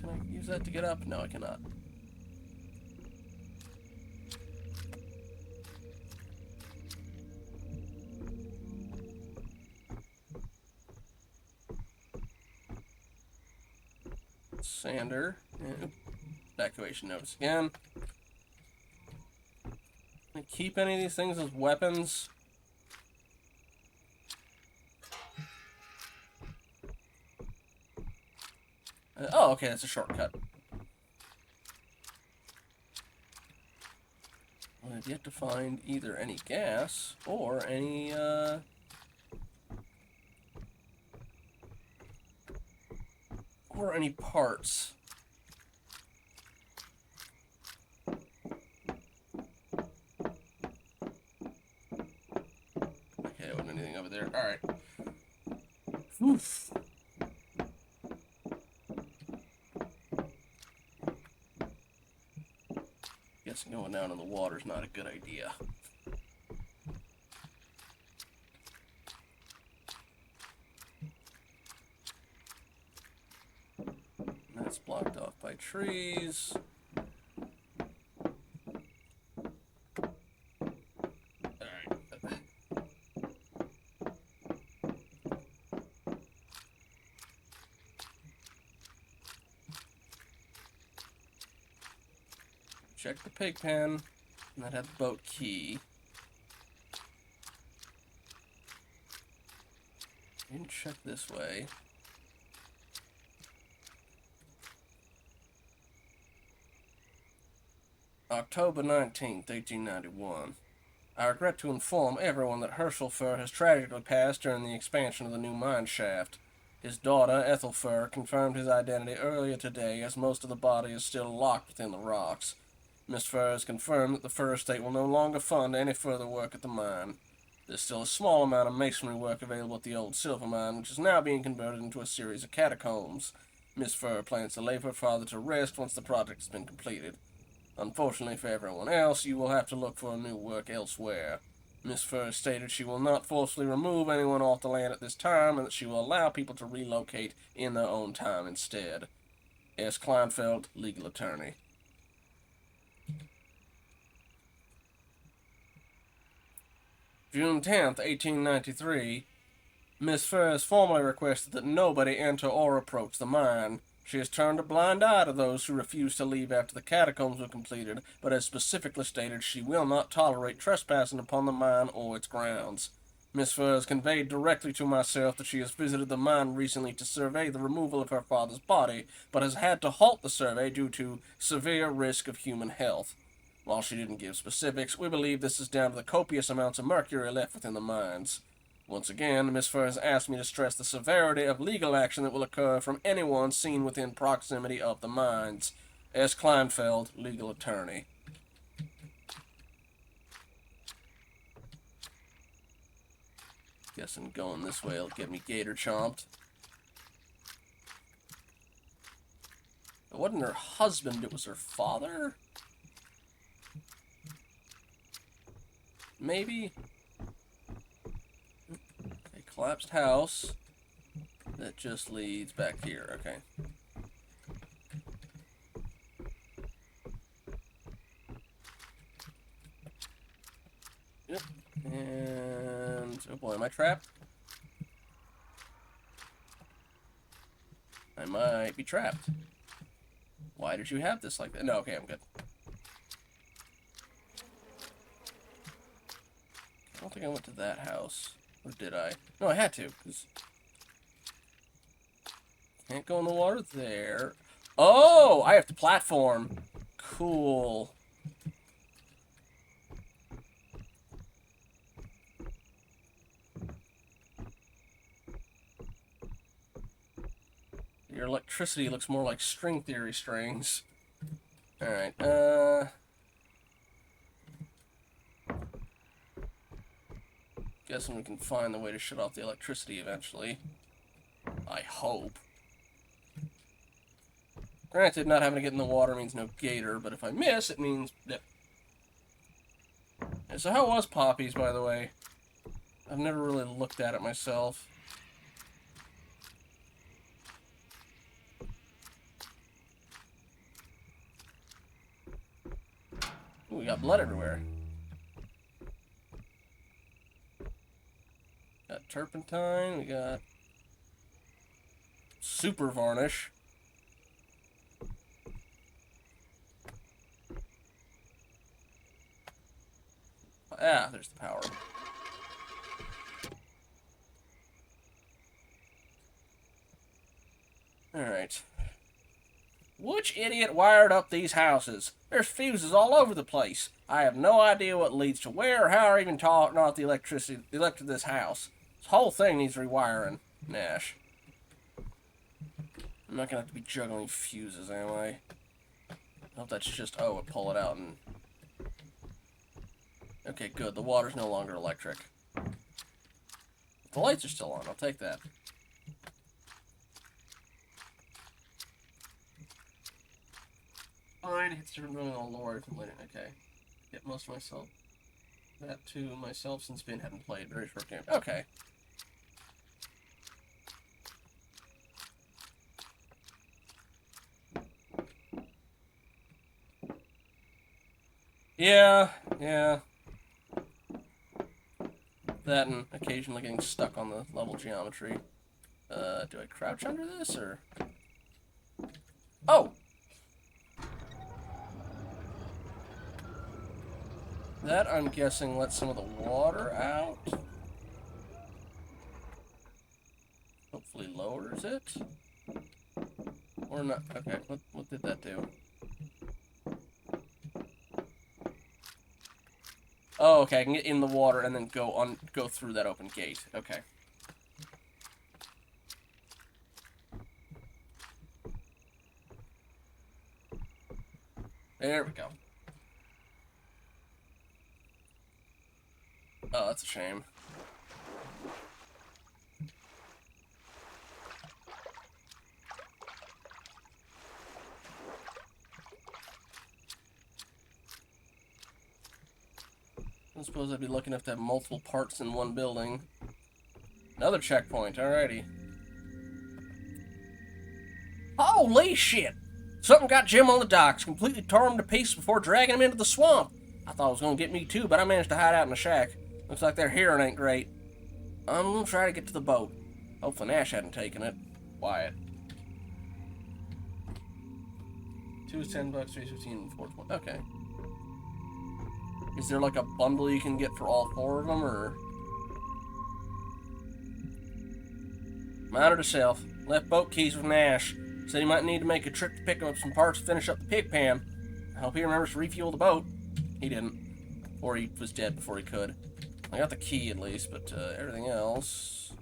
Can I use that to get up? No, I cannot. Sander. And evacuation notice again. Can I keep any of these things as weapons? Oh, okay, that's a shortcut. I've yet to find either any gas or any, or any parts. Okay, there wasn't anything over there. Alright. Oof. Guessing going down in the water is not a good idea. That's blocked off by trees. Alright. Check the pig pen, and that had the boat key. Didn't check this way. October 19th, 1891. I regret to inform everyone that Herschel Fur has tragically passed during the expansion of the new mine shaft. His daughter, Ethel Fur, confirmed his identity earlier today, as most of the body is still locked within the rocks. Miss Fur has confirmed that the Fur estate will no longer fund any further work at the mine. There's still a small amount of masonry work available at the old silver mine, which is now being converted into a series of catacombs. Miss Fur plans to lay her father to rest once the project has been completed. Unfortunately for everyone else, you will have to look for new work elsewhere. Miss Fur stated she will not forcefully remove anyone off the land at this time, and that she will allow people to relocate in their own time instead. S. Kleinfeld, legal attorney. June 10th, 1893. Miss Fur has formally requested that nobody enter or approach the mine. She has turned a blind eye to those who refuse to leave after the catacombs are completed, but has specifically stated she will not tolerate trespassing upon the mine or its grounds. Miss Fur has conveyed directly to myself that she has visited the mine recently to survey the removal of her father's body, but has had to halt the survey due to severe risk of human health. While she didn't give specifics, we believe this is down to the copious amounts of mercury left within the mines. Once again, Miss Fur has asked me to stress the severity of legal action that will occur from anyone seen within proximity of the mines. S. Kleinfeld, legal attorney. Guessing going this way will get me gator chomped. It wasn't her husband, it was her father? Maybe? A collapsed house that just leads back here. Okay. And... oh boy, am I trapped? I might be trapped. Why did you have this like that? No, okay, I'm good. I don't think I went to that house. Or did I? No, I had to, because... can't go in the water there. Oh! I have to platform. Cool. Your electricity looks more like string theory strings. Alright, guessing we can find the way to shut off the electricity eventually. I hope. Granted, not having to get in the water means no gator, but if I miss, it means... yep. Yeah, so how was Poppy's, by the way? I've never really looked at it myself. Ooh, we got blood everywhere. Got turpentine, we got... super varnish. Ah, there's the power. Alright. Which idiot wired up these houses? There's fuses all over the place. I have no idea what leads to where or how or even turn off the electricity to this house. This whole thing needs rewiring. Nash. I'm not gonna have to be juggling fuses, am I? I hope that's just, oh, it pull it out and... okay, good. The water's no longer electric. The lights are still on. I'll take that. Fine, it's different running all lore from winning. Okay. Get most of myself. That to myself since Ben hadn't played. Very short game. Okay. Yeah. That and occasionally getting stuck on the level geometry. Do I crouch under this, or... oh! That, I'm guessing, lets some of the water out. Hopefully lowers it. Or not. Okay, what did that do? Oh, okay, I can get in the water and then go through that open gate. Okay. There we go. Oh, that's a shame. I suppose I'd be lucky enough to have multiple parts in one building. Another checkpoint, alrighty. Holy shit! Something got Jim on the docks, completely tore him to pieces before dragging him into the swamp. I thought it was gonna get me too, but I managed to hide out in the shack. Looks like their hearing ain't great. I'm gonna try to get to the boat. Hopefully Nash hadn't taken it. Wyatt. 2 is $10, 3 is 15, 4 is 1. Okay. Is there like a bundle you can get for all 4 of them, or? Minor to self. Left boat keys with Nash. Said he might need to make a trip to pick up some parts to finish up the pig pan. I hope he remembers to refuel the boat. He didn't. Or he was dead before he could. I got the key at least, but everything else...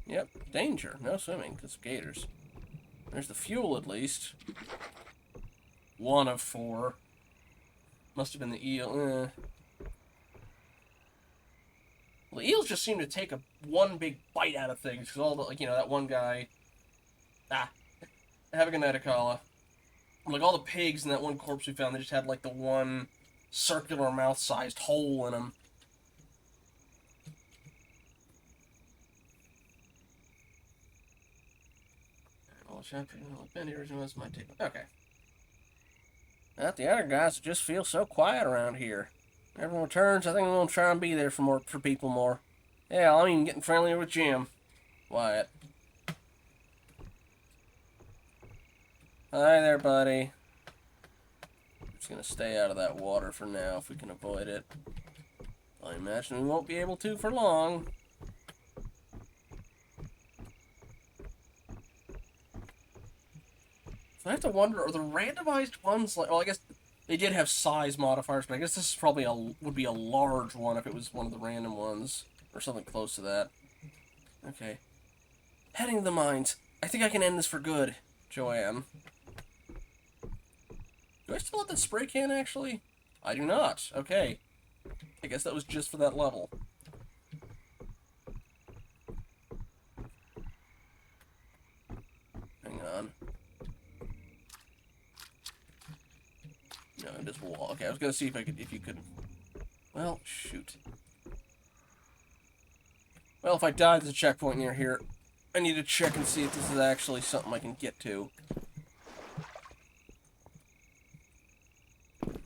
yep, danger. No swimming, because of gators. There's the fuel at least. 1 of 4. Must have been the eel. Well, the eels just seem to take one big bite out of things, because all the, like, you know, that one guy... ah. Have a good night, Akala. Like, all the pigs and that one corpse we found, they just had, like, the one circular mouth-sized hole in them. Well, chapter, Ben original was my take. Okay. The other guys just feel so quiet around here. Everyone returns, I think I'm gonna try and be there for people more. Yeah, I'm even getting friendlier with Jim. Wyatt. Hi there, buddy. Just gonna stay out of that water for now if we can avoid it. I imagine we won't be able to for long. So I have to wonder, are the randomized ones like? Well, I guess they did have size modifiers, but I guess this is probably would be a large one if it was one of the random ones or something close to that. Okay. Heading to the mines. I think I can end this for good, Joanne. Do I still have that spray can, actually? I do not. Okay. I guess that was just for that level. Hang on. No, invisible wall. Okay, I was gonna see if you could... Well, shoot. Well, if I die, there's a checkpoint near here. I need to check and see if this is actually something I can get to.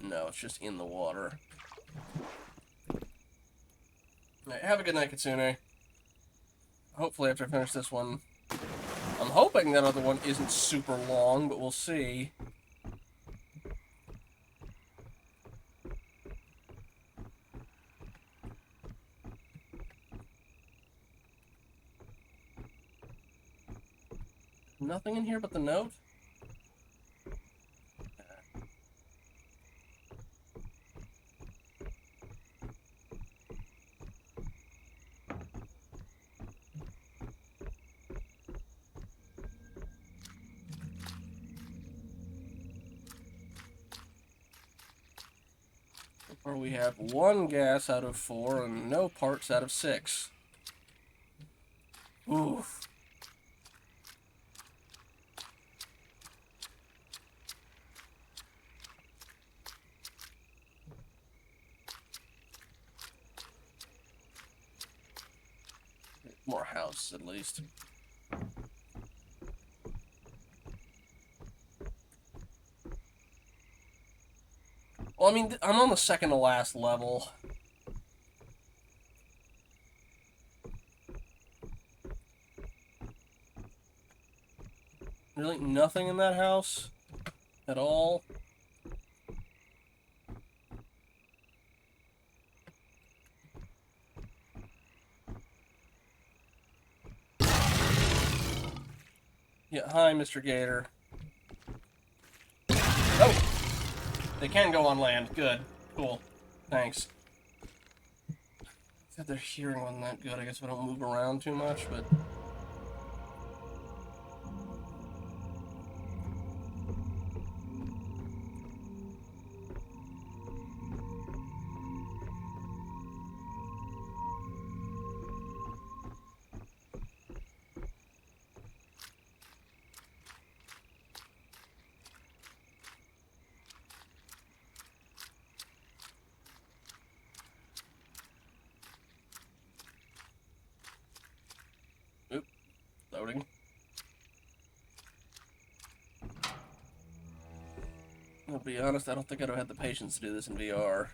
No, it's just in the water. Alright, have a good night, Kitsune. Hopefully after I finish this one... I'm hoping that other one isn't super long, but we'll see. Nothing in here but the note? Or we have 1 gas out of 4 and no parts out of 6. Oof. More house, at least. Well, I mean, I'm on the second to last level. Really nothing in that house at all. Yeah, hi, Mr. Gator. Oh! They can go on land. Good. Cool. Thanks. I said their hearing wasn't that good. I guess we don't move around too much, but... Oop. Loading. I'll be honest, I don't think I'd have had the patience to do this in VR.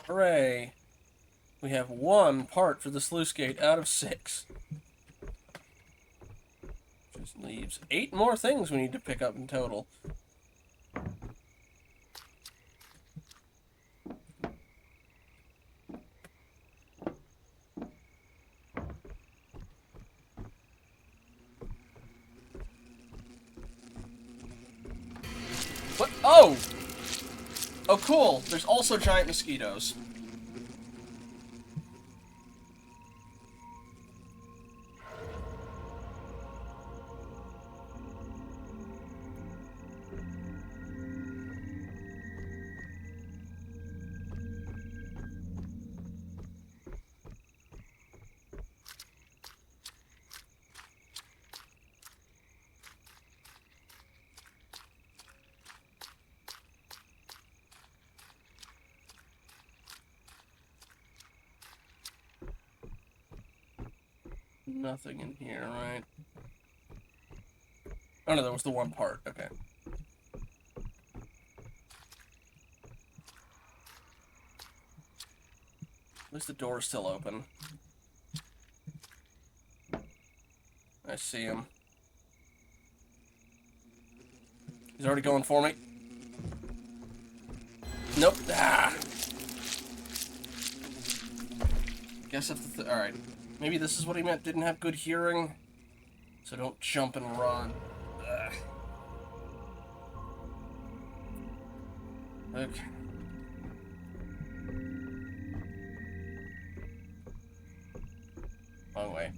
Hooray! We have 1 part for the sluice gate out of 6. Just leaves 8 more things we need to pick up in total. What? Oh! Oh, cool. There's also giant mosquitoes. Nothing in here, right? Oh no, that was the one part. Okay. At least the door's still open. I see him. He's already going for me. Nope. Ah. Guess if the alright. Maybe this is what he meant. Didn't have good hearing. So don't jump and run. Ugh. Okay. Wrong way.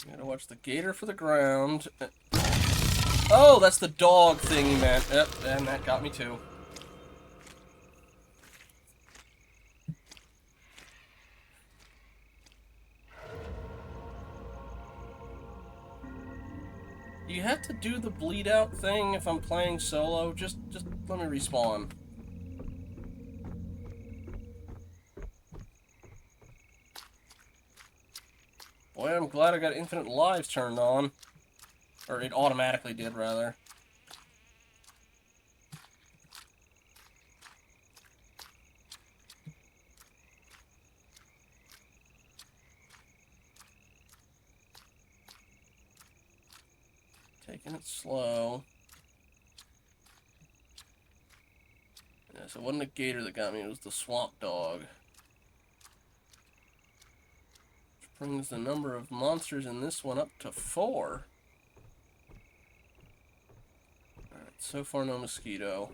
Gotta watch the gator for the ground. Oh, that's the dog thing he meant. Yep, and that got me too. Do you have to do the bleed out thing if I'm playing solo? Just let me respawn. Boy, I'm glad I got infinite lives turned on. Or it automatically did, rather. Taking it slow. Yeah, so it wasn't a gator that got me, it was the swamp dog. Which brings the number of monsters in this one up to 4. Alright, so far no mosquito.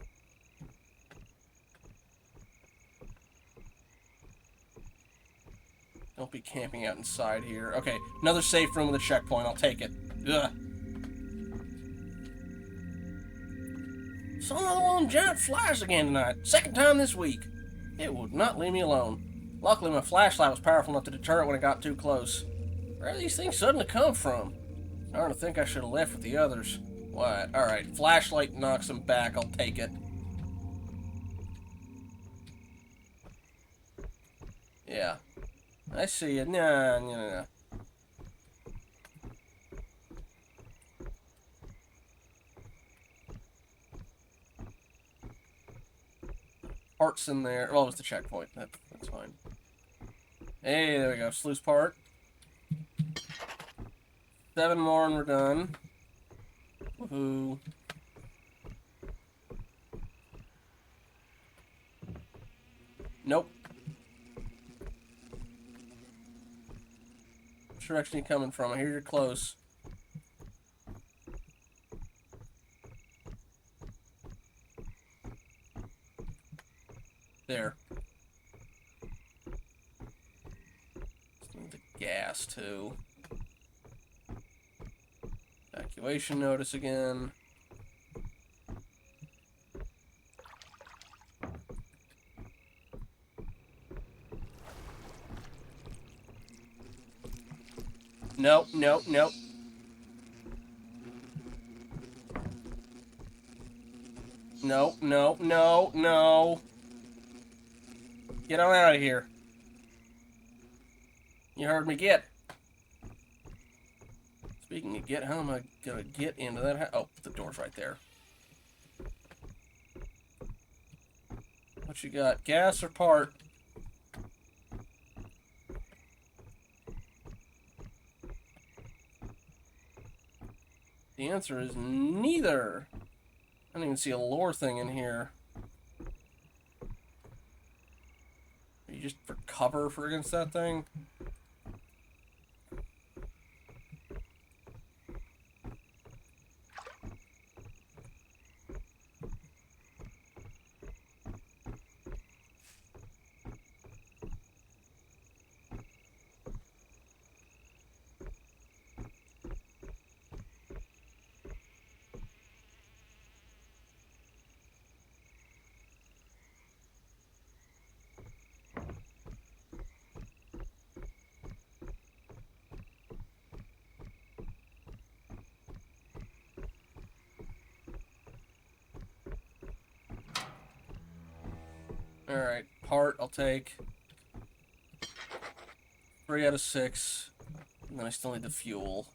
Don't be camping out inside here. Okay, another safe room with a checkpoint, I'll take it. Ugh. Saw another one of them giant flies again tonight. Second time this week. It would not leave me alone. Luckily, my flashlight was powerful enough to deter it when it got too close. Where do these things suddenly come from? I don't think I should have left with the others. What? Alright, flashlight knocks them back. I'll take it. Yeah. I see it. Nah. Parts in there. Well, it was the checkpoint. That's fine. Hey, there we go. Sluice part. 7 more and we're done. Woohoo. Nope. Which direction are you coming from? I hear you're close. There. The gas, too. Evacuation notice again. Nope. No. Get on out of here. You heard me, get. Speaking of get, how am I gonna get into that house? Oh, the door's right there. What you got? Gas or part? The answer is neither. I don't even see a lore thing in here. Are you just for cover for against that thing? Alright, part I'll take. 3 out of 6. And then I still need the fuel.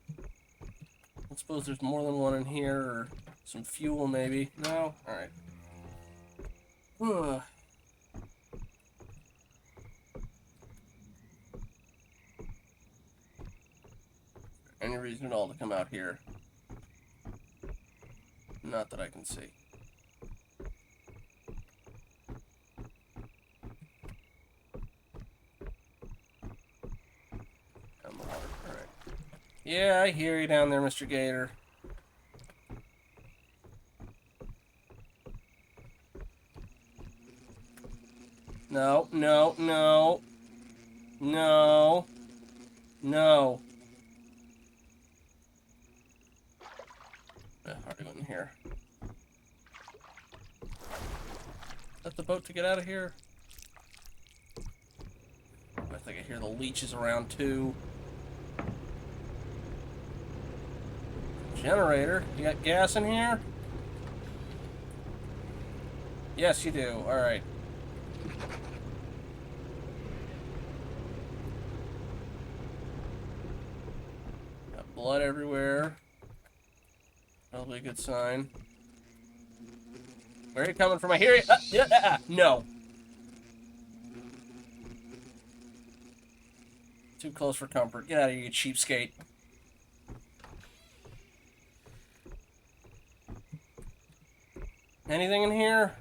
I suppose there's more than one in here, or some fuel maybe. No? Alright. Any reason at all to come out here? Not that I can see. Down the water. Alright. Yeah, I hear you down there, Mr. Gator. No, no, no. No. No. Hard to go in here. Is that the boat to get out of here? I think I hear the leeches around too. Generator? You got gas in here? Yes, you do. Alright. Got blood everywhere. Probably a good sign. Where are you coming from? I hear you. No. Too close for comfort. Get out of here, you cheapskate. Anything in here?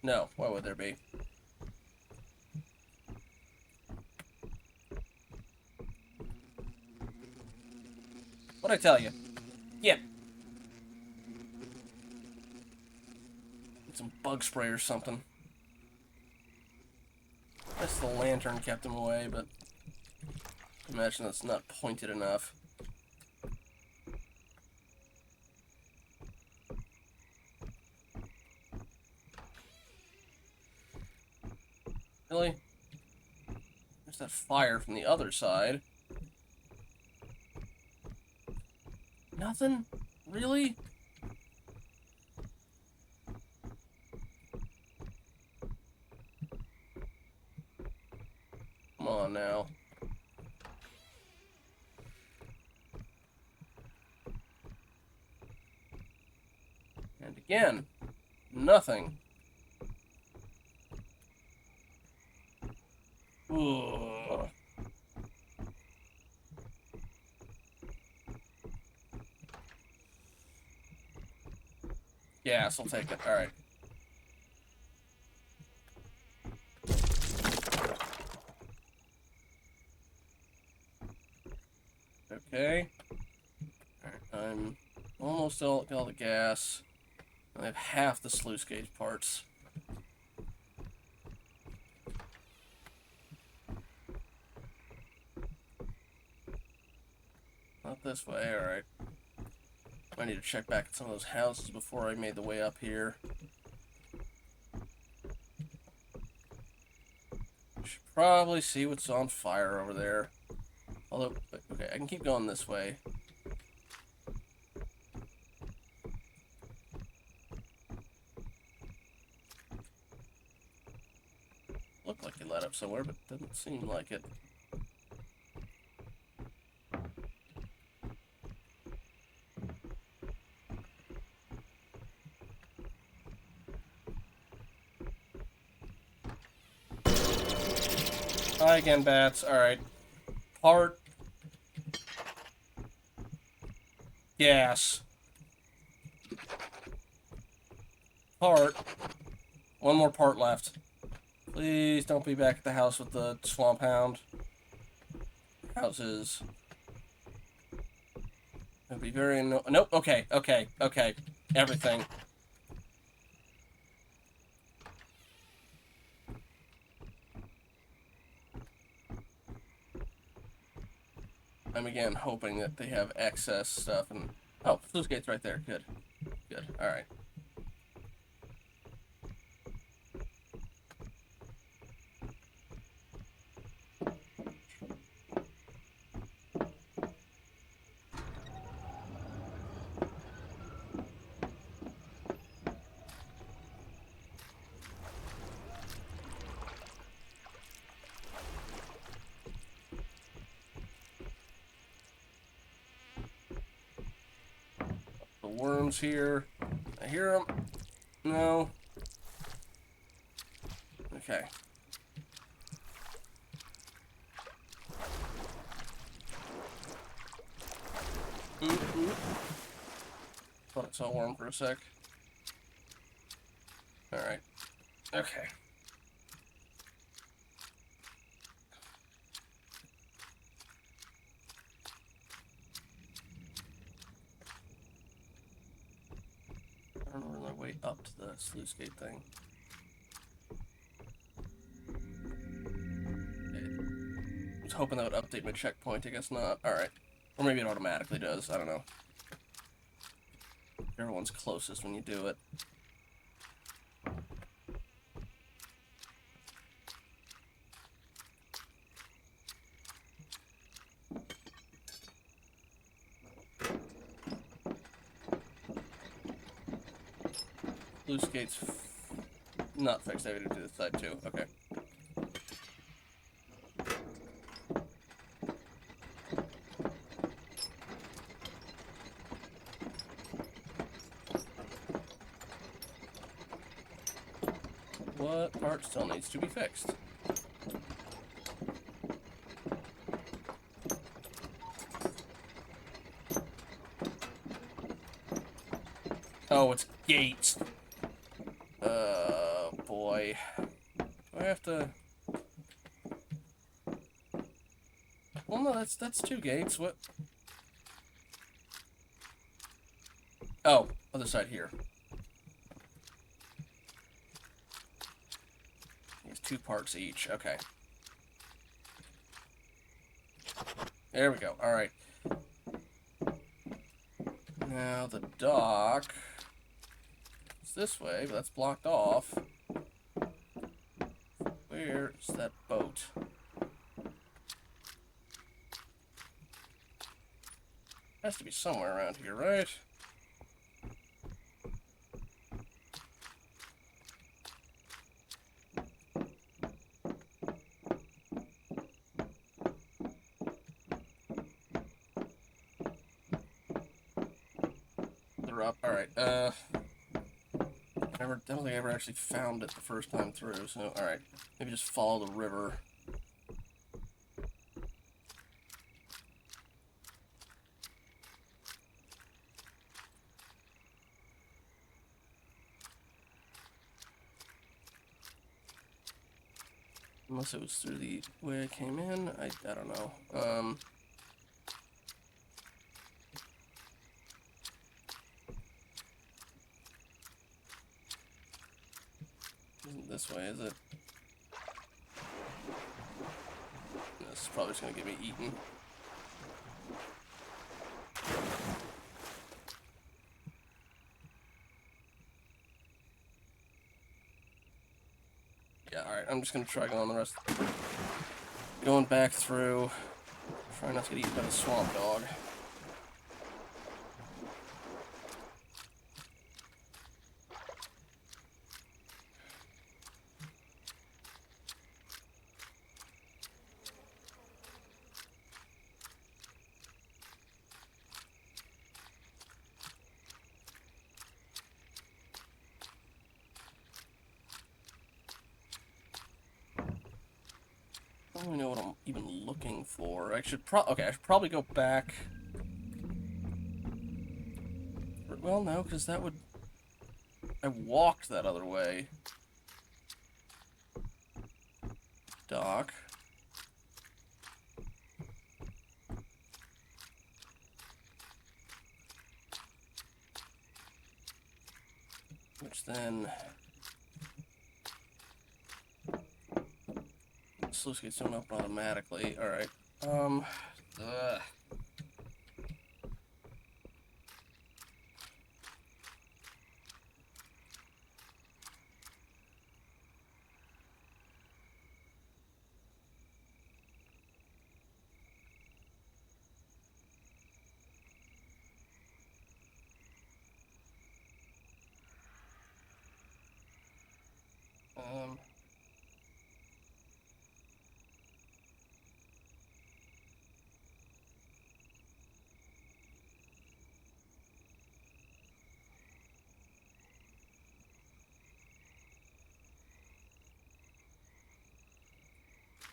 No. Why would there be? What'd I tell you? Yeah. Need some bug spray or something. Guess the lantern kept him away, but imagine that's not pointed enough. Really? There's that fire from the other side. Nothing? Really? Come on now. And again, nothing. Ugh. Yes, I'll take it. Alright. Okay. Alright, I'm almost got all the gas. I have half the sluice gauge parts. Not this way, alright. I need to check back at some of those houses before I made the way up here. Should probably see what's on fire over there. Although, okay, I can keep going this way. Looked like it led up somewhere, but doesn't seem like it. Hi again, bats. Alright. Part. Gas. Part. One more part left. Please don't be back at the house with the swamp hound. Houses. It'd be very nope. Okay. Everything. I'm again hoping that they have excess stuff and oh, sluice gate's right there. Good. Alright. worms here. I hear them. No. Okay. Thought I saw a worm for a sec. Alright. Okay. I don't know my way up to the sluice gate thing. I was hoping that would update my checkpoint. I guess not. Alright. Or maybe it automatically does. I don't know. Everyone's closest when you do it. Sluice gate's not fixed. I gotta do this side too. Okay. What part still needs to be fixed? Oh, it's gates. Boy. Do I have to... Well, no, that's two gates. What? Oh, other side here. It's 2 parts each. Okay. There we go. Alright. Now the dock... It's this way, but that's blocked off. Where's that boat? Has to be somewhere around here, right? They're up. Alright, I don't think I ever actually found it the first time through, so, alright. Maybe just follow the river. Unless it was through the way I came in, I don't know. Isn't this way, is it? This is probably just gonna get me eaten. Yeah, alright, I'm just gonna try going the rest. Going back through. Try not to get eaten by the swamp dog. I don't really know what I'm even looking for. I should probably go back. Well, no, because that would... I walked that other way. Dock. Which then... Sluice gates don't open automatically. Alright. Ugh.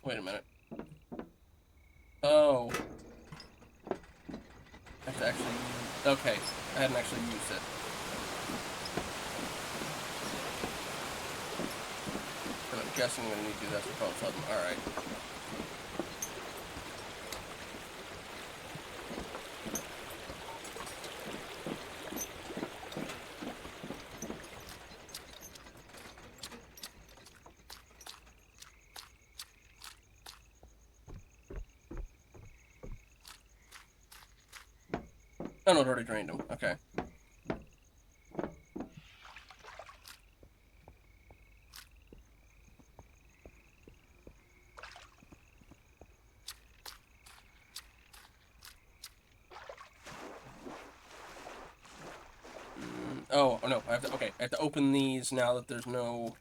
Wait a minute. Oh. I have to actually use... Okay, I hadn't actually used it. But I'm guessing I'm going to need to do that for both of them. Alright. Oh no, it already drained them. Okay. Oh, no, I have to, okay, I have to open these now that there's no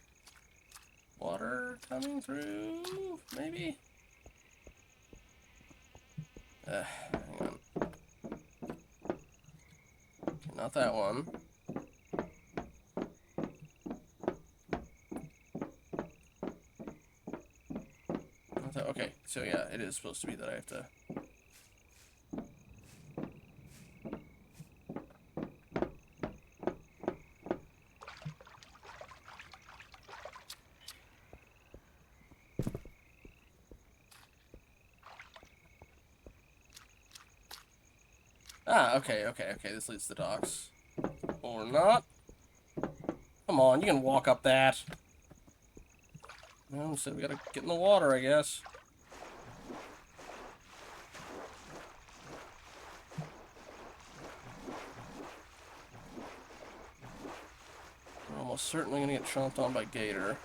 water coming through, maybe? Hang on. Okay, not that one. Not that, okay, so yeah, it is supposed to be that I have to... Ah, okay, this leads to the docks. Or not. Come on, you can walk up that. Well, so we gotta get in the water, I guess. We're almost certainly gonna get chomped on by gator.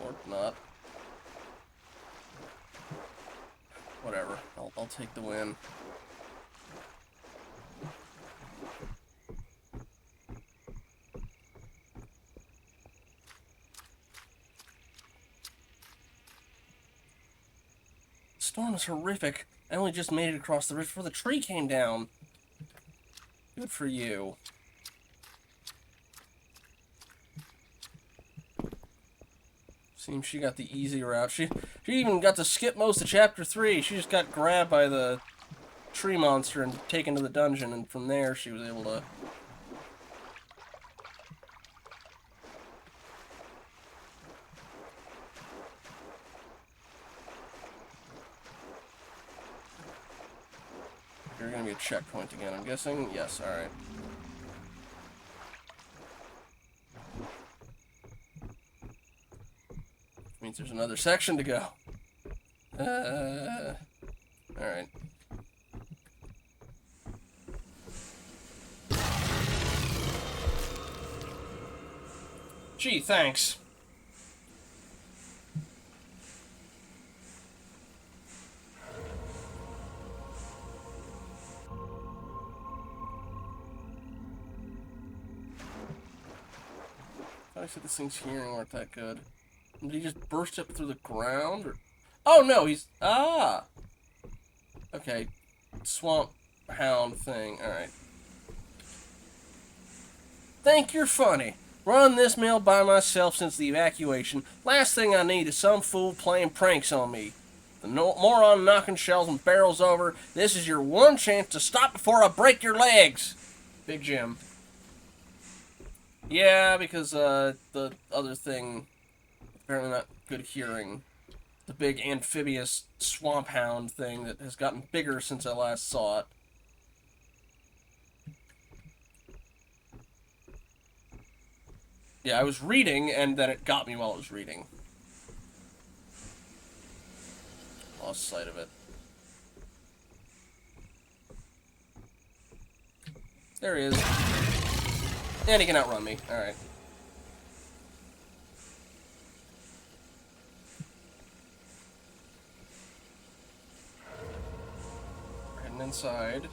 Or not. Whatever. I'll take the win. The storm is horrific. I only just made it across the rift before the tree came down. Good for you. Seems she got the easy route. She even got to skip most of Chapter 3. She just got grabbed by the tree monster and taken to the dungeon, and from there she was able to... You're gonna be a checkpoint again, I'm guessing? Yes, alright. Means there's another section to go. Alright. Gee, thanks. I said this thing's hearing weren't that good. Did he just burst up through the ground? Or... Oh no, he's... Ah! Okay. Swamp hound thing. Alright. Think you're funny. Run this mill by myself since the evacuation. Last thing I need is some fool playing pranks on me. The moron knocking shells and barrels over. This is your one chance to stop before I break your legs. Big Jim. Yeah, because the other thing, apparently not good hearing. The big amphibious swamp hound thing that has gotten bigger since I last saw it. Yeah, I was reading, and then it got me while I was reading. Lost sight of it. There he is. And he can outrun me. Alright. We're heading inside.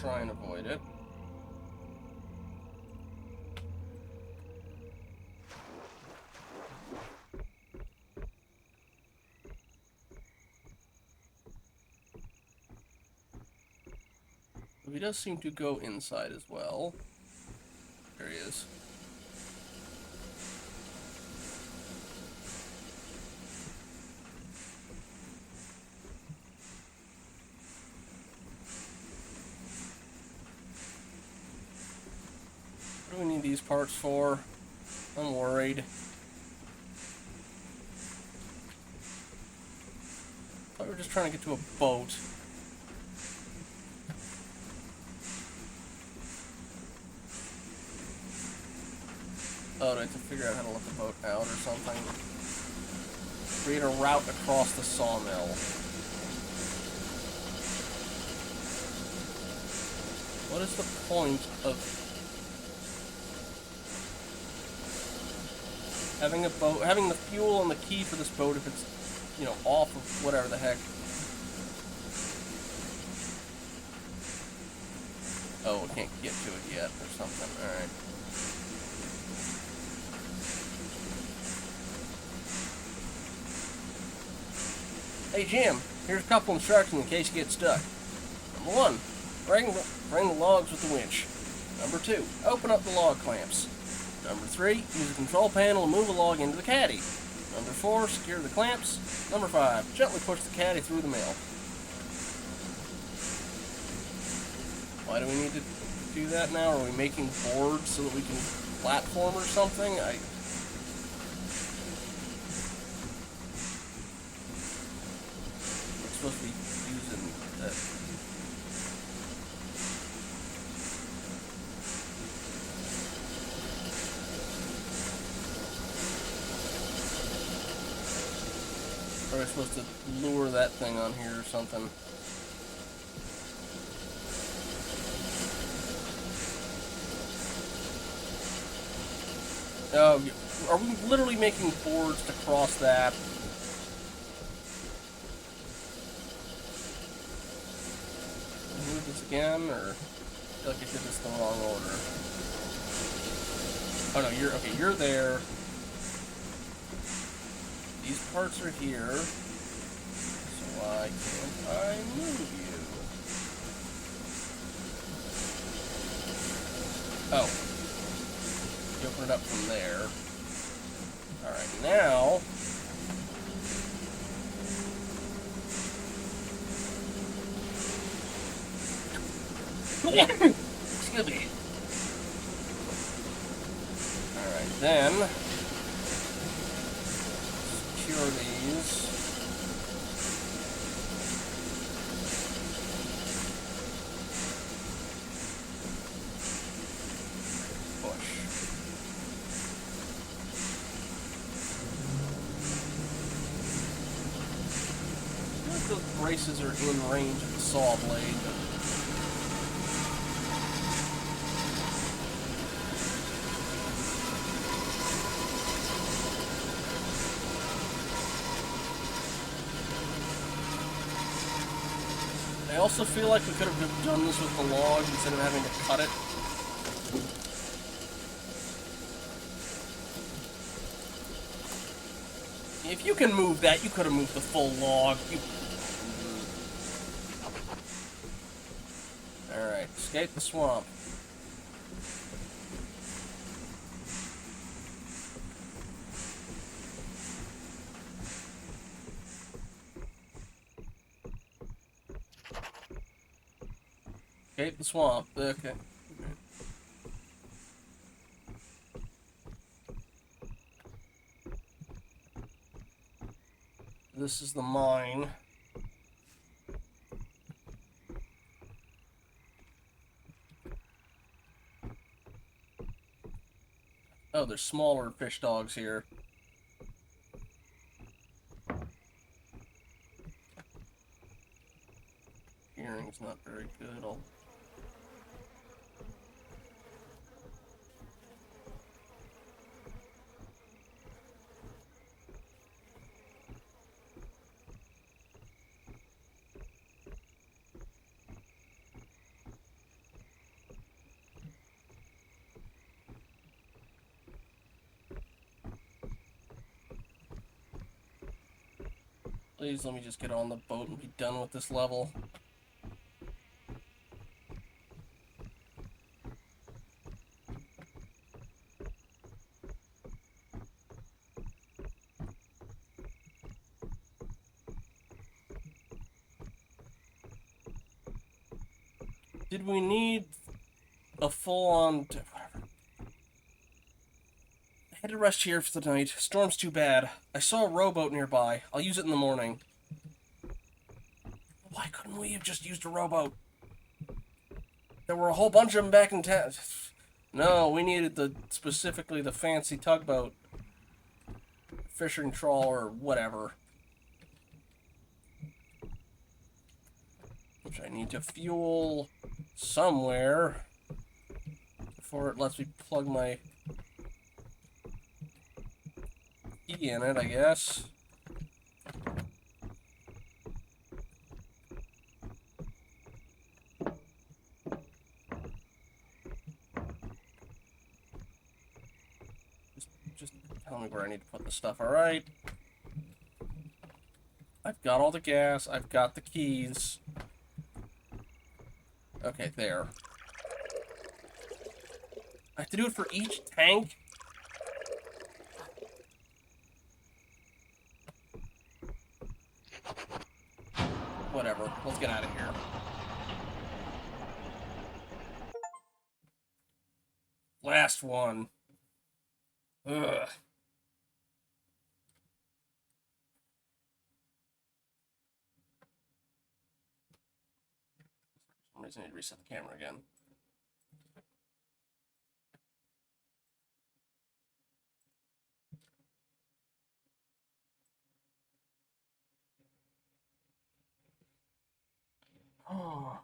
Try and avoid it. He does seem to go inside as well. There he is. What do we need these parts for? I'm worried. Thought we were just trying to get to a boat. Oh, do I have to figure out how to let the boat out or something? Create a route across the sawmill. What is the point of having a boat, having the fuel and the key for this boat if it's, you know, off of whatever the heck? Oh, we can't get to it yet or something. Alright. Hey Jim, here's a couple instructions in case you get stuck. Number 1, bring the logs with the winch. Number 2, open up the log clamps. Number 3, use the control panel to move a log into the caddy. Number 4, secure the clamps. Number 5, gently push the caddy through the mill. Why do we need to do that now? Are we making boards so that we can platform or something? Supposed to be using that. Or am I supposed to lure that thing on here or something? Oh, are we literally making boards to cross that? Move this again, or I feel like I did this in the wrong order. Oh no, you're okay. You're there. These parts are here, so why can't I move you? Oh, you open it up from there. All right, now. Excuse me. Alright, then secure these. Push. I feel like those braces are in range of the saw blade, but I also feel like we could have done this with the log instead of having to cut it. If you can move that, you could have moved the full log. Alright, escape the swamp. Escape the swamp. Okay. This is the mine. Oh, there's smaller fish dogs here. Hearing's not very good. Please let me just get on the boat and be done with this level. Did we need a full-on... Whatever. I had to rest here for the night. Storm's too bad. I saw a rowboat nearby. I'll use it in the morning. Why couldn't we have just used a rowboat? There were a whole bunch of them back in town. No, we needed specifically the fancy tugboat. Fishing trawler, or whatever. Which I need to fuel somewhere before it lets me plug my key in it, I guess. Just tell me where I need to put the stuff, alright? I've got all the gas, I've got the keys. Okay, there. I have to do it for each tank? Whatever, let's get out of here. Last one. Ugh. For some reason I need to reset the camera again. Oh.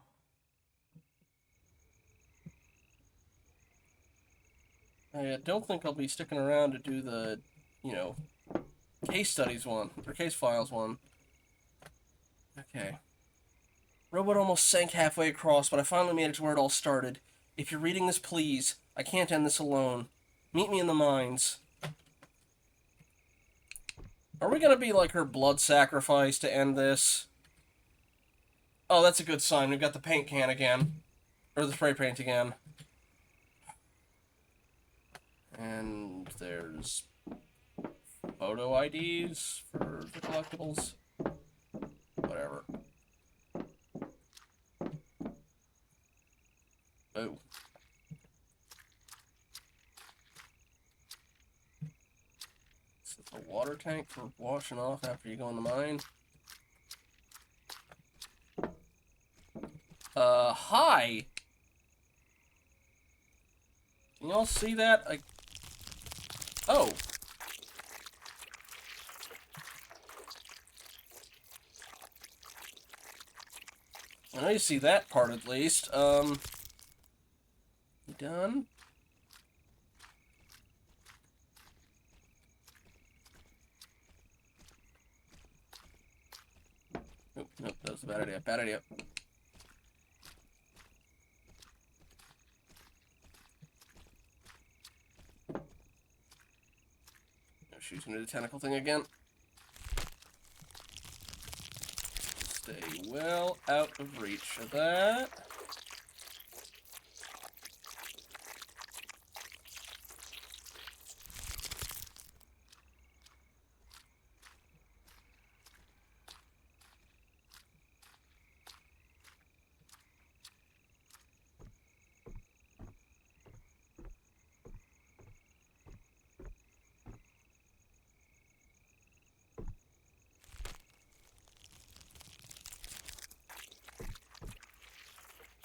I don't think I'll be sticking around to do the, you know, case studies one, or case files one. Okay. Rowboat almost sank halfway across, but I finally made it to where it all started. If you're reading this, please. I can't end this alone. Meet me in the mines. Are we gonna be like her blood sacrifice to end this? Oh, that's a good sign. We've got the paint can again. Or the spray paint again. And there's photo IDs for the collectibles. Whatever. Oh. Is it the water tank for washing off after you go in the mine? Hi! Can y'all see that? Oh! I know you see that part at least. You done? Nope, nope, that was a bad idea. Bad idea. She's gonna do the tentacle thing again. Stay well out of reach of that.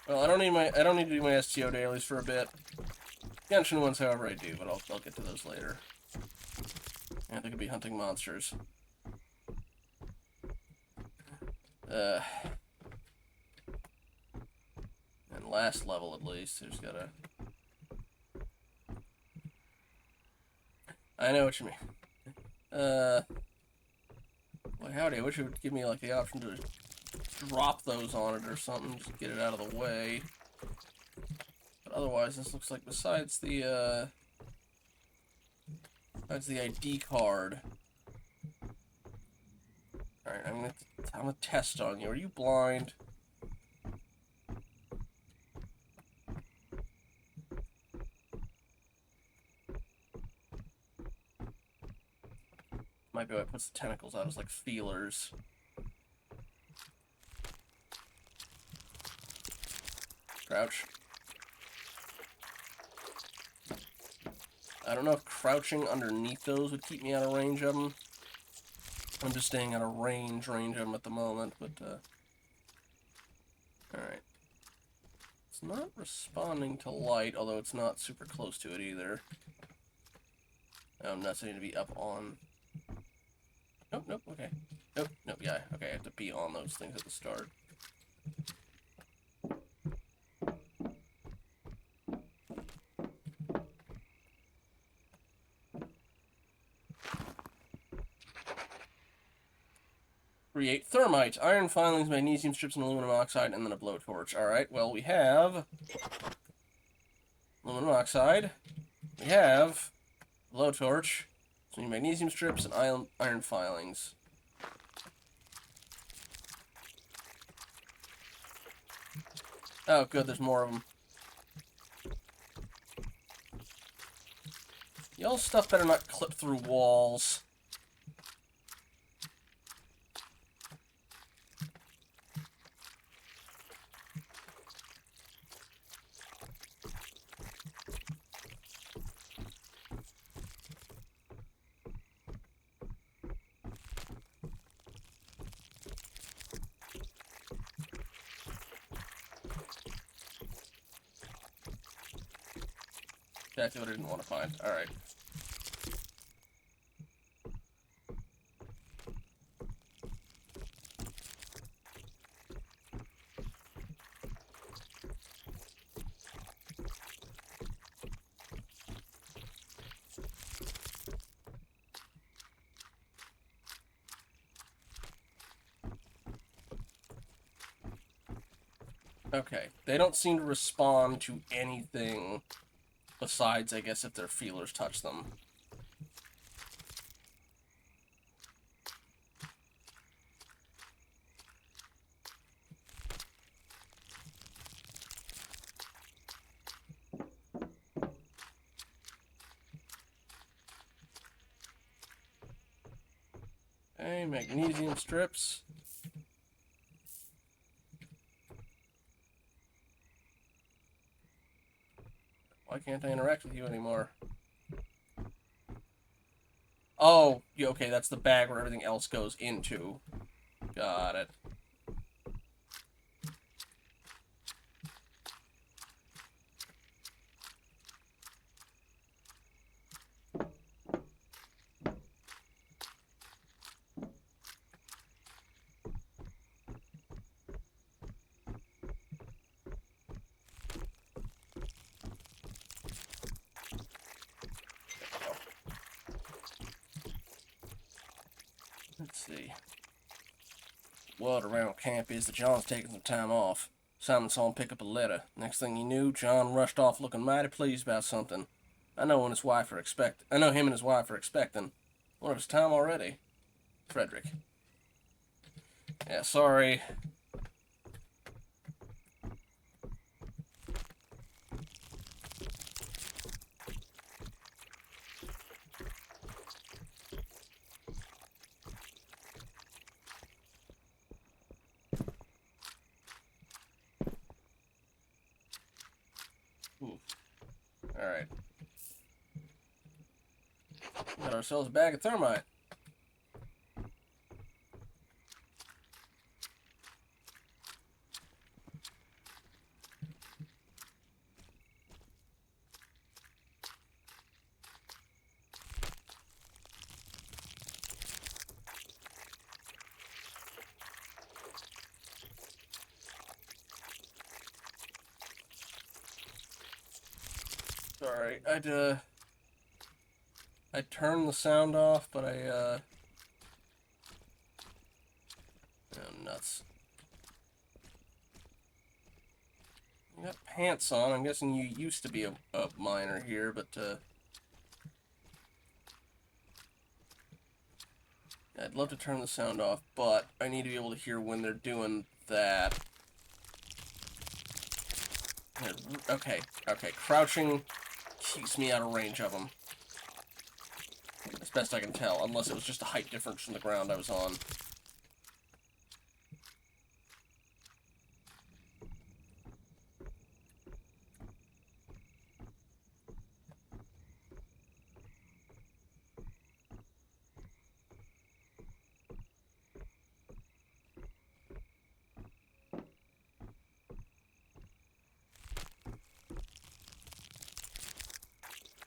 Well, I don't need to do my STO dailies for a bit. Genshin ones, however, I do, but I'll get to those later. Yeah, they could be hunting monsters. And last level, at least, there's gotta... I know what you mean. Well, howdy, I wish it would give me, like, the option to drop those on it or something, just get it out of the way. But otherwise, this looks like besides the ID card. Alright, I'm gonna test on you. Are you blind? Might be why it puts the tentacles out as like feelers. Crouch. I don't know if crouching underneath those would keep me out of range of them. I'm just staying out of range of them at the moment, but, alright. It's not responding to light, although it's not super close to it either. Oh, nuts, I need to be up on... Nope, nope, okay. Nope, nope, yeah, okay, I have to be on those things at the start. Create thermite, iron filings, magnesium strips, and aluminum oxide, and then a blowtorch. Alright, well, we have aluminum oxide. We have blowtorch. So we need magnesium strips and iron filings. Oh, good, there's more of them. Y'all stuff better not clip through walls. Exactly what I didn't want to find. Alright. Okay, they don't seem to respond to anything besides, I guess, if their feelers touch them. Okay, magnesium strips. Why can't I interact with you anymore? Oh, okay, that's the bag where everything else goes into. Got it. Let's see. Word around camp is that John's taking some time off. Simon saw him pick up a letter. Next thing you knew, John rushed off looking mighty pleased about something. I know him and his wife are expecting. Wonder if it's time already. Frederick. Yeah, sorry. Alright. Got ourselves a bag of thermite. Sorry, I turned the sound off, but oh, nuts. You got pants on. I'm guessing you used to be a miner here, but, I'd love to turn the sound off, but I need to be able to hear when they're doing that. Okay, crouching keeps me out of range of them. As best I can tell, unless it was just a height difference from the ground I was on.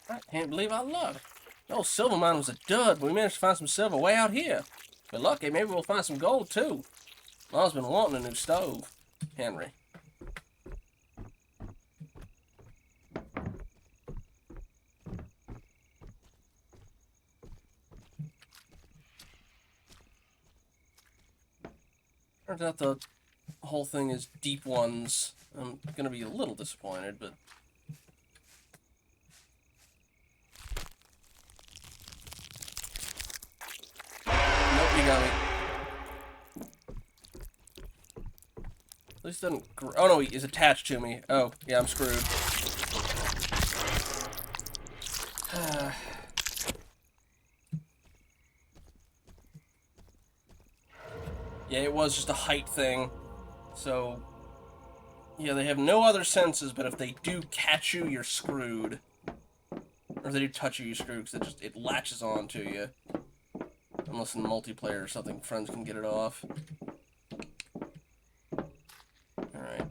I can't believe our luck. The old silver mine was a dud, but we managed to find some silver way out here. If we're lucky, maybe we'll find some gold, too. Mom's been wanting a new stove. Henry. Turns out the whole thing is deep ones. I'm gonna be a little disappointed, but... Nope, you got me. At least it doesn't... Oh no, he's attached to me. Oh, yeah, I'm screwed. Yeah, it was just a height thing. So, yeah, they have no other senses, but if they do catch you, you're screwed. Or if they do touch you, you're screwed, because it latches on to you. Unless in multiplayer or something, friends can get it off. Alright,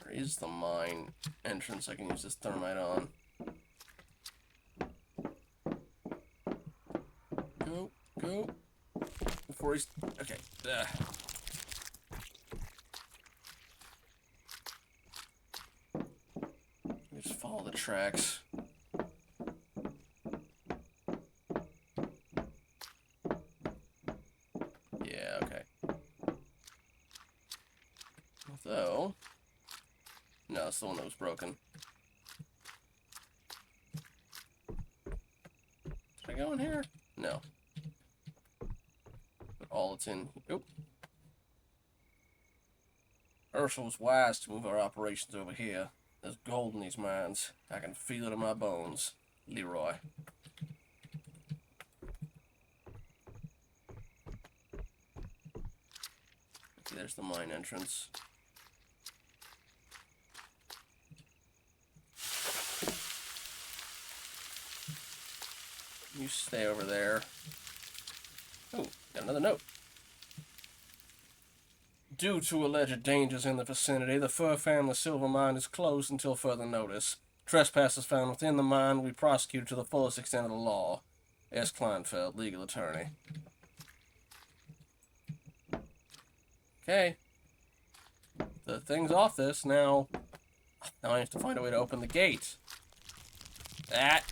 where is the mine entrance I can use this thermite on? Go, go. Before he's... Okay. Just follow the tracks. Yeah, okay. Although... No, it's the one that was broken. Did I go in here? No. All it's in. Oop. Ursula was wise to move our operations over here. There's gold in these mines. I can feel it in my bones. Leroy. Okay, there's the mine entrance. You stay over there. Oh, got another note. Due to alleged dangers in the vicinity, the Fur family silver mine is closed until further notice. Trespassers found within the mine will be prosecuted to the fullest extent of the law. S. Kleinfeld, legal attorney. Okay. The thing's off this. Now I have to find a way to open the gate. That.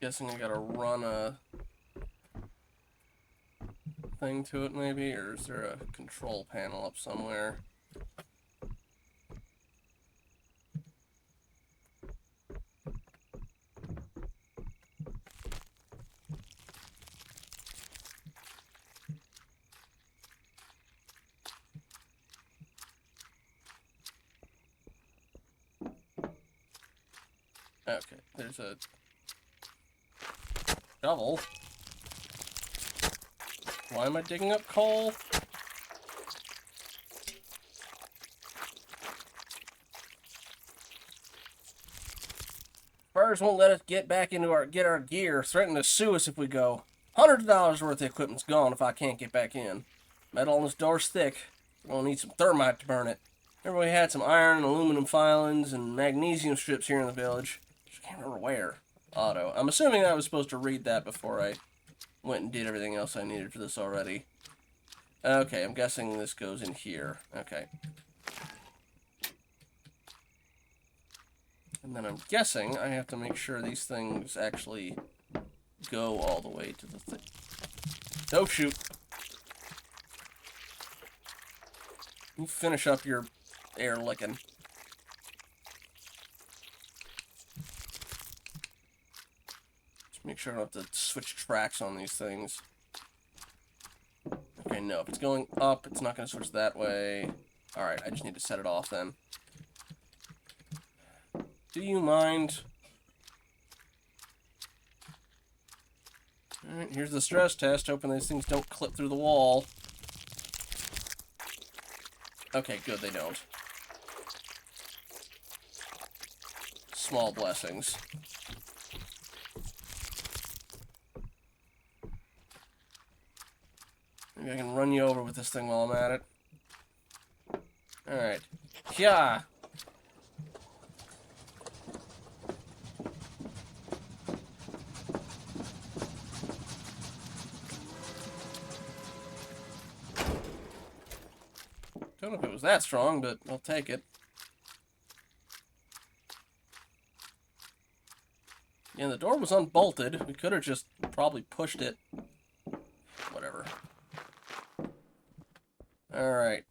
Guessing I gotta run a thing to it maybe, or is there a control panel up somewhere? Okay, there's a shovel. Why am I digging up coal? Furs won't let us get our gear. Threaten to sue us if we go. Hundreds of dollars worth of equipment's gone if I can't get back in. Metal on this door's thick. We're gonna need some thermite to burn it. Everybody had some iron and aluminum filings and magnesium strips here in the village. Just can't remember where. Auto. I'm assuming I was supposed to read that before I went and did everything else I needed for this already. Okay, I'm guessing this goes in here. Okay. And then I'm guessing I have to make sure these things actually go all the way to the thing. Oh, shoot. You finish up your air licking. Make sure I don't have to switch tracks on these things. Okay, no. If it's going up, it's not going to switch that way. Alright, I just need to set it off then. Do you mind? Alright, here's the stress test. Hoping these things don't clip through the wall. Okay, good, they don't. small blessings. Maybe I can run you over with this thing while I'm at it. Alright. Yeah. Don't know if it was that strong, but I'll take it. Yeah, the door was unbolted. We could have just probably pushed it. Whatever. Alright.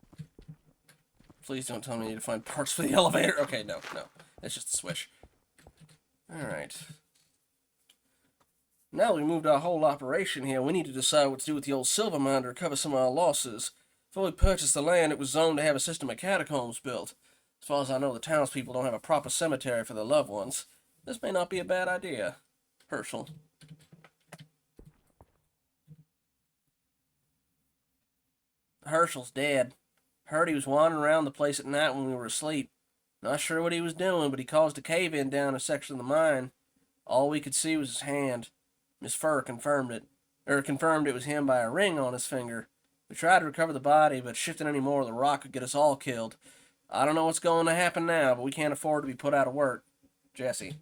Please don't tell me I need to find parts for the elevator. Okay, no. It's just a switch. Alright. Now we moved our whole operation here, we need to decide what to do with the old silver mine to recover some of our losses. Before we purchased the land, it was zoned to have a system of catacombs built. As far as I know, the townspeople don't have a proper cemetery for their loved ones. This may not be a bad idea. Herschel. Herschel's dead. Heard he was wandering around the place at night when we were asleep. Not sure what he was doing, but he caused a cave-in down a section of the mine. All we could see was his hand. Miss Fur confirmed it was him by a ring on his finger. We tried to recover the body, but shifting any more of the rock could get us all killed. I don't know what's going to happen now, but we can't afford to be put out of work. Jesse.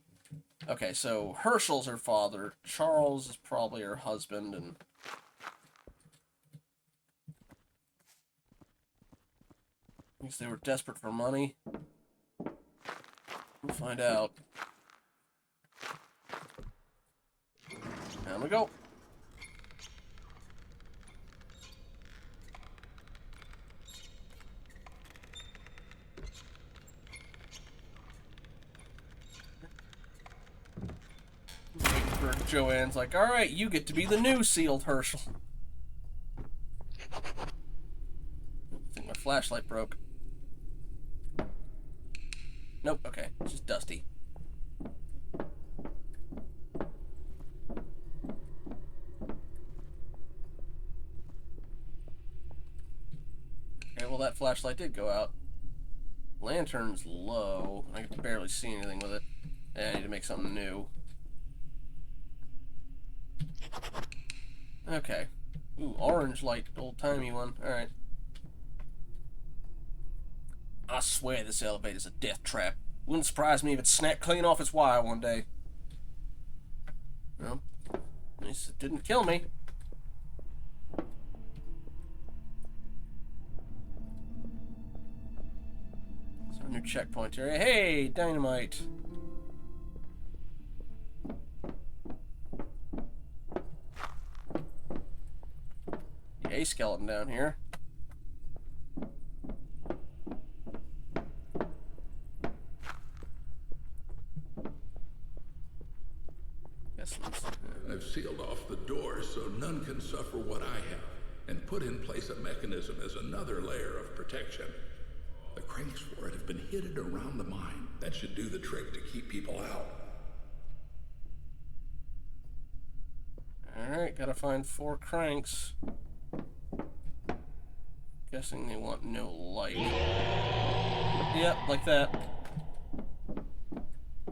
Okay, so Herschel's her father. Charles is probably her husband, and... I guess they were desperate for money. We'll find out. Down we go. Joanne's like, alright, you get to be the new sealed Herschel. I think my flashlight broke. Nope, okay, it's just dusty. Okay, well that flashlight did go out. Lantern's low. I can barely see anything with it. Yeah, I need to make something new. Okay. Ooh, orange light, old-timey one. Alright. I swear this elevator's a death trap. Wouldn't surprise me if it snapped clean off its wire one day. Well, at least it didn't kill me. So new checkpoint area. Hey, dynamite. A skeleton down here. I've sealed off the doors so none can suffer what I have, and put in place a mechanism as another layer of protection. The cranks for it have been hidden around the mine. That should do the trick to keep people out. Alright, gotta find 4 cranks. Guessing they want no light. Yep, like that.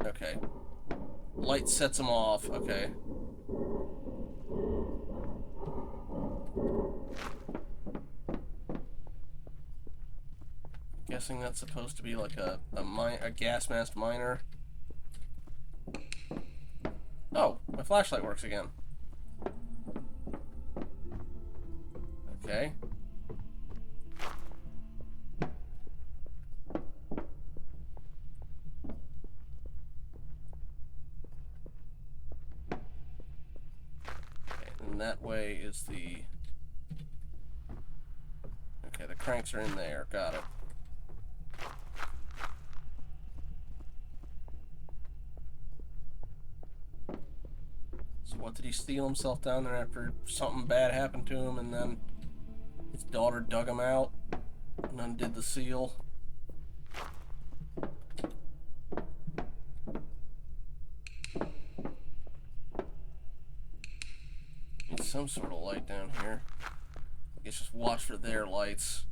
Okay. Light sets them off. Okay. Guessing that's supposed to be like a gas mask miner. Oh, my flashlight works again. Okay. And that way is the... Okay, the cranks are in there. Got it. So what, did he steal himself down there after something bad happened to him, and then his daughter dug him out and undid the seal? Need some sort of light down here. I guess just watch for their lights.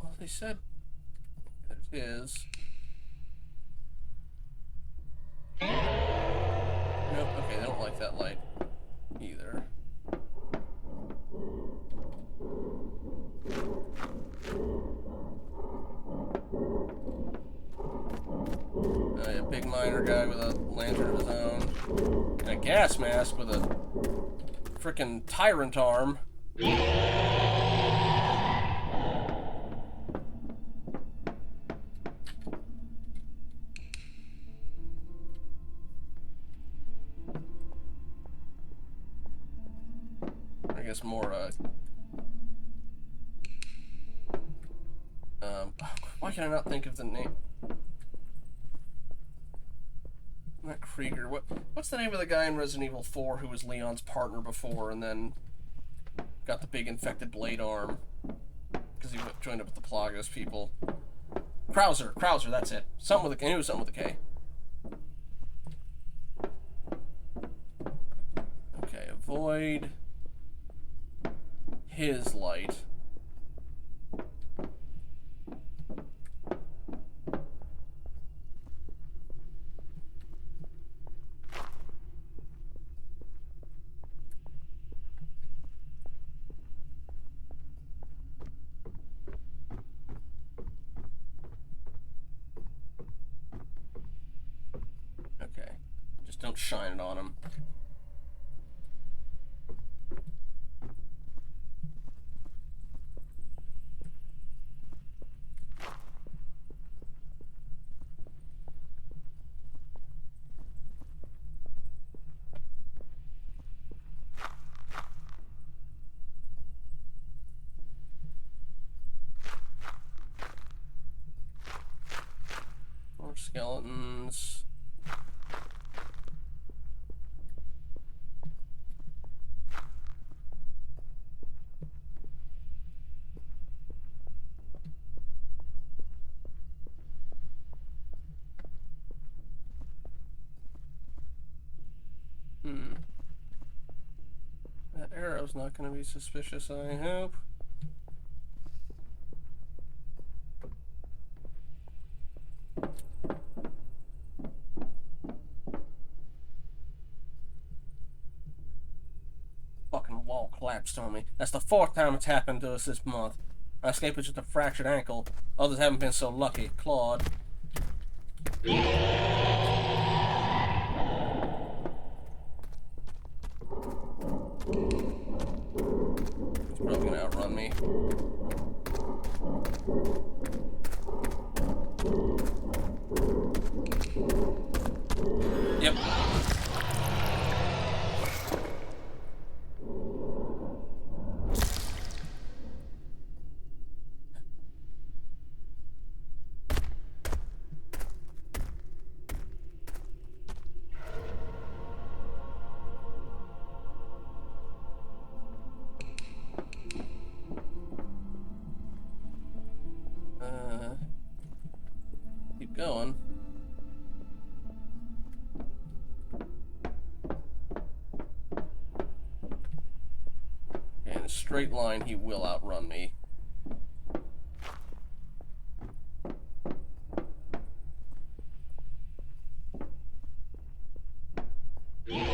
Well, they said... There's is. Nope, okay, they don't like that light either. A big miner guy with a lantern of his own. And a gas mask with a frickin' tyrant arm. I guess more, why can I not think of the name? Not Krieger. What's the name of the guy in Resident Evil 4 who was Leon's partner before and then got the big infected blade arm? Because he joined up with the Plagos people. Krauser, that's it. Something with a K. I knew it was something with a K. Okay, avoid his light. Okay, just don't shine it on him. More skeletons. That arrow's not going to be suspicious, I hope. Fucking wall collapsed on me. That's the 4th time it's happened to us this month. My escape was just a fractured ankle. Others haven't been so lucky. Claude. He's probably gonna outrun me. Yep. Keep going. In a straight line, he will outrun me. He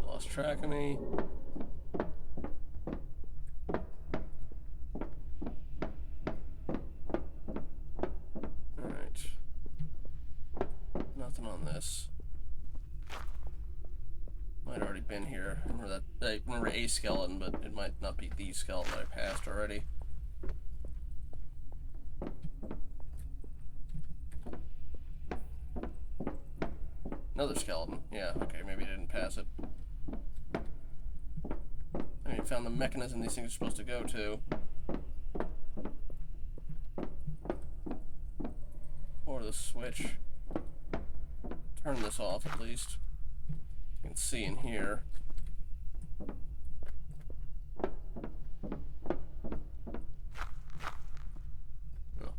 lost track of me. Nothing on this. Might already been here. I remember a skeleton, but it might not be the skeleton that I passed already. Another skeleton. Yeah, okay, maybe I didn't pass it. I mean, found the mechanism these things are supposed to go to. Or the switch. Turn this off at least. You can see in here. Oh.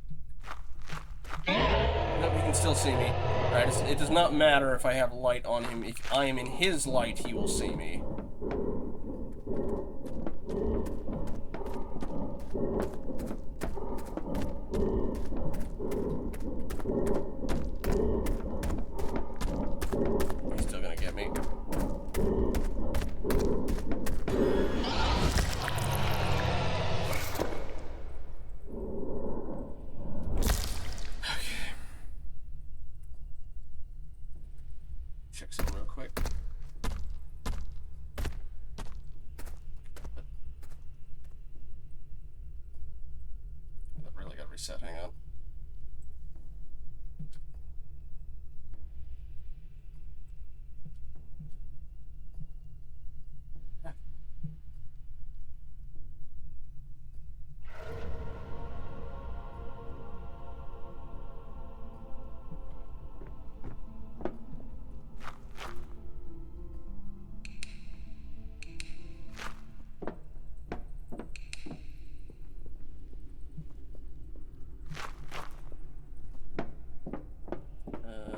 Nope, you can still see me. Right, it does not matter if I have light on him. If I am in his light, he will see me. He's still gonna get me. Check something real quick. That really got reset. Hang on.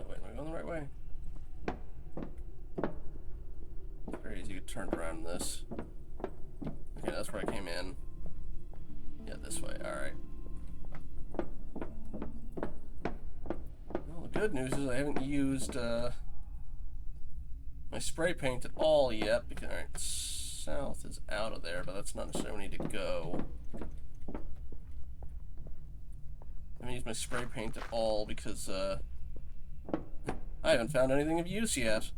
Wait, am I going the right way? Crazy, you turned around in this. Okay, that's where I came in. Yeah, this way, alright. Well, the good news is I haven't used my spray paint at all yet, because, alright, south is out of there, but that's not necessarily where I need to go. I haven't used my spray paint at all because, I haven't found anything of use yet.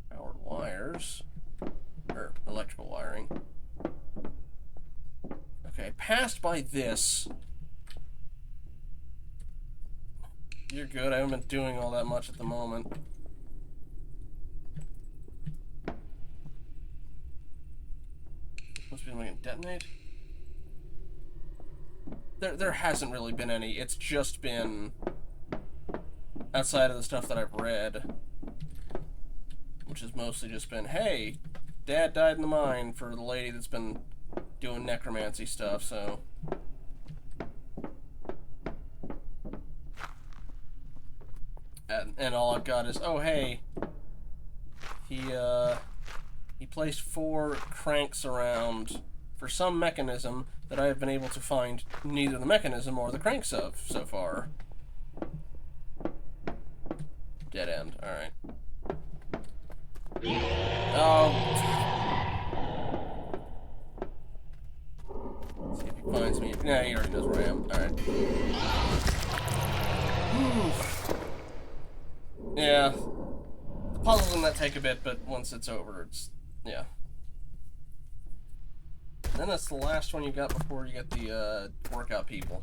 Powered wires. Or electrical wiring. Okay, passed by this. You're good, I haven't been doing all that much at the moment. Must be making detonate? There hasn't really been any. It's just been outside of the stuff that I've read, which has mostly just been, hey, Dad died in the mine for the lady that's been doing necromancy stuff, so. And all I've got is, oh hey, he placed 4 cranks around for some mechanism that I have been able to find neither the mechanism or the cranks of so far. Dead end, alright. Oh. See if he finds me. Nah, he already knows where I am. Alright. Yeah. The puzzles in that take a bit, but once it's over, it's... yeah. And then that's the last one you got before you get the, workout people.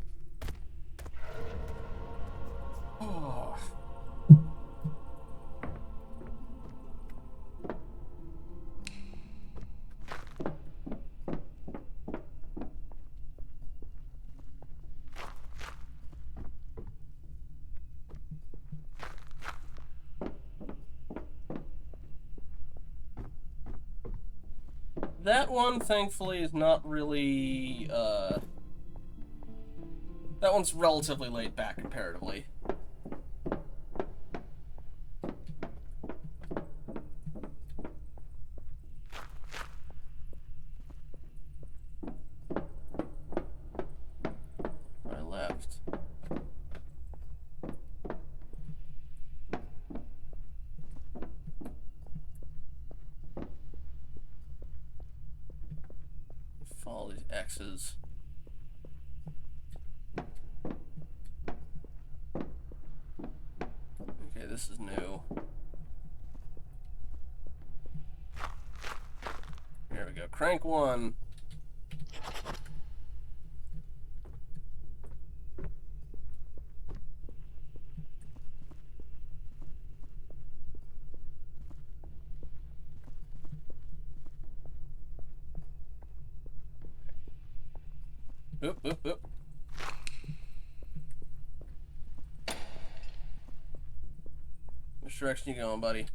Oh. That one, thankfully, is not really, that one's relatively laid back, comparatively. I left. Follow these X's. Okay, this is new. Here we go. Crank 1. Oop, oop, oop. Which direction you going, buddy?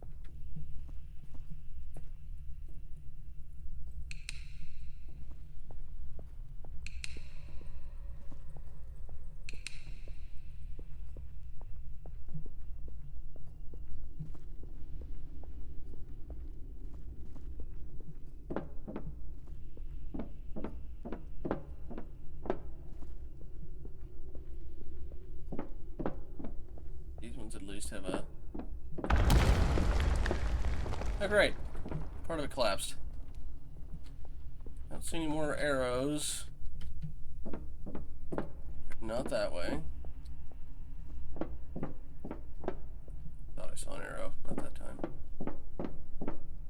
These ones at least have a... Oh, great. Part of it collapsed. I don't see any more arrows. Not that way. Thought I saw an arrow. Not that time.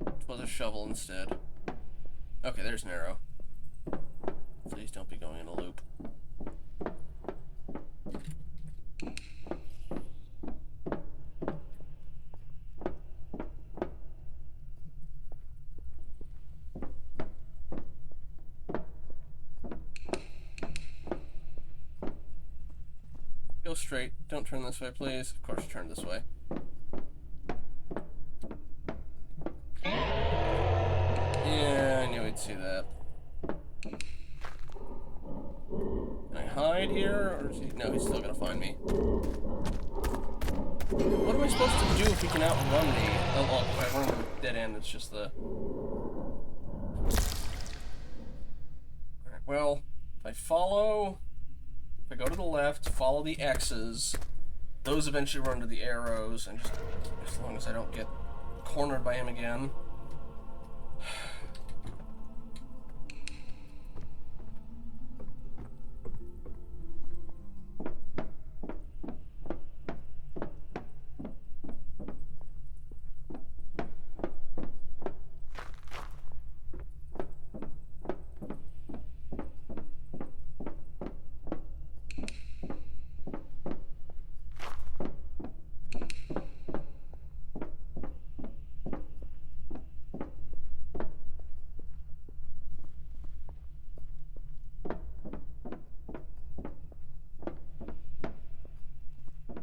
It was a shovel instead. Okay, there's an arrow. Please don't be going in a loop. Go straight. Don't turn this way, please. Of course, turn this way. Yeah, I knew he'd see that. Can I hide here, or is he... No, he's still gonna find me. What am I supposed to do if he can outrun me? Oh, well, if I run to the dead end, it's just the... Alright, well, if I follow... If I go to the left, follow the X's, those eventually run to the arrows, and just as long as I don't get cornered by him again.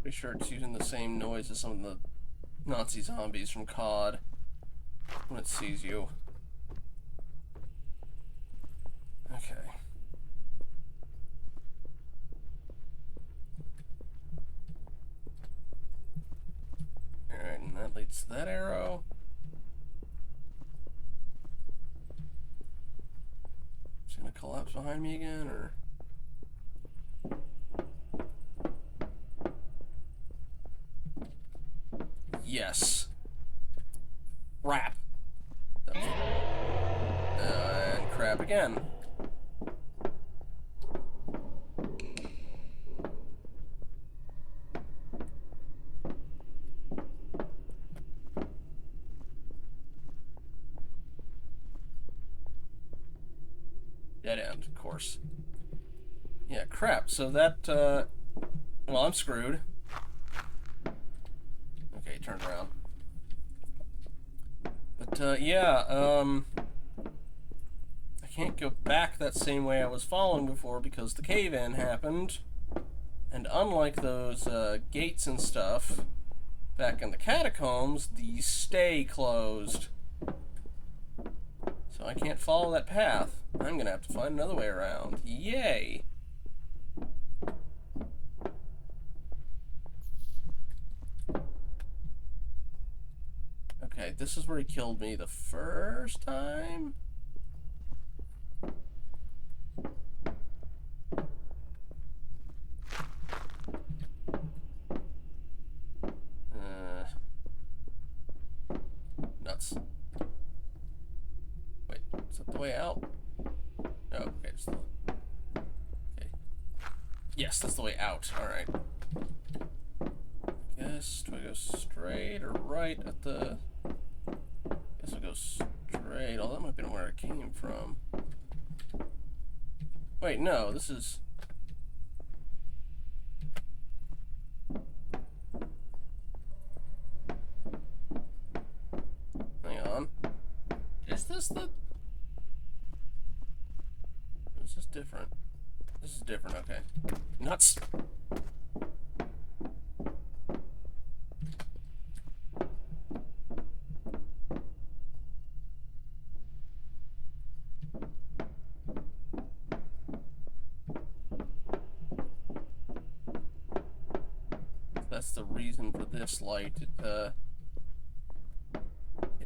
Pretty sure it's using the same noise as some of the Nazi zombies from COD when it sees you. Okay. Alright, and that leads to that arrow. It's gonna collapse behind me again, or... Yes. Crap. And crap again. Dead end, of course. Yeah, crap. So that, well, I'm screwed. Okay, turned around. But, yeah, I can't go back that same way I was following before because the cave-in happened. And unlike those, gates and stuff back in the catacombs, these stay closed. So I can't follow that path. I'm gonna have to find another way around. Yay! Okay, this is where he killed me the first time? Nuts. Wait, is that the way out? Oh, okay, just the... Okay. Yes, that's the way out. Alright. Guess, do I go straight or right at the... Guess I'll go straight. Oh, that might be where it came from. Wait, no, this is... Hang on. Is this the... Is this different? This is different, okay. Nuts! That's the reason for this light. It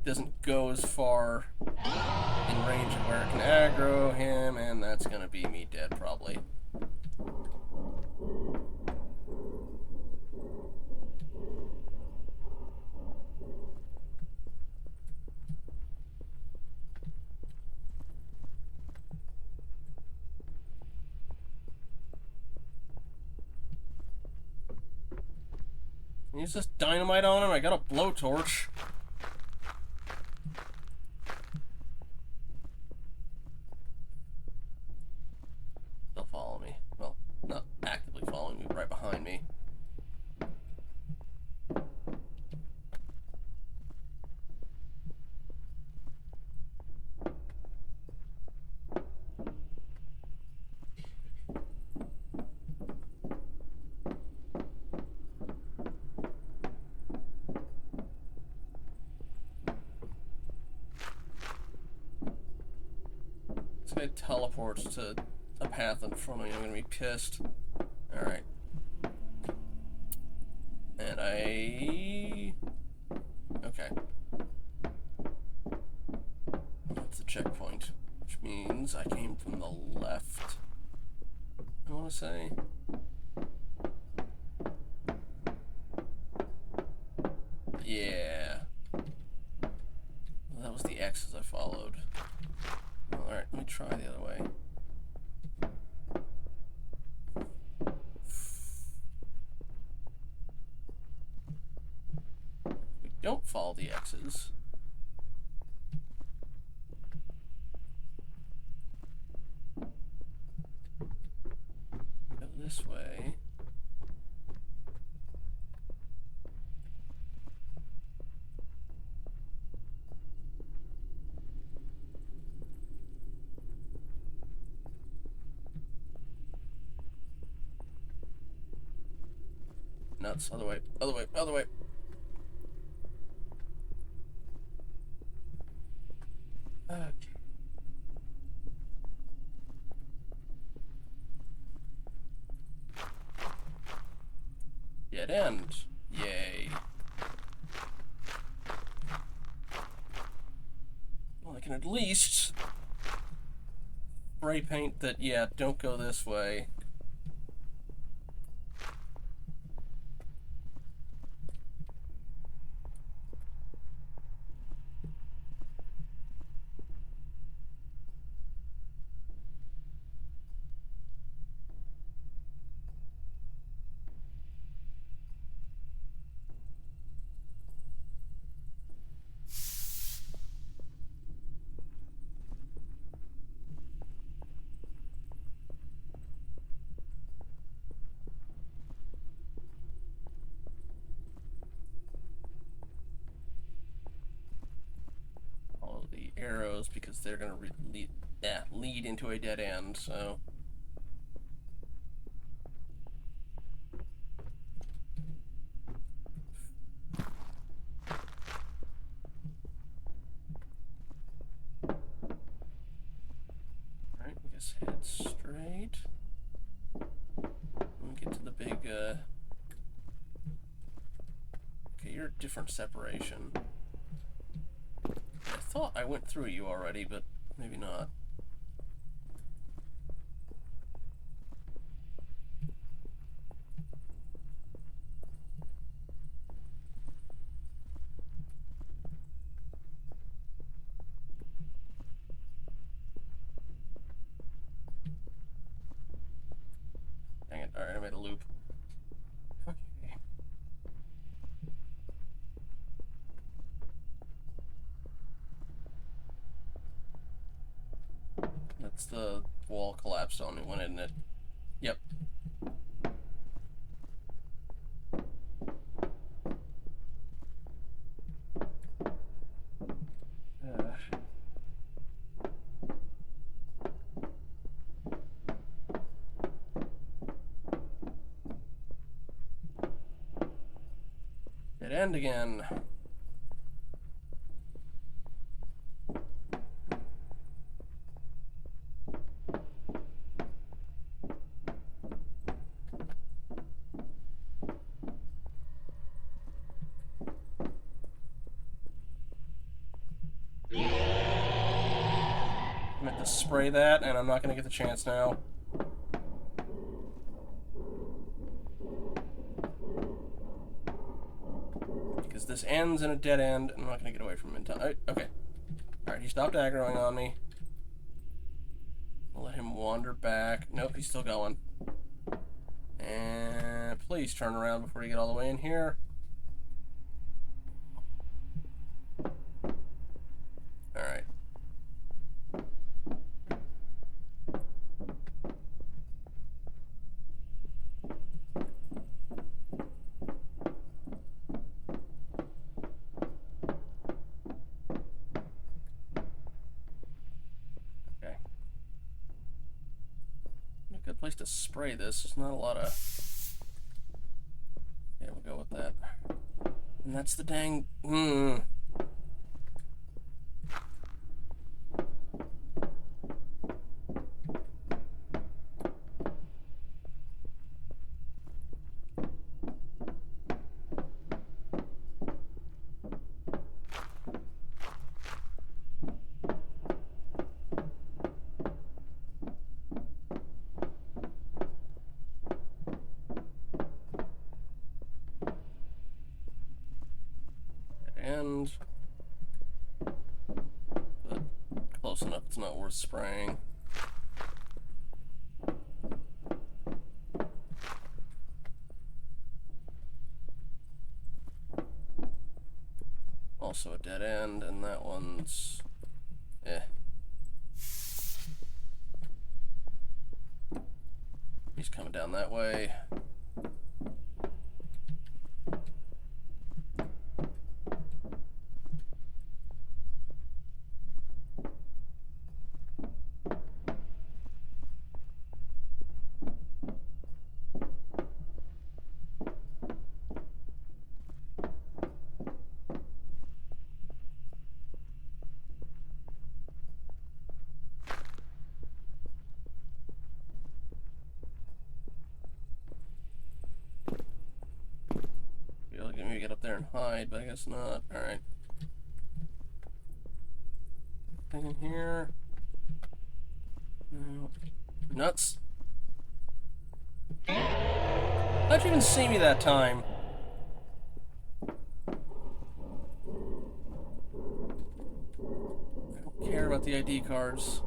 doesn't go as far in range of where it can aggro him, and that's gonna be me dead, probably. Use this dynamite on him? I got a blowtorch. They'll follow me. Well, not actively following me, right behind me. This guy teleports to a path in front of me. I'm gonna be pissed. Alright. And okay. That's the checkpoint. Which means I came from the left. I wanna say. Yeah. Well, that was the X's I followed. Alright, let me try the other way. We don't follow the X's. Go this way. Nuts. Other way. Other way. Other way. Okay. Dead end. Yay. Well, I can at least spray paint that, yeah, don't go this way. Follow the arrows because they're gonna lead into a dead end, so. Alright, I guess head straight. And get to the big, okay, you're a different separation. I thought I went through you already, but maybe not. Dang it, alright, I made a loop. Okay. That's the wall collapsed on me when, isn't it? Yep. Dead end again. spray that, and I'm not going to get the chance now. Because this ends in a dead end, and I'm not going to get away from him in time. Okay. Alright, he stopped aggroing on me. I'll let him wander back. Nope, he's still going. And please turn around before you get all the way in here. Alright. Okay. A good place to spray this. There's not a lot of... Yeah, we'll go with that. And that's the dang... And... But close enough, it's not worth spraying. Also a dead end, and that one's... He's coming down that way. Maybe get up there and hide, but I guess not. Alright. Thing in here. No. Nuts. How'd you even see me that time? I don't care about the ID cards.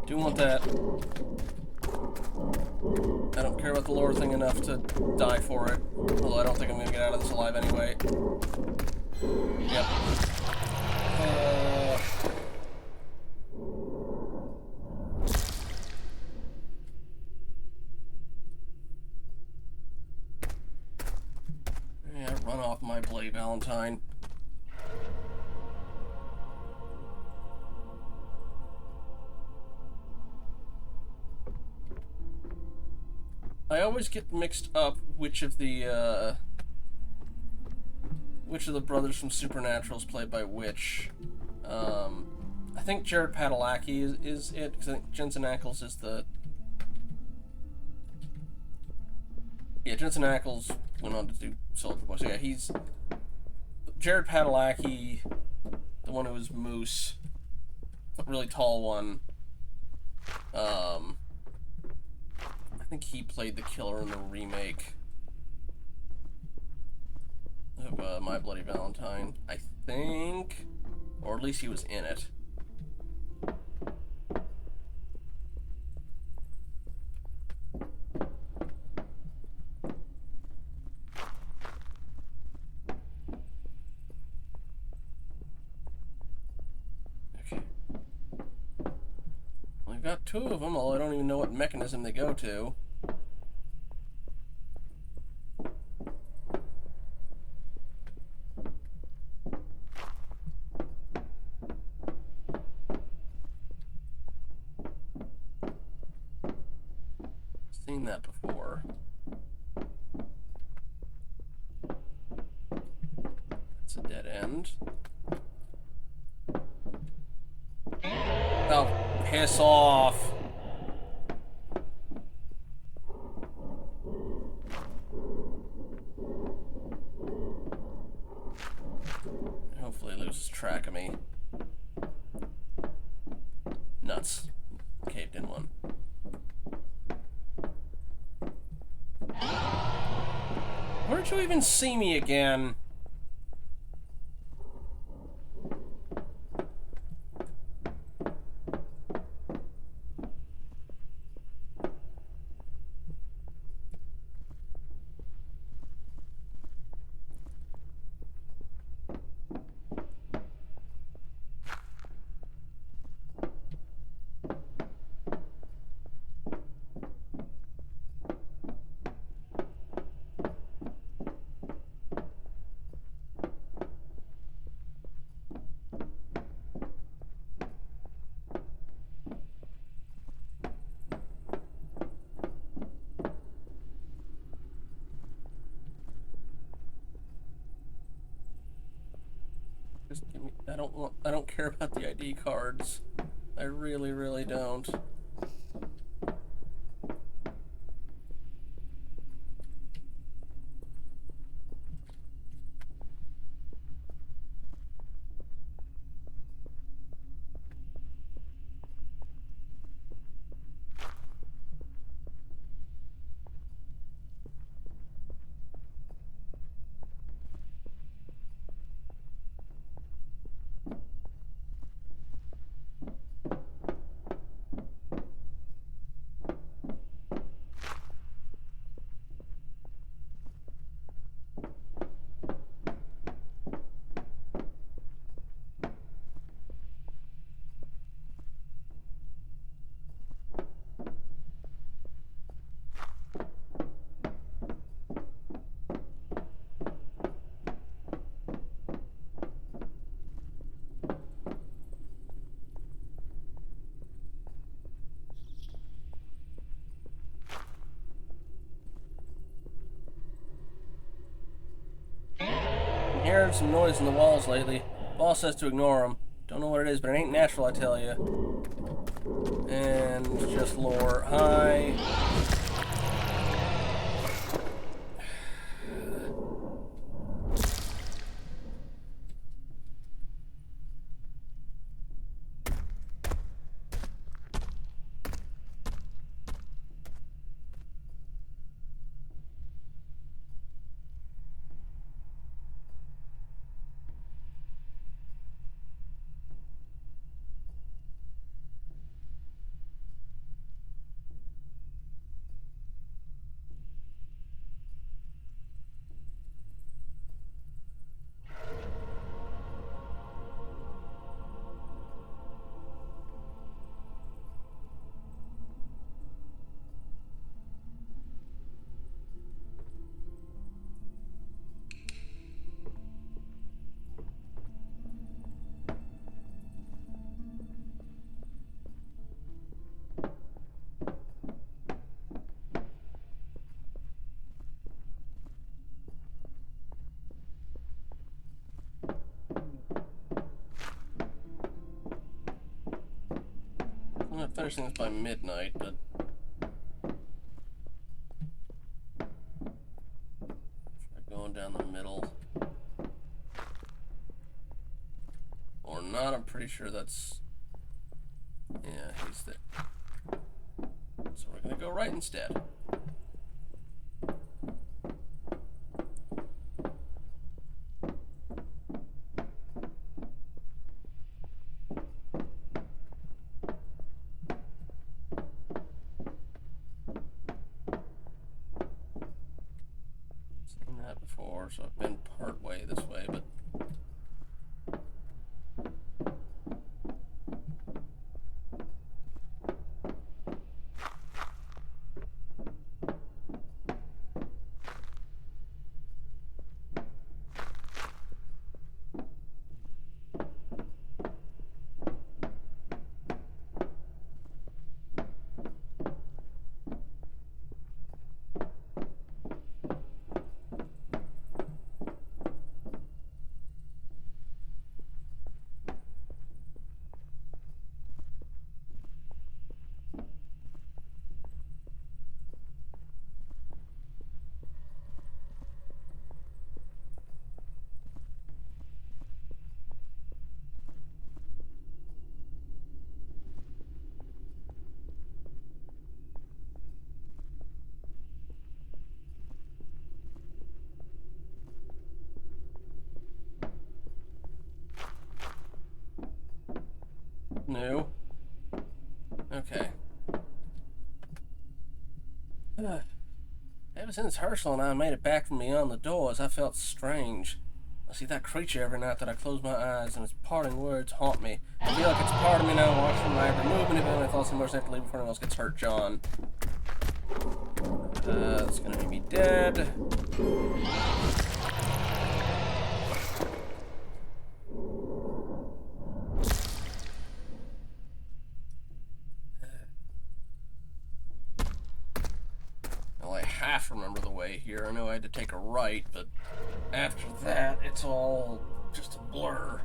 Do want that. I don't care about the lore thing enough to die for it. Although I don't think I'm gonna get out of this alive anyway. Yep. Yeah, run off my Bloody Valentine. I always get mixed up which of the brothers from Supernatural is played by which. I think Jared Padalecki is it, because I think Jensen Ackles is the... Yeah, Jensen Ackles went on to do Soldier Boy. So yeah, he's... Jared Padalecki, the one who was Moose, the really tall one. I think he played the killer in the remake of My Bloody Valentine, I think, or at least he was in it. Okay. Well, I've got two of them, although I don't even know what mechanism they go to. Seen that before. That's a dead end. Oh, piss off. me. Nuts. Caved in one. Where'd you even see me again? Just give me, I don't care about the ID cards. I really, really don't. Hearing some noise in the walls lately. Boss says to ignore them. Don't know what it is, but it ain't natural, I tell you. And just lore. Hi. I'm not finishing this by midnight, but try going down the middle. Or not, I'm pretty sure that's... Yeah, he's there. So we're gonna go right instead. Seen that before, so I've been part way this way, but new. Okay. Ever since Herschel and I made it back from beyond the doors, I felt strange. I see that creature every night that I close my eyes, and its parting words haunt me. I feel like it's part of me now, watching my every movement, even when I thought somebody have to leave before anyone else gets hurt, John. It's gonna make me dead. Well, I half remember the way here. I know I had to take a right, but after that, it's all just a blur.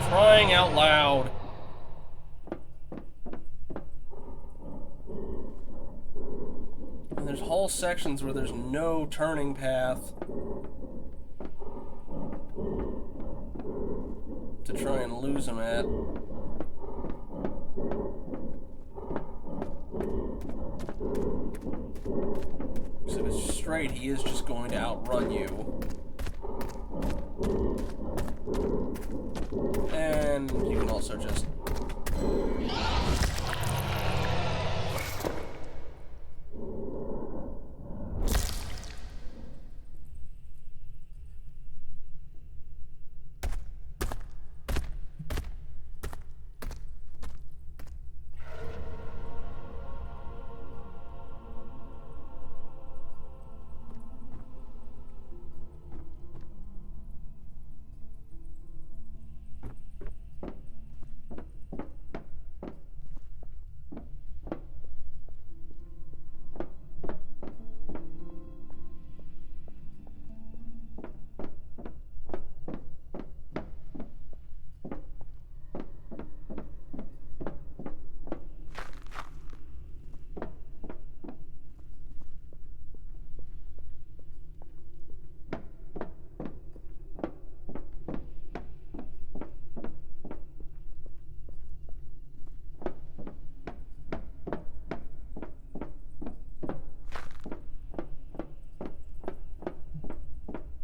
Crying out loud. And there's whole sections where there's no turning path to try and lose him at. So if it's straight, he is just going to outrun you. And you can also just...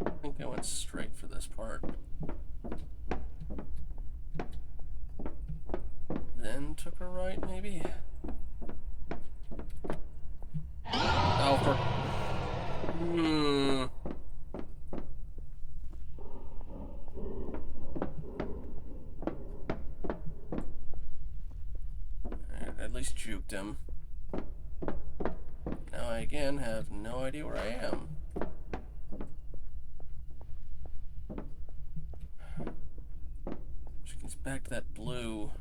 I think I went straight for this part. Then took a right, maybe? Oh, for... At least juked him. Now I again have no idea where I am. Which gets back to that blue.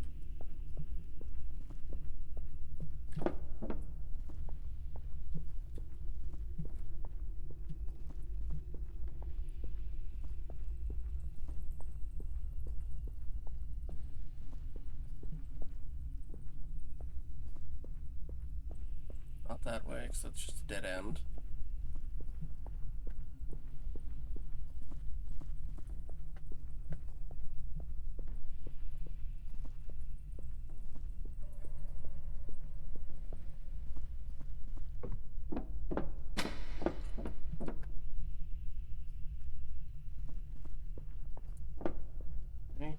Not that way, because that's just a dead end. Okay.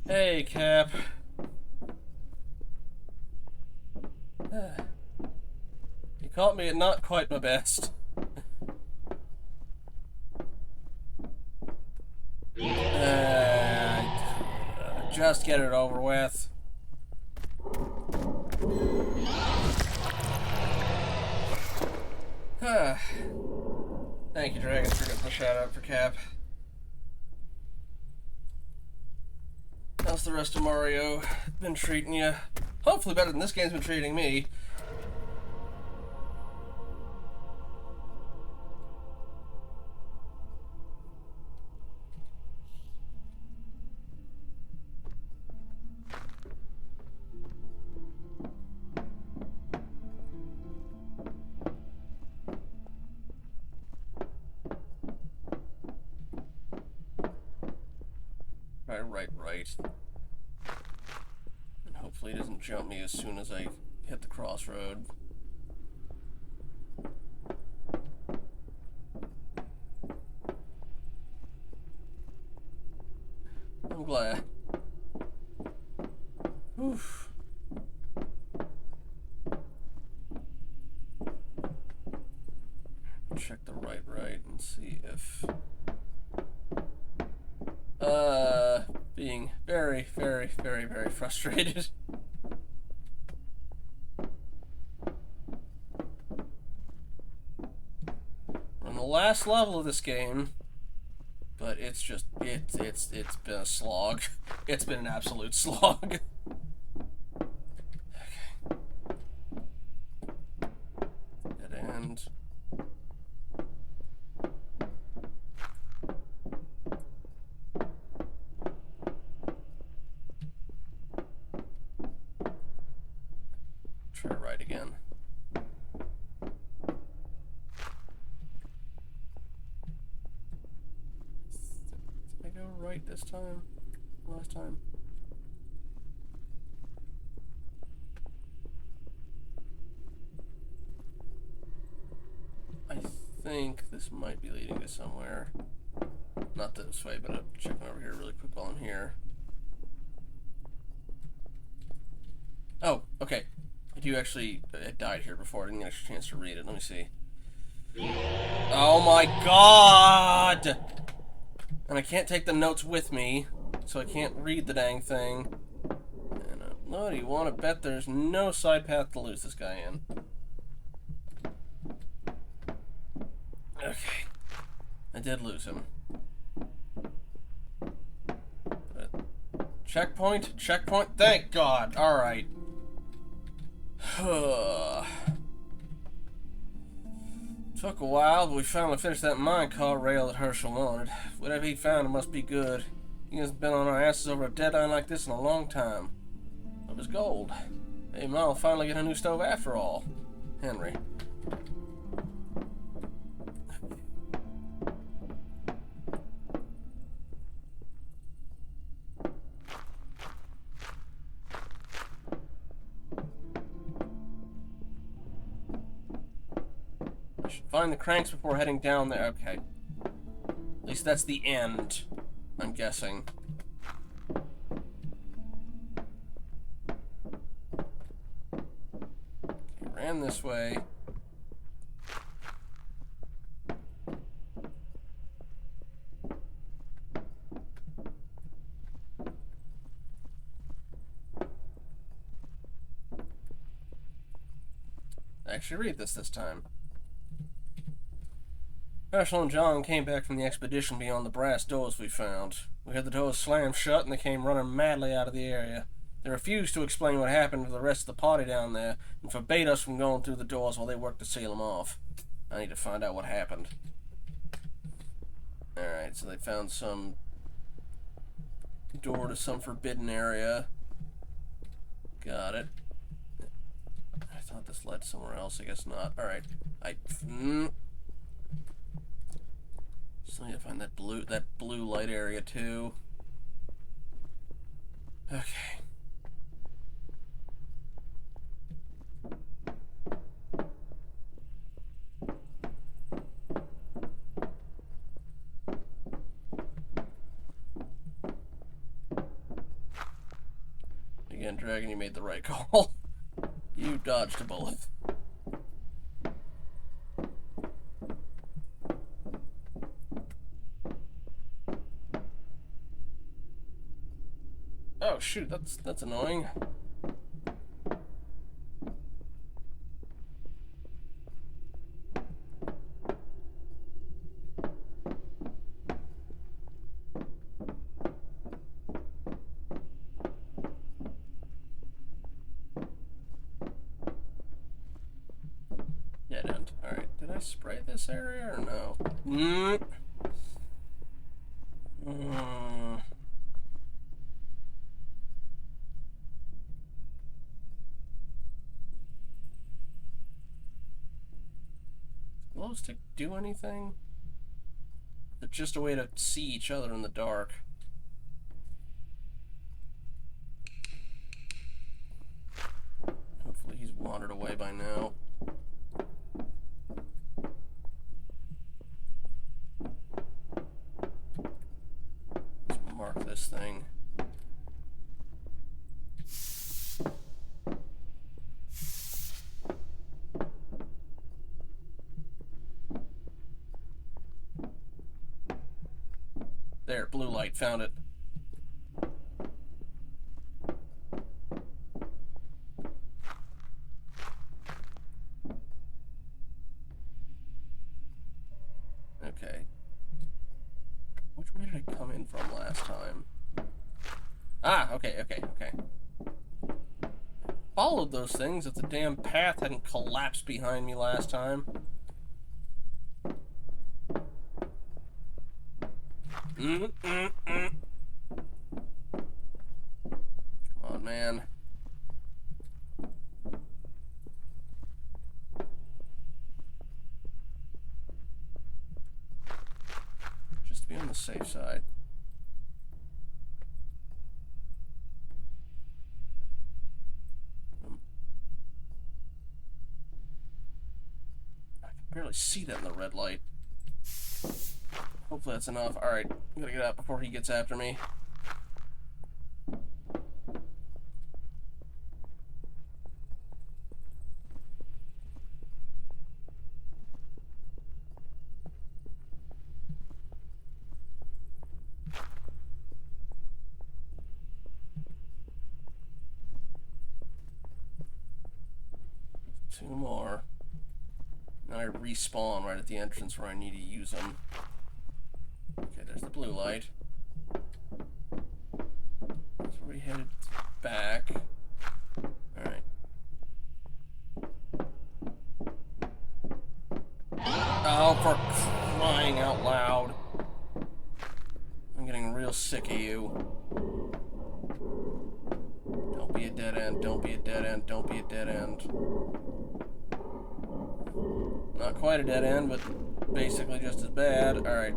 Hey, Cap. You caught me at not quite my best. Just get it over with. Thank you, Dragons, for getting the shout out for Cap. How's the rest of Mario been treating you? Hopefully better than this game's been treating me. Right. And hopefully it doesn't jump me as soon as I hit the crossroad. I'm glad. Oof. Check the right and see if being very frustrated. We're on the last level of this game, but it's just it's been a slog. It's been an absolute slog. Okay. Dead end. Try right again. Did I go right this time? Last time? I think this might be leading to somewhere. Not this way, but I'm checking over here really quick while I'm here. Oh, okay. I do actually... I died here before. I didn't get a chance to read it. Let me see. Oh my god! And I can't take the notes with me, so I can't read the dang thing. And what do you want to bet there's no side path to lose this guy in? Okay. I did lose him. But checkpoint? Checkpoint? Thank God! Alright. Took a while, but we finally finished that minecart rail that Herschel wanted. Whatever he found, it must be good. He hasn't been on our asses over a deadline like this in a long time. It was gold. Maybe Mom will finally get a new stove after all. Henry. I should find the cranks before heading down there. Okay. At least that's the end, I'm guessing. Okay, ran this way. Actually read this time. Herschel and John came back from the expedition beyond the brass doors we found. We heard the doors slam shut and they came running madly out of the area. They refused to explain what happened to the rest of the party down there and forbade us from going through the doors while they worked to seal them off. I need to find out what happened. Alright, so they found some door to some forbidden area. Got it. I thought this led somewhere else. I guess not. Alright. So I need to find that blue light area too. Okay. Again, Dragon, you made the right call. You dodged a bullet. Oh shoot, that's annoying. I spray this area or no? Glow stick do anything? It's just a way to see each other in the dark. Hopefully he's wandered away by now. Let's mark this thing. There, blue light, found it. Okay. Which way did I come in from last time? Ah, okay. Followed those things if the damn path hadn't collapsed behind me last time. Come on, man. Just to be on the safe side. I can barely see that in the red light. Hopefully that's enough. Alright, I'm gonna get out before he gets after me. Two more. Now I respawn right at the entrance where I need to use them. Okay, there's the blue light. That's where we headed back. Alright. Oh, for crying out loud. I'm getting real sick of you. Don't be a dead end, don't be a dead end, don't be a dead end. Not quite a dead end, but basically just as bad. Alright.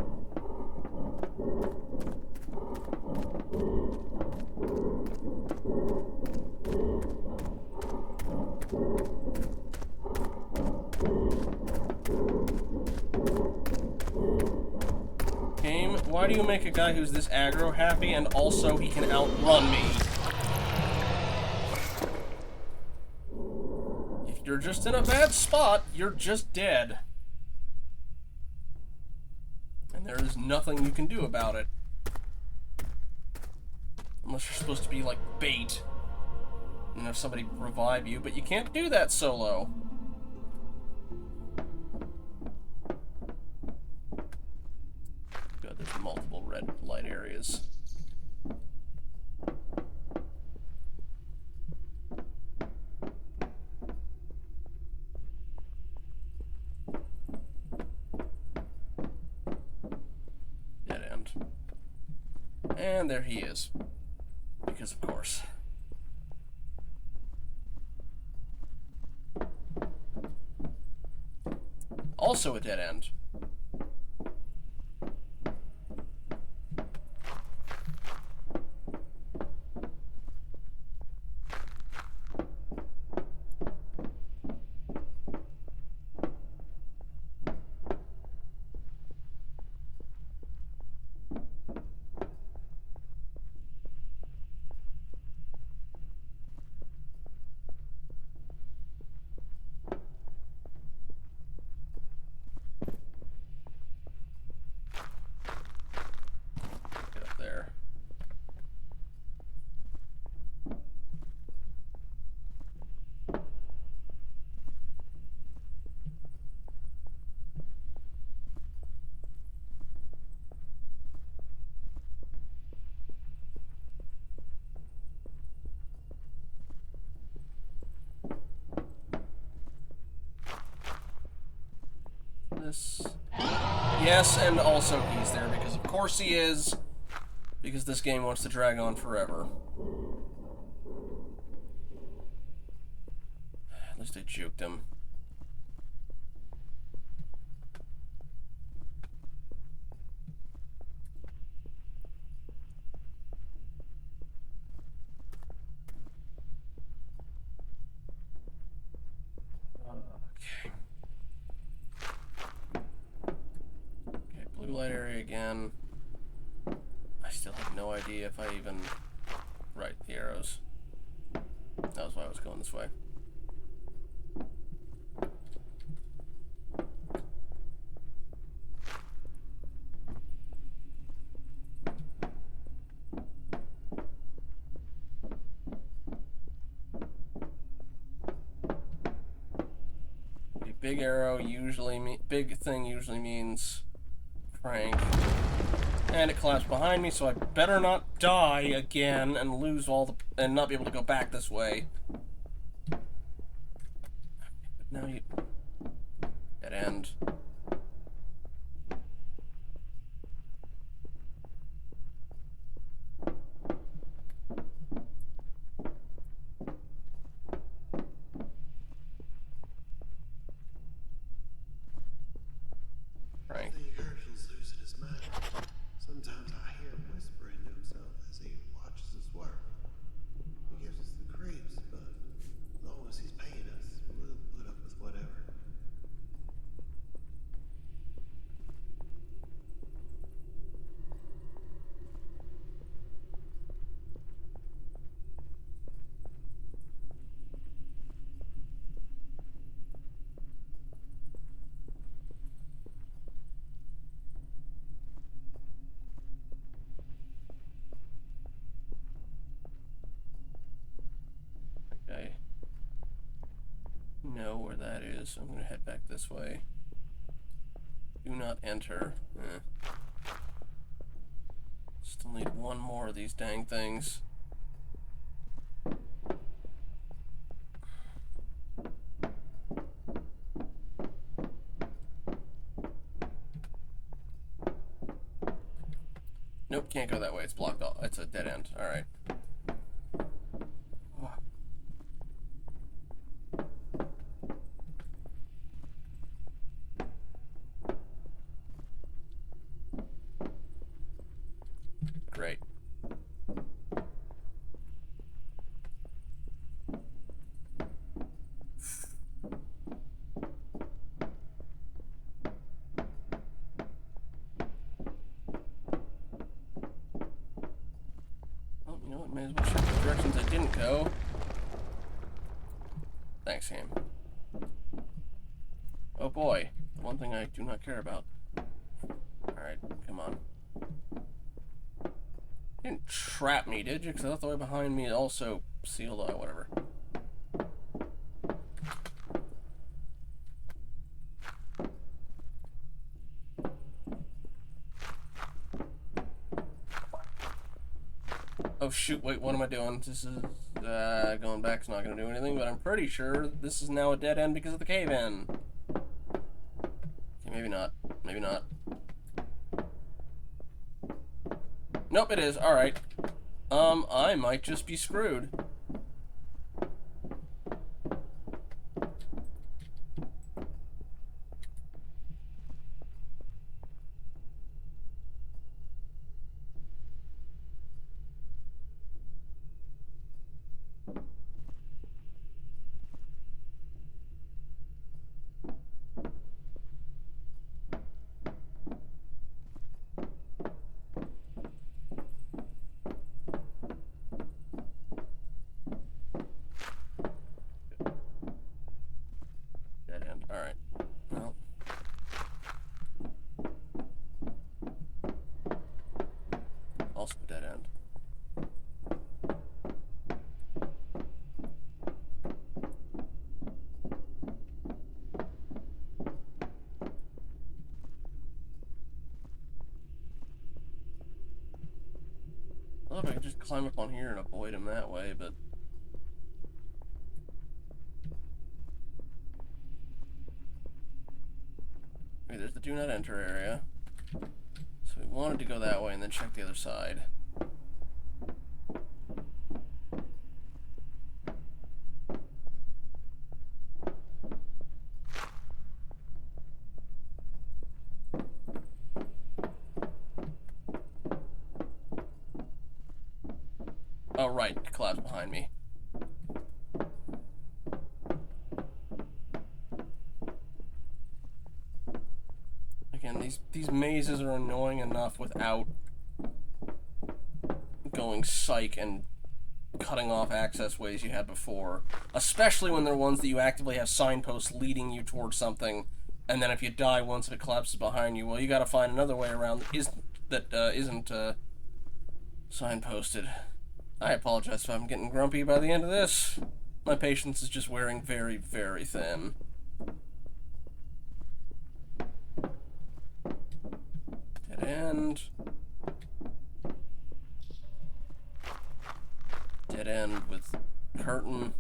Game, why do you make a guy who's this aggro happy and also he can outrun me? If you're just in a bad spot, you're just dead. And there is nothing you can do about it. Unless you're supposed to be like bait and have somebody revive you, but you can't do that solo. Good, there's multiple red light areas. Dead end. And there he is. Because of course. Also a dead end. this? Yes, and also he's there, because of course he is. Because this game wants to drag on forever. At least I juked him. Okay. Okay, blue light area again. I still have no idea if I even... Right, the arrows. That was why I was going this way. A big arrow usually big thing usually means crank. And it collapsed behind me, so I better not die again and lose all the... and not be able to go back this way. But now you... Dead end. Crank. I think Herschel's losing his mind. Sometimes I hear him whispering to himself as he watches us work. He gives us the creeps, but as long as he's paying us, we'll put up with whatever. Okay. Know where that is, so I'm gonna head back this way. Do not enter. Still need one more of these dang things. Nope, can't go that way. It's blocked off. It's a dead end. Alright. Great. Well, you know what? May as well check the directions I didn't go. Thanks, game. Oh boy. The one thing I do not care about. Alright, come on. You didn't trap me, did you? Because I thought the way behind me also sealed out, whatever. Oh shoot, wait, what am I doing? This is, going back's not gonna do anything, but I'm pretty sure this is now a dead end because of the cave-in. Okay, maybe not. Maybe not. Nope, it is. Alright. I might just be screwed. Dead end. Alright. Well. Also a dead end. I love if I could just climb up on here and avoid him that way, but... Maybe the do not enter area. So we wanted to go that way and then check the other side. Oh, right. Cloud's behind me. Again, these mazes are annoying enough without going psych and cutting off access ways you had before. Especially when they're ones that you actively have signposts leading you towards something, and then if you die once and it collapses behind you, well, you gotta find another way around that isn't signposted. I apologize if I'm getting grumpy by the end of this. My patience is just wearing very, very thin. Dead end. Dead end with curtain.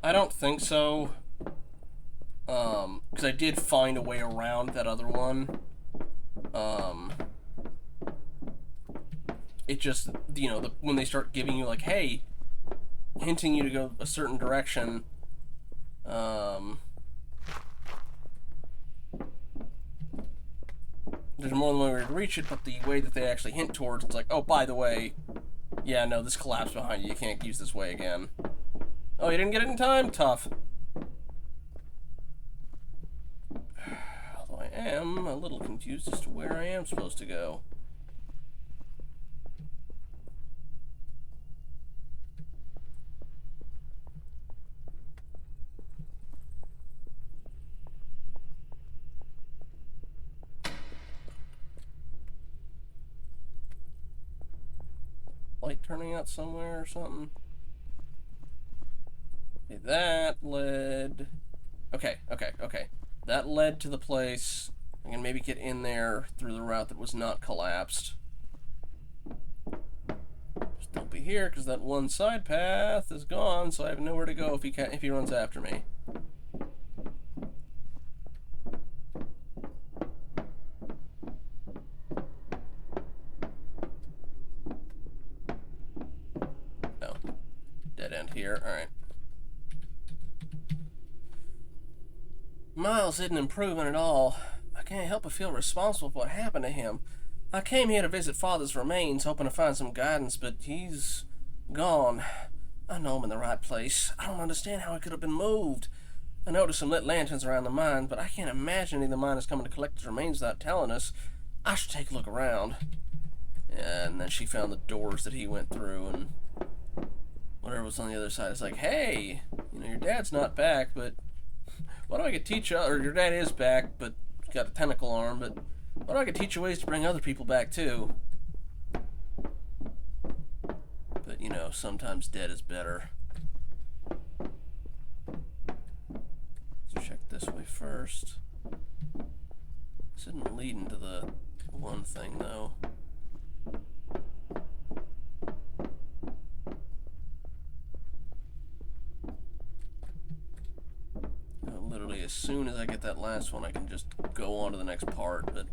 I don't think so. Because I did find a way around that other one. It just, you know, when they start giving you, like, hey, hinting you to go a certain direction, there's more than one way to reach it, but the way that they actually hint towards, it's like, oh, by the way, yeah, no, this collapsed behind you, you can't use this way again. Oh, you didn't get it in time? Tough. Although I am a little confused as to where I am supposed to go. Light turning out somewhere or something? Okay, that led... Okay. That led to the place. I can maybe get in there through the route that was not collapsed. Just don't be here, because that one side path is gone, so I have nowhere to go if he runs after me. No. Dead end here. Alright. Miles isn't improving at all. I can't help but feel responsible for what happened to him. I came here to visit Father's remains, hoping to find some guidance, but he's gone. I know I'm in the right place. I don't understand how I could have been moved. I noticed some lit lanterns around the mine, but I can't imagine any of the miners coming to collect his remains without telling us. I should take a look around. And then she found the doors that he went through, and whatever was on the other side. It's like, hey, you know, your dad's not back, but what do I could teach you? Or your dad is back, but he's got a tentacle arm, but what do I could teach you ways to bring other people back, too? But, you know, sometimes dead is better. Let's check this way first. This isn't leading to the one thing, though. Literally, as soon as I get that last one, I can just go on to the next part, but...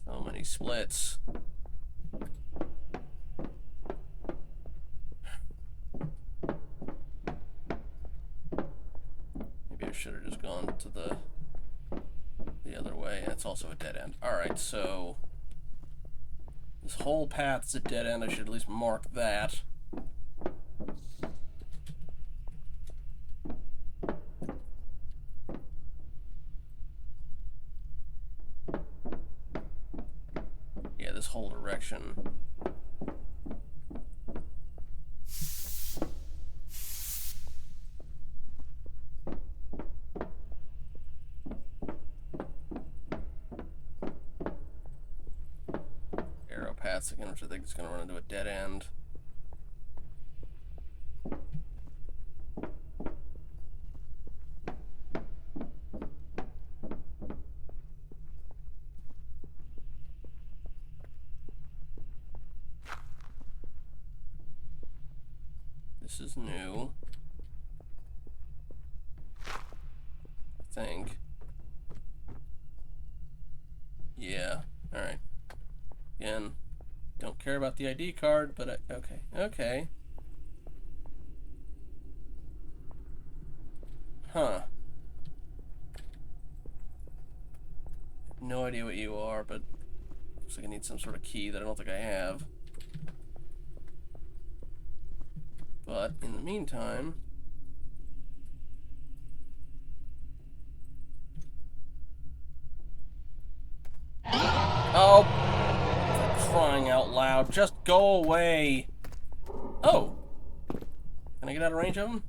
so many splits. Should have just gone to the other way. That's also a dead end. Alright, so this whole path's a dead end. I should at least mark that. Yeah, this whole direction. paths again, which I think is going to run into a dead end. This is new. I think. Yeah, alright. Again, don't care about the ID card, but okay, okay. Huh. No idea what you are, but looks like I need some sort of key that I don't think I have. But in the meantime, oh, for crying out loud, just go away. Oh, can I get out of range of him?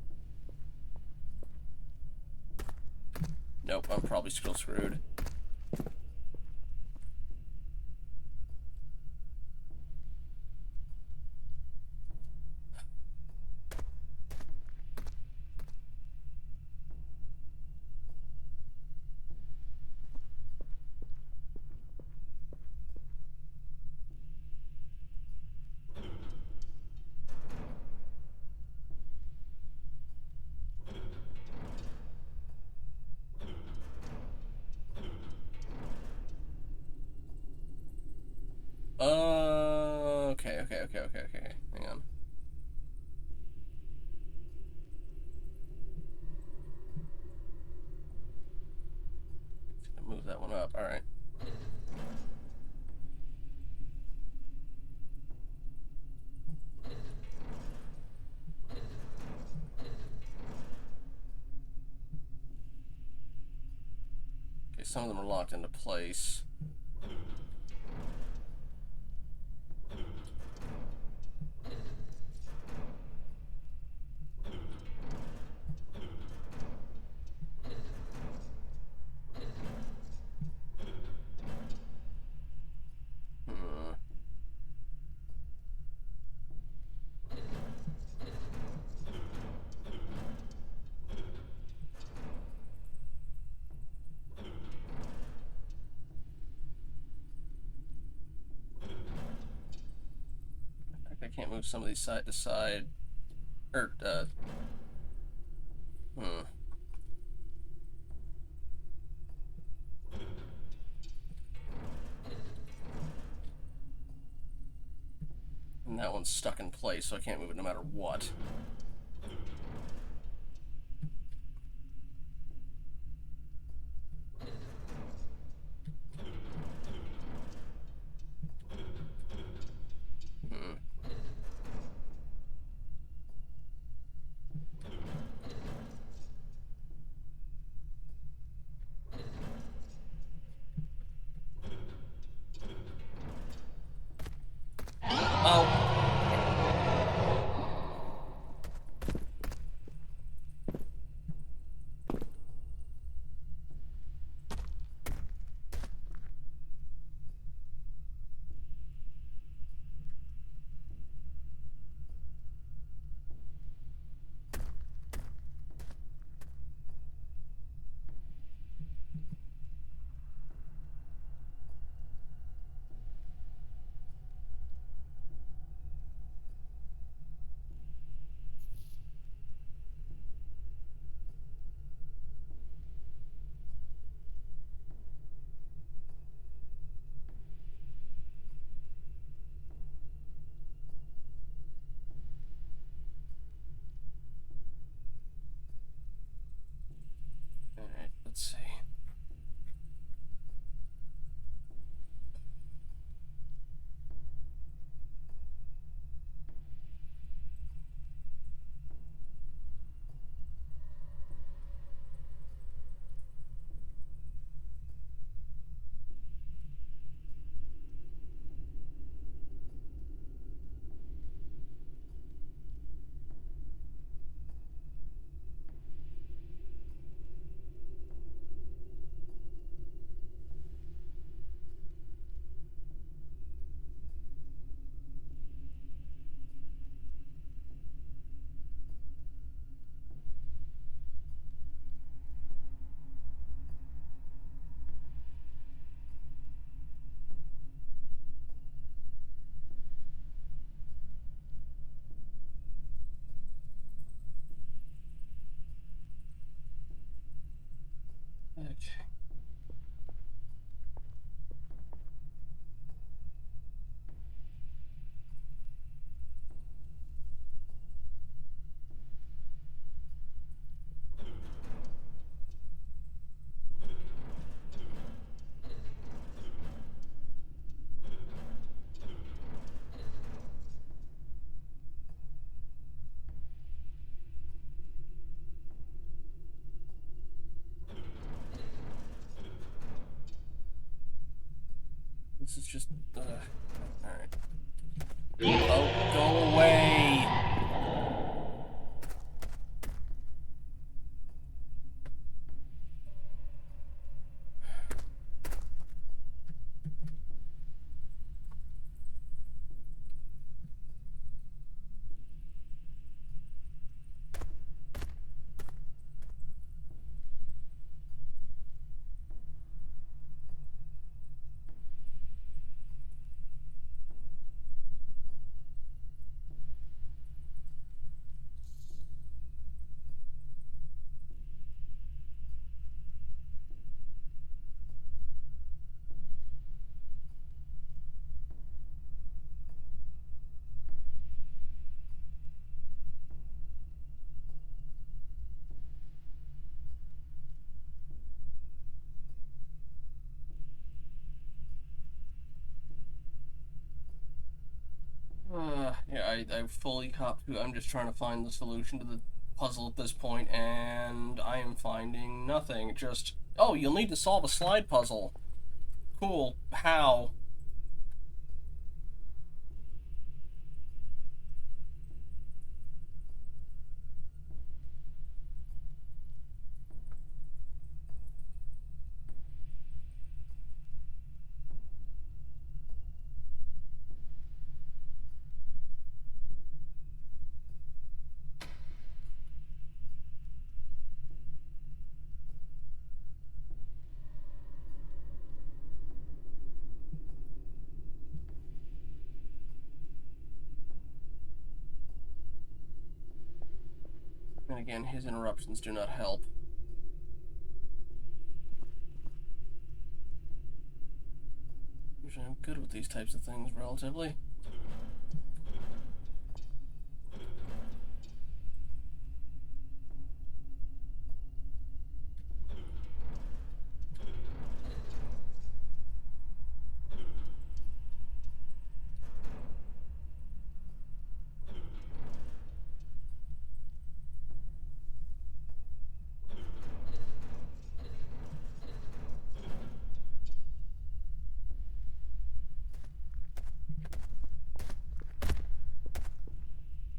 Nope, I'm probably still screwed. Okay. Hang on. Move that one up. All right. Okay, some of them are locked into place. I can't move some of these side to side. Or, And that one's stuck in place, so I can't move it no matter what. This is just, alright. Oh, go away! Yeah, I fully cop to. I'm just trying to find the solution to the puzzle at this point, and I am finding nothing. Just, oh, you'll need to solve a slide puzzle. Cool. How? And again, his interruptions do not help. Usually I'm good with these types of things, relatively.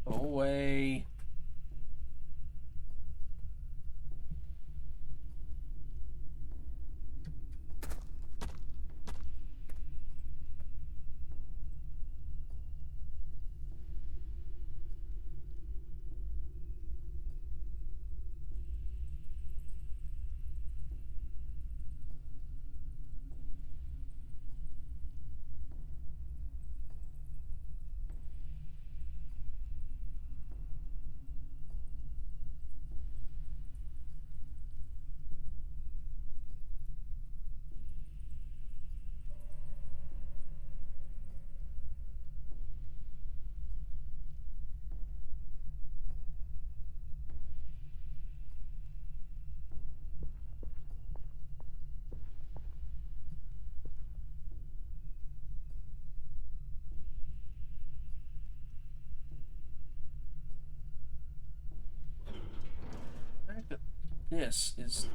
Go away. The fact that this is...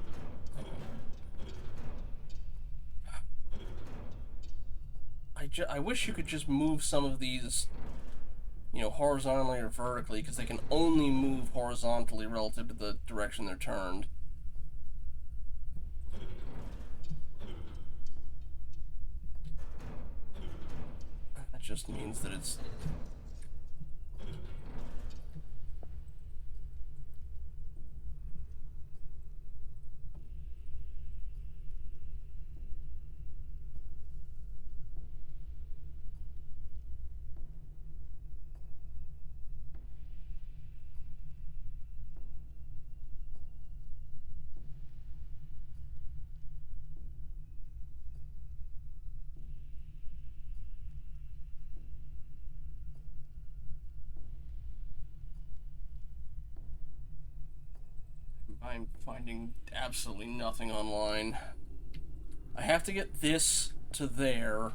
I wish you could just move some of these, you know, horizontally or vertically, because they can only move horizontally relative to the direction they're turned. That just means that it's... I'm finding absolutely nothing online. I have to get this to there.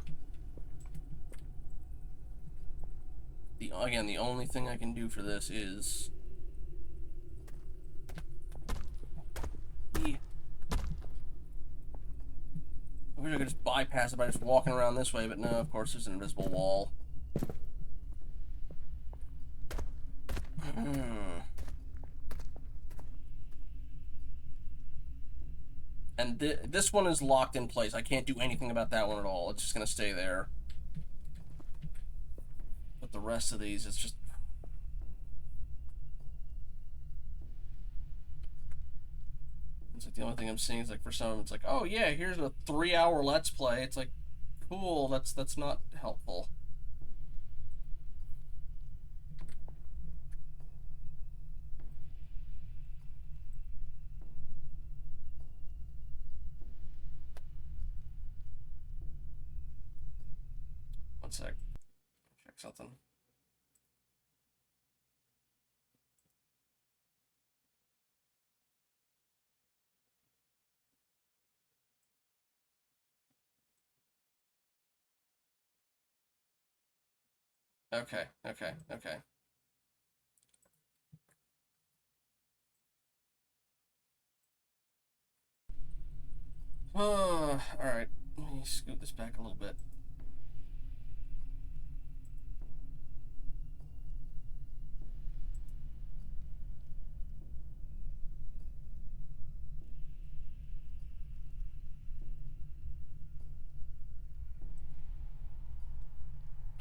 Again, the only thing I can do for this is... I wish I could just bypass it by just walking around this way, but no, of course there's an invisible wall. And this one is locked in place. I can't do anything about that one at all. It's just going to stay there. But the rest of these, it's just... It's like the only thing I'm seeing is like for some, it's like, oh yeah, here's a 3-hour Let's Play. It's like, cool, that's not helpful. One sec. Check something. Okay. Alright. Let me scoot this back a little bit.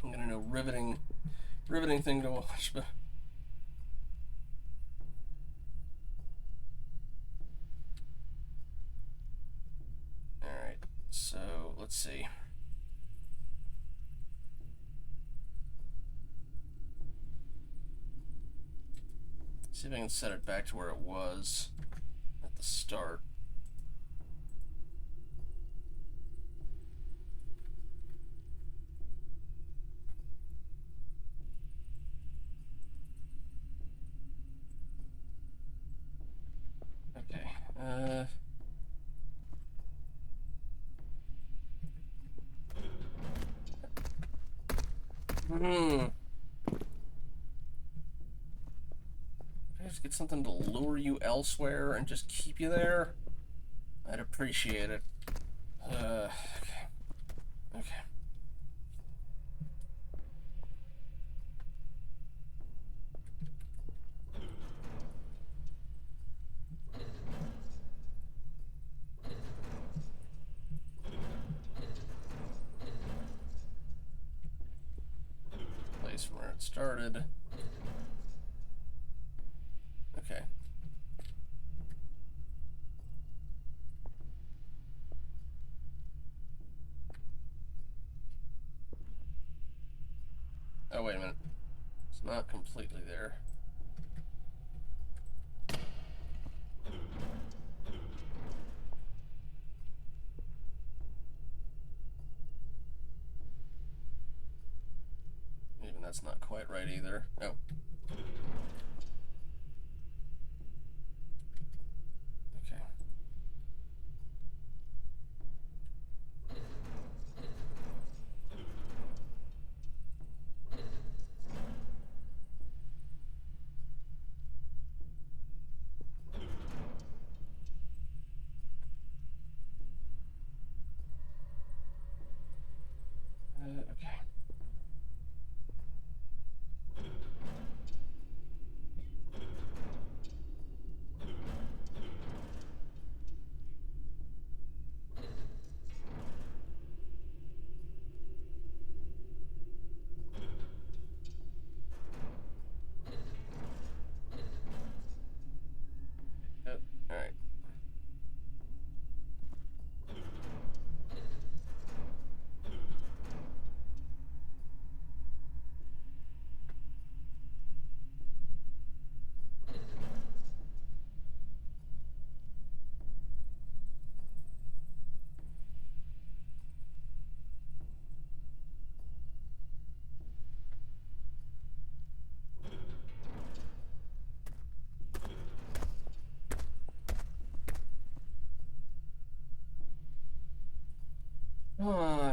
I'm gonna know riveting thing to watch, but... Alright, so let's see. See if I can set it back to where it was at the start. Okay. Just get something to lure you elsewhere and just keep you there. I'd appreciate it. Okay. Place from where it started. Okay. Oh, wait a minute. It's not completely there. Even that's not quite right either. Oh. Okay. Okay.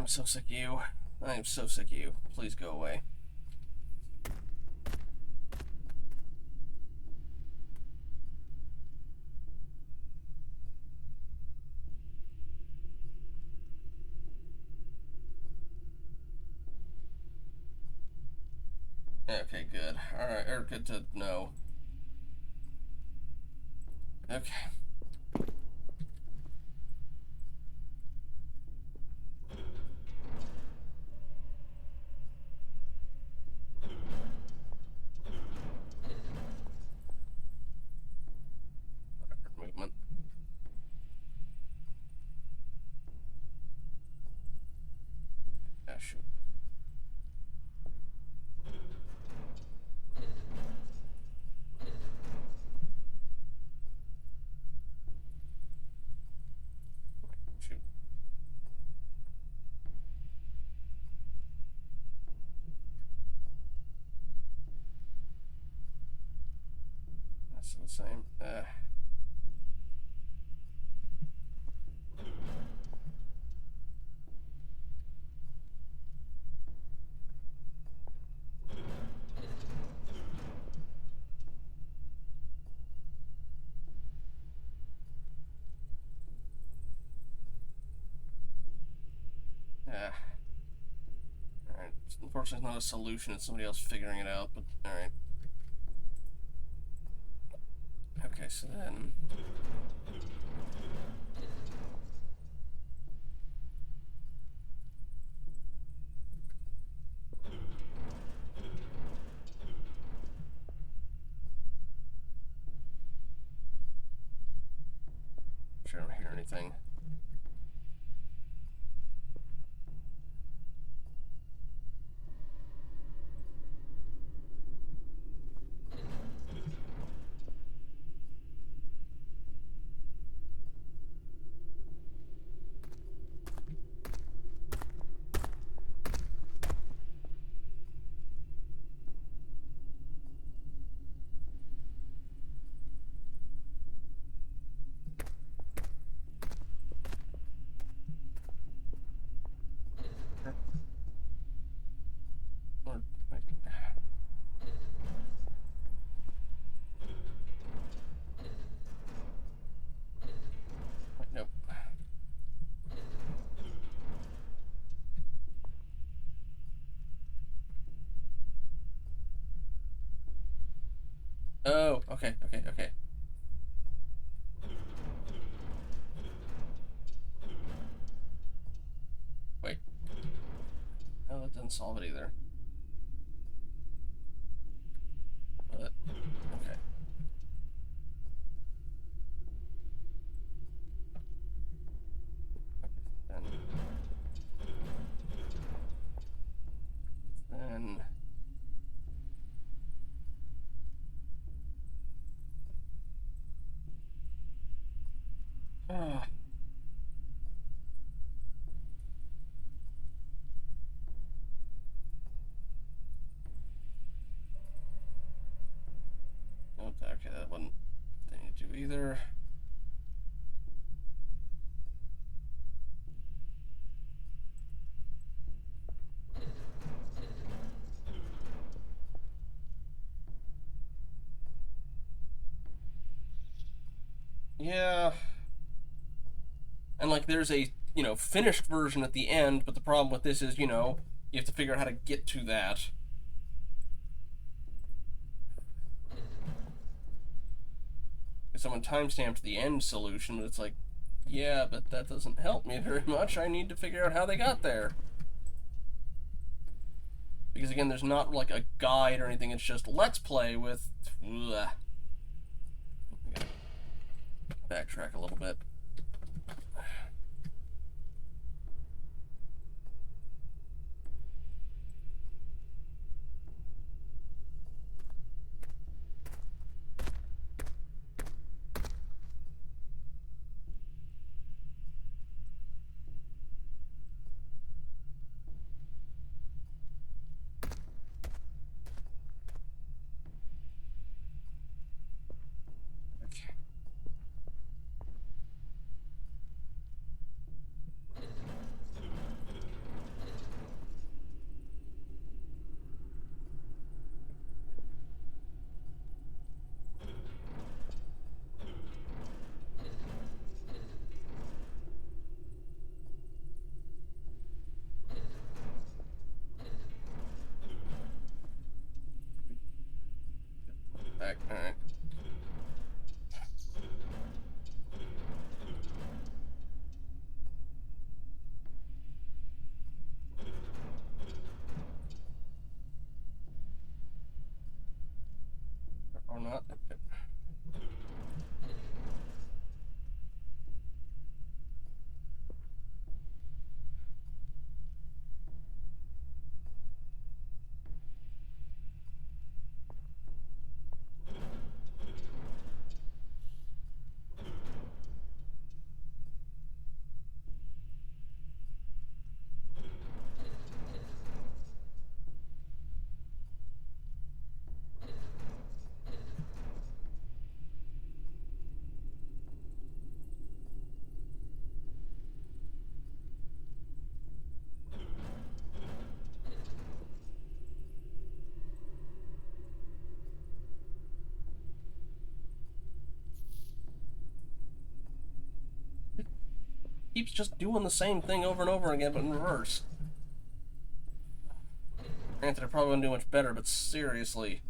I'm so sick of you. I am so sick of you. Please go away. Okay, good. Alright, or good to know. Okay. Movement. Yeah, shoot. Shoot. That's the same. Yeah. Alright. Unfortunately, it's not a solution. It's somebody else figuring it out, but alright. Okay, so then... Sure, I don't hear anything. Or, wait. Wait, nope. Oh, okay, okay, okay. Wait. No, that doesn't solve it either. But, okay. Then... Ah. Okay, that wasn't what they need to do either. Yeah. And like there's a, finished version at the end, but the problem with this is, you have to figure out how to get to that. If someone timestamped the end solution, but it's like, yeah, but that doesn't help me very much. I need to figure out how they got there. Because again, there's not like a guide or anything, it's just let's play with... Ugh. Backtrack a little bit. back. Alright. Or not. Keeps just doing the same thing over and over again, but in reverse. Granted, I probably wouldn't do much better, but seriously.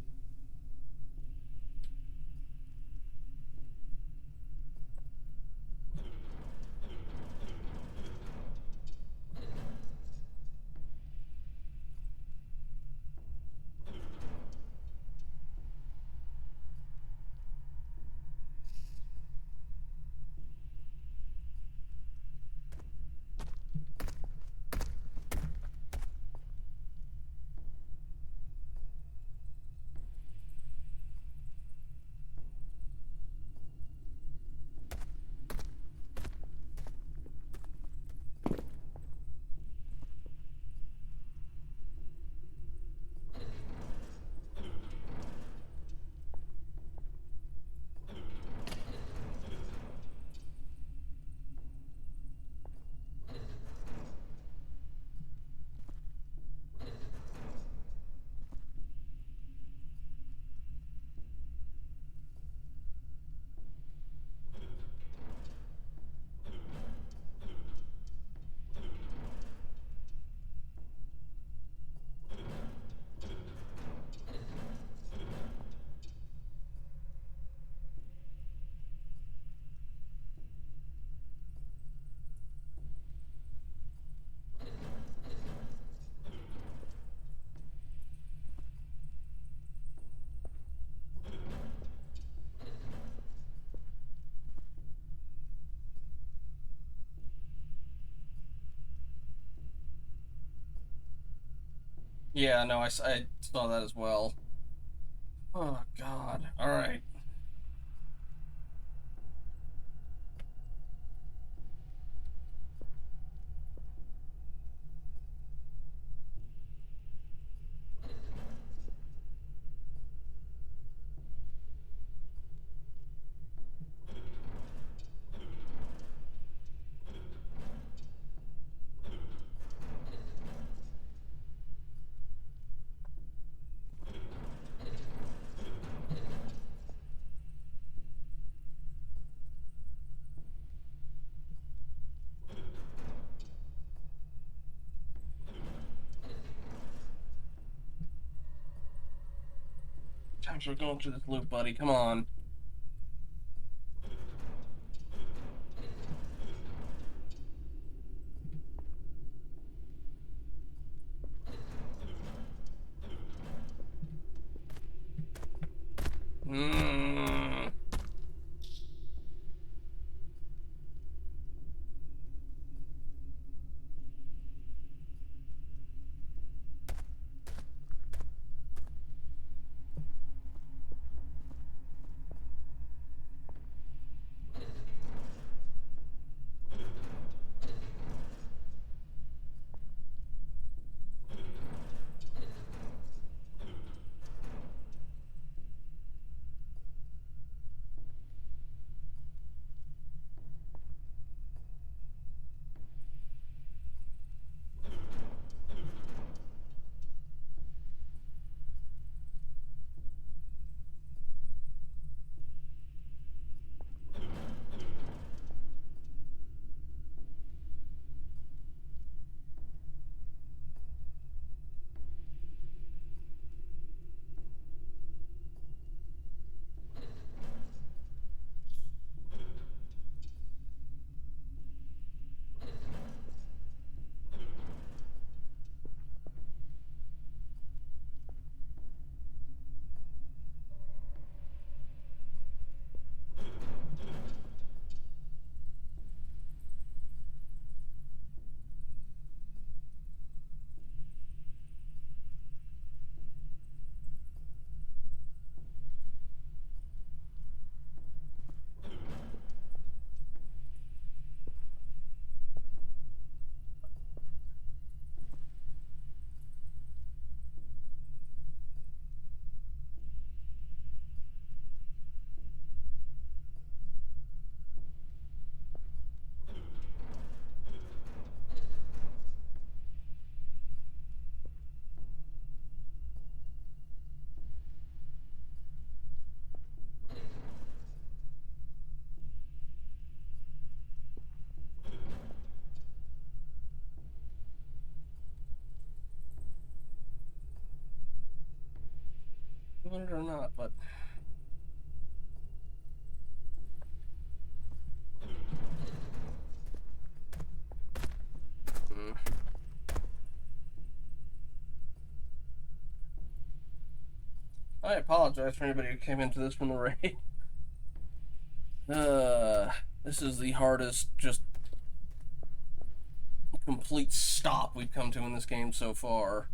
Yeah, no, I saw that as well. Oh, God. Alright. Times we're going through this loop, buddy. Come on. Mm. want it or not, but... I apologize for anybody who came into this from the raid. This is the hardest, just complete stop we've come to in this game so far.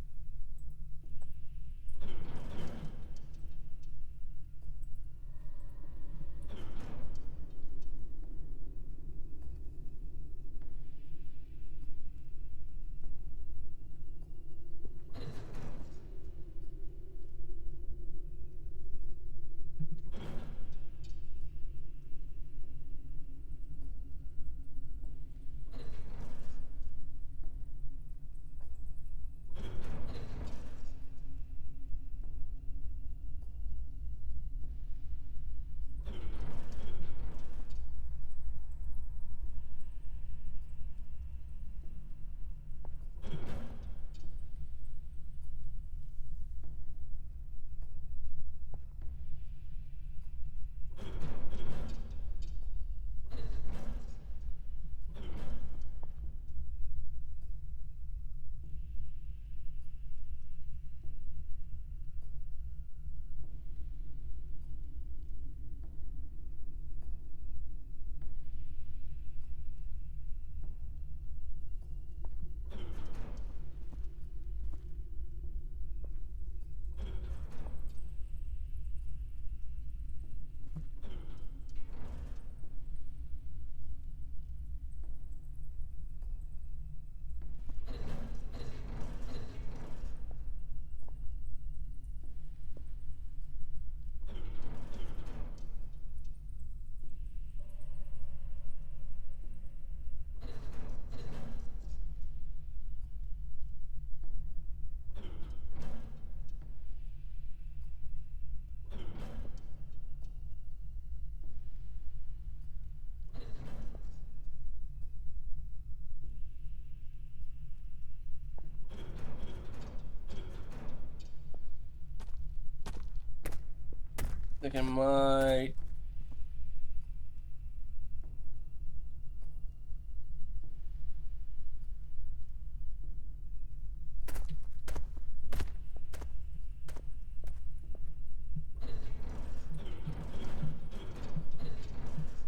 I think I might...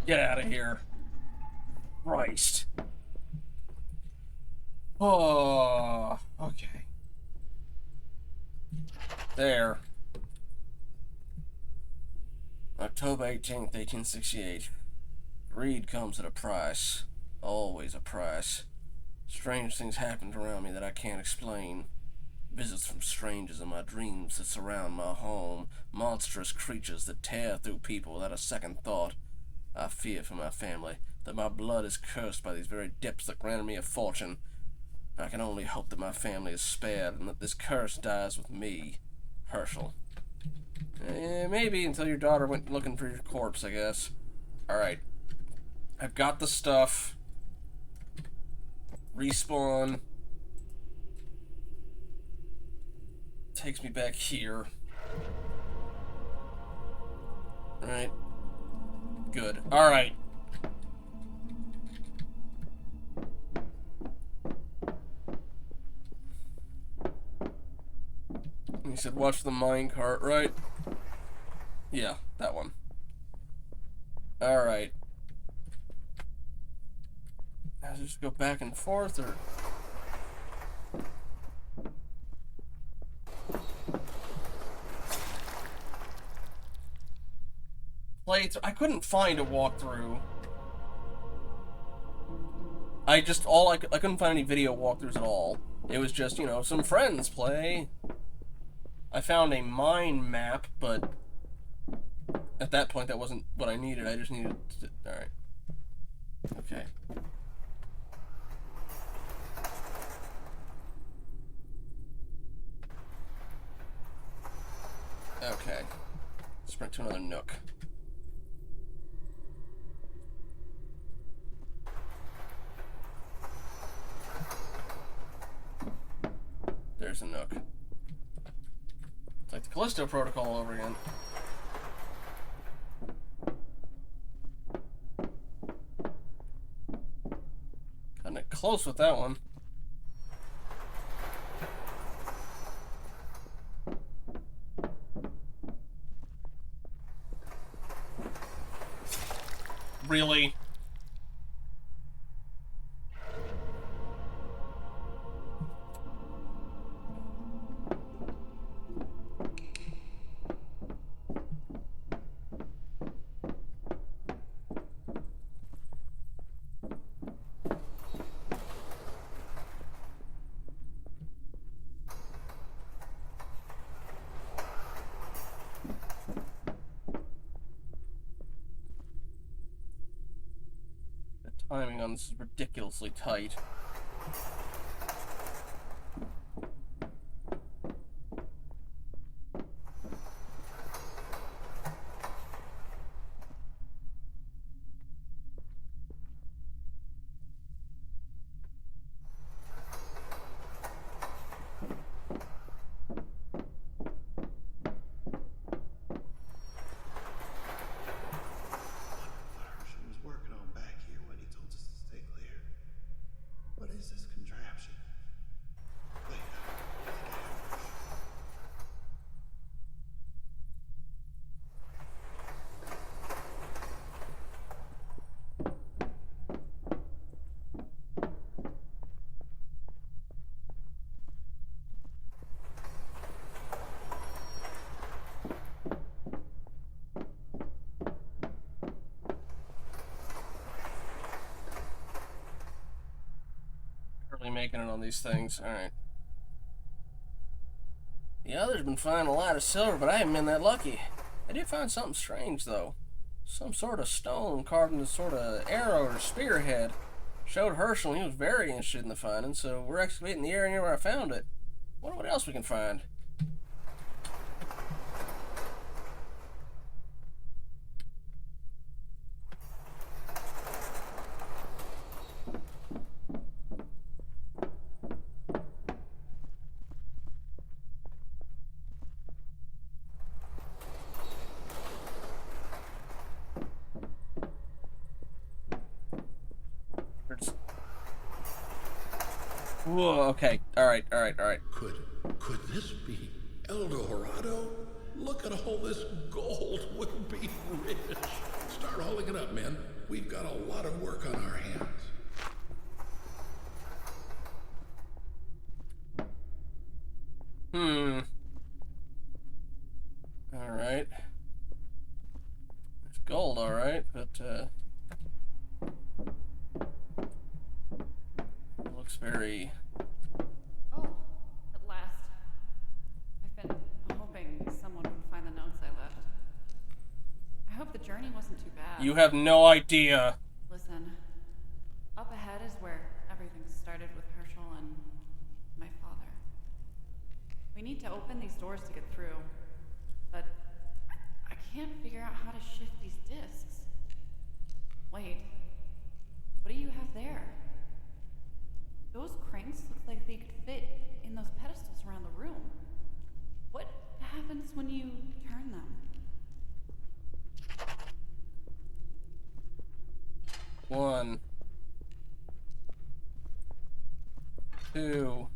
Get out of here. Christ. Oh, okay. There. October 18th, 1868. Greed comes at a price. Always a price. Strange things happened around me that I can't explain. Visits from strangers in my dreams that surround my home. Monstrous creatures that tear through people without a second thought. I fear for my family, that my blood is cursed by these very depths that granted me a fortune. I can only hope that my family is spared and that this curse dies with me, Herschel. Maybe until your daughter went looking for your corpse, I guess. Alright. I've got the stuff. Respawn. Takes me back here. Alright. Good. Alright. You said watch the minecart, right? Yeah, that one. Alright. Now just go back and forth, or... I couldn't find a walkthrough. I couldn't find any video walkthroughs at all. It was just, you know, some friends play. I found a mine map, but at that point that wasn't what I needed. I just needed to... Alright. Okay. Okay. Sprint to another nook. There's a nook. I'd like to Callisto Protocol all over again. Kinda close with that one. Really? Timing on this is ridiculously tight. What Herschel was working on back here when he told us to stay clear. What is this contraption? Wait, I think I have Herschel. Barely making it on these things. Alright. The others been finding a lot of silver, but I haven't been that lucky. I did find something strange, though. Some sort of stone carved into sort of arrow or spearhead. Showed Herschel and he was very interested in the finding, so we're excavating the area where I found it. Wonder what else we can find. Whoa, okay. Alright. Could this be El Dorado? Look at all this gold. We'll be rich. Start hauling it up, men. We've got a lot of work on our hands. Alright. It's gold, alright, but, it looks very... Oh, at last. I've been hoping someone would find the notes I left. I hope the journey wasn't too bad. You have no idea. Listen, up ahead is where everything started with Herschel and my father. We need to open these doors to get through, but I can't figure out how to shift these discs. Wait, what do you have there? Those cranks look like they could fit in those pedestals around the room. What happens when you turn them? One. Two.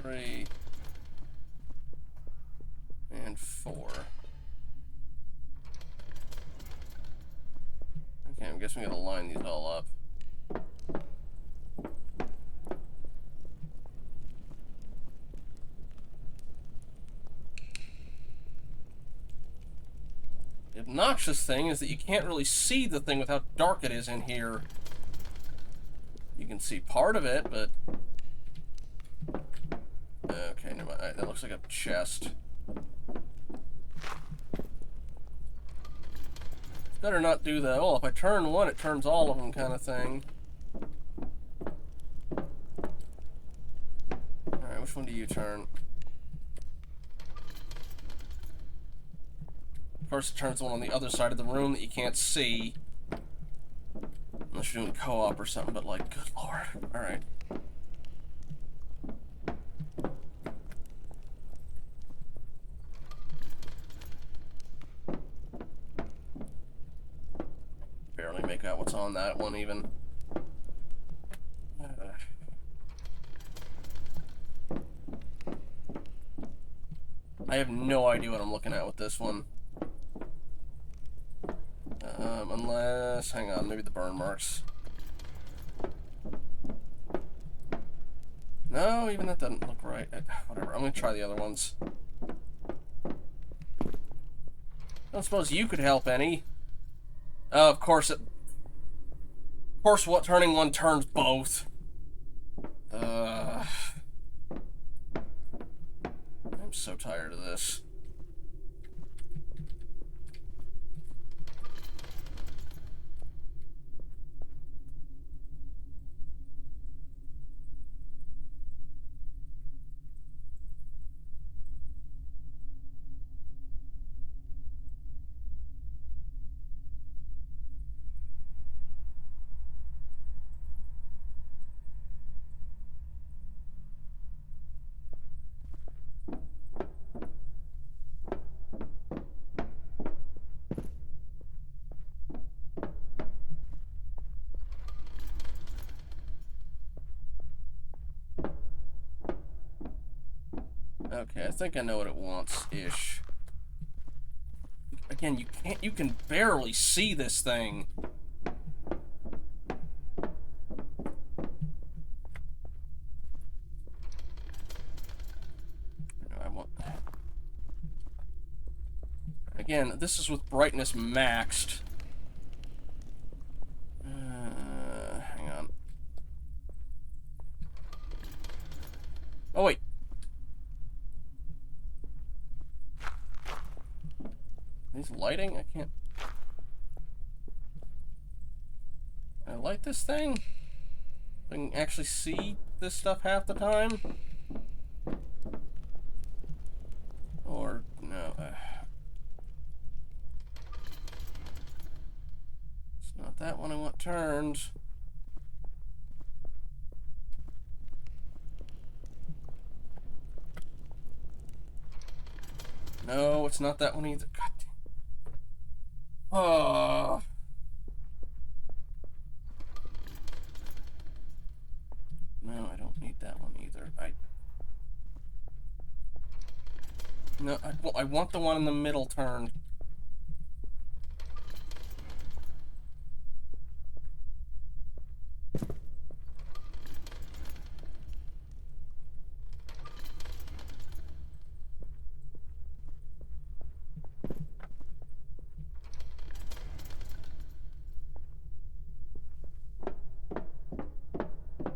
3. And 4. Okay, I'm guessing we gotta line these all up. The obnoxious thing is that you can't really see the thing with how dark it is in here. You can see part of it, but... Okay, never mind. Alright, that looks like a chest. Better not do that. Oh, if I turn one, it turns all of them kind of thing. Alright, which one do you turn? Of course, it turns the one on the other side of the room that you can't see. Unless you're doing co-op or something, but like, good lord. Alright. what's on that one, even. I have no idea what I'm looking at with this one. Unless... Hang on, maybe the burn marks. No, even that doesn't look right. Whatever, I'm gonna try the other ones. I don't suppose you could help any. Of course it... Of course, what turning one turns both. I'm so tired of this. Okay, I think I know what it wants-ish. Again, you can barely see this thing. I want... Again, this is with brightness maxed. Hang on. Oh, wait. These lighting? I can't... Can I light this thing? I can actually see this stuff half the time? Or, no. It's not that one I want turned. No, it's not that one either. God damn. Oh. No, I don't need that one either. No, I want the one in the middle turned.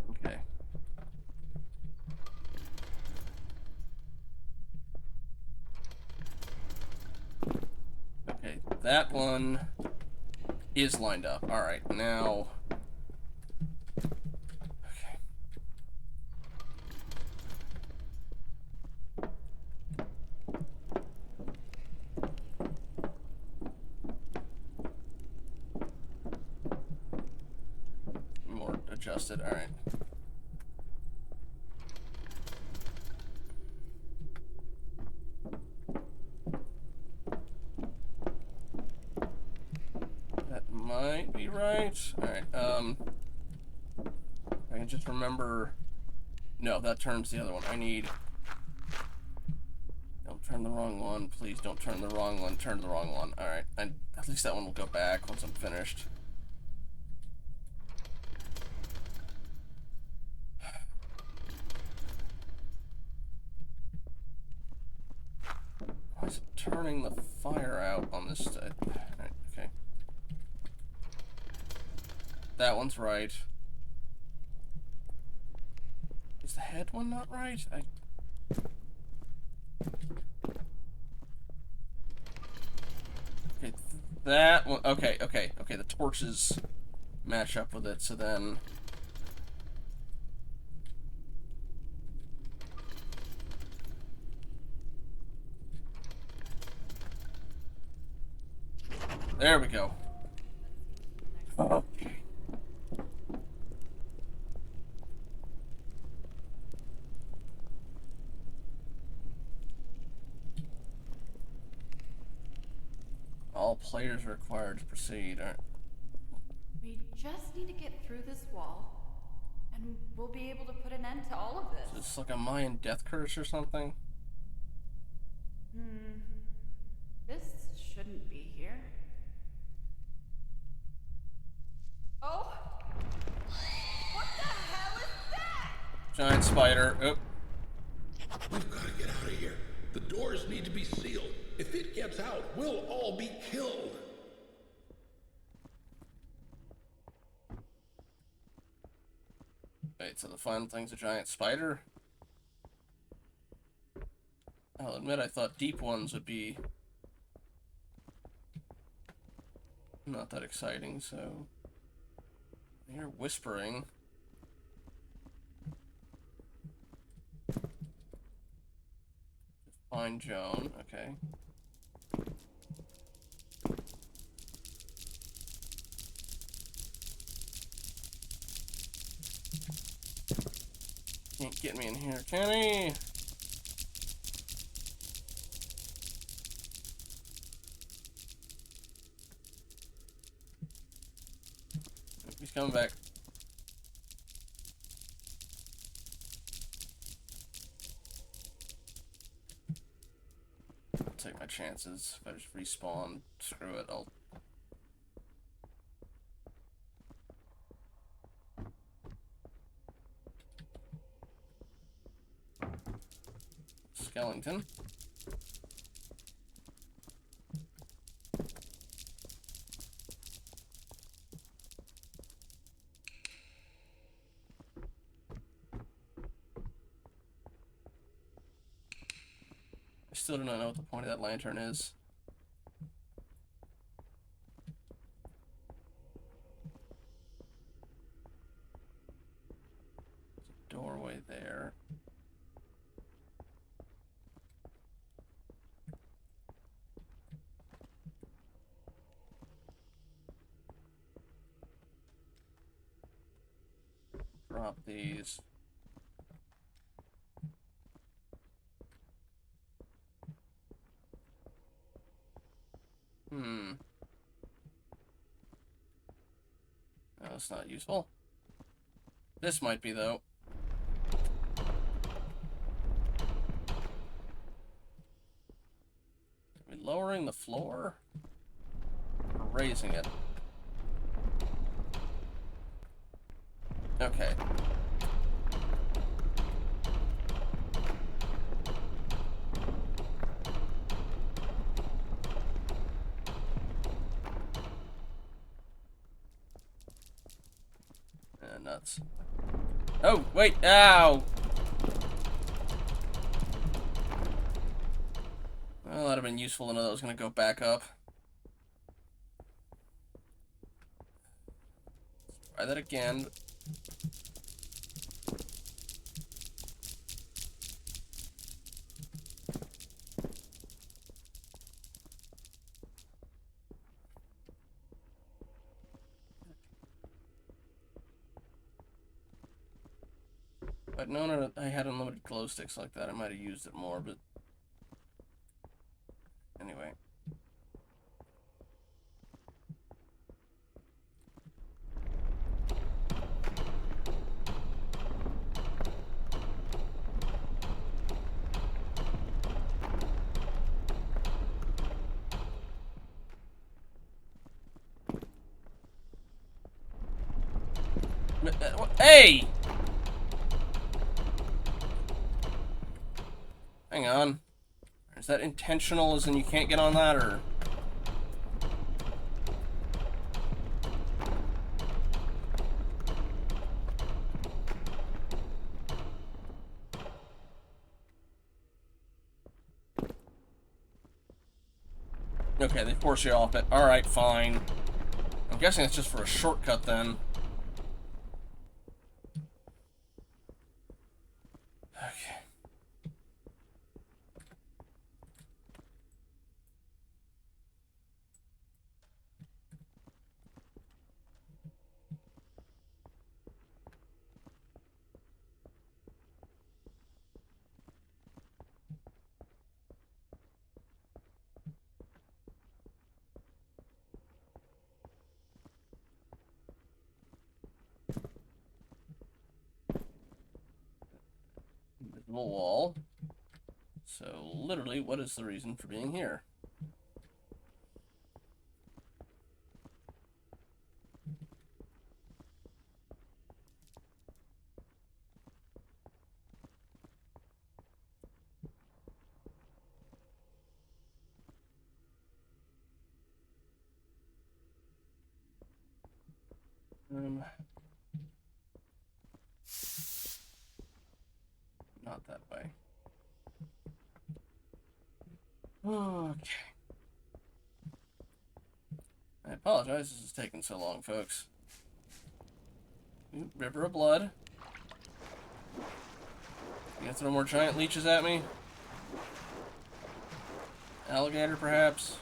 Okay. Okay, that one is lined up. Alright, now... Okay. More adjusted, alright. That might be right. Alright, I can just remember... No, that turns the other one. I need... Don't turn the wrong one. Please don't turn the wrong one. Turn the wrong one. Alright, and at least that one will go back once I'm finished. Why is it turning the fire out on this? Alright, okay. That one's right. Is the head one not right? Okay, that one. Okay. The torches match up with it, so then. There we go. Oh. All players are required to proceed. All right. We just need to get through this wall, and we'll be able to put an end to all of this. Is this like a Mayan death curse or something? This shouldn't be here. Oh! What the hell is that? Giant spider. Oh. We've got to get out of here. The doors need to be sealed. If it gets out, we'll all be killed. Wait, so the final thing's a giant spider? I'll admit I thought deep ones would be not that exciting, so you're whispering. Find Joan, okay. Can't get me in here, can he? He's coming back. I'll take my chances. If I just respawn, screw it, I'll... Skellington. I still do not know what the point of that lantern is. There's a doorway there. Drop these. No, that's not useful. This might be, though. Are we lowering the floor? Or raising it? Okay. Nuts. Oh, wait, ow! Well, that'd have been useful to know that was gonna go back up. Try that again. But no, I had unlimited glow sticks like that. I might have used it more, but anyway. Hey! Hang on. Is that intentional as in you can't get on that, or? Okay, they force you off it. Alright, fine. I'm guessing it's just for a shortcut then. Okay. invisible wall. So, literally, what is the reason for being here? Not that way. Okay. I apologize, this is taking so long, folks. Ooh, river of blood. You gonna throw more giant leeches at me? Alligator, perhaps?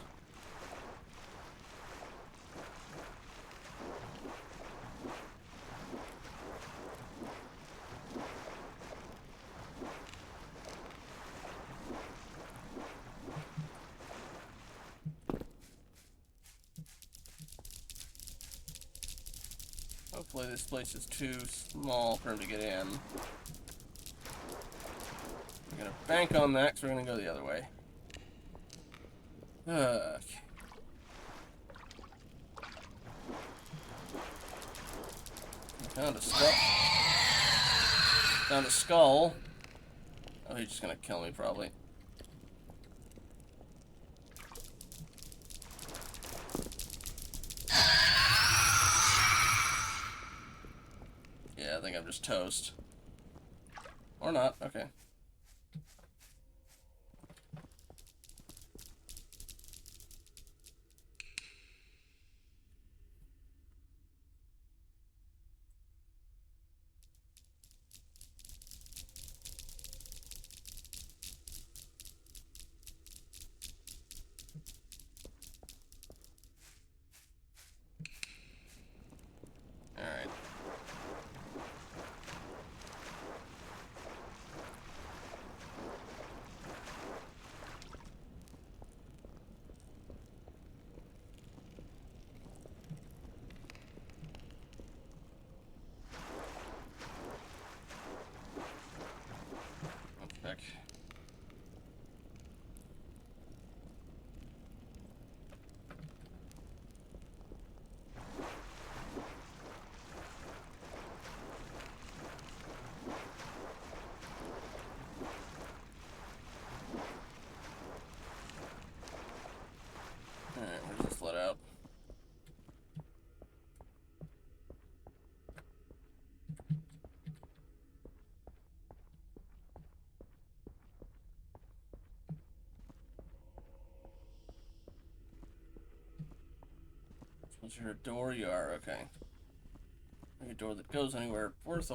Hopefully this place is too small for him to get in. We're gonna bank on that, because we're gonna go the other way. Okay. Found a skull. Found a skull. Oh, he's just gonna kill me, probably. Yeah, I think I'm just toast. Or not, okay. Alright. Back. Alright, where's this let out? Was there a door? You are, okay. A door that goes anywhere worth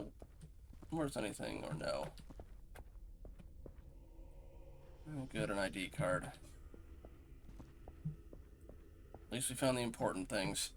anything, or no? Oh, good, an ID card. At least we found the important things.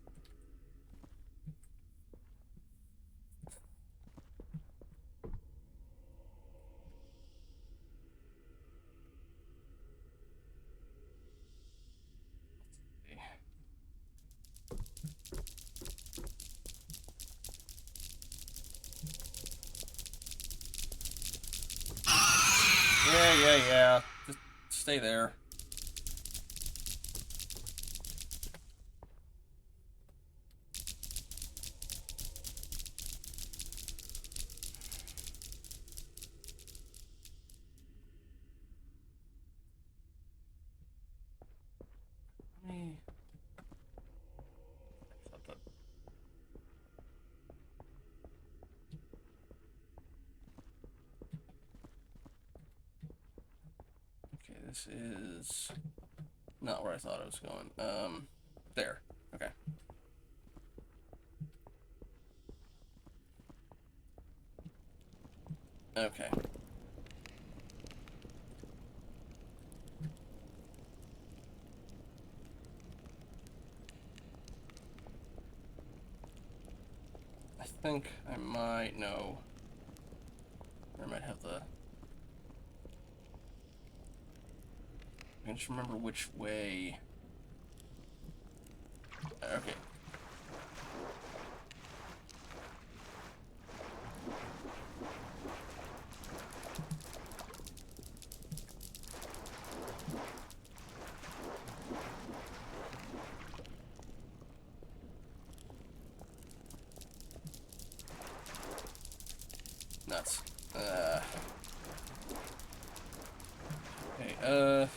Yeah. Just stay there. Me. Okay, this is not where I thought it was going. There. Okay. Okay. I think I might know. Or I might have the... I can just remember which way. Okay. nuts. Okay,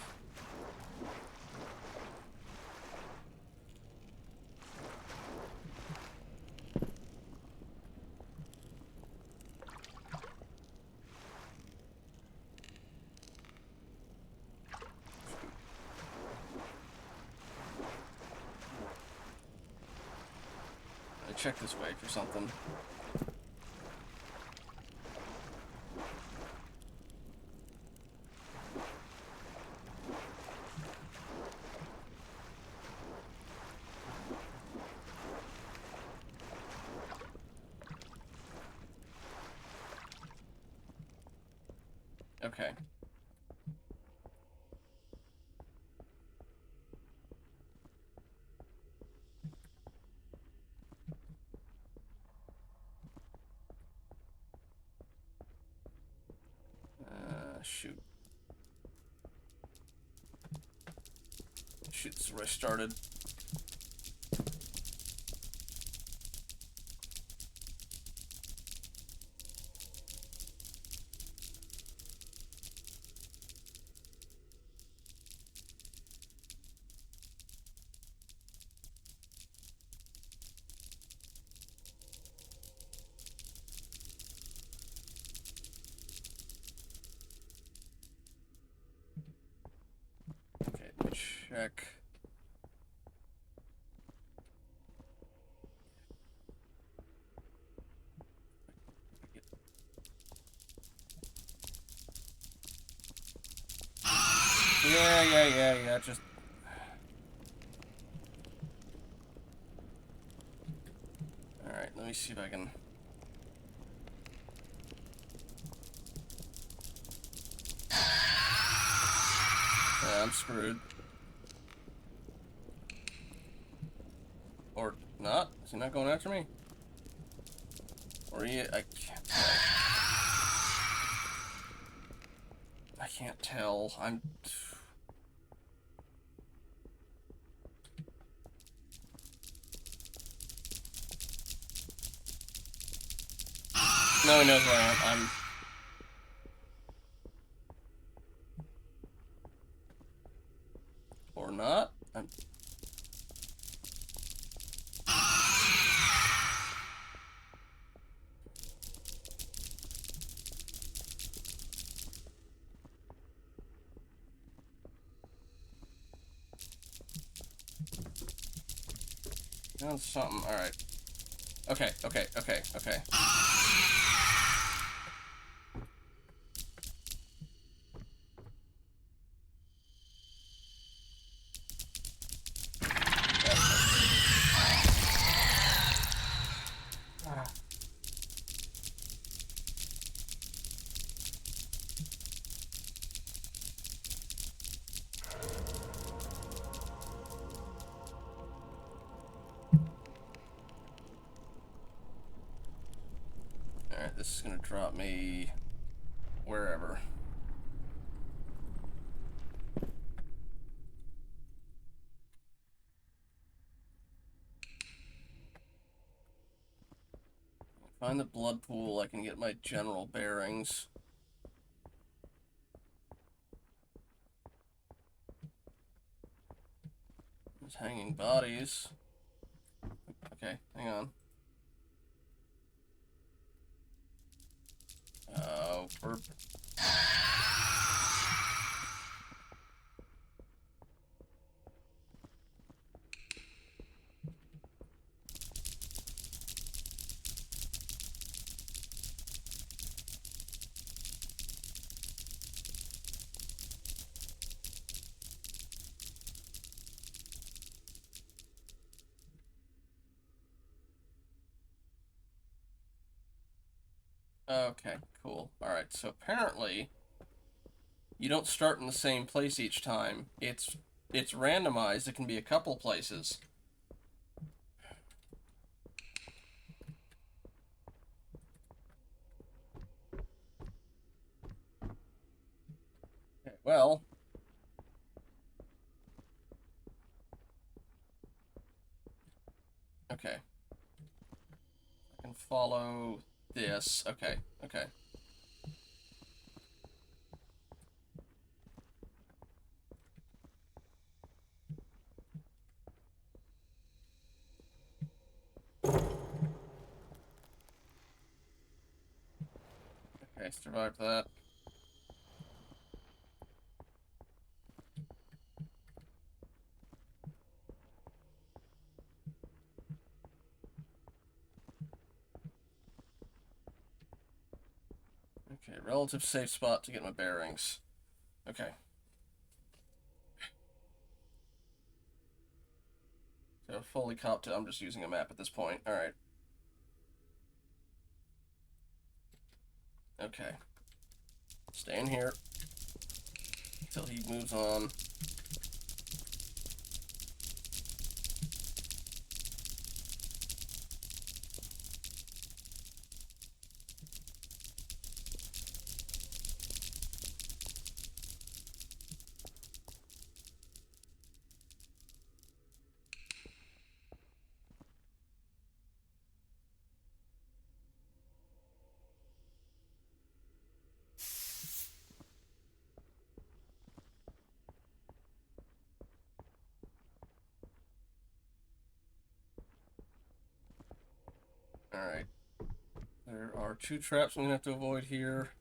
I check this way for something. Okay. Shoot. Shoot, this is where I started. Okay, let me check. Yeah, just... Alright, let me see if I can... Yeah, I'm screwed. Or not? Is he not going after me? Or he... I can't tell. I can't tell. I'm... No, he knows where I am. Or not. I'm... Found something. Alright. Okay. Alright, this is gonna drop me wherever. Find the blood pool, I can get my general bearings. There's hanging bodies. Okay, hang on. We're... Okay, cool. Alright, so apparently you don't start in the same place each time. It's randomized. It can be a couple places. Okay, well... Okay. I can follow this. Okay. Okay, survived that. Okay, relative safe spot to get my bearings. Okay. So fully copped to, I'm just using a map at this point. Alright. Okay. Stay in here until he moves on. Alright. There are 2 traps I'm going to have to avoid here.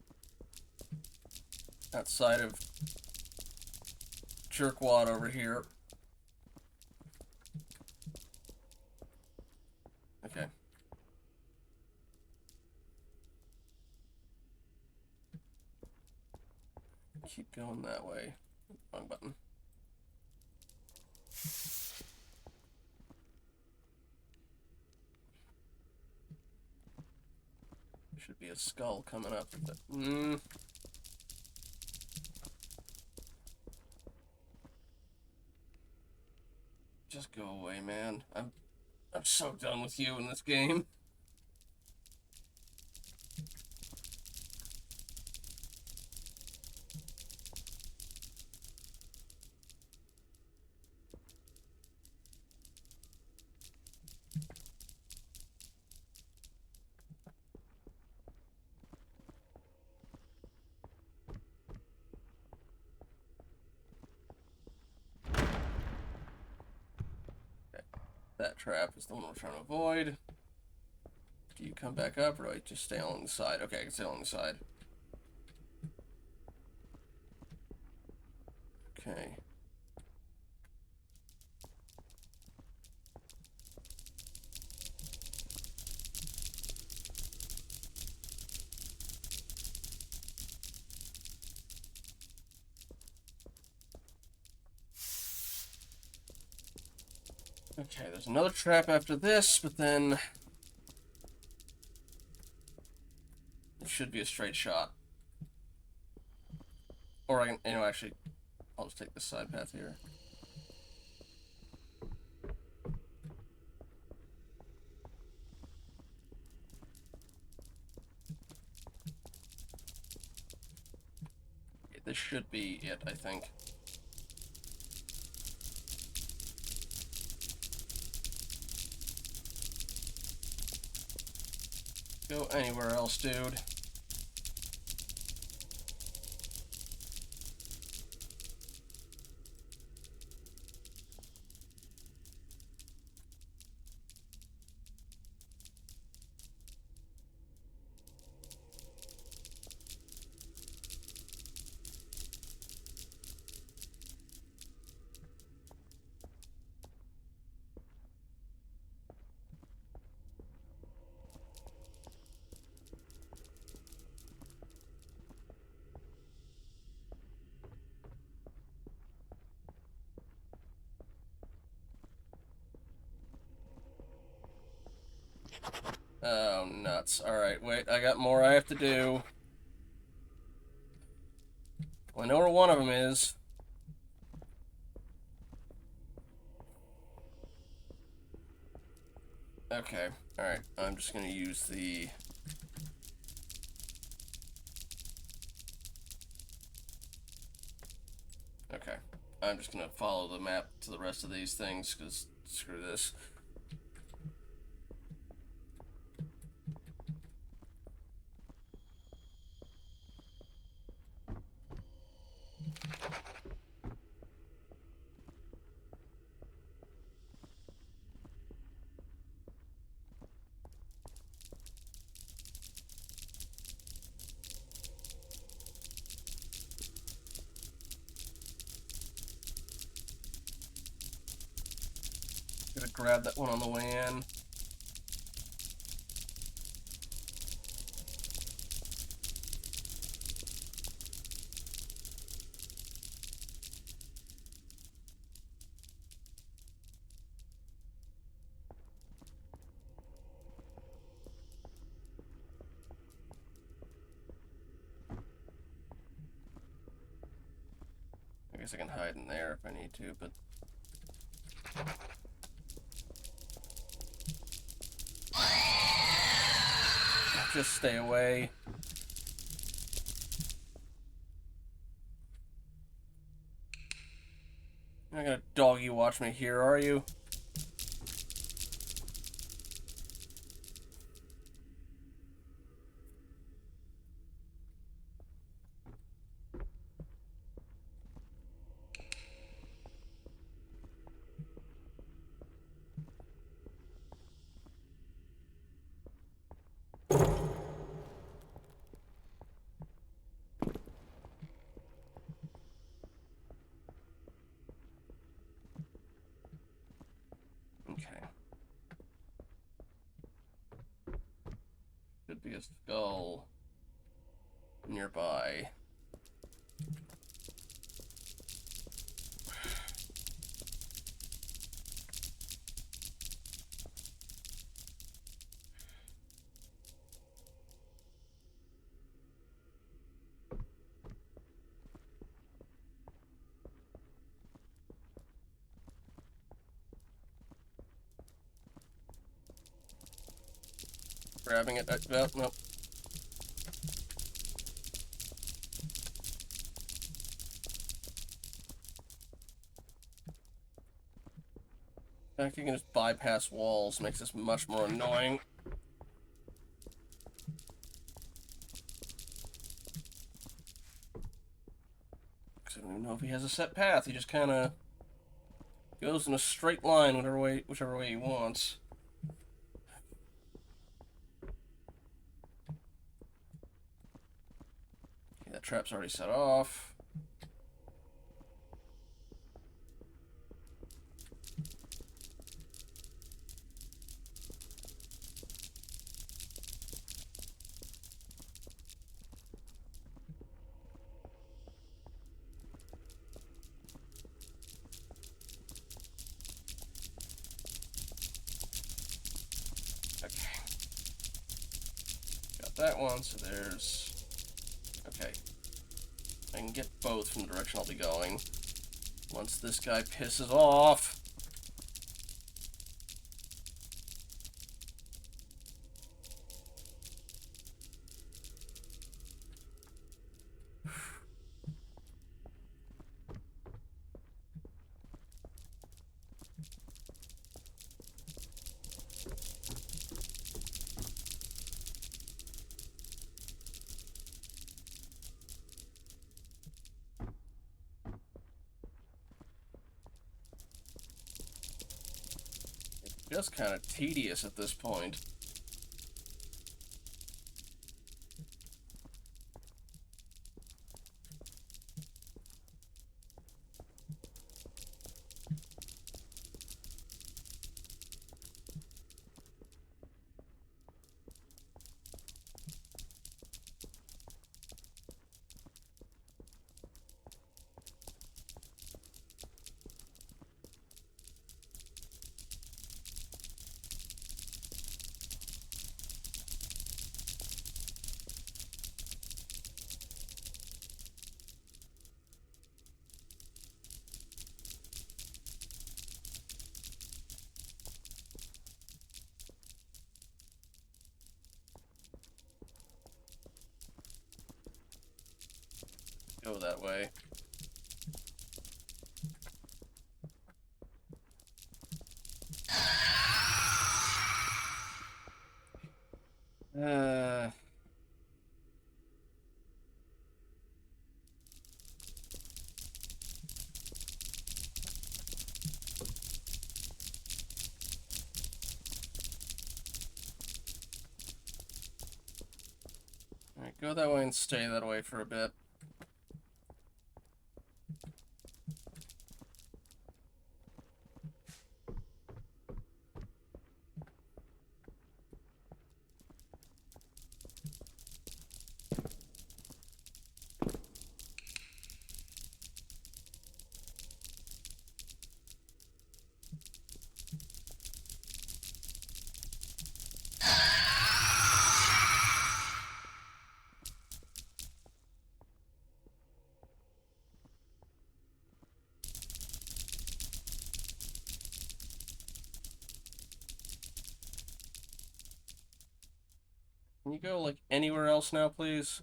Outside of Jerkwad over here. Okay. Keep going that way. Wrong button. Should be a skull coming up. Just go away, man. I'm so done with you in this game. That trap is the one we're trying to avoid. Do you come back up, or do I just stay along the side? Okay, I can stay along the side. Okay. Okay, there's another trap after this, but then it should be a straight shot. Or I can, actually, I'll just take this side path here. Okay, this should be it, I think. Go anywhere else, dude. Oh, nuts. Alright, wait, I got more I have to do. Well, I know where one of them is. Okay, alright, I'm just gonna use the... Okay, I'm just gonna follow the map to the rest of these things, because screw this. Gonna grab that one on the way in. I guess I can hide in there if I need to, but... Just stay away. You're not gonna doggy watch me here, are you? Okay. Could be a skull nearby. Grabbing it. Oh, no. In fact, you can just bypass walls. Makes this much more annoying. Because I don't even know if he has a set path. He just kind of goes in a straight line whichever way he wants. Okay, that trap's already set off. That one, so there's... Okay. I can get both from the direction I'll be going. Once this guy pisses off... Just kind of tedious at this point. Go that way. Alright, go that way and stay that way for a bit. Can you go, like, anywhere else now, please?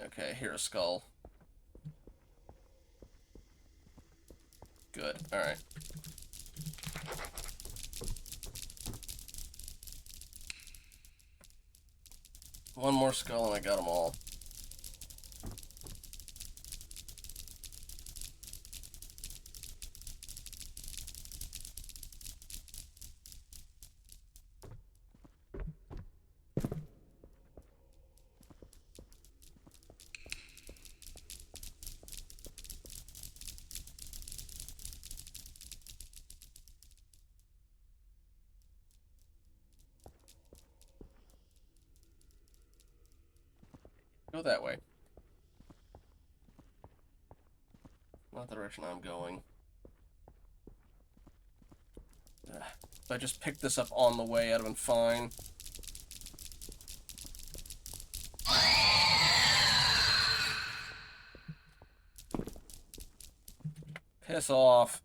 Okay, here a skull. Good, alright. One more skull and I got them all. Go that way. Not the direction I'm going. Ugh. If I just picked this up on the way, I'd have been fine. Piss off.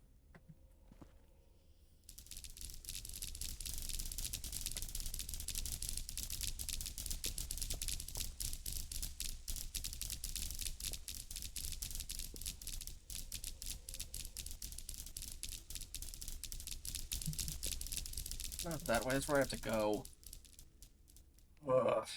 Not that way, that's where I have to go. Ugh.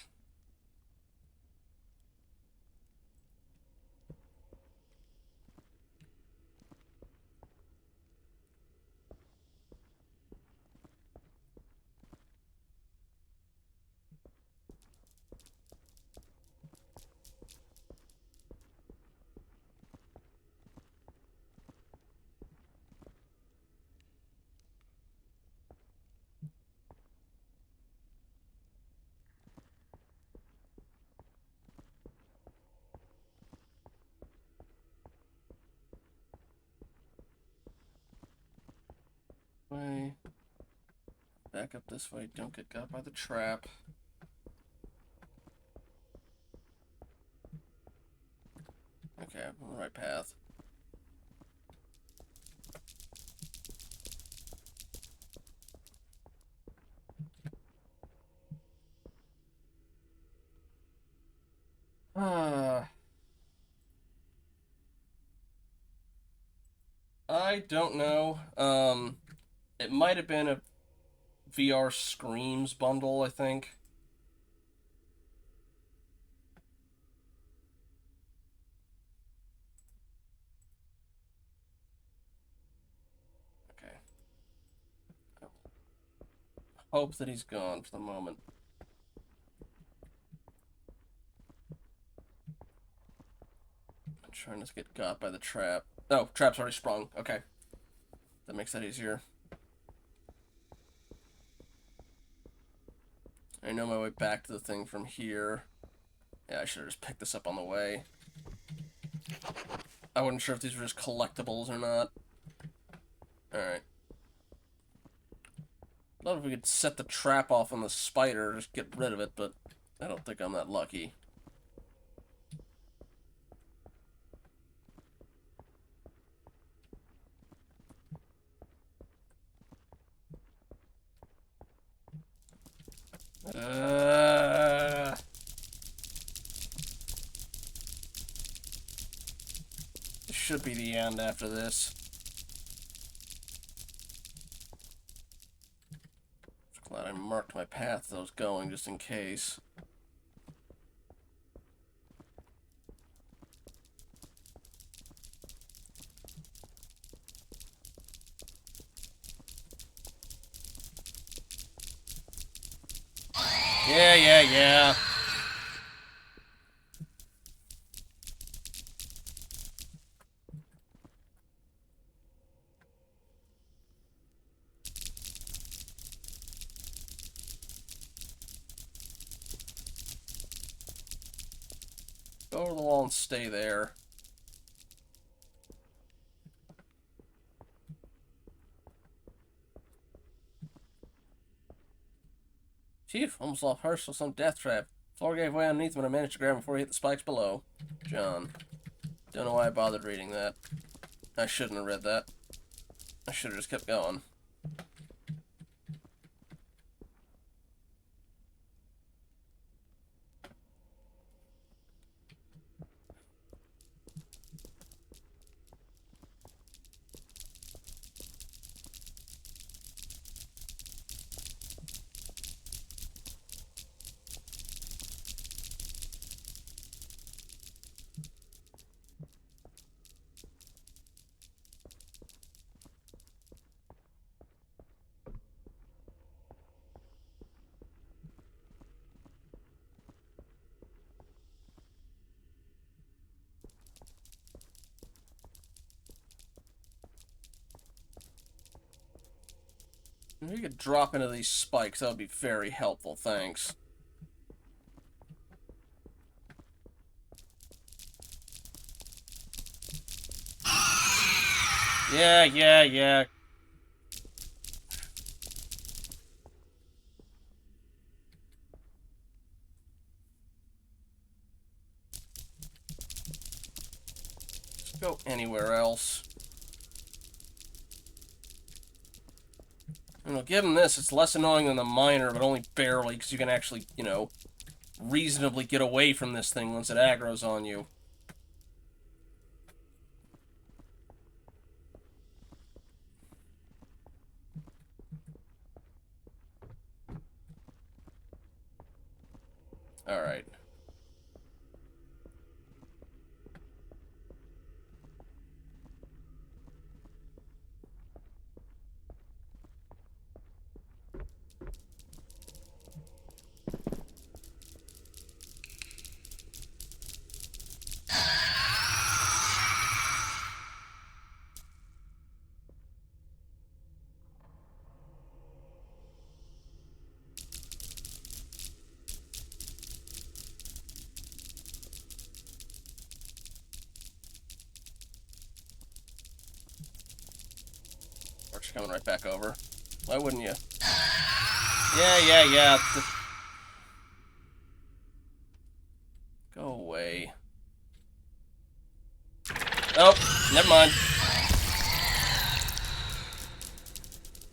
Way. Back up this way, don't get got by the trap. Okay, I'm on the right path. I don't know. It might have been a VR Screams bundle, I think. Okay. Hope that he's gone for the moment. I'm trying to get got by the trap. Oh, trap's already sprung. Okay. That makes that easier. I know my way back to the thing from here. Yeah, I should have just picked this up on the way. I wasn't sure if these were just collectibles or not. Alright. Love if we could set the trap off on the spider, just get rid of it, but I don't think I'm that lucky. This should be the end after this. Just glad I marked my path that I was going, just in case. Yeah. Go over the wall and stay there. Chief, almost lost Herschel some death trap. Floor gave way underneath when I managed to grab him before he hit the spikes below. John. Don't know why I bothered reading that. I shouldn't have read that. I should have just kept going. If you could drop into these spikes, that would be very helpful, thanks. Yeah. Just go anywhere else. You know, given this, it's less annoying than the miner, but only barely, because you can actually, you know, reasonably get away from this thing once it aggroes on you. Alright. Or just coming right back over. Why wouldn't you? Yeah. Go away. Oh, never mind.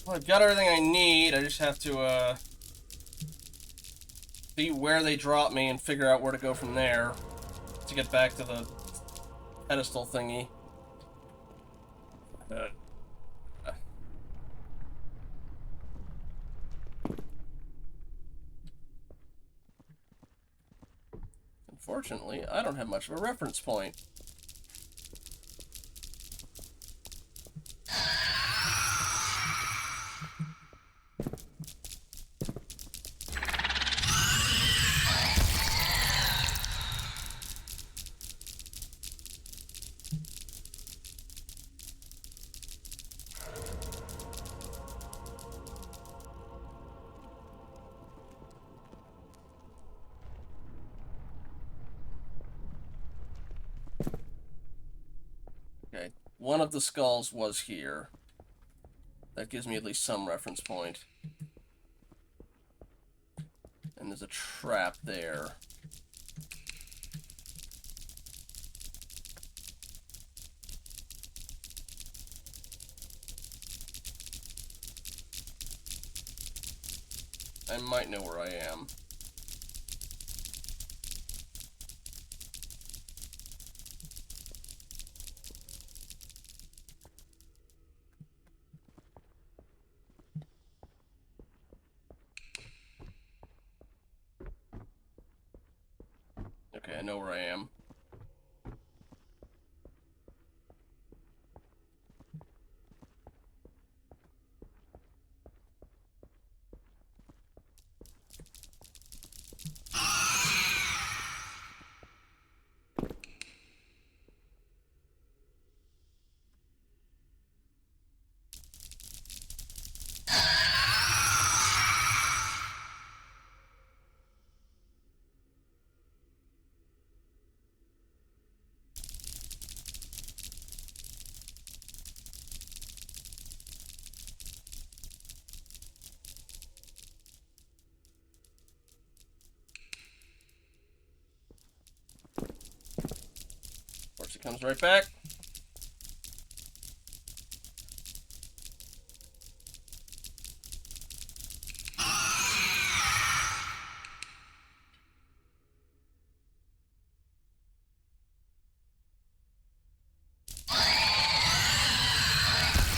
Well, I've got everything I need. I just have to, see where they drop me and figure out where to go from there to get back to the pedestal thingy. Unfortunately, I don't have much of a reference point. Okay, one of the skulls was here. That gives me at least some reference point. And there's a trap there. I might know where I am. Okay, I know where I am. comes right back.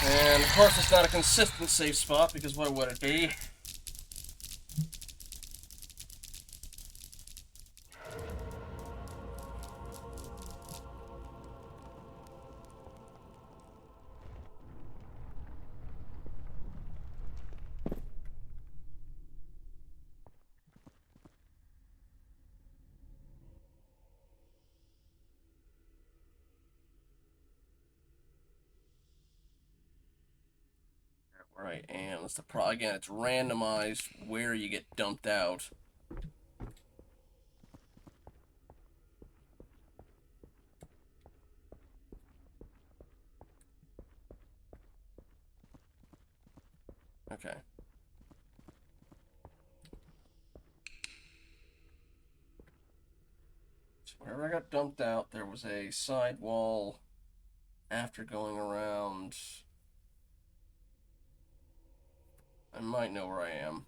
And of course it's not a consistent safe spot, because why would it be? Where I am. That's the again, it's randomized where you get dumped out. Okay. So wherever I got dumped out, there was a side wall after going around. I might know where I am.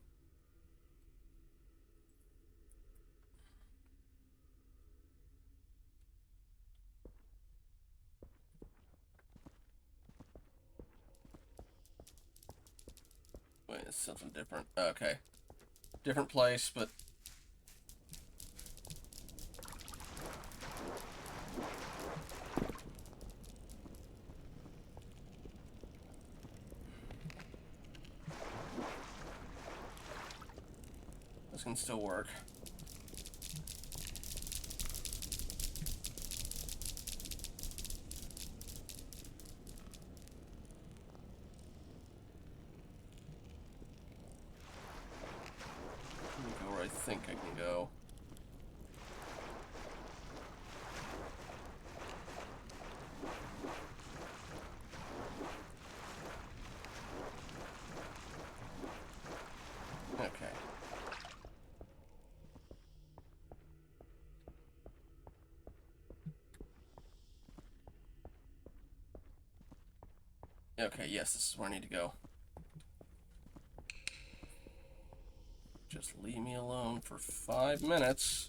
Wait, it's something different. Okay. Different place, but... this can still work. Let me go where I think I can go. Okay. Okay, yes, this is where I need to go. Just leave me alone for 5 minutes.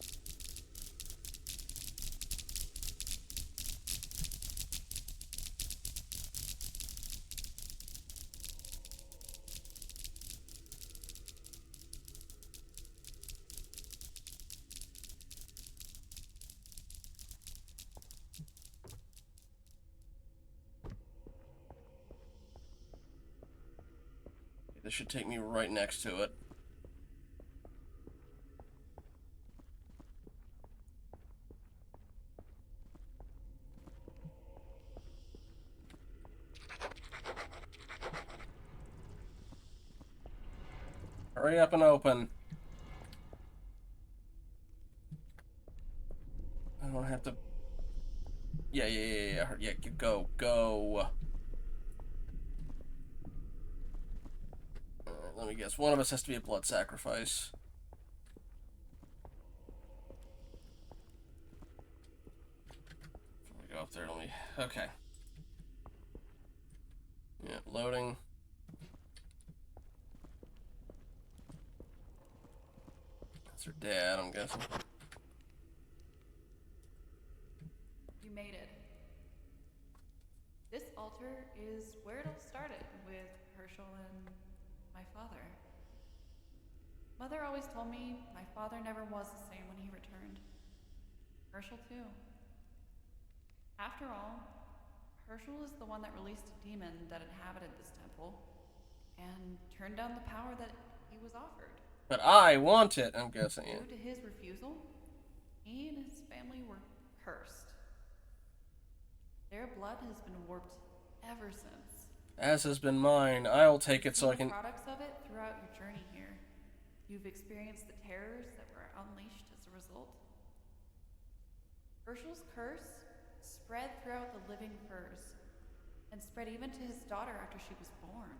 This should take me right next to it. Hurry up and open. I don't have to... Yeah, go. Alright, let me guess. One of us has to be a blood sacrifice. Before we go up there, let me... Okay. Yeah, loading. That's her dad, I'm guessing. You made it. This altar is where it all started with Herschel and my father. Mother always told me my father never was the same when he returned. Herschel, too. After all, Herschel is the one that released a demon that inhabited this temple and turned down the power that he was offered. But I want it, I'm guessing. Yeah. Due to his refusal, he and his family were cursed. Their blood has been warped ever since. As has been mine. I'll take it so I can... products of it throughout your journey here. You've experienced the terrors that were unleashed as a result. Herschel's curse spread throughout the living furs, and spread even to his daughter after she was born.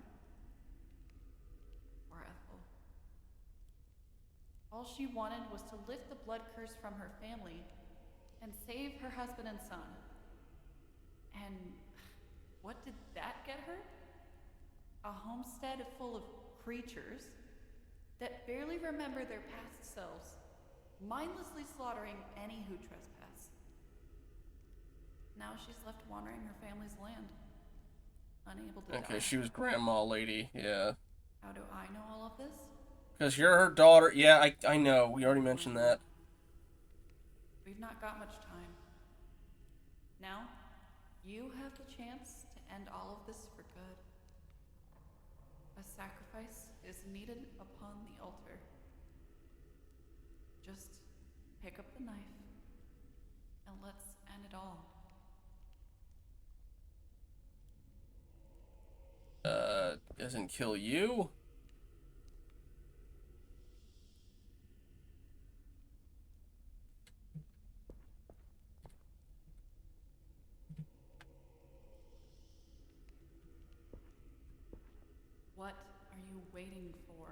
Poor Ethel. All she wanted was to lift the blood curse from her family and save her husband and son. And what did that get her? A homestead full of creatures that barely remember their past selves, mindlessly slaughtering any who trespass. Now she's left wandering her family's land, unable to die. Okay, she was grandma lady, yeah. How do I know all of this? Because you're her daughter. Yeah, I know. We already mentioned that. We've not got much time. Now, you have the chance to end all of this for good. A sacrifice is needed upon the altar. Just pick up the knife and let's end it all. Doesn't kill you? What are you waiting for?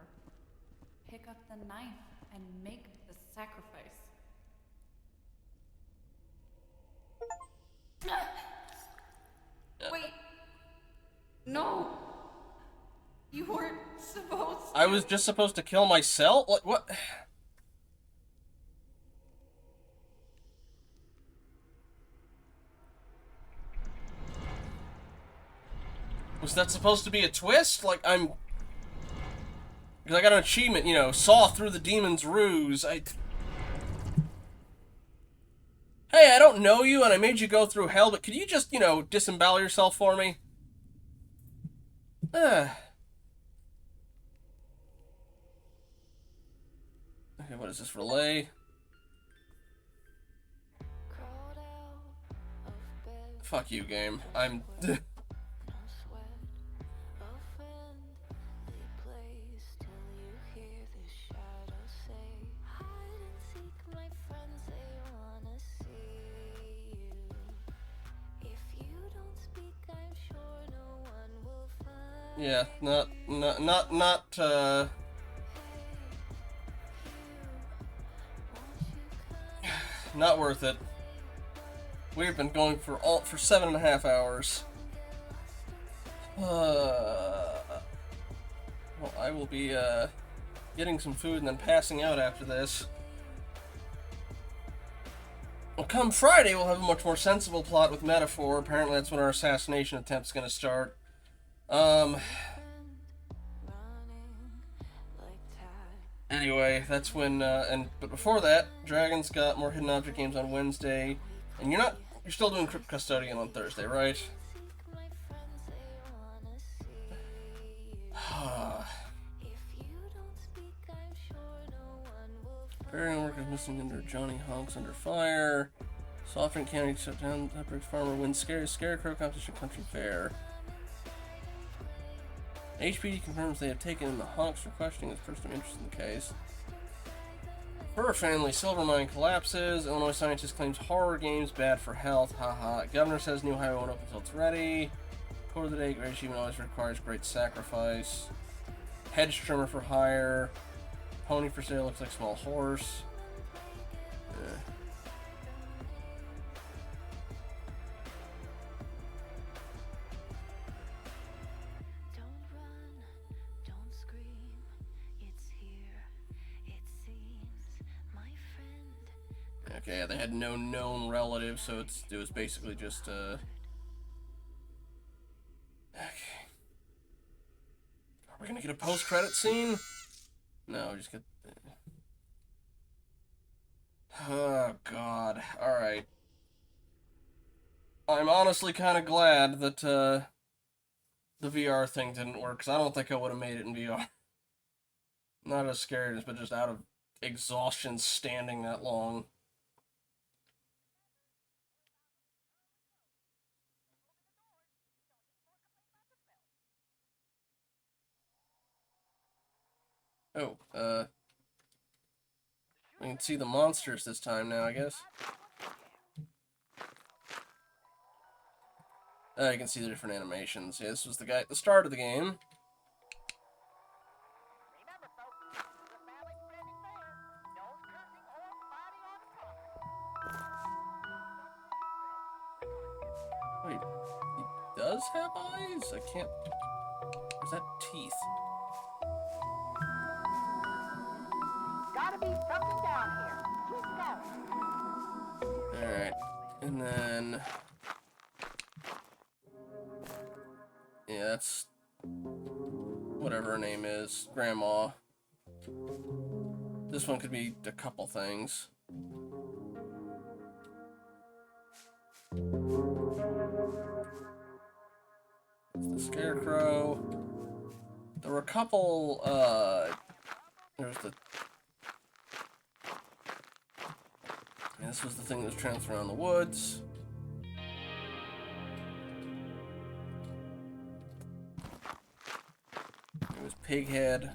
Pick up the knife and make the sacrifice. Wait. No. You weren't supposed to. I was just supposed to kill myself? What? Was that supposed to be a twist? Like, I'm... Because I got an achievement, you know, saw through the demon's ruse. Hey, I don't know you, and I made you go through hell, but could you just, you know, disembowel yourself for me? Okay, what is this, relay? Fuck you, game. I'm... Yeah, not worth it. We've been going for 7.5 hours. Well, I will be, getting some food and then passing out after this. Well, come Friday, we'll have a much more sensible plot with Metaphor. Apparently that's when our assassination attempt's gonna start. Anyway, that's when, but before that, Dragon's got more hidden object games on Wednesday, and you're still doing Crypt Custodian on Thursday, right? Preparing work is missing under Johnny Honks under fire. Soften County shut down. Epic Farmer wins Scarecrow competition country fair. HPD confirms they have taken in the Honks for questioning as person of interest in the case. Fur family, silver mine collapses. Illinois scientist claims horror games bad for health. Haha. Governor says new highway won't open until it's ready. Quote of the day, great achievement always requires great sacrifice. Hedge trimmer for hire. Pony for sale looks like small horse. Okay, yeah, they had no known relatives, so it was basically just, okay. Are we gonna get a post-credit scene? No, just get... Oh, God. Alright. I'm honestly kind of glad that, the VR thing didn't work, because I don't think I would have made it in VR. Not as scared, but just out of exhaustion standing that long. Oh, we can see the monsters this time now, I guess. You can see the different animations. Yeah, this was the guy at the start of the game. Remember, folks, this is a family-friendly fair. No cursing or fighting on the property. Wait, does have eyes? I can't... Is that teeth? Gotta be something down here. Keep going. Alright. And then... Yeah, that's... whatever her name is. Grandma. This one could be a couple things. The Scarecrow. There were a couple, there's the... And this was the thing that was transferred around the woods. It was Pighead.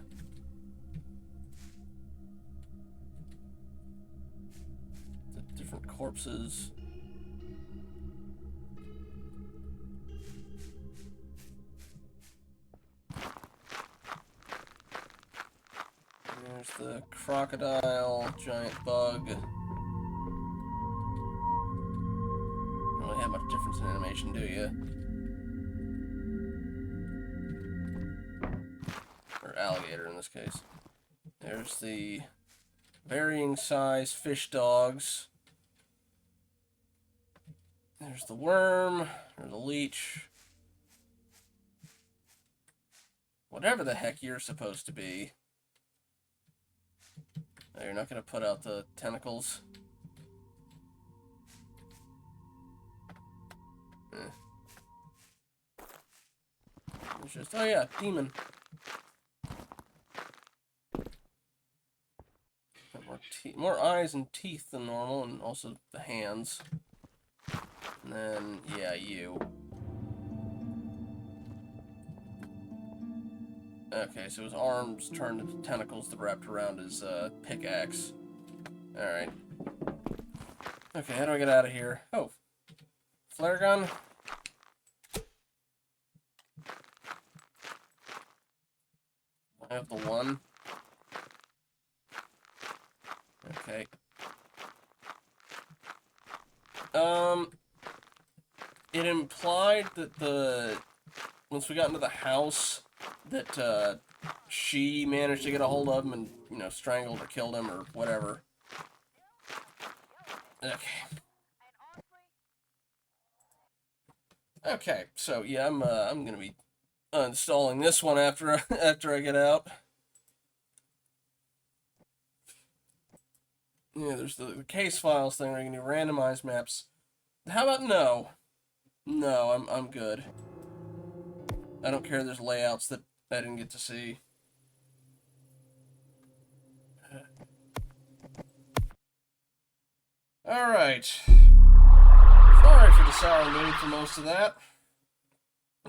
The different corpses. There's the crocodile, giant bug. Don't really have much difference in animation, do you? Or alligator in this case. There's the varying size fish dogs. There's the worm, or the leech. Whatever the heck you're supposed to be. Oh, you're not going to put out the tentacles? It's just, oh yeah, demon. Got more eyes and teeth than normal, and also the hands. And then, yeah, you. Okay, so his arms turned into tentacles that wrapped around his pickaxe. Alright. Okay, how do I get out of here? Oh. Flare gun? I have the one. Okay. It implied that once we got into the house, that, she managed to get a hold of him and, you know, strangled or killed him or whatever. Okay. Okay, so yeah, I'm gonna be uninstalling this one after I get out. Yeah, there's the case files thing where you can do randomized maps. How about no? No, I'm good. I don't care. There's layouts that I didn't get to see. All right. Sorry for the sour mood for most of that.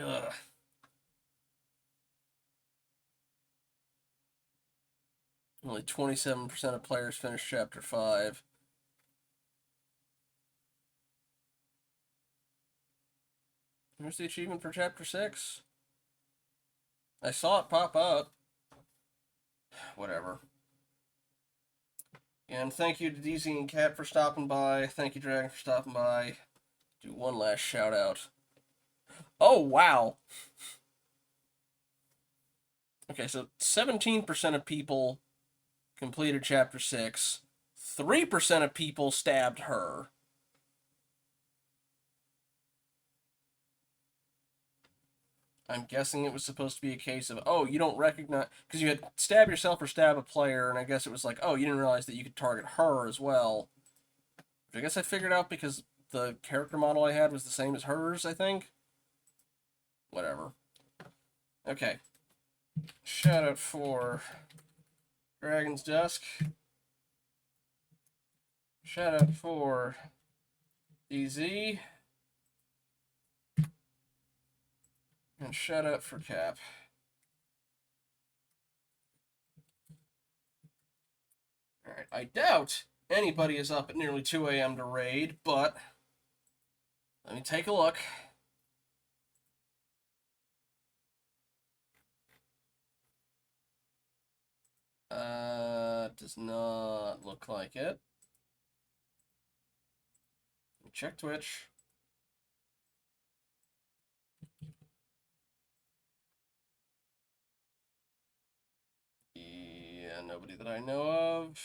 Ugh. Only 27% of players finished Chapter 5. Here's the achievement for Chapter 6. I saw it pop up. Whatever. And thank you to DZ and Cat for stopping by. Thank you, Dragon, for stopping by. Do one last shout out. Oh, wow. Okay, so 17% of people completed Chapter 6. 3% of people stabbed her. I'm guessing it was supposed to be a case of, oh, you don't recognize... Because you had stab yourself or stab a player, and I guess it was like, oh, you didn't realize that you could target her as well. Which I guess I figured out because the character model I had was the same as hers, I think. Whatever. Okay. Shout out for Dragon's Dusk. Shout out for DZ. And shout out for Cap. Alright, I doubt anybody is up at nearly 2 a.m. to raid, but let me take a look. Does not look like it. Check Twitch. nobody that I know of.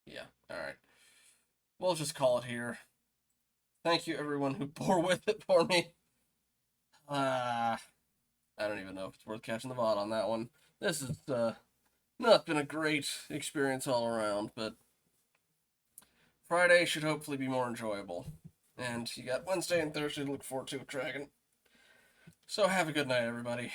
Yeah, alright. We'll just call it here. Thank you, everyone who bore with it for me. I don't even know if it's worth catching the VOD on that one. This has not been a great experience all around, but Friday should hopefully be more enjoyable. And you got Wednesday and Thursday to look forward to with Dragon. So have a good night, everybody.